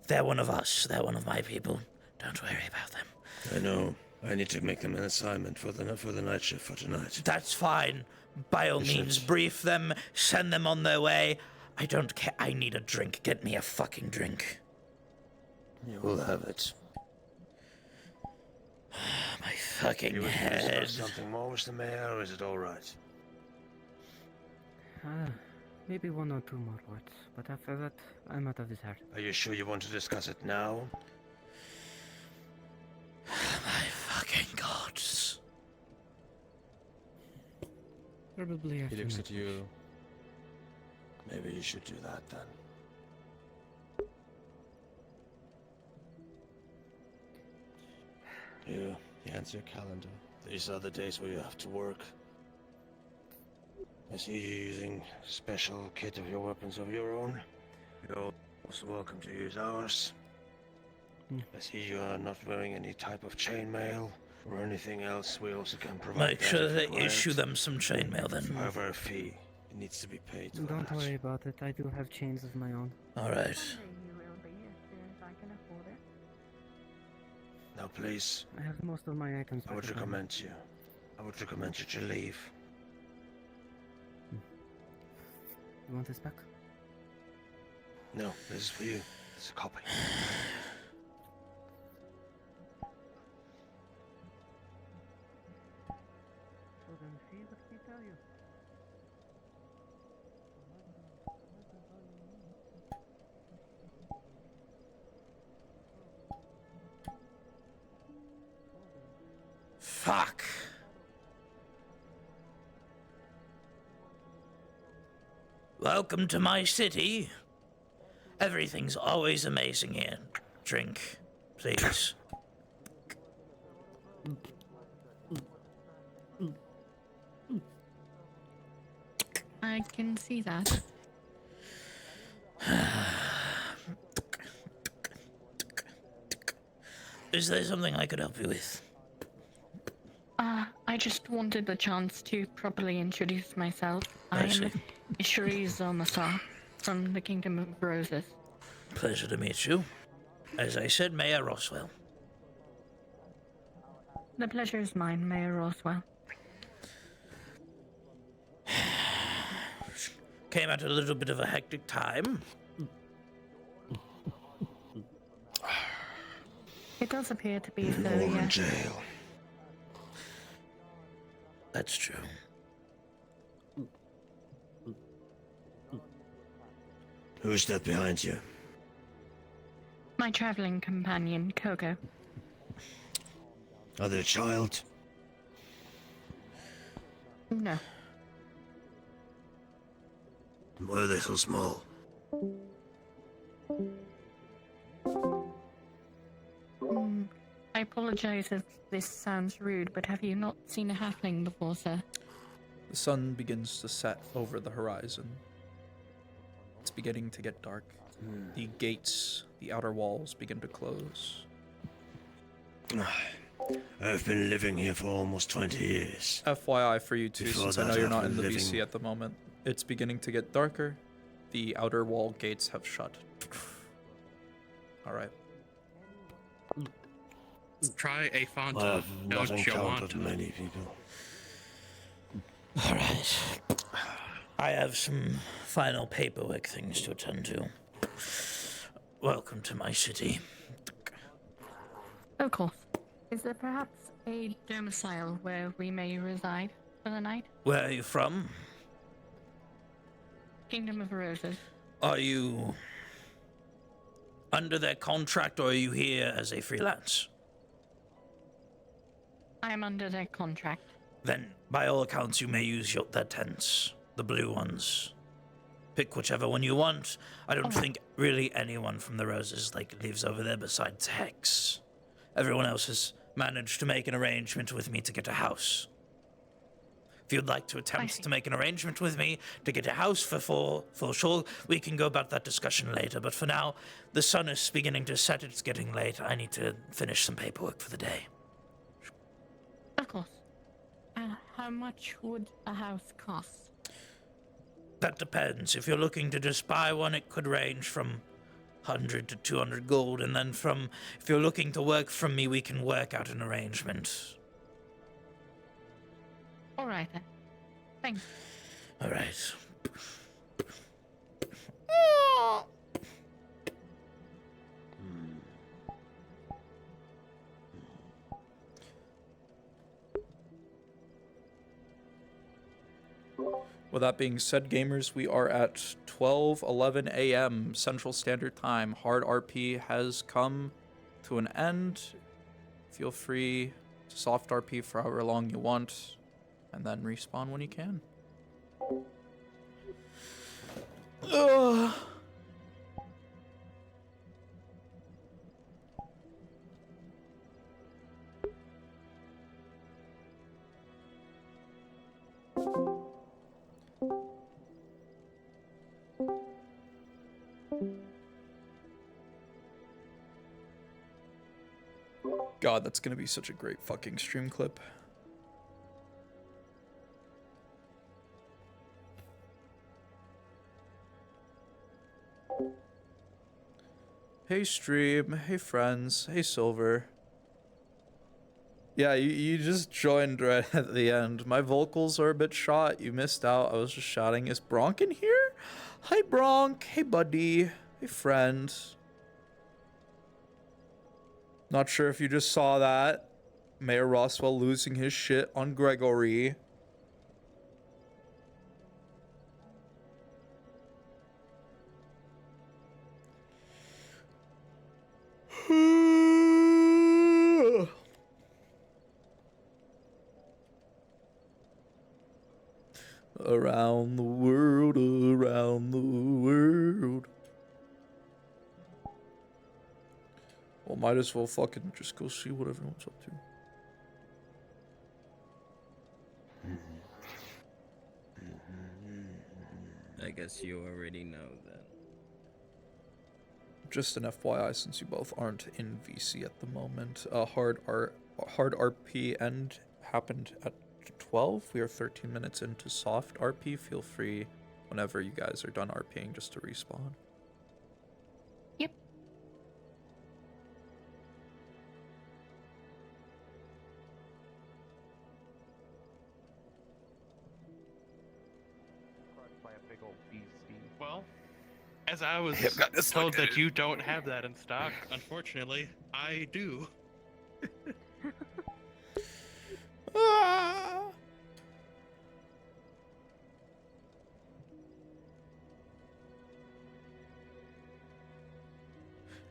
They're one of us. They're one of my people. Don't worry about them. I know. I need to make them an assignment for the night shift for tonight. That's fine. By all means, brief them, send them on their way. I don't care. I need a drink. Get me a fucking drink. You will have it. My fucking You head. discuss something more with the mayor, or is it all right? Maybe 1 or 2 more words, but after that, I'm out of this heart. Are you sure you want to discuss it now? My fucking gods. Probably after He looks night. at you. Maybe you should do that then. You hands your calendar. These are the days where you have to work. I see you using special kit of your weapons of your own. You're also welcome to use ours. I see you are not wearing any type of chainmail or anything else. We also can provide. Make that sure if they required. issue them some chainmail then. However, a fee. It needs to be paid. for Don't that. worry about it. I do have chains of my own. Alright. Now, please, I have most of my items. I would back at home. recommend you. I would recommend you to leave. You want this back? No, this is for you. It's a copy. So then, see what we tell you. Fuck. Welcome to my city. Everything's always amazing here. Drink, please. I can see that. Is there something I could help you with? I just wanted the chance to properly introduce myself. I I'm see. Ishuri Zomasa from the Kingdom of Roses. Pleasure to meet you. As I said, Mayor Roswell. The pleasure is mine, Mayor Roswell. Came at a little bit of a hectic time. It does appear to be so, More in yes. jail. That's true. Who's that behind you? My traveling companion, Coco. Are they a child? No. Why are they so small? I apologize if this sounds rude, but have you not seen a halfling before, sir? The sun begins to set over the horizon. It's beginning to get dark. The gates, the outer walls begin to close. I've been living here for almost 20 years. FYI for you too, Before since I know that, you're I've not in been the living- VC at the moment. It's beginning to get darker. The outer wall gates have shut. Alright. Try a font. I have not Don't you want encountered to? many people. Alright. I have some final paperwork things to attend to. Welcome to my city. Of course. Is there perhaps a domicile where we may reside for the night? Where are you from? Kingdom of Roses. Are you under their contract, or are you here as a freelance? I am under their contract. Then, by all accounts, you may use their tents, the blue ones. Pick whichever one you want. I don't think really anyone from the Roses lives over there besides Hex. Everyone else has managed to make an arrangement with me to get a house. If you'd like to attempt to make an arrangement with me to get a house for sure, we can go about that discussion later. But for now, the sun is beginning to set. It's getting late. I need to finish some paperwork for the day. Of course. How much would a house cost? That depends. If you're looking to just buy one, it could range from 100 to 200 gold. And then if you're looking to work from me, we can work out an arrangement. All right then. Thanks. All right. With that being said, gamers, we are at 12:11 a.m. Central Standard Time. Hard RP has come to an end. Feel free to soft RP for however long you want, and then respawn when you can. Ugh. God, that's gonna be such a great fucking stream clip. Hey stream, hey friends, hey Silver. Yeah, you just joined right at the end. My vocals are a bit shot, you missed out. I was just shouting. Is Bronk in here? Hi Bronk, hey buddy, hey friend. Not sure if you just saw that. Mayor Roswell losing his shit on Gregory. Around the world, around the world. Well, might as well fucking just go see what everyone's up to. I guess you already know that. Just an FYI, since you both aren't in VC at the moment, hard RP end happened at 12. We are 13 minutes into soft RP. Feel free whenever you guys are done RPing just to respawn. Yep. By a big old BC. Well, as I was I've got this told one. that you don't have that in stock, unfortunately, I do.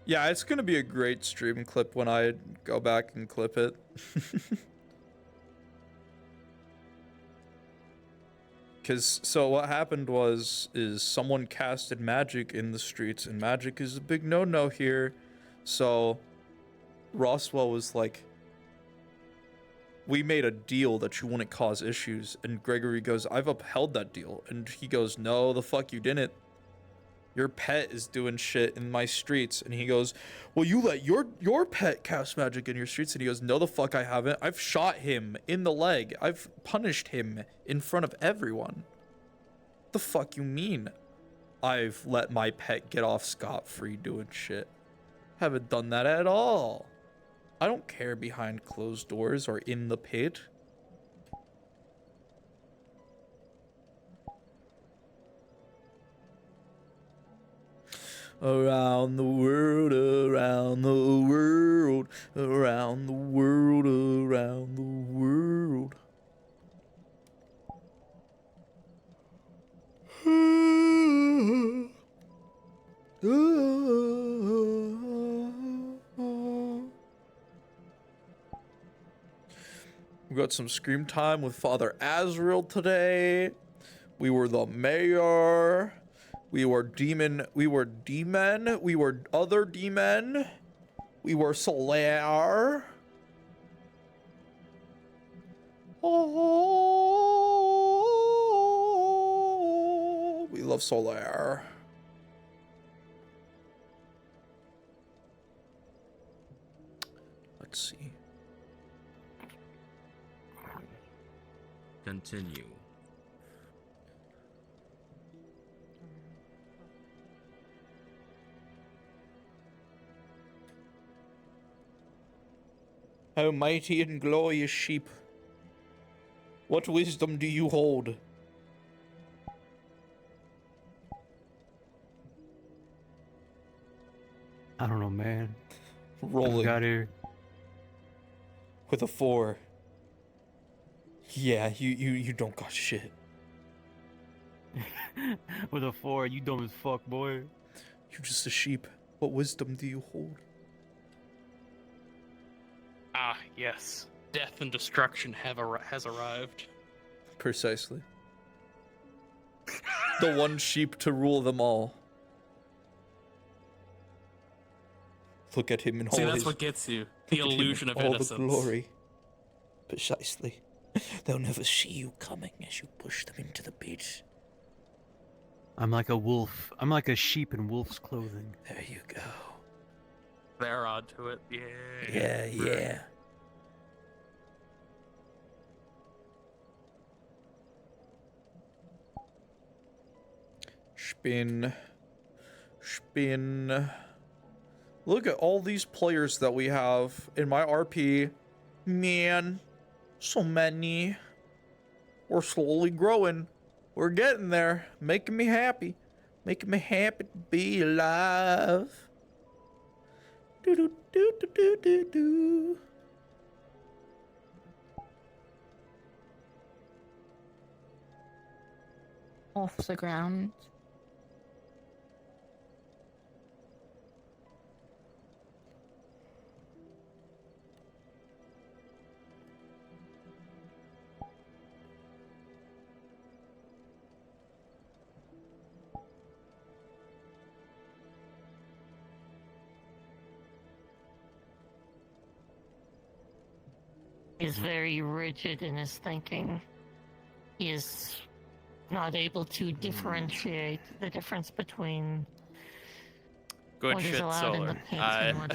Yeah, it's gonna be a great stream clip when I go back and clip it. So what happened is someone casted magic in the streets, and magic is a big no-no here. So Roswell was like, we made a deal that you wouldn't cause issues, and Gregory goes, I've upheld that deal, and he goes, no, the fuck you didn't. Your pet is doing shit in my streets. And he goes, well, you let your pet cast magic in your streets. And he goes, no, the fuck I haven't. I've shot him in the leg. I've punished him in front of everyone. The fuck you mean? I've let my pet get off scot-free doing shit. Haven't done that at all. I don't care behind closed doors or in the pit. Around the world, around the world, around the world, around the world. We got some scream time with Father Azrael today. We were the mayor. We were demon. We were demon. We were other demon. We were Solaire. Oh, we love Solaire. Let's see. Continue. O mighty and glorious sheep, what wisdom do you hold? I don't know, man. Rolling. Got here. With a 4. Yeah, you don't got shit. With a 4, you dumb as fuck, boy. You're just a sheep. What wisdom do you hold? Ah, yes. Death and destruction has arrived. Precisely. The one sheep to rule them all. Look at him in all See, that's his... what gets you. The look at him illusion in of all innocence. the glory. Precisely. They'll never see you coming as you push them into the pit. I'm like a wolf. I'm like a sheep in wolf's clothing. There you go. They're onto it. Yeah. Yeah, yeah. Spin. Spin. Look at all these players that we have in my RP. Man, so many. We're slowly growing. We're getting there. Making me happy. Making me happy to be alive. Do do do do do do do. Off the ground. He's very rigid in his thinking. He is not able to differentiate the difference between Good what is shit, allowed in the Solar. pits and what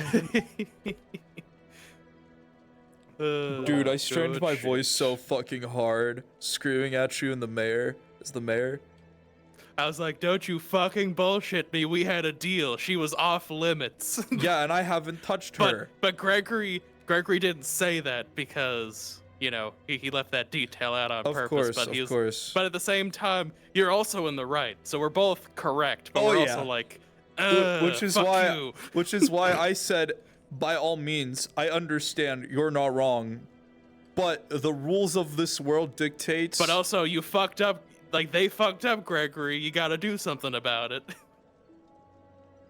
isn't. Dude, I strained good my shit. voice so fucking hard, screaming at you in the mayor, as the mayor. I was like, don't you fucking bullshit me. We had a deal. She was off limits. Yeah, and I haven't touched her. But Gregory didn't say that because, you know, he left that detail out on Of purpose. course, but of he was, course. But at the same time, you're also in the right. So we're both correct. But Oh, we're yeah. also like, Which is fuck why you. which is why I said, by all means, I understand you're not wrong. But the rules of this world dictates. But also, you fucked up. Like, they fucked up, Gregory. You gotta do something about it.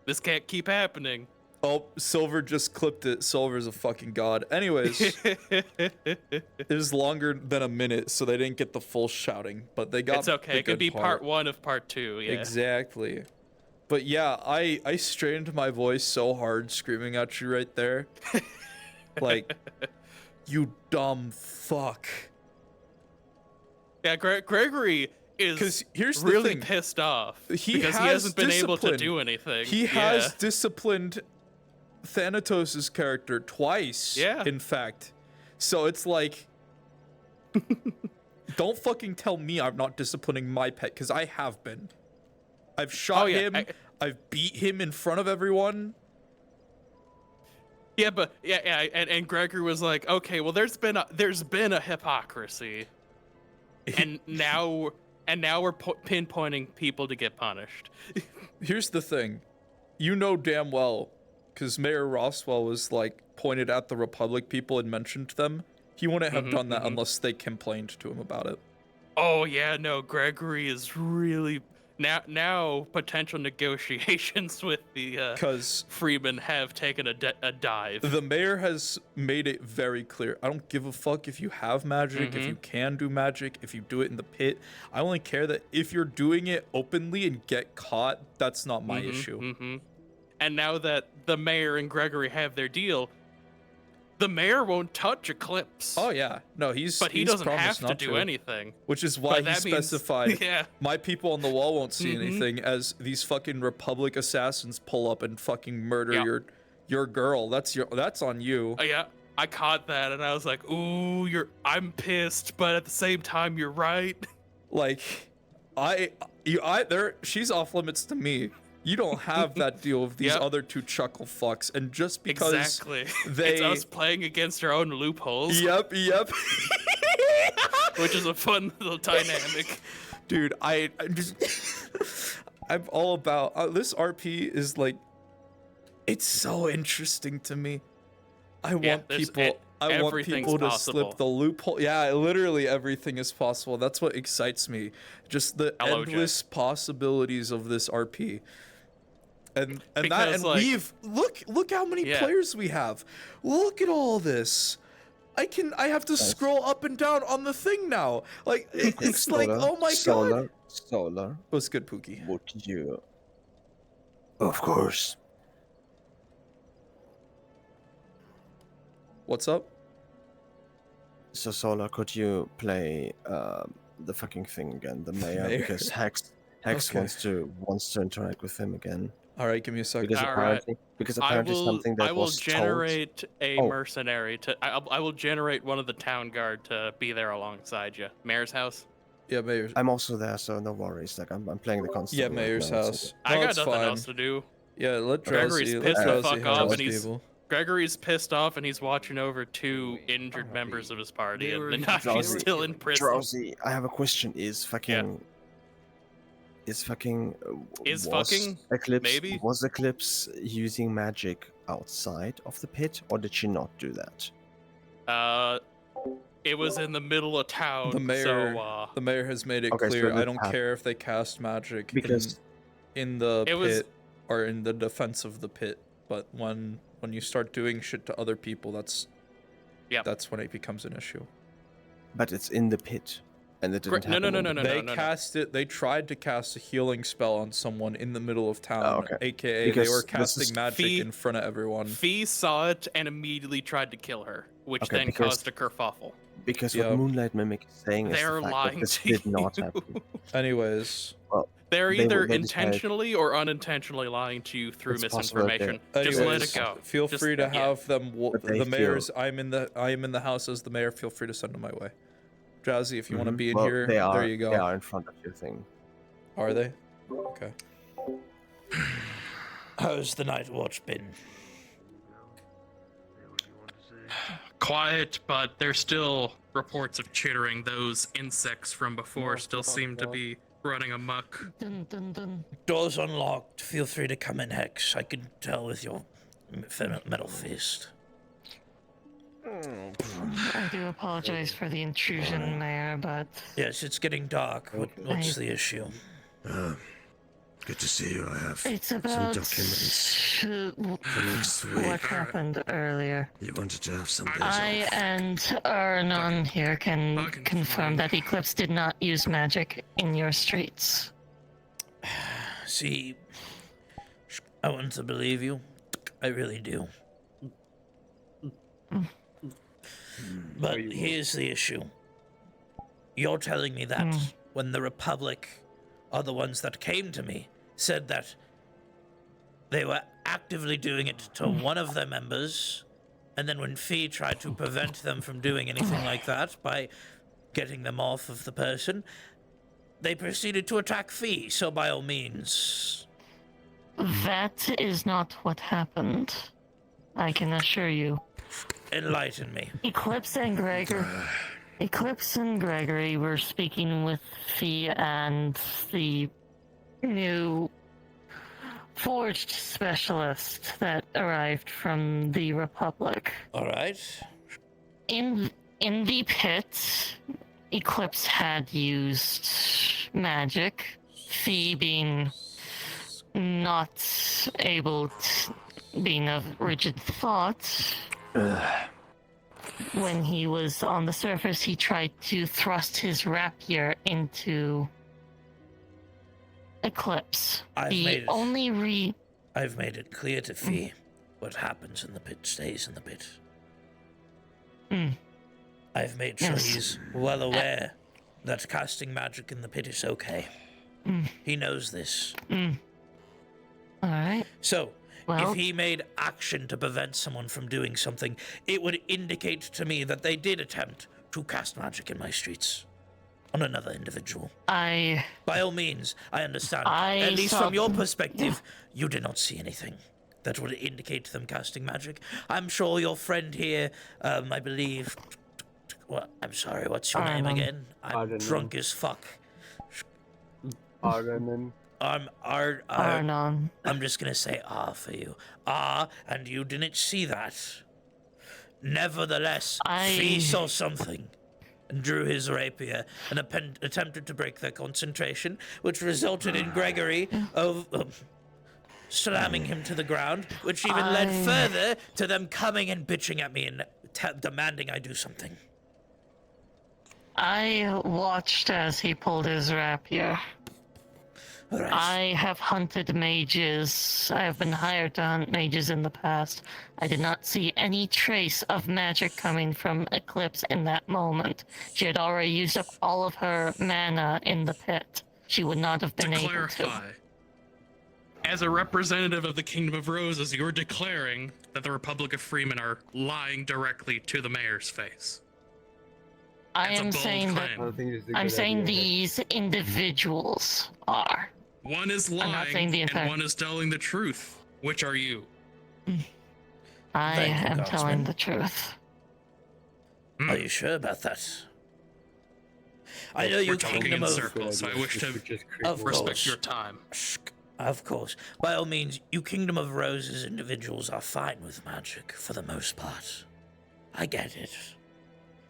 This can't keep happening. Oh, Silver just clipped it. Silver's a fucking god. Anyways, it was longer than a minute, so they didn't get the full shouting. But they got It's okay. the It could good be part 1 of part 2. Yeah. Exactly. But yeah, I strained my voice so hard screaming at you right there. Like, you dumb fuck. Yeah, Gregory is 'Cause here's the really thing. pissed off He because he has hasn't been able to discipline. do anything. He Yeah. has disciplined Thanatos' character twice. Yeah. In fact. So it's like, don't fucking tell me I'm not disciplining my pet, because I have been. I've shot Oh, yeah, him. I've beat him in front of everyone. Yeah, but and Gregory was like, okay, well, there's been a hypocrisy, and now we're pinpointing people to get punished. Here's the thing. you know damn well, because Mayor Roswell was like pointed at the Republic people and mentioned them. He wouldn't have done that unless they complained to him about it. Oh yeah, no, Gregory is really now potential negotiations with the Freemen have taken a dive. The mayor has made it very clear. I don't give a fuck if you have magic, if you can do magic, if you do it in the pit. I only care that if you're doing it openly and get caught, that's not my issue. And now that the mayor and Gregory have their deal, the mayor won't touch Eclipse. Oh yeah, no, he doesn't have to do anything. Which is why But he that means- specified, yeah. my people on the wall won't see anything, as these fucking Republic assassins pull up and fucking murder your girl. That's on you. Yeah, I caught that and I was like, ooh, I'm pissed, but at the same time, you're right. Like, she's off limits to me. You don't have that deal with these other two chuckle fucks, and just because Exactly. they It's us playing against our own loopholes. Yep. Which is a fun little dynamic. Dude, I'm all about this RP is like, it's so interesting to me. I want people to possible. slip the loophole. Yeah, literally everything is possible. That's what excites me. Just the LOJ. endless possibilities of this RP. And Because, like- we've look how many players we have. Look at all this. I have to scroll up and down on the thing now. Like it's like, oh my god. Solar. What's good, Pookie? Would you? Of course. What's up? So Solar, could you play the fucking thing again, the mayor? Mayor. Because Hex Okay. wants to interact with him again. All right, give me a second. Because apparently something that I will was generate a Oh. mercenary to. I will generate one of the town guard to be there alongside you. Mayor's house. Yeah, Mayor's. I'm also there, so no worries. Like I'm playing the console. Yeah, right Mayor's now, so- house. I No, got it's nothing fine. else to do. Yeah, let Gregory's Drowsy, pissed let the Drowsy fuck off, house and he's people. Gregory's pissed off, and he's watching over two injured members of his party, and Nanaki's Drowsy, still in prison. Drowsy, I have a question. Is fucking was fucking? Eclipse, Maybe? Was Eclipse using magic outside of the pit, or did she not do that? It was in the middle of town. The mayor, so, the mayor has made it Okay, so clear. I it don't happened. care if they cast magic Because- in the It pit was- or in the defense of the pit, but when you start doing shit to other people, that's when it becomes an issue. But it's in the pit, and it didn't No, happen. no. They cast it. They tried to cast a healing spell on someone in the middle of town, Oh, okay. aka Because they were this casting is- magic in front of everyone. Fee saw it and immediately tried to kill her, which Okay, then because- caused a kerfuffle. Because Yeah. what Moonlight Mimic is saying is They're the fact lying that this to did not you. happen. Anyways, Well, They're they either decided- intentionally or unintentionally lying to you through It's possible that misinformation. they're- Just let anyways, it go. Feel Just- free to yeah. have them. But they The feel- mayor's. I am in the house as the mayor. Feel free to send them my way. Drowsy, if you want to Mhm. be in Well, here, they are, there you go. They are in front of your thing. Are they? Okay. How's the night watch been? Quiet, but there's still reports of chittering. Those insects from before still seem to be running amok. Dun, dun, dun. Door's unlocked. Feel free to come in, Hex. I can tell with your metal fist. I do apologize for the intrusion, Mayor, but Yes, it's getting dark. What's the issue? Good to see you. I have it's some about documents for next week. what happened earlier. You wanted to have some days I off. and Arnon here can confirm that Eclipse did not use magic in your streets. See, I want to believe you. I really do. But here's the issue. You're telling me that when the Republic are the ones that came to me, said that they were actively doing it to one of their members, and then when Fee tried to prevent them from doing anything like that by getting them off of the person, they proceeded to attack Fee, so by all means... That is not what happened. I can assure you. Enlighten me. Eclipse and Gregory were speaking with Fee and the new forged specialist that arrived from the Republic. All right. In the pit, Eclipse had used magic. Fee being not able to, being of rigid thought. When he was on the surface, he tried to thrust his rapier into Eclipse. I've made it clear to Fee what happens in the pit stays in the pit. I've made sure he's well aware that casting magic in the pit is okay. He knows this. Alright. So, Well- if he made action to prevent someone from doing something, it would indicate to me that they did attempt to cast magic in my streets on another individual. By all means, I understand. At least saw- from your perspective, you did not see anything that would indicate them casting magic. I'm sure your friend here, I believe... Well, I'm sorry, what's your name again? I'm Arnon. drunk as fuck. Arnon. Arnon. I'm just gonna say for you. And you didn't see that. Nevertheless, Fee saw something and drew his rapier and attempted to break their concentration, which resulted in Gregory slamming him to the ground, which even led further to them coming and bitching at me and demanding I do something. I watched as he pulled his rapier. Right. I have hunted mages. I have been hired to hunt mages in the past. I did not see any trace of magic coming from Eclipse in that moment. She had already used up all of her mana in the pit. She would not have been To able clarify, to. as a representative of the Kingdom of Roses, you're declaring that the Republic of Freeman are lying directly to the mayor's face. I That's a am bold saying that claim. I'm saying these individuals are. One is I'm not saying lying the and entire- one is telling the truth. Which are you? I Thank you, am Godsman. telling the truth. Are you sure about that? I know you We're talking Kingdom in of... circles, so I wish to Of respect course. your time. Of course. By all means, you Kingdom of Roses individuals are fine with magic for the most part. I get it.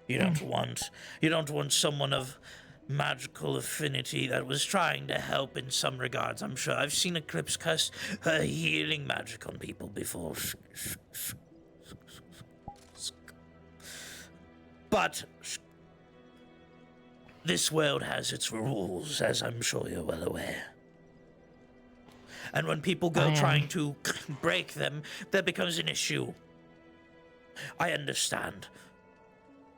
You don't want someone of magical affinity that was trying to help in some regards. I'm sure I've seen Eclipse cast her healing magic on people before. But this world has its rules, as I'm sure you're well aware. And when people go trying to break them, there becomes an issue. I understand.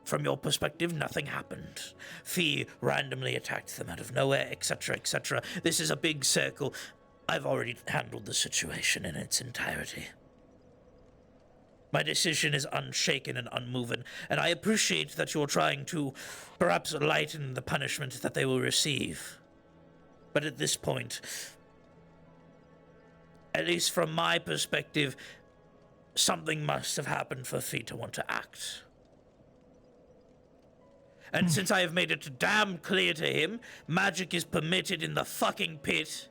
From your perspective, nothing happened. Fee randomly attacked them out of nowhere, etc., etc. This is a big circle. I've already handled the situation in its entirety. My decision is unshaken and unmoving, and I appreciate that you're trying to perhaps lighten the punishment that they will receive. But at this point, at least from my perspective, something must have happened for Fee to want to act. And since I have made it damn clear to him, magic is permitted in the fucking pit.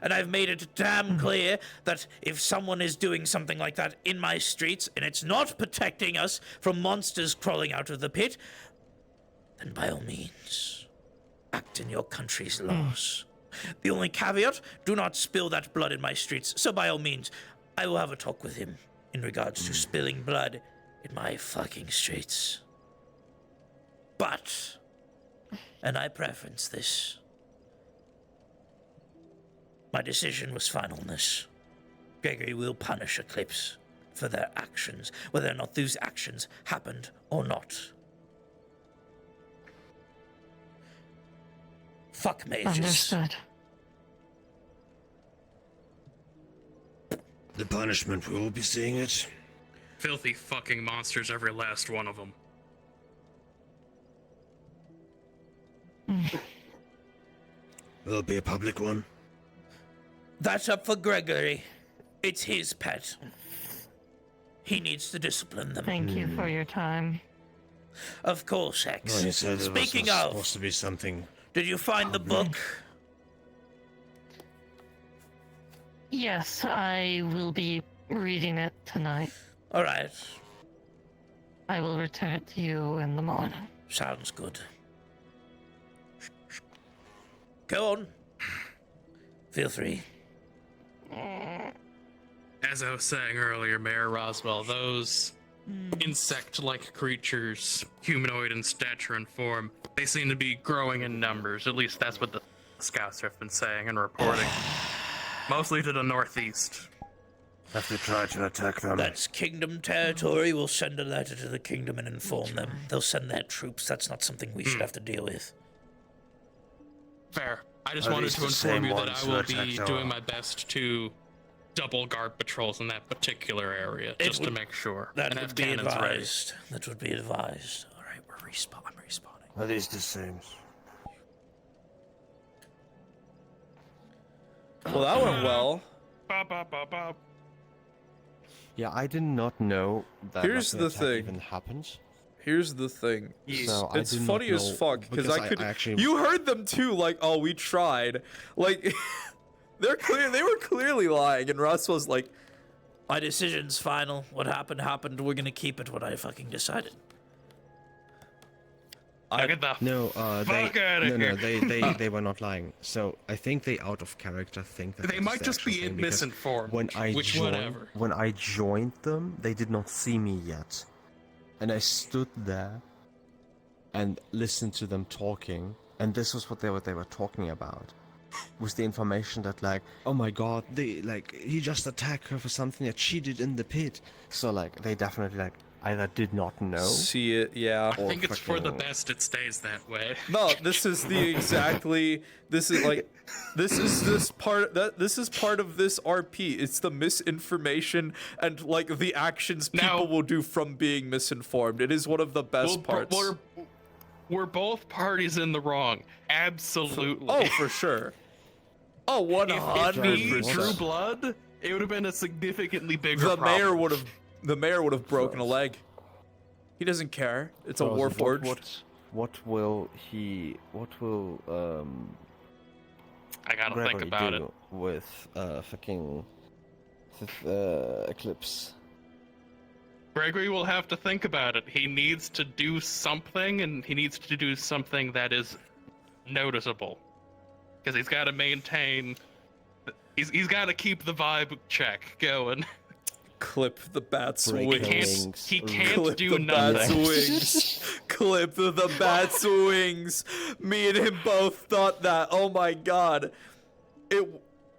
And I've made it damn clear that if someone is doing something like that in my streets and it's not protecting us from monsters crawling out of the pit, then by all means, act in your country's laws. The only caveat, do not spill that blood in my streets. So by all means, I will have a talk with him in regards to spilling blood in my fucking streets. But, and I preference this, my decision was final on this. Gregory will punish Eclipse for their actions, whether or not those actions happened or not. Fuck mages. Understood. The punishment, we will be seeing it. Filthy fucking monsters, every last one of them. Will it be a public one? That's up for Gregory. It's his pet. He needs to discipline them. Thank you for your time. Of course, X. Well, you said there was Speaking was of, supposed to be something. did you find the book? Yes, I will be reading it tonight. All right. I will return it to you in the morning. Sounds good. Go on. Feel free. As I was saying earlier, Mayor Roswell, those insect-like creatures, humanoid in stature and form, they seem to be growing in numbers. At least that's what the scouts have been saying and reporting. Mostly to the northeast. Have to try to attack them. That's kingdom territory. We'll send a letter to the kingdom and inform them. They'll send their troops. That's not something we should have to deal with. Fair. I just At wanted least to the inform same you that ones I who will be attacked doing our- my best to double guard patrols in that particular area, just to make sure. That and would have be cannons ready. advised. That would be advised. All right, I'm respawning. At least the same. Well, that went well. Yeah, I did not know that Here's nothing the attack thing. even happens. Here's the thing. So I It's do not funny as know- fuck because because I could. actually You heard them too, like, oh, we tried. Like, They were clearly lying, and Russ was like, My decision's final. What happened happened. We're gonna keep it what I fucking decided. Get the No, fuck outta here. they were not lying. So I think they out of character think that They that's might the just actual be thing, because misinformed, When I which joined, whatever. when I joined them, they did not see me yet, and I stood there and listened to them talking, and this was what they were talking about. Was the information that, like, oh my god, he just attacked her for something that she did in the pit. So like they definitely like either did not know. see it, yeah. I think it's for the best it stays that way. No, this is this is part of this RP. It's the misinformation and like the actions people will do from being misinformed. It is one of the best parts. We're both parties in the wrong. Absolutely. Oh, for sure. Oh, 100%. If me drew blood, it would have been a significantly bigger The problem. mayor would have broken a leg. He doesn't care. It's a warforged. What will I gotta Gregory think about do it. with fucking Eclipse? Gregory will have to think about it. He needs to do something, and he needs to do something that is noticeable. Because he's got to maintain... He's got to keep the vibe check going. Clip the bat's Break wings. He can't Clip do the bat's nothing. wings. Clip the bat's wings. Me and him both thought that. Oh my god.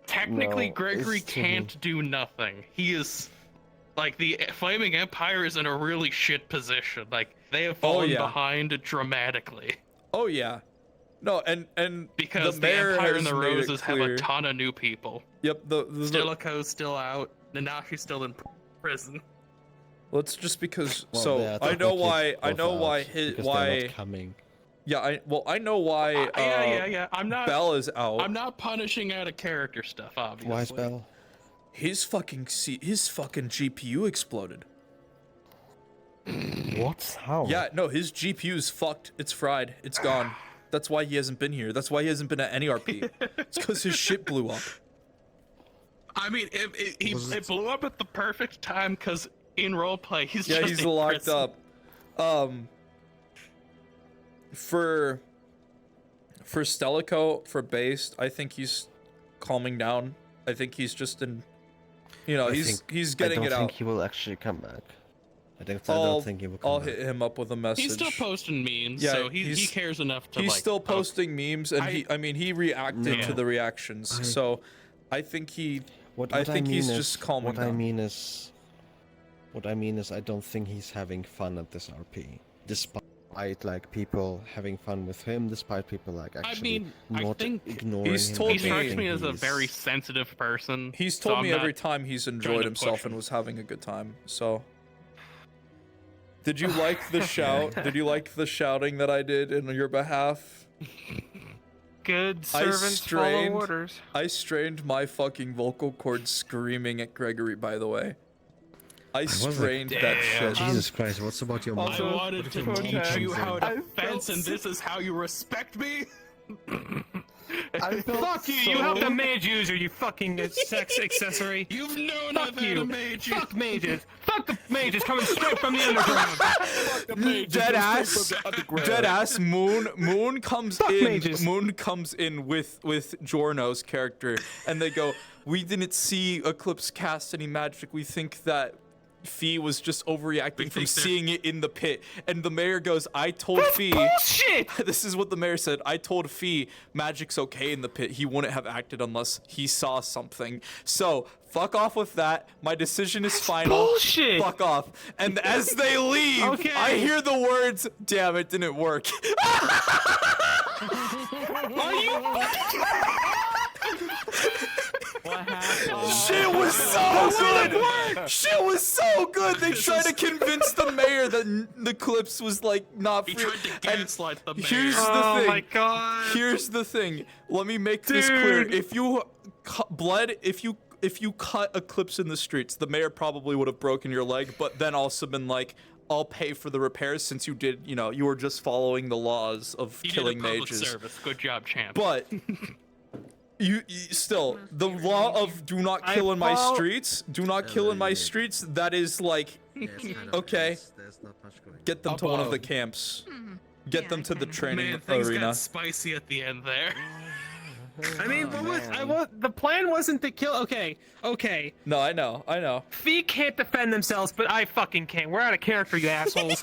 Technically, No, Gregory it's- can't do nothing. He is... Like, the Flaming Empire is in a really shit position. Like, they have fallen yeah. behind dramatically. Oh yeah. No, and Because the the mayor Empire and has the made it Roses have clear- a ton of new people. Yep, the Stilicho's still out. Nanashi's still in prison. Well, it's just because. Well, so yeah, I know technically why. I both know out, why. because they're Why? not coming. Yeah. I know why. Yeah. I'm not. Bell is out. I'm not punishing out of character stuff, obviously. Why is Bell? His fucking GPU exploded. What? How? Yeah, no, his GPU's fucked. It's fried. It's gone. That's why he hasn't been here. That's why he hasn't been at any RP. It's because his shit blew up. I mean, it blew up at the perfect time because in roleplay he's Yeah, just he's in locked prison. up. For Stelico, for Based, I think he's calming down. I think he's just in. He's getting it I don't think out. he will actually come back. I don't think he will come I'll back. hit him up with a message. He's still posting memes, Yeah, so he cares enough to He's like. still posting memes, and he reacted Yeah. to the reactions. So, I think he. What I think mean he's is, just calming what down. I mean is, I don't think he's having fun at this RP, despite like people having fun with him, despite people like actually I not think ignoring He's him. told he strikes me me as a he's- very sensitive person. He's so told I'm me not every time he's trying enjoyed to himself push and him. was having a good time. So, did you like the shout? Did you like the shouting that I did in your behalf? Good servants follow orders. I strained my fucking vocal cords screaming at Gregory. By the way, I strained that shit. Jesus Christ! What's about your mouth? I wanted to teach you how to fence, and this is how you respect me. Fuck you! You helped a mage user, you fucking sex accessory. You've known Fuck I've had you. a mage. Fuck mages. Fuck the mages coming straight from the underground. Dead ass. Moon comes Fuck in. mages. Moon comes in with Jorno's character, and they go, "We didn't see Eclipse cast any magic. We think that Fee was just overreacting from seeing it in the pit." And the mayor goes, "I told Fee." Bullshit. This is what the mayor said. "I told Fee magic's okay in the pit. He wouldn't have acted unless he saw something. So fuck off with that. My decision is final. Bullshit. Fuck off." And as they leave, Okay. I hear the words, "Damn, it didn't work." Are you? What happened? Shit was so good. Shit was so good. They tried to convince the mayor that the Eclipse was like not free. He tried to gaslight the mayor. Here's the Oh thing. my God. Here's the thing. Let me make this clear. Dude. If you if you cut Eclipse in the streets, the mayor probably would have broken your leg, but then also been like, "I'll pay for the repairs since you did, you were just following the laws of You killing did a public mages." service. Good job, champ. But you still, the law of do not kill in my streets, do not kill in my streets, that is like, okay, get them to one of the camps. Get them to the training Man, things arena. got spicy at the end there. I mean, the plan wasn't to kill. Okay. No, I know. Fee can't defend themselves, but I fucking can. We're out of character, you assholes.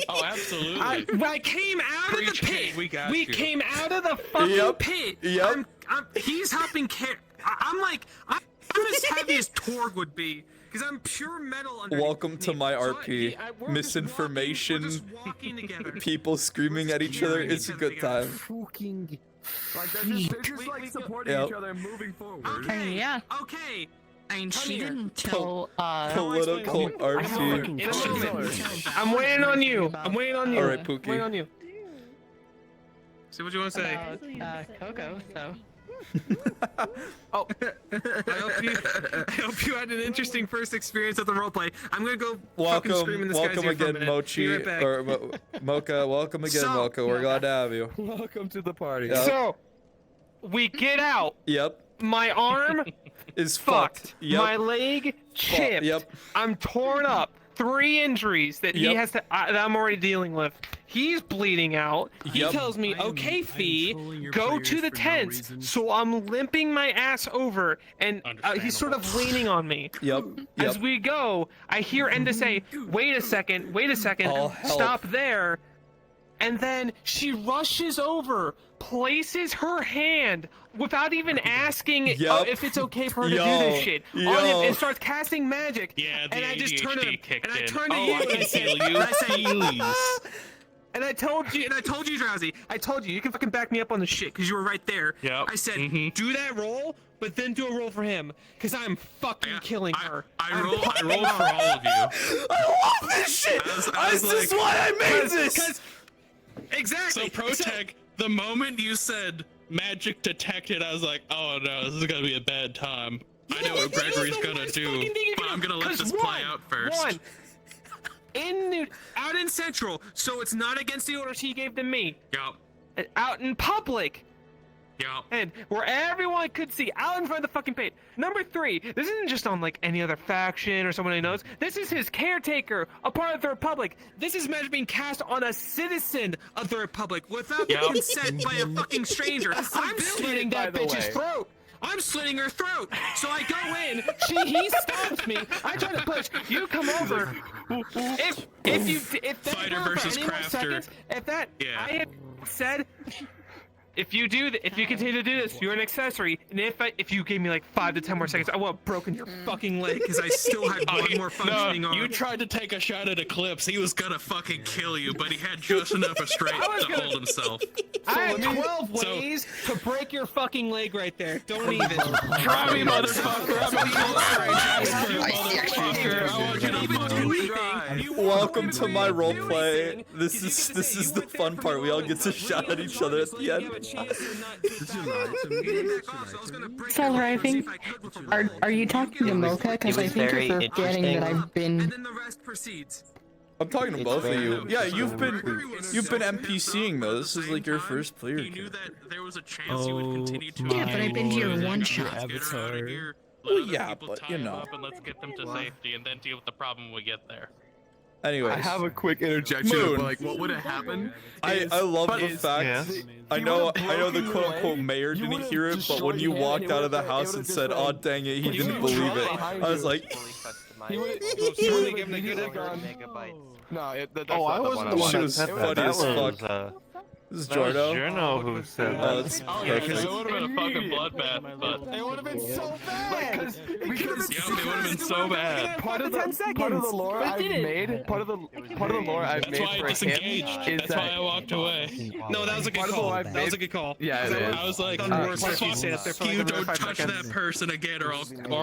Oh, absolutely. I came out of the Preach, pit. Kate, we got we you. came out of the fucking Yep. pit. Yep. He's helping I'm as heavy as Torg would be, because I'm pure metal underneath. Welcome to my RP. Misinformation, people screaming at each other. It's a good time. Fucking. Like they're just like supporting Yep. each other and moving forward. Okay. Yeah. Okay. And Come she here. didn't tell, Political RP. In a moment. I'm waiting on you. I'm waiting on you. All right, I'm Pookie. waiting on you. See what you want to say. Coco, so. Oh, I hope you had an interesting first experience at the roleplay. I'm gonna go fucking scream in this guy's Welcome ear for a again, minute. Mochi, Be right back. or Mocha. Welcome again, So- Mocha. We're glad to have you. Welcome to the party. Yep. So, we get out. Yep. My arm Is fucked. Yep. My leg chipped. Yep. I'm torn up. 3 injuries that he Yep. has to that I'm already dealing with. He's bleeding out. He Yep. tells me, "Okay, Fee, go to the tents." reason. So I'm limping my ass over, and he's sort of leaning on me. Yep. As Yep. we go, I hear Enda say, wait a second, I'll help." stop there." And then she rushes over, places her hand without even asking Yup. if it's okay for her to do Yo. this shit on him, Yo. and starts casting magic. Yeah, the and I just turn ADHD him, kicked and I in. turn to Oh, you I can and I say, feel you. and I say, Please. And I told you, Drowsy. I told you, you can fucking back me up on the shit, because you were right there. Yep. I said, Mhm. do that roll, but then do a roll for him, because I'm fucking killing her. I rolled for all of you. I love this shit. This is why I made this. Exactly. So, Proteg, the moment you said magic detected, I was like, oh no, this is gonna be a bad time. I know what Gregory's gonna do, but I'm gonna let this play out first. Out in Central, so it's not against the orders he gave to me. Yup. Out in public. Yup. And where everyone could see, out in front of the fucking pit. Number 3, this isn't just on like any other faction or someone he knows. This is his caretaker, a part of the Republic. This is magic being cast on a citizen of the Republic without the Yup. consent by a fucking stranger. I'm slitting that by the bitch's way. throat. I'm slitting her throat. So I go in. He stops me. I try to push. You come over. If that Fighter were for versus any more crafter. seconds, I had said, if you continue to do this, you're an accessory. And if you gave me like 5 to 10 more seconds, I would have broken your fucking leg because I still had one more functioning arm. You tried to take a shot at Eclipse. He was gonna fucking kill you, but he had just enough of strength to hold himself. I had 12 So- ways to break your fucking leg right there. Don't even. Try me, motherfucker. I'm a motherfucker. I want you to fucking try. Welcome to my roleplay. This is the fun part. We all get to shout at each other at the end. So driving. Are you talking to Mocha? Because It I was think very you're forgetting that interesting. I've been. And then the rest proceeds. I'm talking to It's both of very- you. Yeah, it's you've very been NPCing though. This is like your first player. You knew that there was a chance you would continue to. Yeah, but I've been to your Lord. one Let's shot. get her out of here, Well, let other yeah, people but, tie you him know. up and let's get them to safety and then deal with the problem when we get there. Anyways, I have a quick interjection. Moon. Of, like, what would have happened? I love the is- fact. I know the quote unquote mayor didn't hear it, but when you walked out of the house and said, "Oh dang it," he didn't believe it. I was like, He would have given a good No, that's Oh, I not the wasn't one the one wanted. that was funny as fuck. This is Jordo. Jorno who said Oh, that's Oh yeah, because perfect. it would have been a fucking bloodbath, but It would have been so bad. We could have it would have been so bad. Part of the lore I've made. Part of the lore I've That's made why I for disengaged. him is That's why I that walked away. No, that was a good Part of the call. lore I've That was made- a good call. Yeah, it is. I was like, Plus you stayed up there for like you another don't 5 touch seconds. that person again, or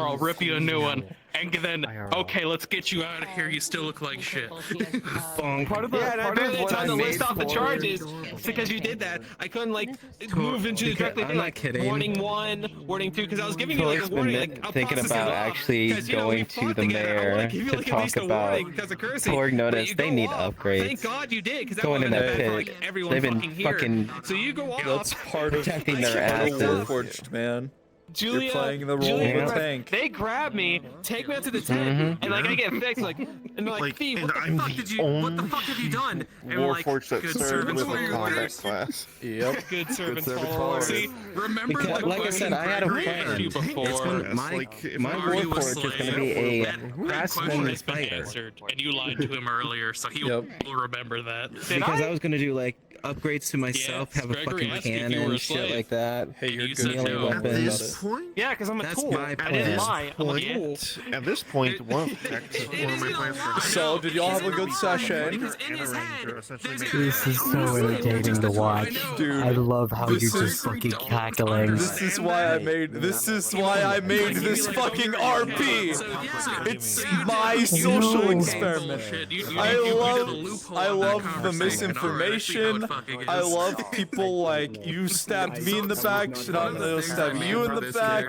I'll rip you a new one. And then, okay, let's get you out of here. You still look like shit. Part of the Yeah, and I part barely of had what I time to made list off the for- charges because you did that. I couldn't like move into because directly I'm not like kidding. warning 1, warning 2, because I was giving you like a Cook's been warning. Like, I'll thinking process it about off, actually 'cause, you know, we going to fought the together. I wanna mayor give you, to like, at talk least a about warning because of courtesy, Torg but noticed you they go need off. upgrades. Thank God you did, because that Going would in have that been bad for pit. like everyone They've been fucking here. fucking So you go off. That's part of protecting their part of asses. Warforged, man. Julia, You're playing the role Julia, of a tank. They grab me, take me out to the tent, and like I get fixed, like, and they're like, Fee, what the fuck did you? What the fuck have you done? And we're like, Warforged that good served servants with a for combat class. Yep. Good servants servants for. forward. See, remember Because, the like I said, I had a Gregory asked plan. you before. It's gonna, my Warforged is going to be a That craftsman question has been fighter. answered, and you lied to him earlier, so he will remember that. Because I was going to do like upgrades to myself, Yes, have a Gregory fucking asked if you cannon, were a shit slave. like that. Hey, you're You good. said Melee no. weapons. At this point, Yeah, because I'm a That's tool. my I plan. didn't At lie. I'm a tool. at this point, one of the tactics of one of my plans for So, did y'all have a good session? This is so irritating to watch. Dude, I love how you're this is- just fucking cackling. This is why I made this fucking RP. It's my social experiment. I love the misinformation. I love people like you stabbed me in the back, should I stab you in the back?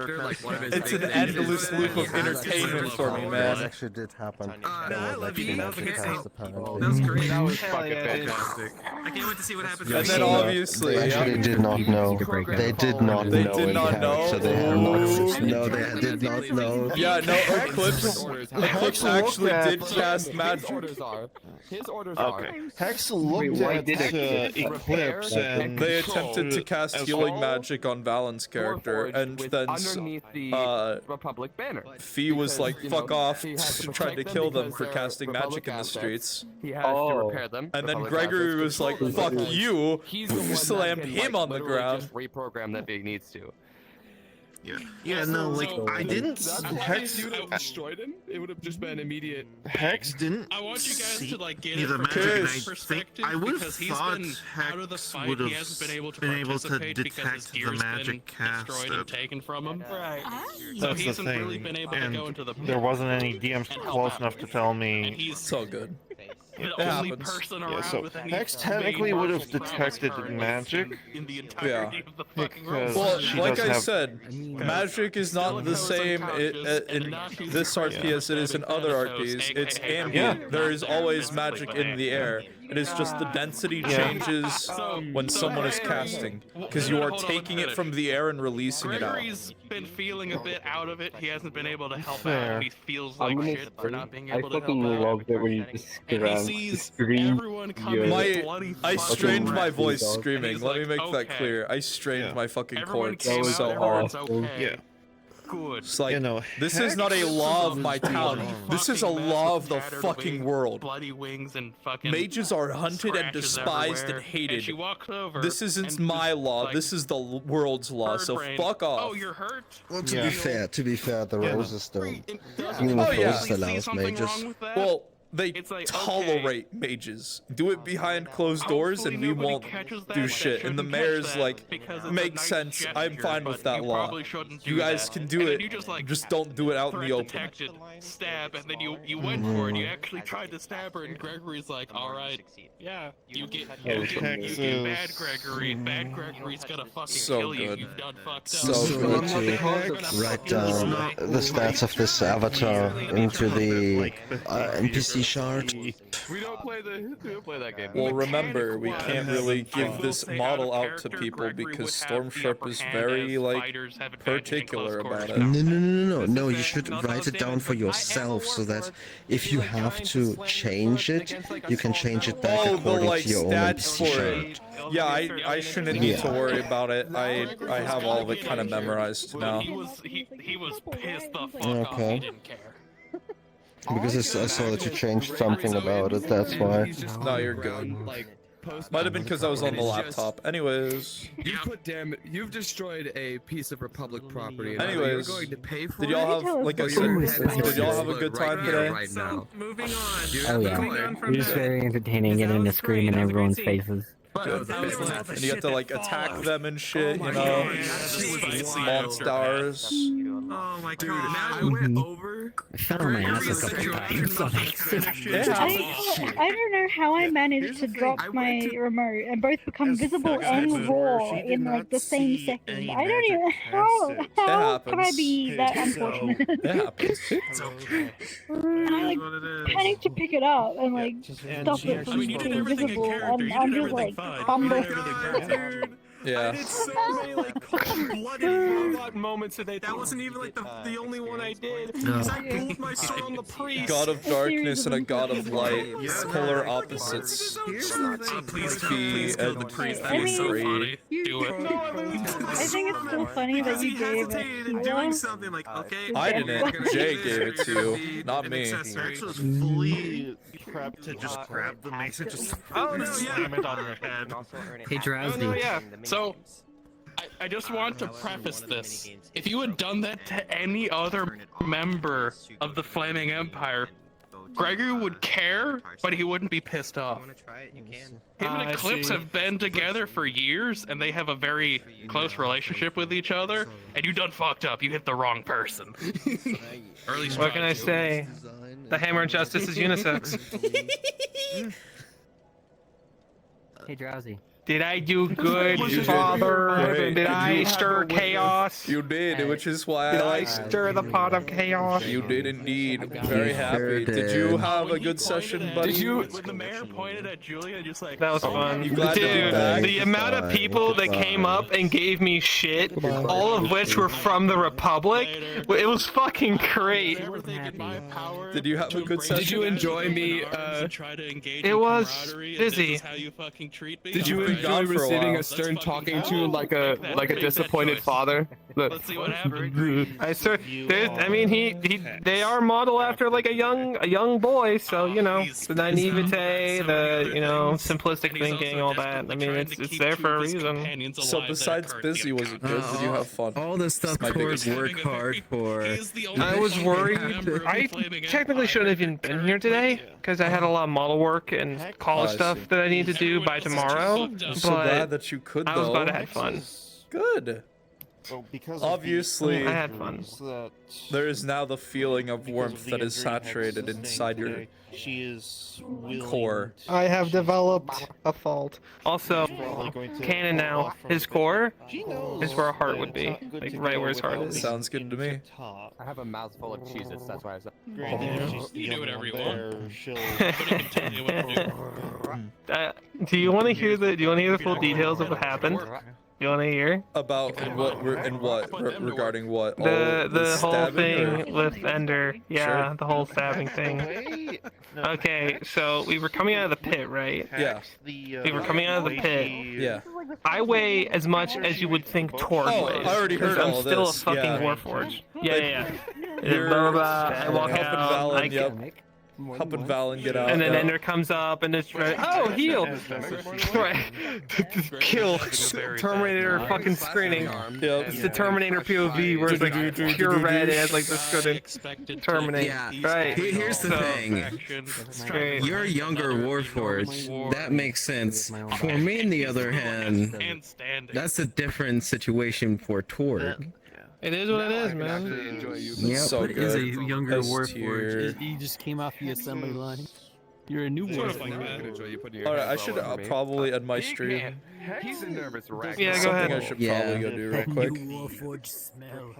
It's an endless loop of entertainment for me, That man. actually did happen. I love you. That was a good scene. Apparently. That was great. That was Hell fucking yeah, dude. fantastic. I can't wait to see what happens. And next. then obviously, They actually did not know. They did not They know. did in not character, know? So they had Ooh. no, they did not know. yeah, no, Eclipse actually did cast magic. His orders Okay. are. Hex looked at Eclipse and They attempted to cast as healing well. magic on Valen's character, and then underneath the Republic banner. Fee was like, you know, "Fuck off!" he has to tried to protect them kill them because for they're casting Republic magic in the assets. streets. He has to repair them. And then Republic Gregory assets, was like, control "Fuck them. you!" He's the one that Slammed can, him like, on the literally ground. Just reprogram that he needs to. Yeah, no, like I didn't. Hex You would have destroyed him. It would have just been immediate. Hex didn't. I want you guys see to like get any it of the from magic, his and perspective I would because have he's thought been out of the Hex fight. would He have hasn't been able to been able to participate because his detect the gear's been magic destroyed and cast. taken from him. Right. So That's he the hasn't really thing. been able to And go into the pit. there wasn't any DMs and help close out. enough to tell And me. he's So good. the It only happens. person Yeah, around so with any Hex main technically would have martial prowess detected currently magic. in the entirety of the fucking because world. Well, she like does I have- said, magic is not the same in this RP as it is in other RPs. It's ambient. There is always magic in the air. It is just the density changes when someone is casting, because you are taking it from the air and releasing it out. Gregory's been feeling a bit out of it. He hasn't been able to help Fair. out. And he feels like shit for not being able to help fucking out. loved it when you just And he around sees scream. everyone coming My, bloody I fucking strained my wrecked. voice And screaming. he's Let me like, make that okay. clear. I strained my fucking Everyone cords came so out, hard. everyone's okay. Yeah. Good. It's like, You know, this is not a law of my town. Bloody This is a fucking mess law with of the tattered fucking wings, world. Bloody wings and fucking Mages are hunted and scratches despised everywhere. and hated. she walks over. This isn't and my just, law. like, This is the world's law. bird So brain. fuck off. Oh, you're hurt. Well, to Yeah. be fair, the Yeah. roses don't. Doesn't Even Oh, if yeah. roses see allows something mages. wrong with that? Well, they It's like, tolerate mages. Do it behind closed doors, and we Hopefully won't nobody catches that do that shit. And the shouldn't catch mayor's that like, because it's a makes nice sense. I'm gesture, fine with but that you law. probably shouldn't You do guys that. can do And then it. you just, like, Just don't do it out in threat the open. detected, stab, and then you went for it. You actually tried to stab her, and Gregory's like, "All right, yeah, you get bad Gregory. Bad Gregory's gonna fucking So kill you. good. You've done fucked So up." good. Write down the stats of this avatar into the NPC C-sharp. We don't play that game. Well, remember, we can't really give this model out to people because Stormsharp is very, like, particular about it. No, you should write it down for yourself so that if you have to change it, you can change it back according to your own stats NPC for chart. it. Yeah, I shouldn't need to worry about it. I have all of it kind of memorized now. He was pissed the fuck off. Okay. He didn't care. Because I saw that you changed something about it, that's why. No, you're good. Might have been because I was on the laptop. Anyways. You've destroyed a piece of Republic property. And Anyways, you're going to pay for did y'all have like did y'all have a good time today? Right now. Moving on. Oh yeah, it was very entertaining getting to scream in everyone's faces. Good. And you have to like attack them and shit, you know? Monsters. Oh my god. Now I went over. I fell on my ass a couple times. I don't know how I managed to drop my remote and both become visible and raw in like the same second. I don't even how can I be that unfortunate? It happens. And I like panicked to pick it up and like stop it from being visible, and I'm just like bumbled. Yeah. I did so many like cold-blooded robot moments today. That wasn't even like the only one I did. Because I pulled my sword on the priest. God of darkness and a god of light. Polar opposites. P and P3. Do it. I think it's so funny that you gave it. Doing something like, okay. I didn't. Jay gave it to you, not me. Rex was fully prepped to just grab the mace and just slam it on your head. Hey, Drowsy. Oh, yeah. So, I just want to preface this. If you had done that to any other member of the Flaming Empire, Gregory would care, but he wouldn't be pissed off. Him and Eclipse have been together for years, and they have a very close relationship with each other, and you done fucked up. You hit the wrong person. What can I say? The hammer of justice is unisex. Hey, Drowsy. Did I do good, Father? Did I stir chaos? You did, which is why Did I I like stir the pot of chaos? You did indeed. Very happy. Did you have a good session, buddy? Did you? When the mayor pointed at Julia, just like That was fun. You glad to be back? The amount of people that came up and gave me shit, all of which were from the Republic, it was fucking great. Did you have a good session? Did you enjoy me? It was busy. Did you enjoy receiving a stern talking to like a disappointed father? Let's see what happens. I mean, they are modeled after like a young boy, so you know the naivete, the simplistic thinking, all that. I mean, it's there for a reason. So besides busy, was it good? Did you have fun? All the stuff Torg worked hard for. I was worried. I technically shouldn't have even been here today because I had a lot of model work and college stuff that I need to do by tomorrow. I'm so glad that you could, though. I was glad I had fun. Good. Well, because obviously, I had fun. There is now the feeling of warmth that is saturated inside your core. I have developed a fault. Also, canon now, his core is where a heart would be, like right where his heart is. Sounds good to me. I have a mouthful of Cheez-Its, that's why I said. You do whatever you want. Do you want to hear the full details of what happened? You want to hear? About regarding what? The whole stabbing, thing with Ender. Yeah, Sure. the whole stabbing thing. Okay, so we were coming out of the pit, right? Yeah. We were coming out of the pit. Yeah. I weigh as much as you would think Torg weighs. I already heard 'cause all I'm still this. a fucking Yeah. Warforged. Yeah. You're Blah, blah, blah. I walk helping out. Valen, yep. Helping Valen get out. And then yeah. Ender comes up and it's right. Oh, heal! Right. Kill. Terminator fucking screening. It's the Terminator POV where it's like pure red and has like this good terminate. Yeah. Right. Here's the thing. Great. You're a younger Warforged. That makes sense. For me, on the other hand, that's a different situation for Torg. It is what it is, man. Yep. So What is a good. younger S Warforged? tier. He just came off the assembly line. You're a new Sort one. of like that. All right, I should probably end my stream. He's a nervous wreck. Yeah, go Something ahead. I should probably go do real quick. Warforged smell.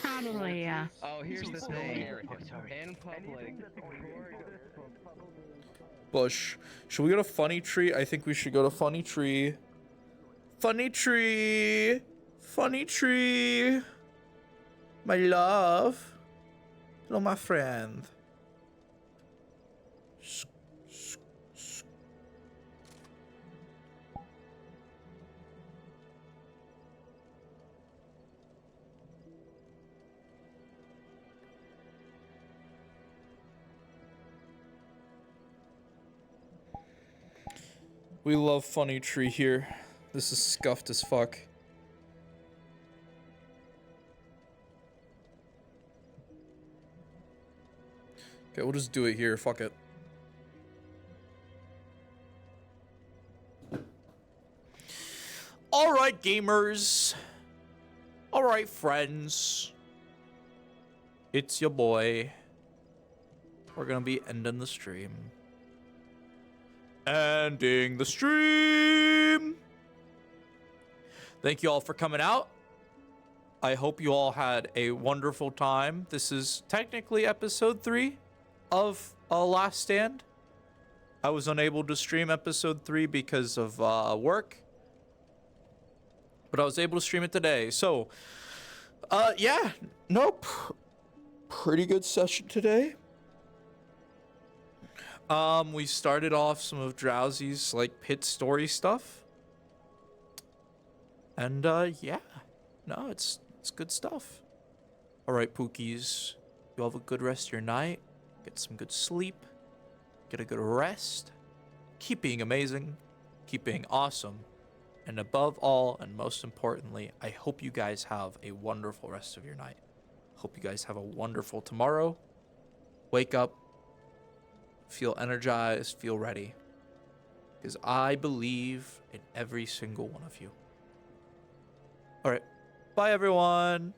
Probably, yeah. Oh, here's the thing. In public. Bush. Should we go to Funny Tree? I think we should go to Funny Tree. Funny Tree. Funny Tree. My love. Hello, my friend. We love Funny Tree here. This is scuffed as fuck. Okay, we'll just do it here. Fuck it. Alright, gamers. Alright, friends. It's your boy. We're gonna be ending the stream. Ending the stream. Thank you all for coming out. I hope you all had a wonderful time. This is technically episode 3 of Last Stand. I was unable to stream episode 3 because of work, but I was able to stream it today. So, yeah, nope. Pretty good session today. We started off some of Drowsy's like pit story stuff. And yeah. No, it's good stuff. Alright, Pookies. You have a good rest of your night. Get some good sleep. Get a good rest. Keep being amazing. Keep being awesome. And above all, and most importantly, I hope you guys have a wonderful rest of your night. Hope you guys have a wonderful tomorrow. Wake up. Feel energized, feel ready. Because I believe in every single one of you. Alright, bye everyone.